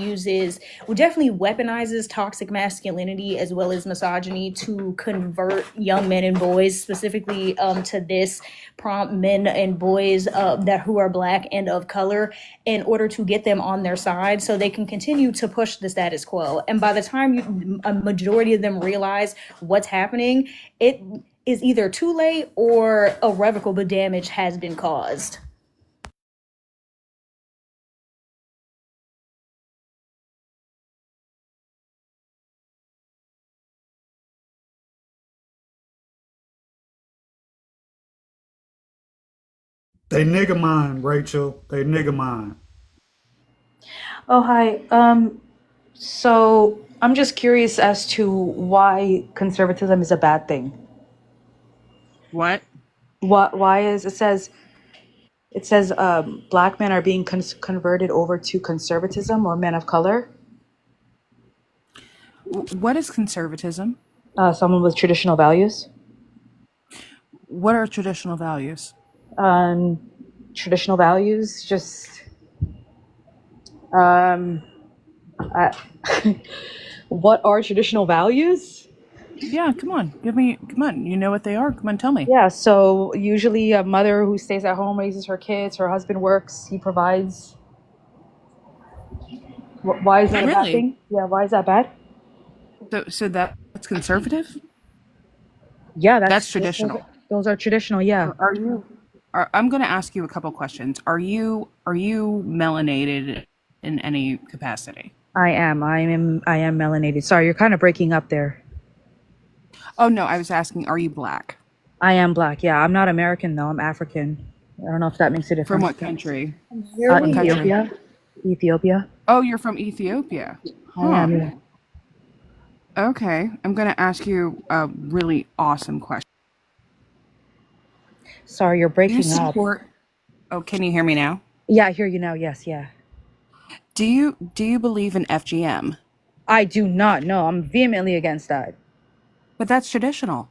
weaponizes toxic masculinity as well as misogyny to convert young men and boys, specifically to this prompt men and boys that who are Black and of color, in order to get them on their side so they can continue to push the status quo. And by the time a majority of them realize what's happening, it is either too late or irrevocable damage has been caused. They nigga mine, Rachel. They nigga mine. Oh, hi. So I'm just curious as to why conservatism is a bad thing. What? Why is it says Black men are being converted over to conservatism, or men of color? What is conservatism? Someone with traditional values. What are traditional values? Traditional values, just I, what are traditional values? Yeah, come on. Come on. You know what they are. Come on, tell me. Yeah, so usually a mother who stays at home, raises her kids, her husband works, he provides. Why is that a bad thing? Yeah, why is that bad? So that's conservative? Yeah, that's traditional. Those are traditional, yeah. I'm going to ask you a couple questions. Are you melanated in any capacity? I am melanated. Sorry, you're kind of breaking up there. Oh no, I was asking, are you Black? I am Black, yeah. I'm not American though, I'm African. I don't know if that makes a difference. From what country? Ethiopia. Ethiopia. Oh, you're from Ethiopia. I am, yeah. Okay, I'm going to ask you a really awesome question. Sorry, you're breaking up. Oh, can you hear me now? Yeah, I hear you now. Yes, yeah. Do you believe in FGM? I do not. No, I'm vehemently against that. But that's traditional.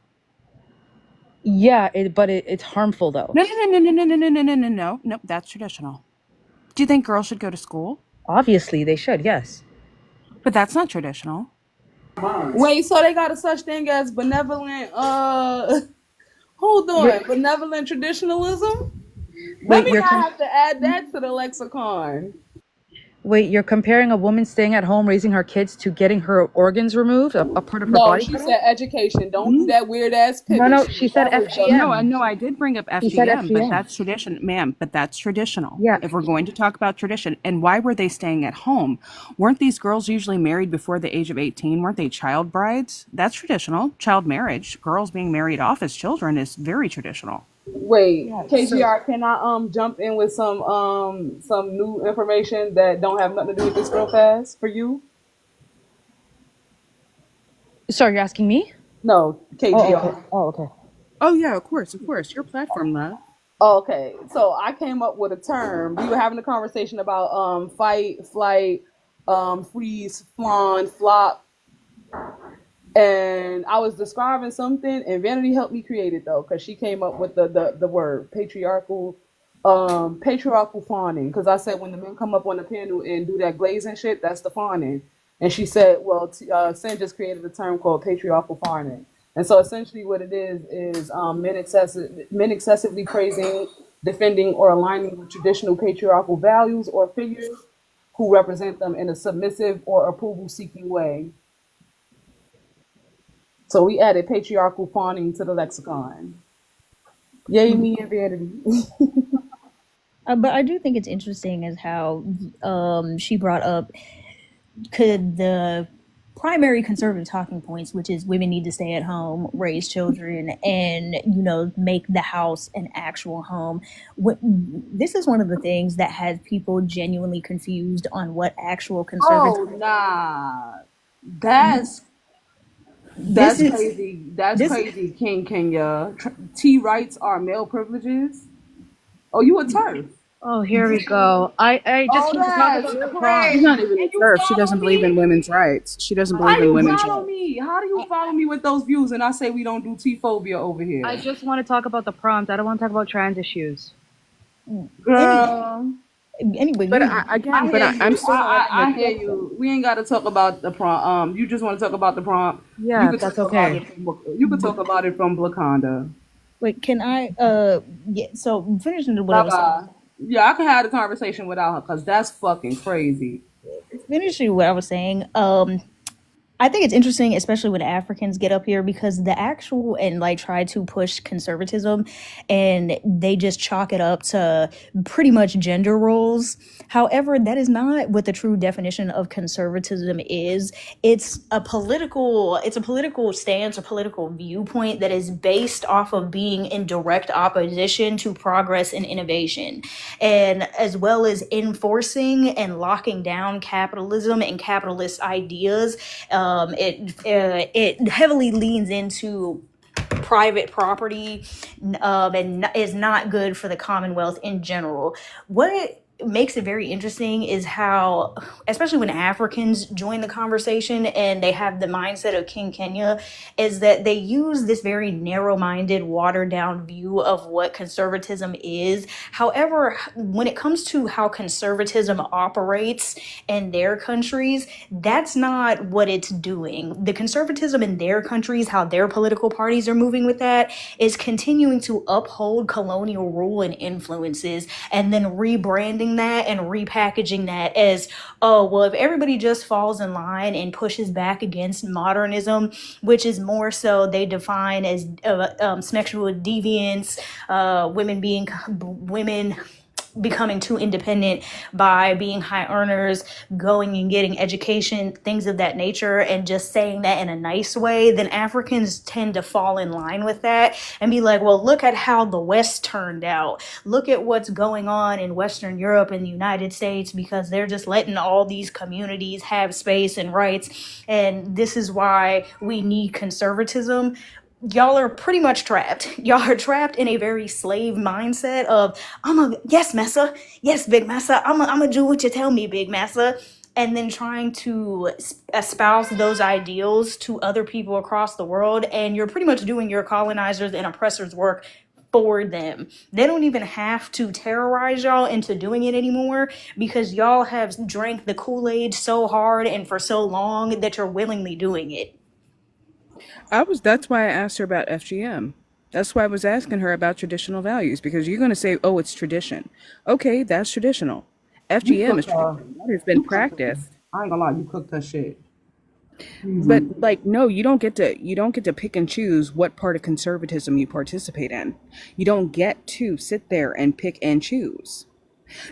Yeah, but it's harmful though. No, that's traditional. Do you think girls should go to school? Obviously, they should. Yes. But that's not traditional. Wait, so they got a such thing as benevolent hold on, benevolent traditionalism? Let me not have to add that to the lexicon. Wait, you're comparing a woman staying at home raising her kids to getting her organs removed, a part of her body? No, she said education. Don't do that weird ass pivot. No, she said FGM. No, I did bring up FGM, but that's tradition, ma'am. But that's traditional. Yeah. If we're going to talk about tradition, and why were they staying at home? Weren't these girls usually married before the age of 18? Weren't they child brides? That's traditional. Child marriage, girls being married off as children, is very traditional. Wait, KGR, can I jump in with some new information that don't have nothing to do with this real fast for you? Sorry, you're asking me? No, KGR. Oh, okay. Oh yeah, of course. Your platform, love. Okay, so I came up with a term. We were having a conversation about fight, flight, freeze, fawn, flop. And I was describing something, and Vanity helped me create it though, because she came up with the word patriarchal fawning. Because I said when the men come up on the panel and do that glazing shit, that's the fawning. And she said, well, Sin just created a term called patriarchal fawning. And so essentially what it is men excessively praising, defending, or aligning with traditional patriarchal values or figures who represent them in a submissive or approval-seeking way. So we added patriarchal fawning to the lexicon. Yay, me and Vanity. But I do think it's interesting as how she brought up the primary conservative talking points, which is women need to stay at home, raise children, and make the house an actual home. This is one of the things that has people genuinely confused on what actual conservative. Oh nah, that's That's is crazy. That's this. crazy, King Kenya. T rights are male privileges. Oh, you a turf? Oh, here we go. I just Oh, want to talk that's about the She's prompt. not crazy. even And a you turf. She follow doesn't believe in me? women's rights. She doesn't How believe do in you women's follow rights. me? How do you follow me with those views and I say we don't do T-phobia over I here? just want to talk about the prompt. I don't want to talk about trans issues. Any Girl, anyway, But you I hear I'm you. still having a I hear you. We ain't got to talk about the prompt. You just want to talk about the prompt. You Yeah, could if that's talk about okay. it. You could talk about it from Blaconda. wait. Can I? Yeah. So finishing what I Bye was saying. bye. Yeah, I can have the conversation without her because that's fucking crazy. Finishing what I was saying. I think it's interesting, especially when Africans get up here, because the actual and like try to push conservatism and they just chalk it up to pretty much gender roles. However, that is not what the true definition of conservatism is. It's a political stance or political viewpoint that is based off of being in direct opposition to progress and innovation, and as well as enforcing and locking down capitalism and capitalist ideas. It heavily leans into private property, and is not good for the Commonwealth in general. What makes it very interesting is how, especially when Africans join the conversation and they have the mindset of King Kenya, is that they use this very narrow-minded, watered-down view of what conservatism is. However, when it comes to how conservatism operates in their countries, that's not what it's doing. The conservatism in their countries, how their political parties are moving with that, is continuing to uphold colonial rule and influences, and then rebranding that and repackaging that as, oh, well, if everybody just falls in line and pushes back against modernism, which is more so they define as sexual deviance, women becoming too independent by being high earners, going and getting education, things of that nature, and just saying that in a nice way, then Africans tend to fall in line with that and be like, well, look at how the West turned out. Look at what's going on in Western Europe and the United States, because they're just letting all these communities have space and rights. And this is why we need conservatism. Y'all are pretty much trapped. Y'all are trapped in a very slave mindset of, yes, massa, yes, big massa, I'm a do what you tell me, big massa. And then trying to espouse those ideals to other people across the world. And you're pretty much doing your colonizers and oppressors' work for them. They don't even have to terrorize y'all into doing it anymore, because y'all have drank the Kool-Aid so hard and for so long that you're willingly doing it. That's why I asked her about FGM. That's why I was asking her about traditional values, because you're going to say, oh, it's tradition. Okay, that's traditional. You FGM is cooked her. tradition. That has been You cooked her. practiced. I ain't gonna lie, you cooked her shit. But Mhm. like, no, you don't get to pick and choose what part of conservatism you participate in. You don't get to sit there and pick and choose.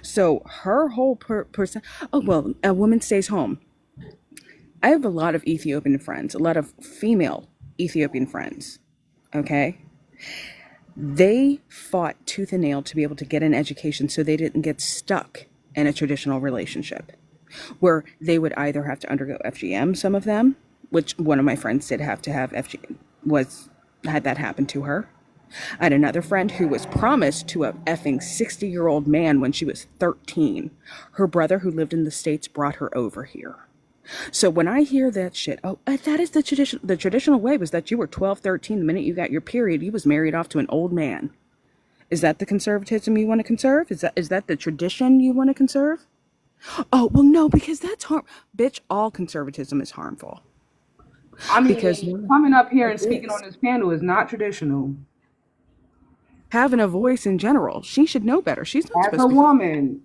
So her whole person, oh well, a woman stays home. I have a lot of Ethiopian friends, a lot of female Ethiopian friends. Okay, they fought tooth and nail to be able to get an education so they didn't get stuck in a traditional relationship where they would either have to undergo FGM, some of them, which one of my friends did have to have FGM, had that happen to her. I had another friend who was promised to a effing 60-year-old man when she was 13. Her brother, who lived in the States, brought her over here. So when I hear that shit, oh, that is the tradition. The traditional way was that you were 12, 13. The minute you got your period, you was married off to an old man. Is that the conservatism you want to conserve? Is that the tradition you want to conserve? Oh, well, no, because that's harm. Bitch, all conservatism is harmful. I Because mean, coming up here it and speaking on is. this panel is not traditional. Having a voice in general, she should know better. She's not As a supposed to be. woman,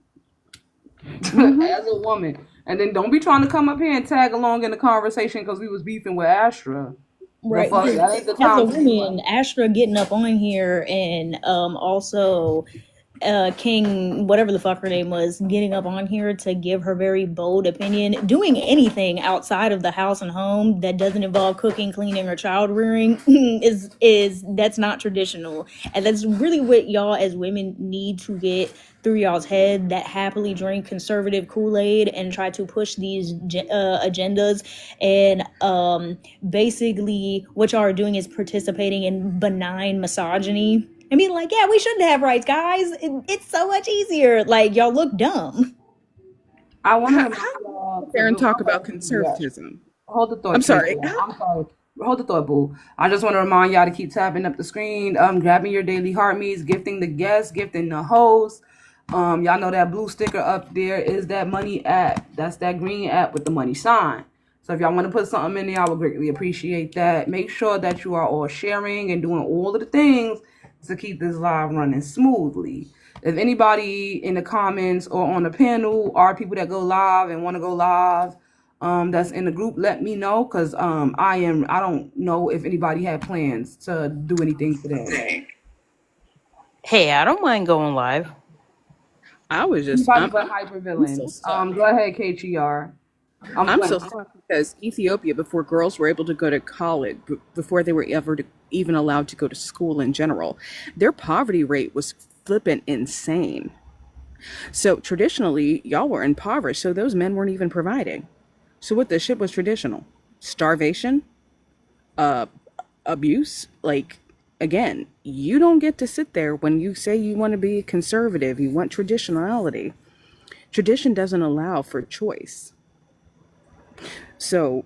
as a woman, and then don't be trying to come up here and tag along in the conversation because we was beefing with Astra. The Right, fuck, because that ain't the as a time to be. woman, Astra getting up on here and also King, whatever the fuck her name was, getting up on here to give her very bold opinion, doing anything outside of the house and home that doesn't involve cooking, cleaning, or child rearing is that's not traditional, and that's really what y'all as women need to get through y'all's head, that happily drink conservative Kool-Aid and try to push these agendas. And basically what y'all are doing is participating in benign misogyny and being like, yeah, we shouldn't have rights, guys. It's so much easier. Like, y'all look dumb. I want to There and talk about yeah. conservatism. Hold the thought. I'm sorry. I'm sorry. Hold the thought, boo. I just want to remind y'all to keep tapping up the screen, grabbing your daily heart meets, gifting the guests, gifting the host. Y'all know that blue sticker up there is that money app. That's that green app with the money sign. So if y'all want to put something in there, I would greatly appreciate that. Make sure that you are all sharing and doing all of the things to keep this live running smoothly. If anybody in the comments or on the panel are people that go live and want to go live, that's in the group, let me know, because I don't know if anybody had plans to do anything today. Hey, I don't mind going live. I was just Anybody but hypervillains. Go ahead, KTR. I'm so stuck because Ethiopia, before girls were able to go to college, before they were ever even allowed to go to school in general, their poverty rate was flippant insane. So traditionally, y'all were impoverished, so those men weren't even providing. So what the shit was traditional? Starvation? Abuse? Like, again, you don't get to sit there when you say you want to be conservative, you want traditionality. Tradition doesn't allow for choice. So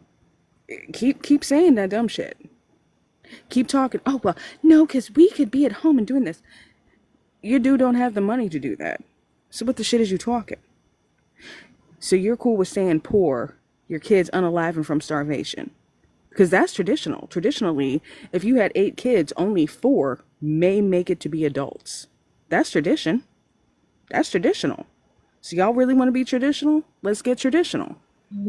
keep saying that dumb shit. Keep talking. Oh, well, no, because we could be at home and doing this. You don't have the money to do that. So what the shit is you talking? So you're cool with staying poor, your kids unaliving from starvation. Because that's traditional. Traditionally, if you had 8 kids, only 4 may make it to be adults. That's tradition. That's traditional. So y'all really want to be traditional? Let's get traditional.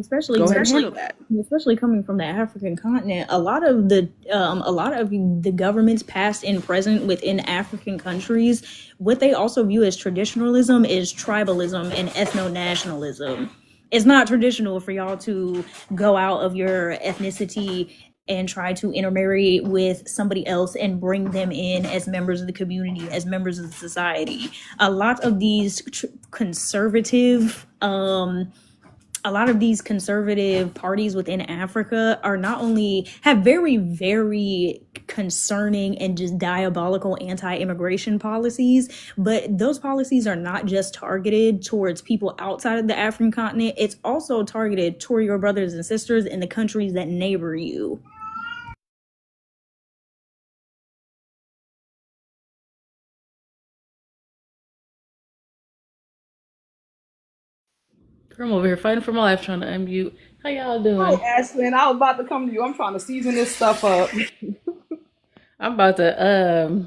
Especially go ahead and handle that. Especially coming from the African continent, a lot of the governments, past and present, within African countries, what they also view as traditionalism is tribalism and ethno-nationalism. It's not traditional for y'all to go out of your ethnicity and try to intermarry with somebody else and bring them in as members of the community, as members of the society. A lot of these conservative parties within Africa are not only have very, very concerning and just diabolical anti-immigration policies, but those policies are not just targeted towards people outside of the African continent. It's also targeted toward your brothers and sisters in the countries that neighbor you. I'm over here fighting for my life trying to unmute. How y'all doing? Oh, Ashlyn, I was about to come to you. I'm trying to season this stuff up. I'm about to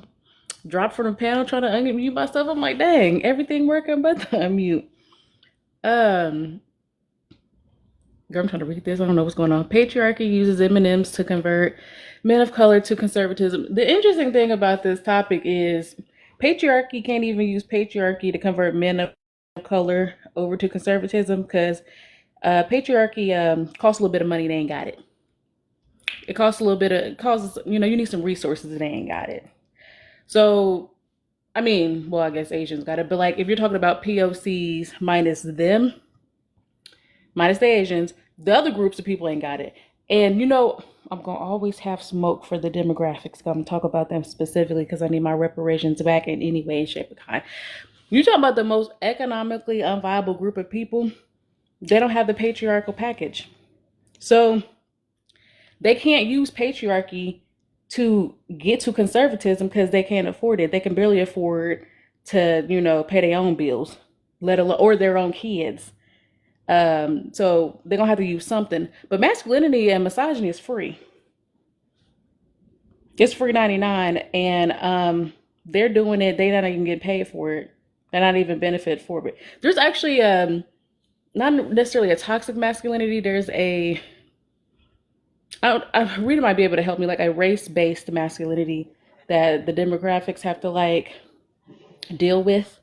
drop from the panel trying to unmute myself. I'm like, dang, everything working but the unmute. Girl, I'm trying to read this. I don't know what's going on. Patriarchy uses M&Ms to convert men of color to conservatism. The interesting thing about this topic is patriarchy can't even use patriarchy to convert men of color over to conservatism because patriarchy costs a little bit of money. They ain't got it. It costs a little bit of, it costs, you need some resources and they ain't got it. So, I mean, well, I guess Asians got it, but like if you're talking about POCs minus them, minus the Asians, the other groups of people ain't got it. And I'm going to always have smoke for the demographics. I'm going to talk about them specifically because I need my reparations back in any way, shape, or kind. You're talking about the most economically unviable group of people. They don't have the patriarchal package. So they can't use patriarchy to get to conservatism because they can't afford it. They can barely afford to, pay their own bills, let alone, or their own kids. So they're gonna have to use something. But masculinity and misogyny is free. It's free 99, and they're doing it. They're not even getting paid for it. They're not even benefit for it. There's actually not necessarily a toxic masculinity. There's a Rita might be able to help me, like a race-based masculinity that the demographics have to like deal with.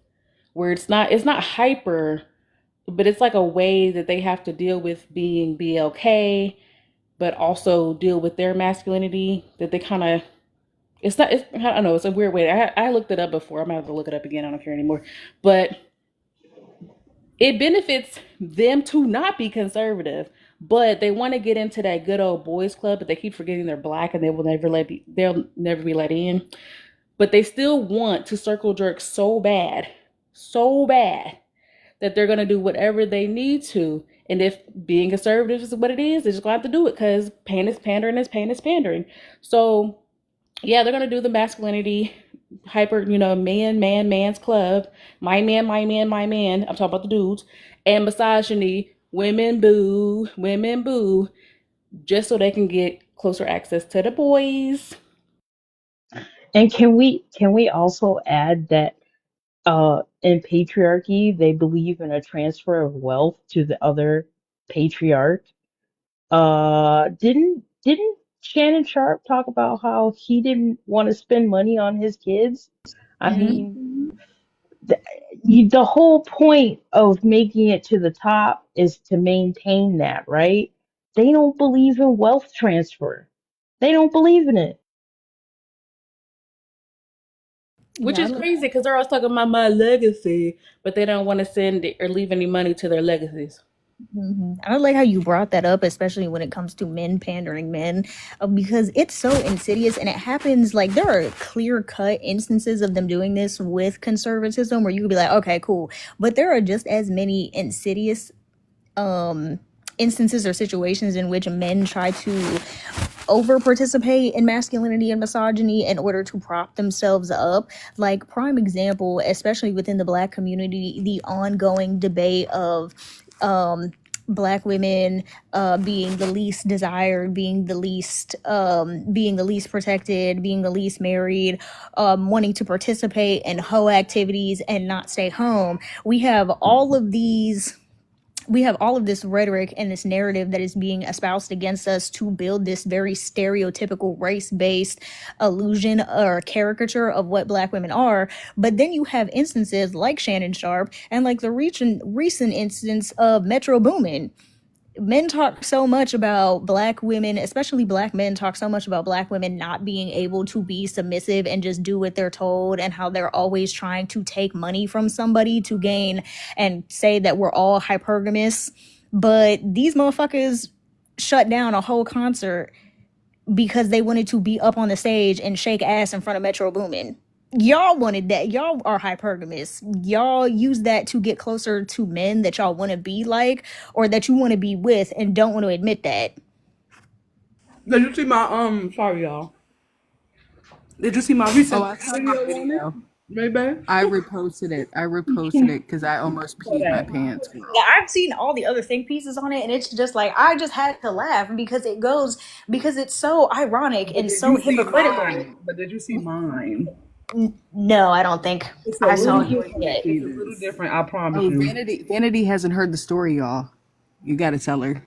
where it's not hyper, but it's like a way that they have to deal with being BLK, but also deal with their masculinity that they kind of. It's not. I don't know. It's a weird way. I looked it up before. I'm gonna have to look it up again. I don't care anymore. But it benefits them to not be conservative, but they want to get into that good old boys club, but they keep forgetting they're black and they'll never be let in. But they still want to circle jerk so bad that they're gonna do whatever they need to. And if being conservative is what it is, they're just gonna have to do it because pain is pandering is pain is pandering. So yeah, they're gonna do the masculinity hyper, man's club, my man, my man, my man. I'm talking about the dudes, and misogyny, women boo, just so they can get closer access to the boys. And can we also add that in patriarchy they believe in a transfer of wealth to the other patriarch? Didn't Shannon Sharp talk about how he didn't want to spend money on his kids? I mean, Mm-hmm. the whole point of making it to the top is to maintain that, right? They don't believe in wealth transfer. They don't believe in it. Which Yeah, is crazy because they're always talking about my legacy, but they don't want to send or leave any money to their legacies. I don't like how you brought that up, especially when it comes to men pandering men, because it's so insidious and it happens. Like, there are clear cut instances of them doing this with conservatism where you could be like, okay, cool. But there are just as many insidious instances or situations in which men try to over participate in masculinity and misogyny in order to prop themselves up. Like, prime example, especially within the black community, the ongoing debate of black women being the least desired, being the least protected, being the least married, wanting to participate in hoe activities and not stay home. We have all of this rhetoric and this narrative that is being espoused against us to build this very stereotypical race-based illusion or caricature of what black women are. But then you have instances like Shannon Sharp and like the recent instance of Metro Boomin. Men talk so much about black women, especially black men talk so much about black women not being able to be submissive and just do what they're told, and how they're always trying to take money from somebody to gain and say that we're all hypergamous. But these motherfuckers shut down a whole concert because they wanted to be up on the stage and shake ass in front of Metro Boomin. Y'all wanted that. Y'all are hypergamous. Y'all use that to get closer to men that y'all want to be like or that you want to be with and don't want to admit that. Did you see my sorry y'all. Did you see my recent I saw your video on it? video. Maybe. I reposted it because I almost peed my pants, Yeah, girl. I've seen all the other think pieces on it, and it's just like I just had to laugh because it's so ironic But and did so you see hypocritical. mine? But did you see mine? No, I don't think It's a I saw little yours different. yet. It's a little different, I promise Oh, you. Vanity hasn't heard the story, y'all. You gotta tell her.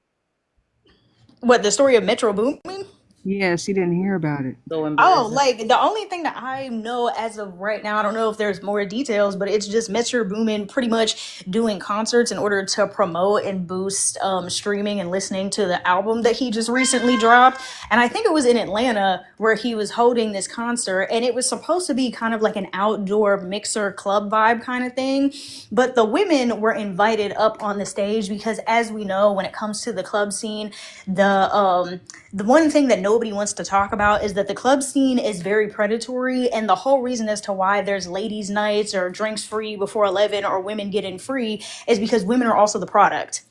What, the story of Metro Boomin? Yeah, she didn't hear about it. So Oh, embarrassing. like the only thing that I know as of right now, I don't know if there's more details, but it's just Metro Boomin pretty much doing concerts in order to promote and boost streaming and listening to the album that he just recently dropped. And I think it was in Atlanta where he was holding this concert, and it was supposed to be kind of like an outdoor mixer club vibe kind of thing. But the women were invited up on the stage because, as we know, when it comes to the club scene, the one thing that nobody wants to talk about is that the club scene is very predatory, and the whole reason as to why there's ladies nights or drinks free before 11 or women get in free is because women are also the product.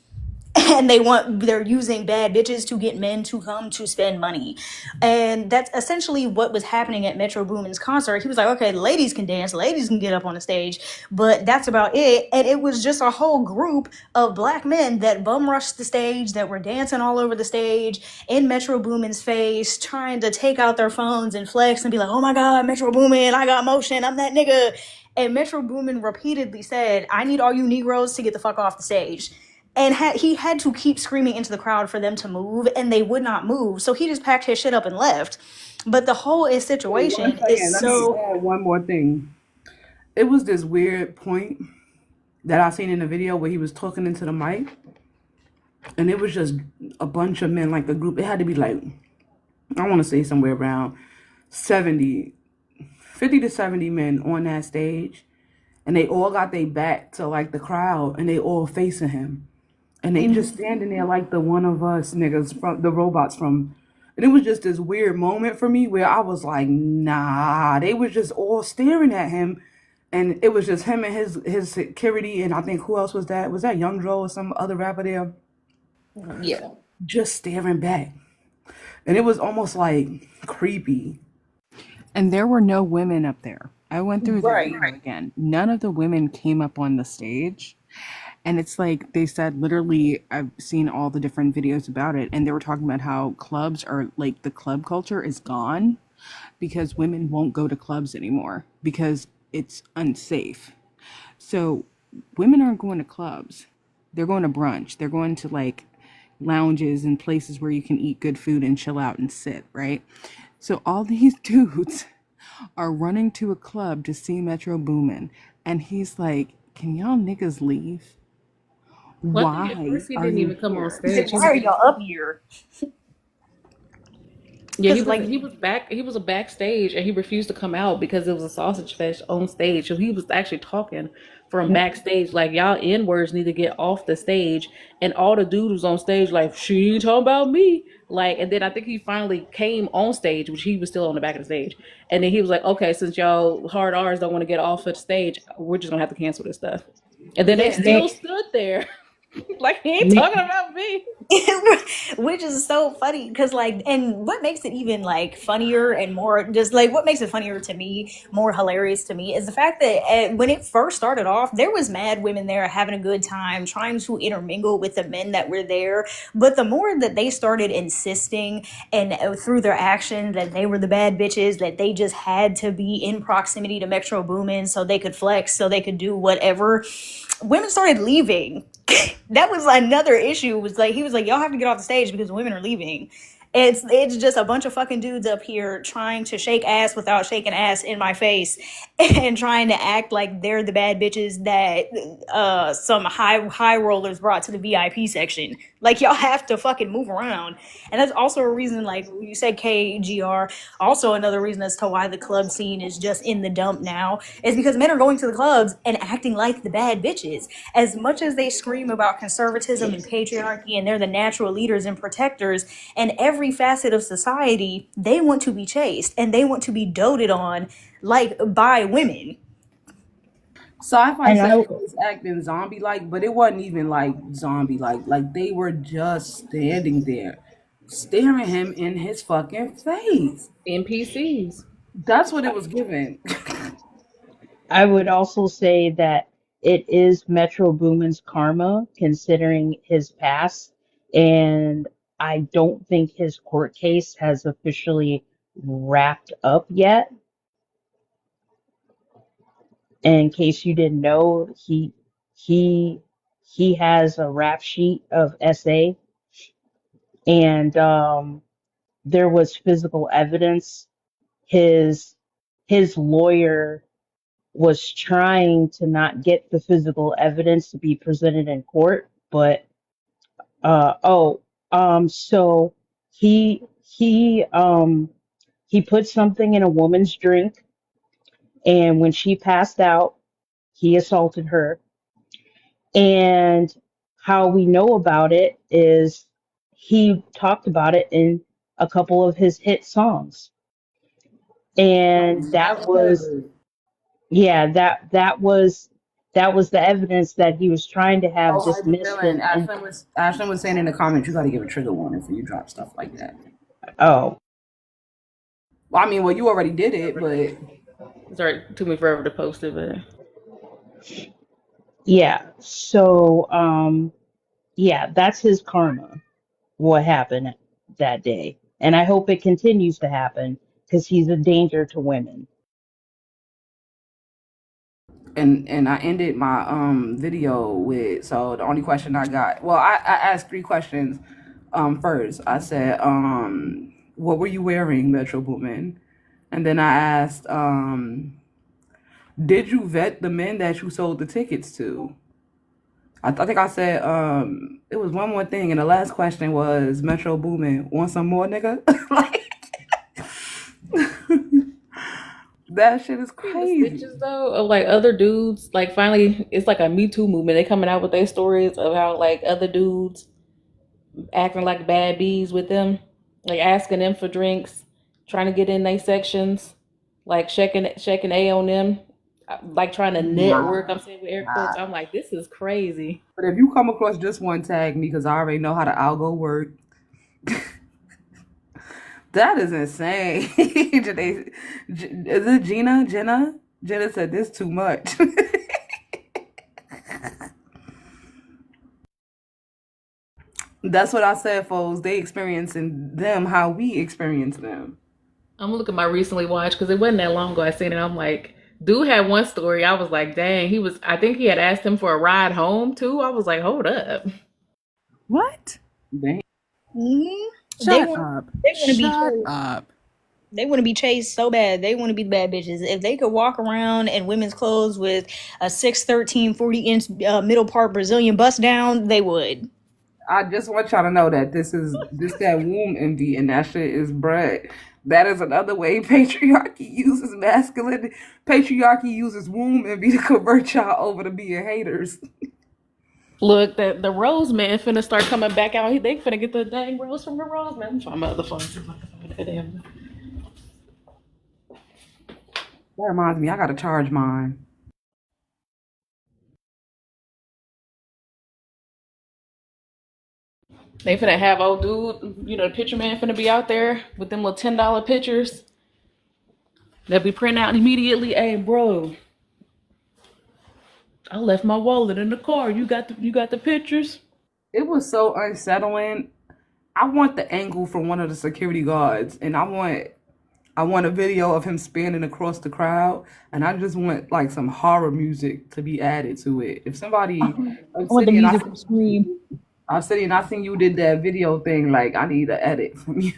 And they're using bad bitches to get men to come to spend money. And that's essentially what was happening at Metro Boomin's concert. He was like, okay, ladies can dance, ladies can get up on the stage, but that's about it. And it was just a whole group of black men that bum rushed the stage, that were dancing all over the stage in Metro Boomin's face, trying to take out their phones and flex and be like, oh my God, Metro Boomin, I got motion, I'm that nigga. And Metro Boomin repeatedly said, I need all you Negroes to get the fuck off the stage. And he had to keep screaming into the crowd for them to move, and they would not move. So he just packed his shit up and left. But the whole Wait, situation 1 second. is Let me so. add one more thing. It was this weird point that I seen in the video where he was talking into the mic, and it was just a bunch of men, like a group. It had to be like, I want to say somewhere around 70, 50 to 70 men on that stage, and they all got their back to like the crowd, and they all facing him, and they just standing there like the One of Us niggas from the robots from. And it was just this weird moment for me where I was like, nah, they was just all staring at him. And it was just him and his security, and I think who else was that? Was that Young Dro or some other rapper there? Yeah. Just staring back. And it was almost like creepy. And there were no women up there. I went through the Right. video again. None of the women came up on the stage. And it's like they said, literally, I've seen all the different videos about it. And they were talking about how clubs are like the club culture is gone because women won't go to clubs anymore because it's unsafe. So women aren't going to clubs. They're going to brunch. They're going to like lounges and places where you can eat good food and chill out and sit, right? So all these dudes are running to a club to see Metro Boomin. And he's like, can y'all niggas leave? Well, I think at Why first he are didn't you even come on here? He's like, stage. why are y'all up here? Yeah, Because like, he was a backstage and he refused to come out because it was a sausage fest on stage. So he was actually talking from backstage like y'all N-words need to get off the stage, and all the dude was on stage like she ain't talking about me. Like, and then I think he finally came on stage, which he was still on the back of the stage. And then he was like, okay, since y'all hard R's don't want to get off of the stage, we're just gonna have to cancel this stuff. And then they yeah, still stood there. Like he ain't Ma- talking about me. which is so funny because like, and what makes it even like funnier and more just like what makes it funnier to me, more hilarious to me, is the fact that when it first started off, there was mad women there having a good time trying to intermingle with the men that were there. But the more that they started insisting and through their action that they were the bad bitches, that they just had to be in proximity to Metro Boomin so they could flex, so they could do whatever, women started leaving. That was another issue. Was like he was like, y'all have to get off the stage because women are leaving. It's just a bunch of fucking dudes up here trying to shake ass without shaking ass in my face, and trying to act like they're the bad bitches that some high rollers brought to the VIP section. Like y'all have to fucking move around, and that's also a reason. Like you said, KGR. Also another reason as to why the club scene is just in the dump now is because men are going to the clubs and acting like the bad bitches. As much as they scream about conservatism and patriarchy and they're the natural leaders and protectors in every facet of society, they want to be chased and they want to be doted on like by women. Sci-fi and said I it was acting zombie-like, but it wasn't even like zombie-like. Like they were just standing there, staring him in his fucking face. NPCs. That's what it was giving. I would also say that it is Metro Boomin's karma, considering his past, and I don't think his court case has officially wrapped up yet. In case you didn't know, he he has a rap sheet of SA, and there was physical evidence. His his lawyer was trying to not get the physical evidence to be presented in court, but uh oh so he put something in a woman's drink, and when she passed out, he assaulted her. And how we know about it is he talked about it in a couple of his hit songs. And that Never was, heard. yeah, that was the evidence that he was trying to have Oh, I be dismissed. feeling. Ashlyn was saying in the comments, you got to give a trigger warning if you drop stuff like that. Oh, Well, I mean, well, you already did it, but Sorry, it took me forever to post it, but yeah. So yeah, that's his karma, what happened that day. And I hope it continues to happen because he's a danger to women. and I ended my video with, so the only question I got, well, I asked three questions. First I said, what were you wearing, Metro Boomin? And then I asked, did you vet the men that you sold the tickets to? I think I said it was one more thing, and the last question was Metro Boomin. Want some more, nigga? Like that shit is The crazy. snitches though of like other dudes, like finally it's like a Me Too movement. They coming out with their stories of how like other dudes acting like bad bees with them, like asking them for drinks, trying to get in their sections, like checking A on them, like trying to Nah, network. I'm saying with air nah. quotes. I'm like, this is crazy. But if you come across just one, tag me because I already know how the algo work. That is insane. Is it Gina? Jenna? Jenna said this too much. That's what I said, folks. They experiencing them how we experience them. I'm gonna look at my recently watched because it wasn't that long ago I seen it. I'm like, dude had one story. I was like, dang, he was. I think he had asked him for a ride home too. I was like, hold up. What? Dang. They Shut want up. they want to be Shut chased. up. They want to be chased so bad. They want to be the bad bitches. If they could walk around in women's clothes with a 6'13", 40-inch middle part Brazilian bust down, they would. I just want y'all to know that this that womb envy and that shit is bread. That is another way patriarchy uses masculine. Patriarchy uses womb envy to convert y'all over to being haters. Look, the Rose man finna start coming back out. They finna get the dang rose from the Rose man. I'm trying my other phone. See if I can find that damn- That reminds me, I gotta charge mine. They finna have old dude, the picture man finna be out there with them little $10 pictures. They'll be printing out immediately. Hey, bro, I left my wallet in the car. You got the pictures? It was so unsettling. I want the angle from one of the security guards, and I want a video of him spanning across the crowd, and I just want like some horror music to be added to it. If somebody, I I'm want the sitting and music from Scream. I'm sitting and I seen you did that video thing, like I need an edit from you.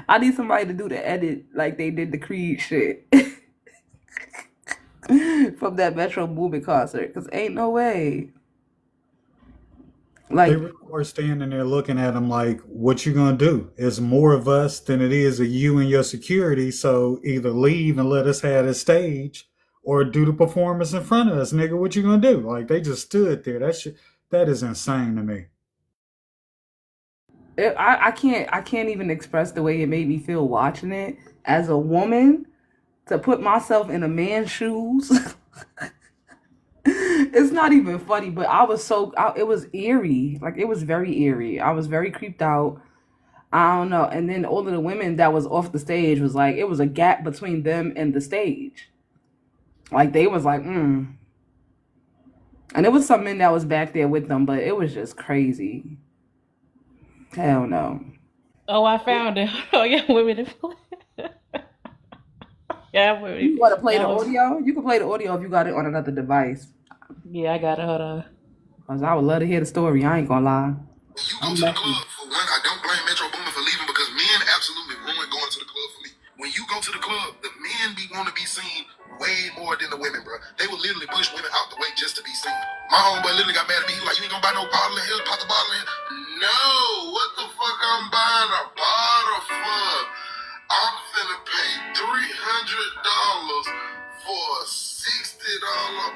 I need somebody to do the edit like they did the Creed shit from that Metro Boomin concert, cause ain't no way. They Like really are standing there looking at him like, what you gonna do? It's more of us than it is of you and your security, so either leave and let us have the stage or do the performance in front of us, nigga. What you gonna do? Like they just stood there. That is insane to me. I can't even express the way it made me feel watching it as a woman to put myself in a man's shoes. It's not even funny, but it was eerie. Like it was very eerie. I was very creeped out. I don't know. And then all of the women that was off the stage was like, it was a gap between them and the stage. Like they was like, mm. And it was some men that was back there with them, but it was just crazy. Hell no. Oh, I found it. Oh yeah, women. Yeah, women. You want to play the That was. audio? You can play the audio if you got it on another device. Yeah, I got it. Hold on. Cause I would love to hear the story. I ain't gonna lie. You go to the club, for one, I don't blame Metro Boomin for leaving because men absolutely ruin going to the club for me. When you go to the club, the men want to be seen way more than the women, bro. They would literally push women out the way just to be seen. My homeboy literally got mad at me. He was like, you ain't gonna buy no bottle in here, pop the bottle in. No, what the fuck I'm buying a bottle for? I'm finna pay $300 for a $60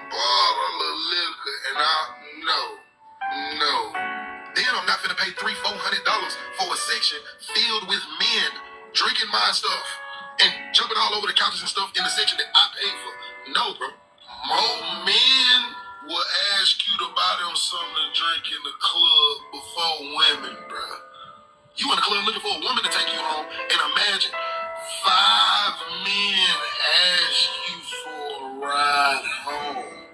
bottle of liquor, and I no. Then I'm not finna pay $300-400 for a section filled with men drinking my stuff and jumping all over the couches and stuff in the section that I paid for. No, bro. More men will ask you to buy them something to drink in the club before women, bro. You in the club looking for a woman to take you home, and imagine 5 men ask you for a ride home.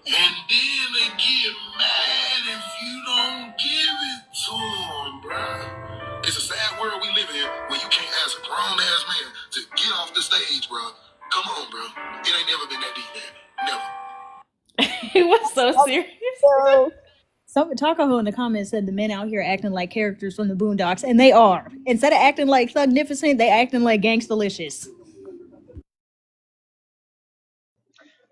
And then they get mad if you don't give it to them, bruh. It's a sad world we live in where you can't ask a grown ass man to get off the stage, bruh. Come on, bruh. It ain't never been that deep, man. Never. It was so serious. So, some Takaho in the comments said the men out here acting like characters from the Boondocks, and they are. Instead of acting like Thugnificent, they acting like Gangstalicious.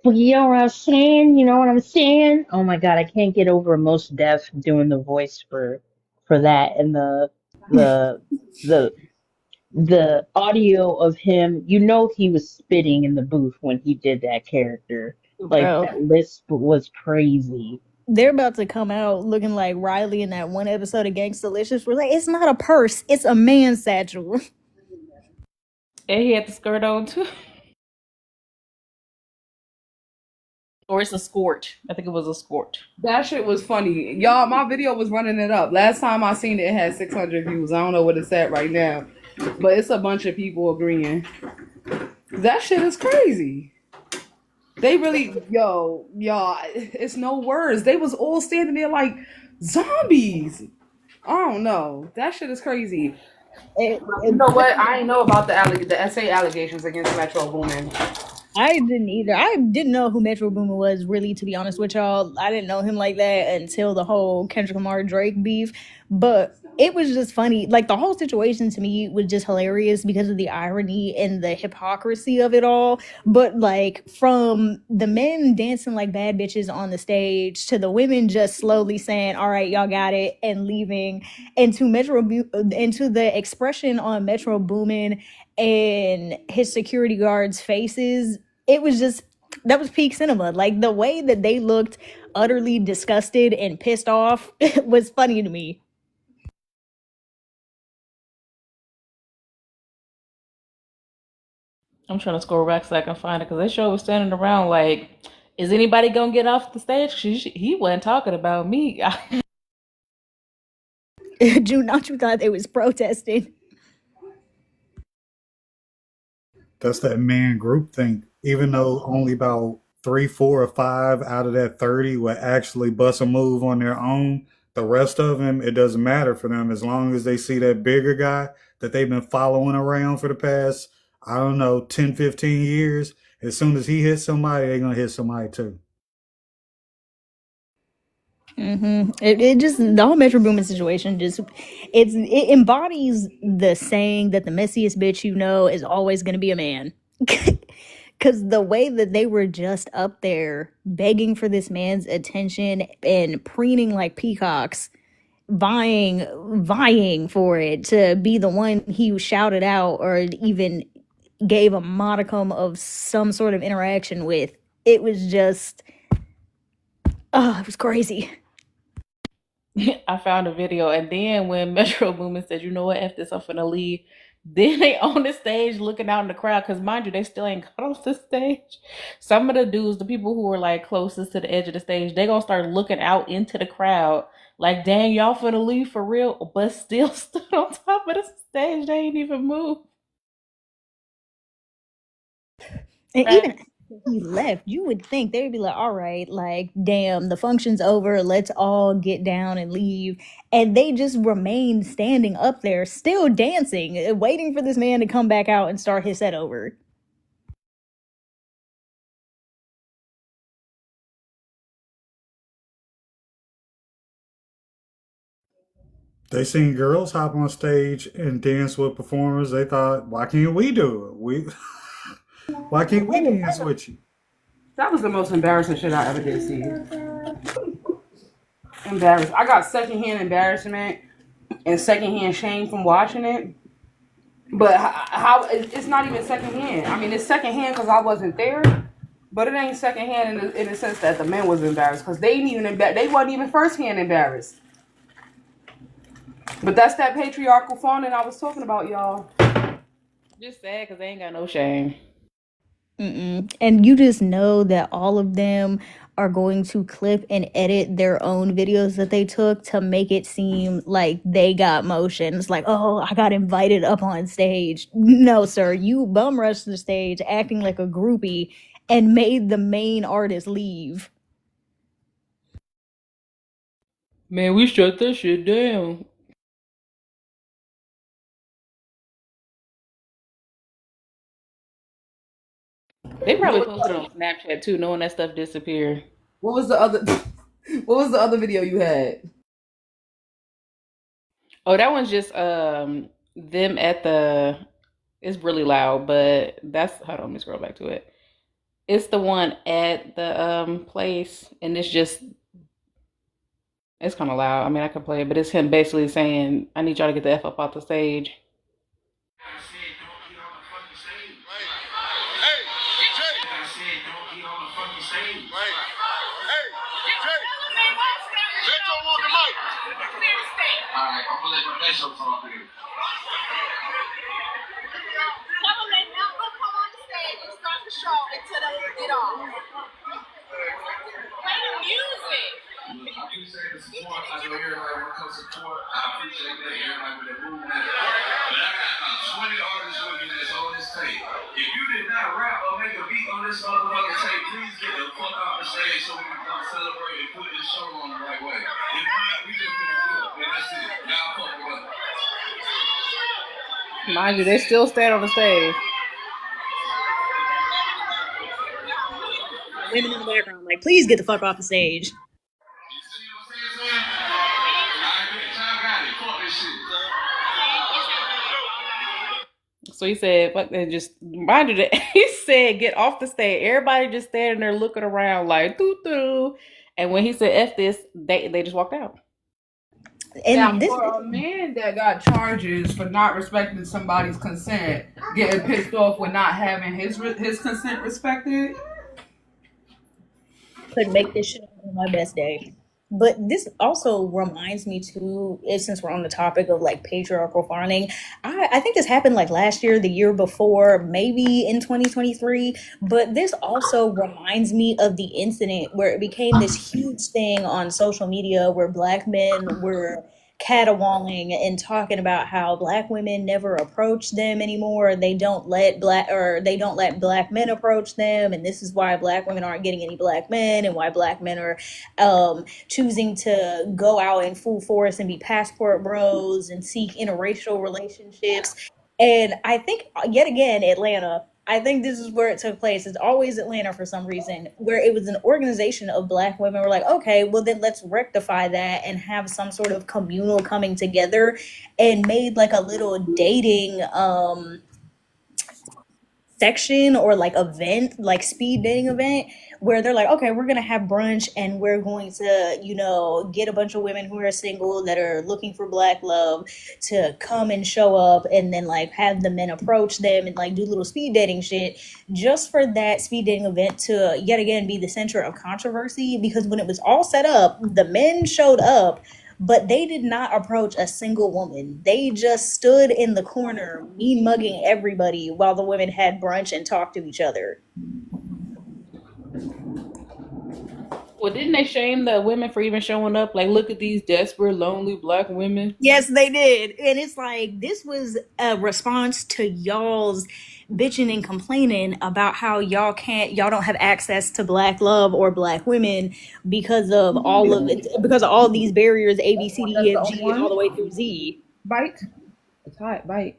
You know what I'm saying? You know what I'm saying? Oh my god, I can't get over Most Def doing the voice for that, and the the the audio of him. You know he was spitting in the booth when he did that character. Like Bro, that lisp was crazy. they're about to come out looking like Riley in that one episode of Gangstalicious. We're like, it's not a purse, it's a man satchel. And he had the skirt on too. Or it's a skort. I think it was a skort. That shit was funny. Y'all, my video was running it up. Last time I seen it, it had 600 views. I don't know what it's at right now. But it's a bunch of people agreeing. That shit is crazy. They really, y'all, it's no words. They was all standing there like zombies. I don't know. That shit is crazy. You know what? I ain't know about the essay allegations against Metro Boomin. I didn't either. I didn't know who Metro Boomin was, really, to be honest with y'all. I didn't know him like that until the whole Kendrick Lamar Drake beef. But it was just funny. Like, the whole situation to me was just hilarious because of the irony and the hypocrisy of it all. But, like, from the men dancing like bad bitches on the stage to the women just slowly saying, all right, y'all got it, and leaving, and to the expression on Metro Boomin and his security guards' faces, it was just, that was peak cinema. Like, the way that they looked utterly disgusted and pissed off was funny to me. I'm trying to scroll back so I can find it because that show was standing around like, is anybody gonna get off the stage? He wasn't talking about me. June, not you thought they was protesting. That's that man group thing. Even though only about three, four, or five out of that 30 will actually bust a move on their own, the rest of them, it doesn't matter for them as long as they see that bigger guy that they've been following around for the past, I don't know, 10, 15 years. As soon as he hits somebody, they're going to hit somebody too. It just, the whole Metro Boomin situation just, it embodies the saying that the messiest bitch you know is always going to be a man. Because the way that they were just up there begging for this man's attention and preening like peacocks, vying for it to be the one he shouted out or even gave a modicum of some sort of interaction with, it was just, oh, it was crazy. I found a video, and then when Metro Boomin said, "You know what? F this, I'm finna leave." Then they on the stage looking out in the crowd because, mind you, they still ain't got off the stage. Some of the dudes, the people who were like closest to the edge of the stage, they gonna start looking out into the crowd like, "Dang, y'all finna leave for real?" But still stood on top of the stage. They ain't even moved. And Right. even after he left, you would think they would be like, all right, like, damn, the function's over. Let's all get down and leave. And they just remained standing up there, still dancing, waiting for this man to come back out and start his set over. They seen girls hop on stage and dance with performers. They thought, why can't we do it? Why can't we dance with you? That was the most embarrassing shit I ever did see. Embarrassed. I got secondhand embarrassment and secondhand shame from watching it. But how it's not even secondhand. I mean, it's secondhand because I wasn't there, but it ain't secondhand in the sense that the men was embarrassed because they ain't even they wasn't even firsthand embarrassed. But that's that patriarchal fawning I was talking about, y'all. Just sad because they ain't got no shame. And you just know that all of them are going to clip and edit their own videos that they took to make it seem like they got motions. Like, oh, I got invited up on stage. No, sir, you bum rushed the stage acting like a groupie and made the main artist leave. Man, we shut that shit down. They probably posted it on Snapchat too, knowing that stuff disappeared. What was the other? What was the other video you had? Oh, that one's just them at the. It's really loud, but that's hold on. Let me scroll back to it. It's the one at the place, and it's kind of loud. I mean, I can play it, but it's him basically saying, "I need y'all to get the f up off the stage." Alright, I'm gonna let my best up talk here. Tell them they not gonna come on the stage and start the show until they get off. Play the music. Look, I appreciate the support. I know everybody want to come support. I appreciate that. Everybody with their movement. But I got about 20 artists with me that's on this tape. If you did not rap or make a beat on this motherfucking tape, please get the fuck off the stage so we can come celebrate and put this show on the right way. If not, we just gonna do it. And that's it. Y'all fuck with us. Mind you, they still stand on the stage. Women in the background, like, please get the fuck off the stage. So he said, "Fuck that!" Just mind you, that he said, "Get off the stage." Everybody just standing there looking around like doo doo. And when he said "F this," they just walked out. And now, for a man that got charges for not respecting somebody's consent, getting pissed off with not having his consent respected, could make this shit on my best day. But this also reminds me too, since we're on the topic of like patriarchal farming, I think this happened like last year, the year before, maybe in 2023. But this also reminds me of the incident where it became this huge thing on social media where Black men were caterwauling and talking about how Black women never approach them anymore. They don't let Black men approach them, and this is why Black women aren't getting any Black men, and why Black men are choosing to go out in full force and be passport bros and seek interracial relationships. And I think yet again, Atlanta, I think this is where it took place. It's always Atlanta for some reason, where it was an organization of Black women were like, okay, well then let's rectify that and have some sort of communal coming together, and made like a little dating section or like event, like speed dating event, where they're like, okay, we're gonna have brunch and we're going to, get a bunch of women who are single that are looking for Black love to come and show up, and then like have the men approach them and like do little speed dating shit, just for that speed dating event to yet again be the center of controversy. Because when it was all set up, the men showed up, but they did not approach a single woman. They just stood in the corner, mean mugging everybody while the women had brunch and talked to each other. Well, didn't they shame the women for even showing up? Like, look at these desperate, lonely Black women. Yes, they did. And it's like, this was a response to y'all's bitching and complaining about how y'all don't have access to Black love or Black women because of all these barriers, A, B, C, D, E, F, G, all the way through Z. Bite. It's hot. Bite.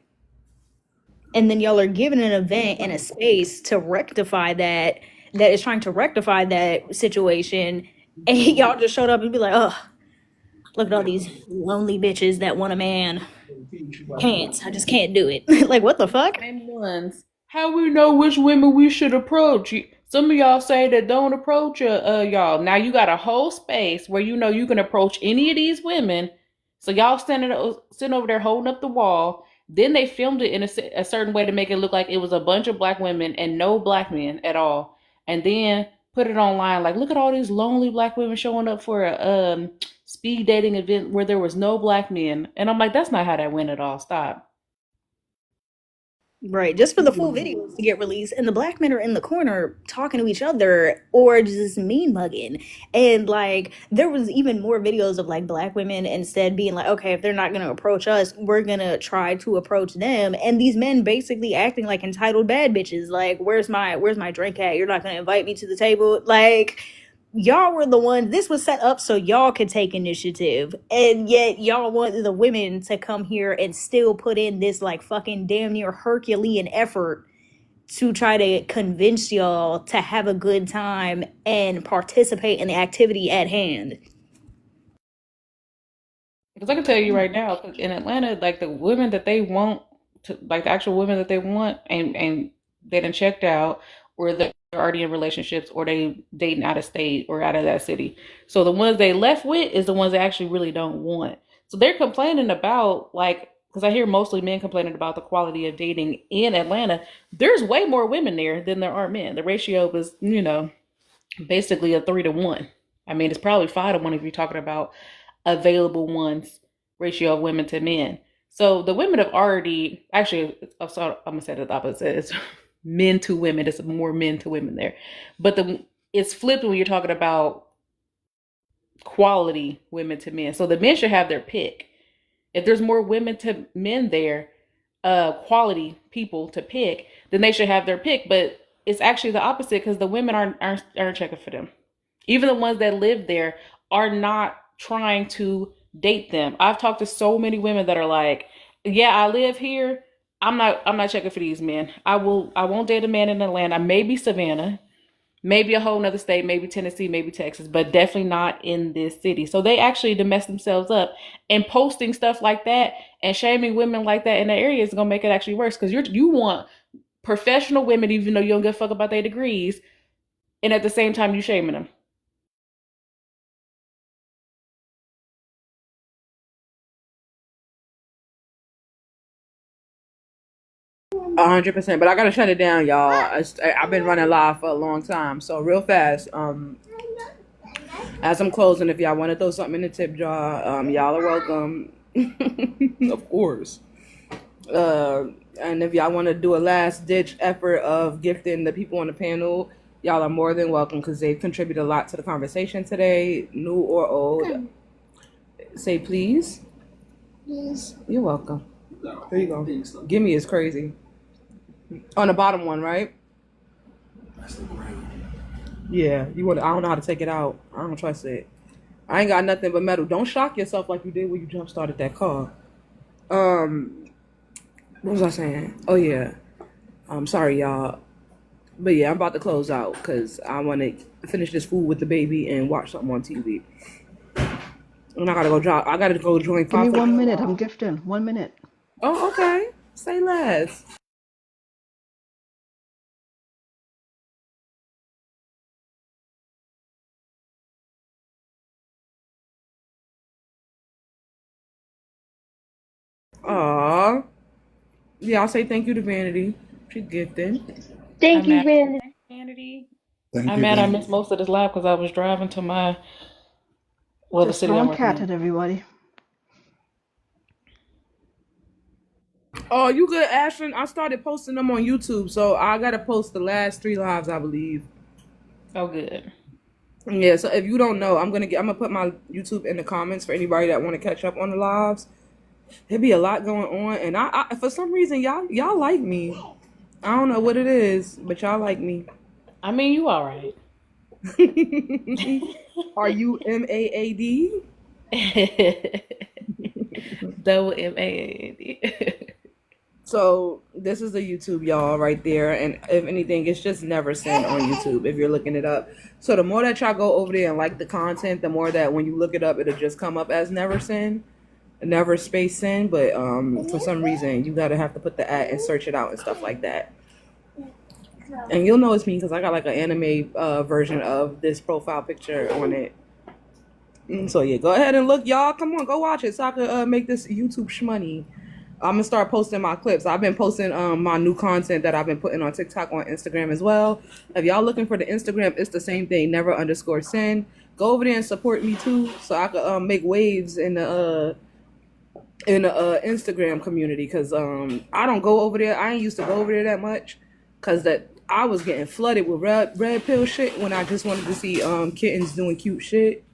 And then y'all are given an event and a space to rectify that is trying to rectify that situation, and y'all just showed up and be like, oh, look at all these lonely bitches that want a man. I just can't do it. Like, what the fuck? Same ones. How we know which women we should approach? Some of y'all say that don't approach y'all. Now you got a whole space where you can approach any of these women. So y'all sitting over there holding up the wall. Then they filmed it in a certain way to make it look like it was a bunch of Black women and no Black men at all. And then put it online like, look at all these lonely Black women showing up for a speed dating event where there was no Black men. And I'm like, that's not how that went at all. Stop. Right, just for the full videos to get released, and the Black men are in the corner talking to each other or just mean mugging. And like, there was even more videos of like Black women instead being like, okay, if they're not gonna approach us, we're gonna try to approach them. And these men basically acting like entitled bad bitches, like, where's my drink at? You're not gonna invite me to the table? Like, y'all were the ones, this was set up so y'all could take initiative, and yet y'all want the women to come here and still put in this like fucking damn near Herculean effort to try to convince y'all to have a good time and participate in the activity at hand. Because I can tell you right now, in Atlanta, like the women that they want, like the actual women that they want, and they done checked out, or they're already in relationships or they dating out of state or out of that city. So the ones they left with is the ones they actually really don't want. So they're complaining about, like, because I hear mostly men complaining about the quality of dating in Atlanta. There's way more women there than there are men. The ratio was, basically a 3-to-1. I mean, it's probably 5-to-1 if you're talking about available ones ratio of women to men. So the women have already actually. I'm gonna say the opposite. It's men to women. It's more men to women there, but it's flipped when you're talking about quality women to men. So the men should have their pick. If there's more women to men there, quality people to pick, then they should have their pick. But it's actually the opposite because the women aren't checking for them. Even the ones that live there are not trying to date them. I've talked to so many women that are like, "Yeah, I live here. I'm not checking for these men. I won't date a man in Atlanta, maybe Savannah, maybe a whole nother state, maybe Tennessee, maybe Texas, but definitely not in this city." So they actually to mess themselves up, and posting stuff like that and shaming women like that in the area is gonna make it actually worse because you want professional women even though you don't give a fuck about their degrees, and at the same time you shaming them. 100%. But I gotta shut it down, y'all. I've been running live for a long time, so real fast. As I'm closing, if y'all want to throw something in the tip jar, y'all are welcome. Of course. And if y'all want to do a last ditch effort of gifting the people on the panel, y'all are more than welcome because they've contributed a lot to the conversation today, new or old. Say please. Please. You're welcome. There you go. Give me is crazy. On the bottom one, right? Yeah, you would. I don't know how to take it out. I don't trust it. I ain't got nothing but metal. Don't shock yourself like you did when you jump started that car. What was I saying? Oh yeah. I'm sorry, y'all. But yeah, I'm about to close out because I want to finish this food with the baby and watch something on TV. And I gotta go drop. I gotta go join. Give me 1 minute. I'm gifting. 1 minute. Oh, okay. Say less. Aw. Yeah, I'll say thank you to Vanity. She gifted. Thank you, Vanity. Vanity. Thank I'm you, mad I Vanity. missed most of this live because I was driving to the Just city I'm throwing working cat in. at everybody. Oh, you good, Ashton? I started posting them on YouTube, so I gotta post the last 3 lives, I believe. Oh, good. Yeah, so if you don't know, I'm gonna put my YouTube in the comments for anybody that want to catch up on the lives. There be a lot going on, and I for some reason y'all like me. I don't know what it is, but y'all like me. I mean, you all right. Are you MAAD? Double MAAD. So this is the YouTube, y'all, right there. And if anything, it's just Never Sin on YouTube if you're looking it up. So the more that y'all go over there and like the content, the more that when you look it up, it'll just come up as Never Sin, Never Space Sin. But for some reason, you gotta have to put the @ and search it out and stuff like that. And you'll know it's me because I got like an anime version of this profile picture on it. So yeah, go ahead and look, y'all. Come on, go watch it so I can make this YouTube shmoney. I'm gonna start posting my clips. I've been posting my new content that I've been putting on TikTok, on Instagram as well. If y'all looking for the Instagram, it's the same thing, never_sin. Go over there and support me too, so I can make waves in the Instagram community. Cause I don't go over there. I ain't used to go over there that much, cause that I was getting flooded with red pill shit when I just wanted to see kittens doing cute shit.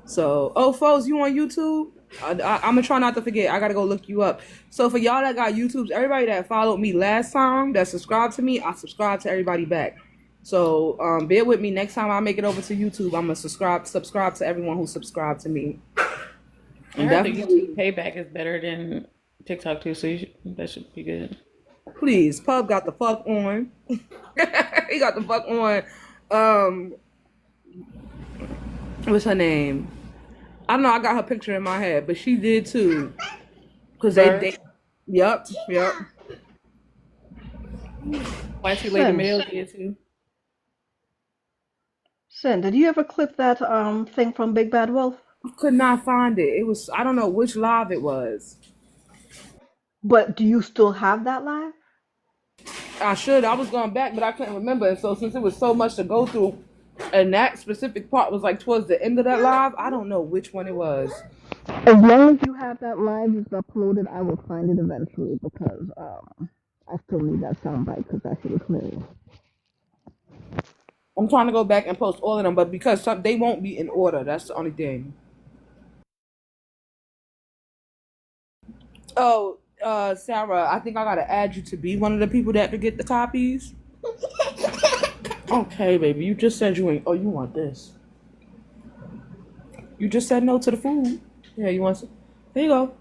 So, folks, you on YouTube? I'm gonna try not to forget. I gotta go look you up. So for y'all that got YouTubes, everybody that followed me last time, that subscribed to me, I subscribe to everybody back. So bear with me. Next time I make it over to YouTube, I'm gonna subscribe to everyone who subscribed to me. I heard the YouTube payback is better than TikTok too, so that should be good. Please, Pub got the fuck on. He got the fuck on. What's her name? I don't know, I got her picture in my head, but she did too. Cause they yep. White lady Sin, male did too. Sin, did you ever clip that thing from Big Bad Wolf? I could not find it. It was, I don't know which live it was. But do you still have that live? I should. I was going back, but I couldn't remember. And so since it was so much to go through, and that specific part was like towards the end of that live, I don't know which one it was. As long as you have that live is uploaded, I will find it eventually because I still need that soundbite because that shit is hilarious. I'm trying to go back and post all of them, but because they won't be in order, that's the only thing. Oh, Sarah, I think I gotta add you to be one of the people that could get the copies. Okay, baby, you just said you ain't. Oh, you want this? You just said no to the food. Yeah, you want some? There you go.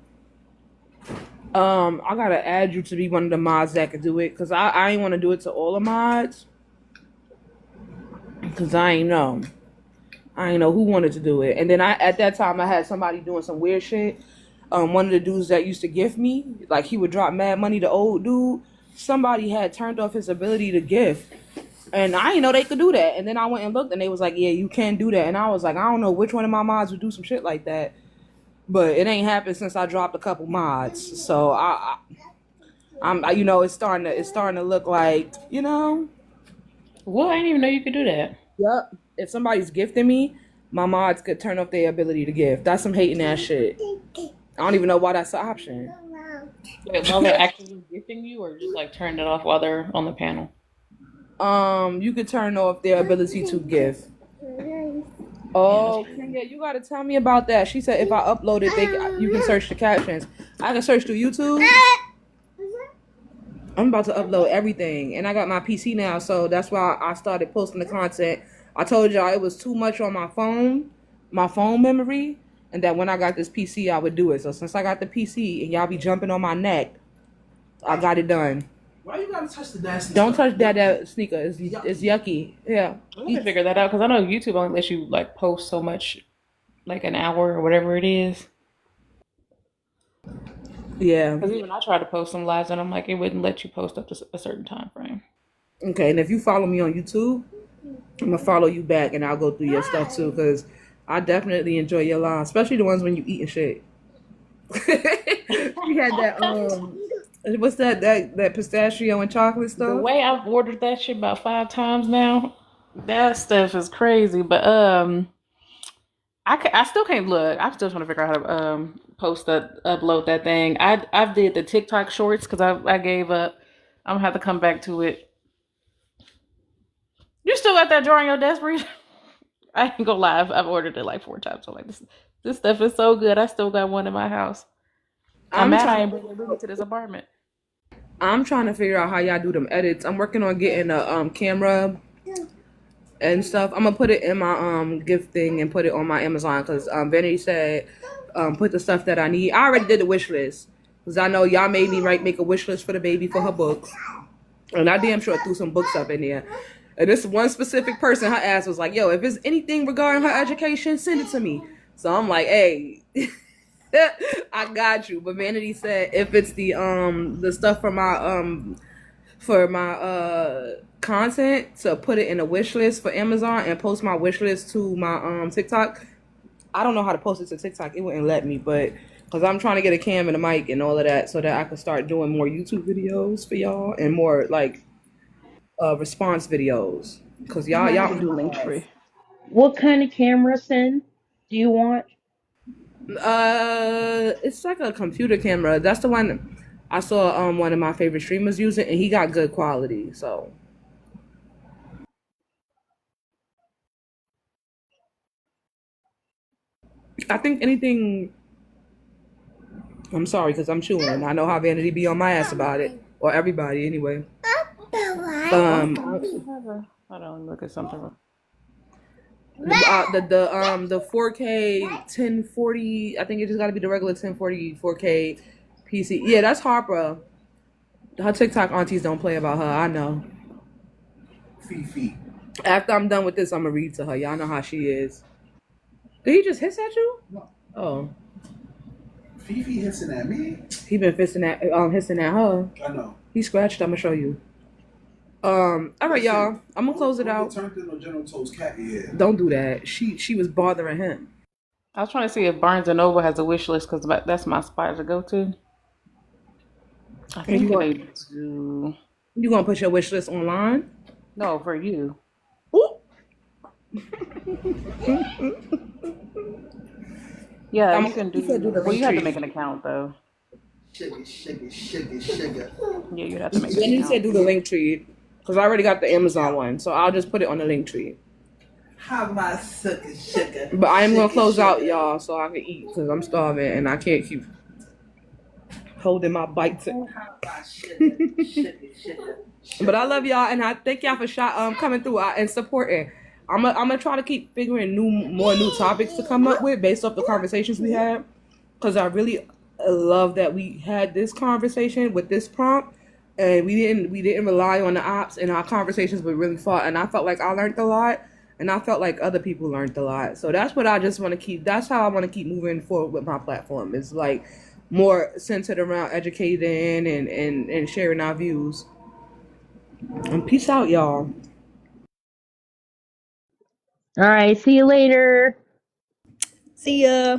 I gotta add you to be one of the mods that could do it, cause I ain't want to do it to all the mods, cause I ain't know who wanted to do it. And then at that time I had somebody doing some weird shit. One of the dudes that used to gift me, like he would drop mad money. The old dude, somebody had turned off his ability to gift, and I didn't know they could do that. And then I went and looked, and they was like, "Yeah, you can do that." And I was like, I don't know which one of my mods would do some shit like that. But it ain't happened since I dropped a couple mods. So I'm it's starting to look like, Well, I didn't even know you could do that. Yep. If somebody's gifting me, my mods could turn off their ability to gift. That's some hating ass shit. I don't even know why that's the option. Wait, while they're actually gifting you, or just like turn it off while they're on the panel? You could turn off their ability to gift. Oh, Kenya, you gotta tell me about that. She said if I upload it, you can search the captions. I can search through YouTube. I'm about to upload everything, and I got my PC now, so that's why I started posting the content. I told y'all it was too much on my phone memory, and that when I got this PC, I would do it. So since I got the PC, and y'all be jumping on my neck, I got it done. Why you gotta touch the dash? Don't touch that sneaker. It's yucky. Yeah. We can figure that out because I know YouTube only lets you like post so much, like an hour or whatever it is. Yeah. Because even I tried to post some lives and I'm like, it wouldn't let you post up to a certain time frame. Okay, and if you follow me on YouTube, I'm gonna follow you back and I'll go through your stuff too because I definitely enjoy your lives, especially the ones when you eating shit. You had that what's that pistachio and chocolate stuff? The way I've ordered that shit about 5 times now, that stuff is crazy. But I still can't look. I'm still trying to figure out how to upload that thing. I did the TikTok shorts because I gave up. I'm gonna have to come back to it. You still got that drawer on your desk, Bree? I ain't gonna lie. I've ordered it like 4 times. So like this stuff is so good. I still got one in my house. I'm mad I ain't bring it to this apartment. I'm trying to figure out how y'all do them edits. I'm working on getting a camera and stuff. I'm gonna put it in my gift thing and put it on my Amazon because Vanity said put the stuff that I need. I already did the wish list because I know y'all made me make a wish list for the baby for her books, and I damn sure threw some books up in there. And this one specific person, her ass was like, "Yo, if it's anything regarding her education, send it to me." So I'm like, "Hey." I got you. But Vanity said if it's the stuff for my content to put it in a wish list for Amazon and post my wish list to my TikTok. I don't know how to post it to TikTok. It wouldn't let me, but because I'm trying to get a cam and a mic and all of that so that I can start doing more YouTube videos for y'all and more like response videos. Because y'all do Linktree. What kind of camera, Sin, do you want? It's like a computer camera. That's the one I saw one of my favorite streamers using, and he got good quality. So I think anything. I'm sorry because I'm chewing. I know how Vanity be on my ass about it, or everybody anyway. Hold on, look at something. The 4K 1040. I think it just got to be the regular 1040 4K PC. Yeah, that's Harper. Her TikTok aunties don't play about her. I know. Fifi. After I'm done with this, I'm gonna read to her. Y'all know how she is. Did he just hiss at you? No. Oh. Fifi hissing at me? He been hissing at her. I know. He scratched. I'm gonna show you. All right, y'all. I'm gonna close it out. Don't do that. She was bothering him. I was trying to see if Barnes and Noble has a wish list because that's my spot to go to. I And think they do. You gonna put your wish list online? No, for you. Ooh. Yeah, you can do. the Well, you have to link make tree. an account though. Sugar. Yeah, you have to make an Then you account. said do the link tree because I already got the Amazon one, so I'll just put it on the link tree. How about sugar? But I am gonna close out, y'all, so I can eat because I'm starving and I can't keep holding my bites. But I love y'all and I thank y'all for coming through and supporting. I'm gonna try to keep figuring more new topics to come up with based off the conversations we had, because I really love that we had this conversation with this prompt, and we didn't rely on the ops, and our conversations were really fun, and I felt like I learned a lot, and I felt like other people learned a lot. So that's what I just want to keep. That's how I want to keep moving forward with my platform. It's like more centered around educating and sharing our views. And peace out, y'all. All right, see you later. See ya.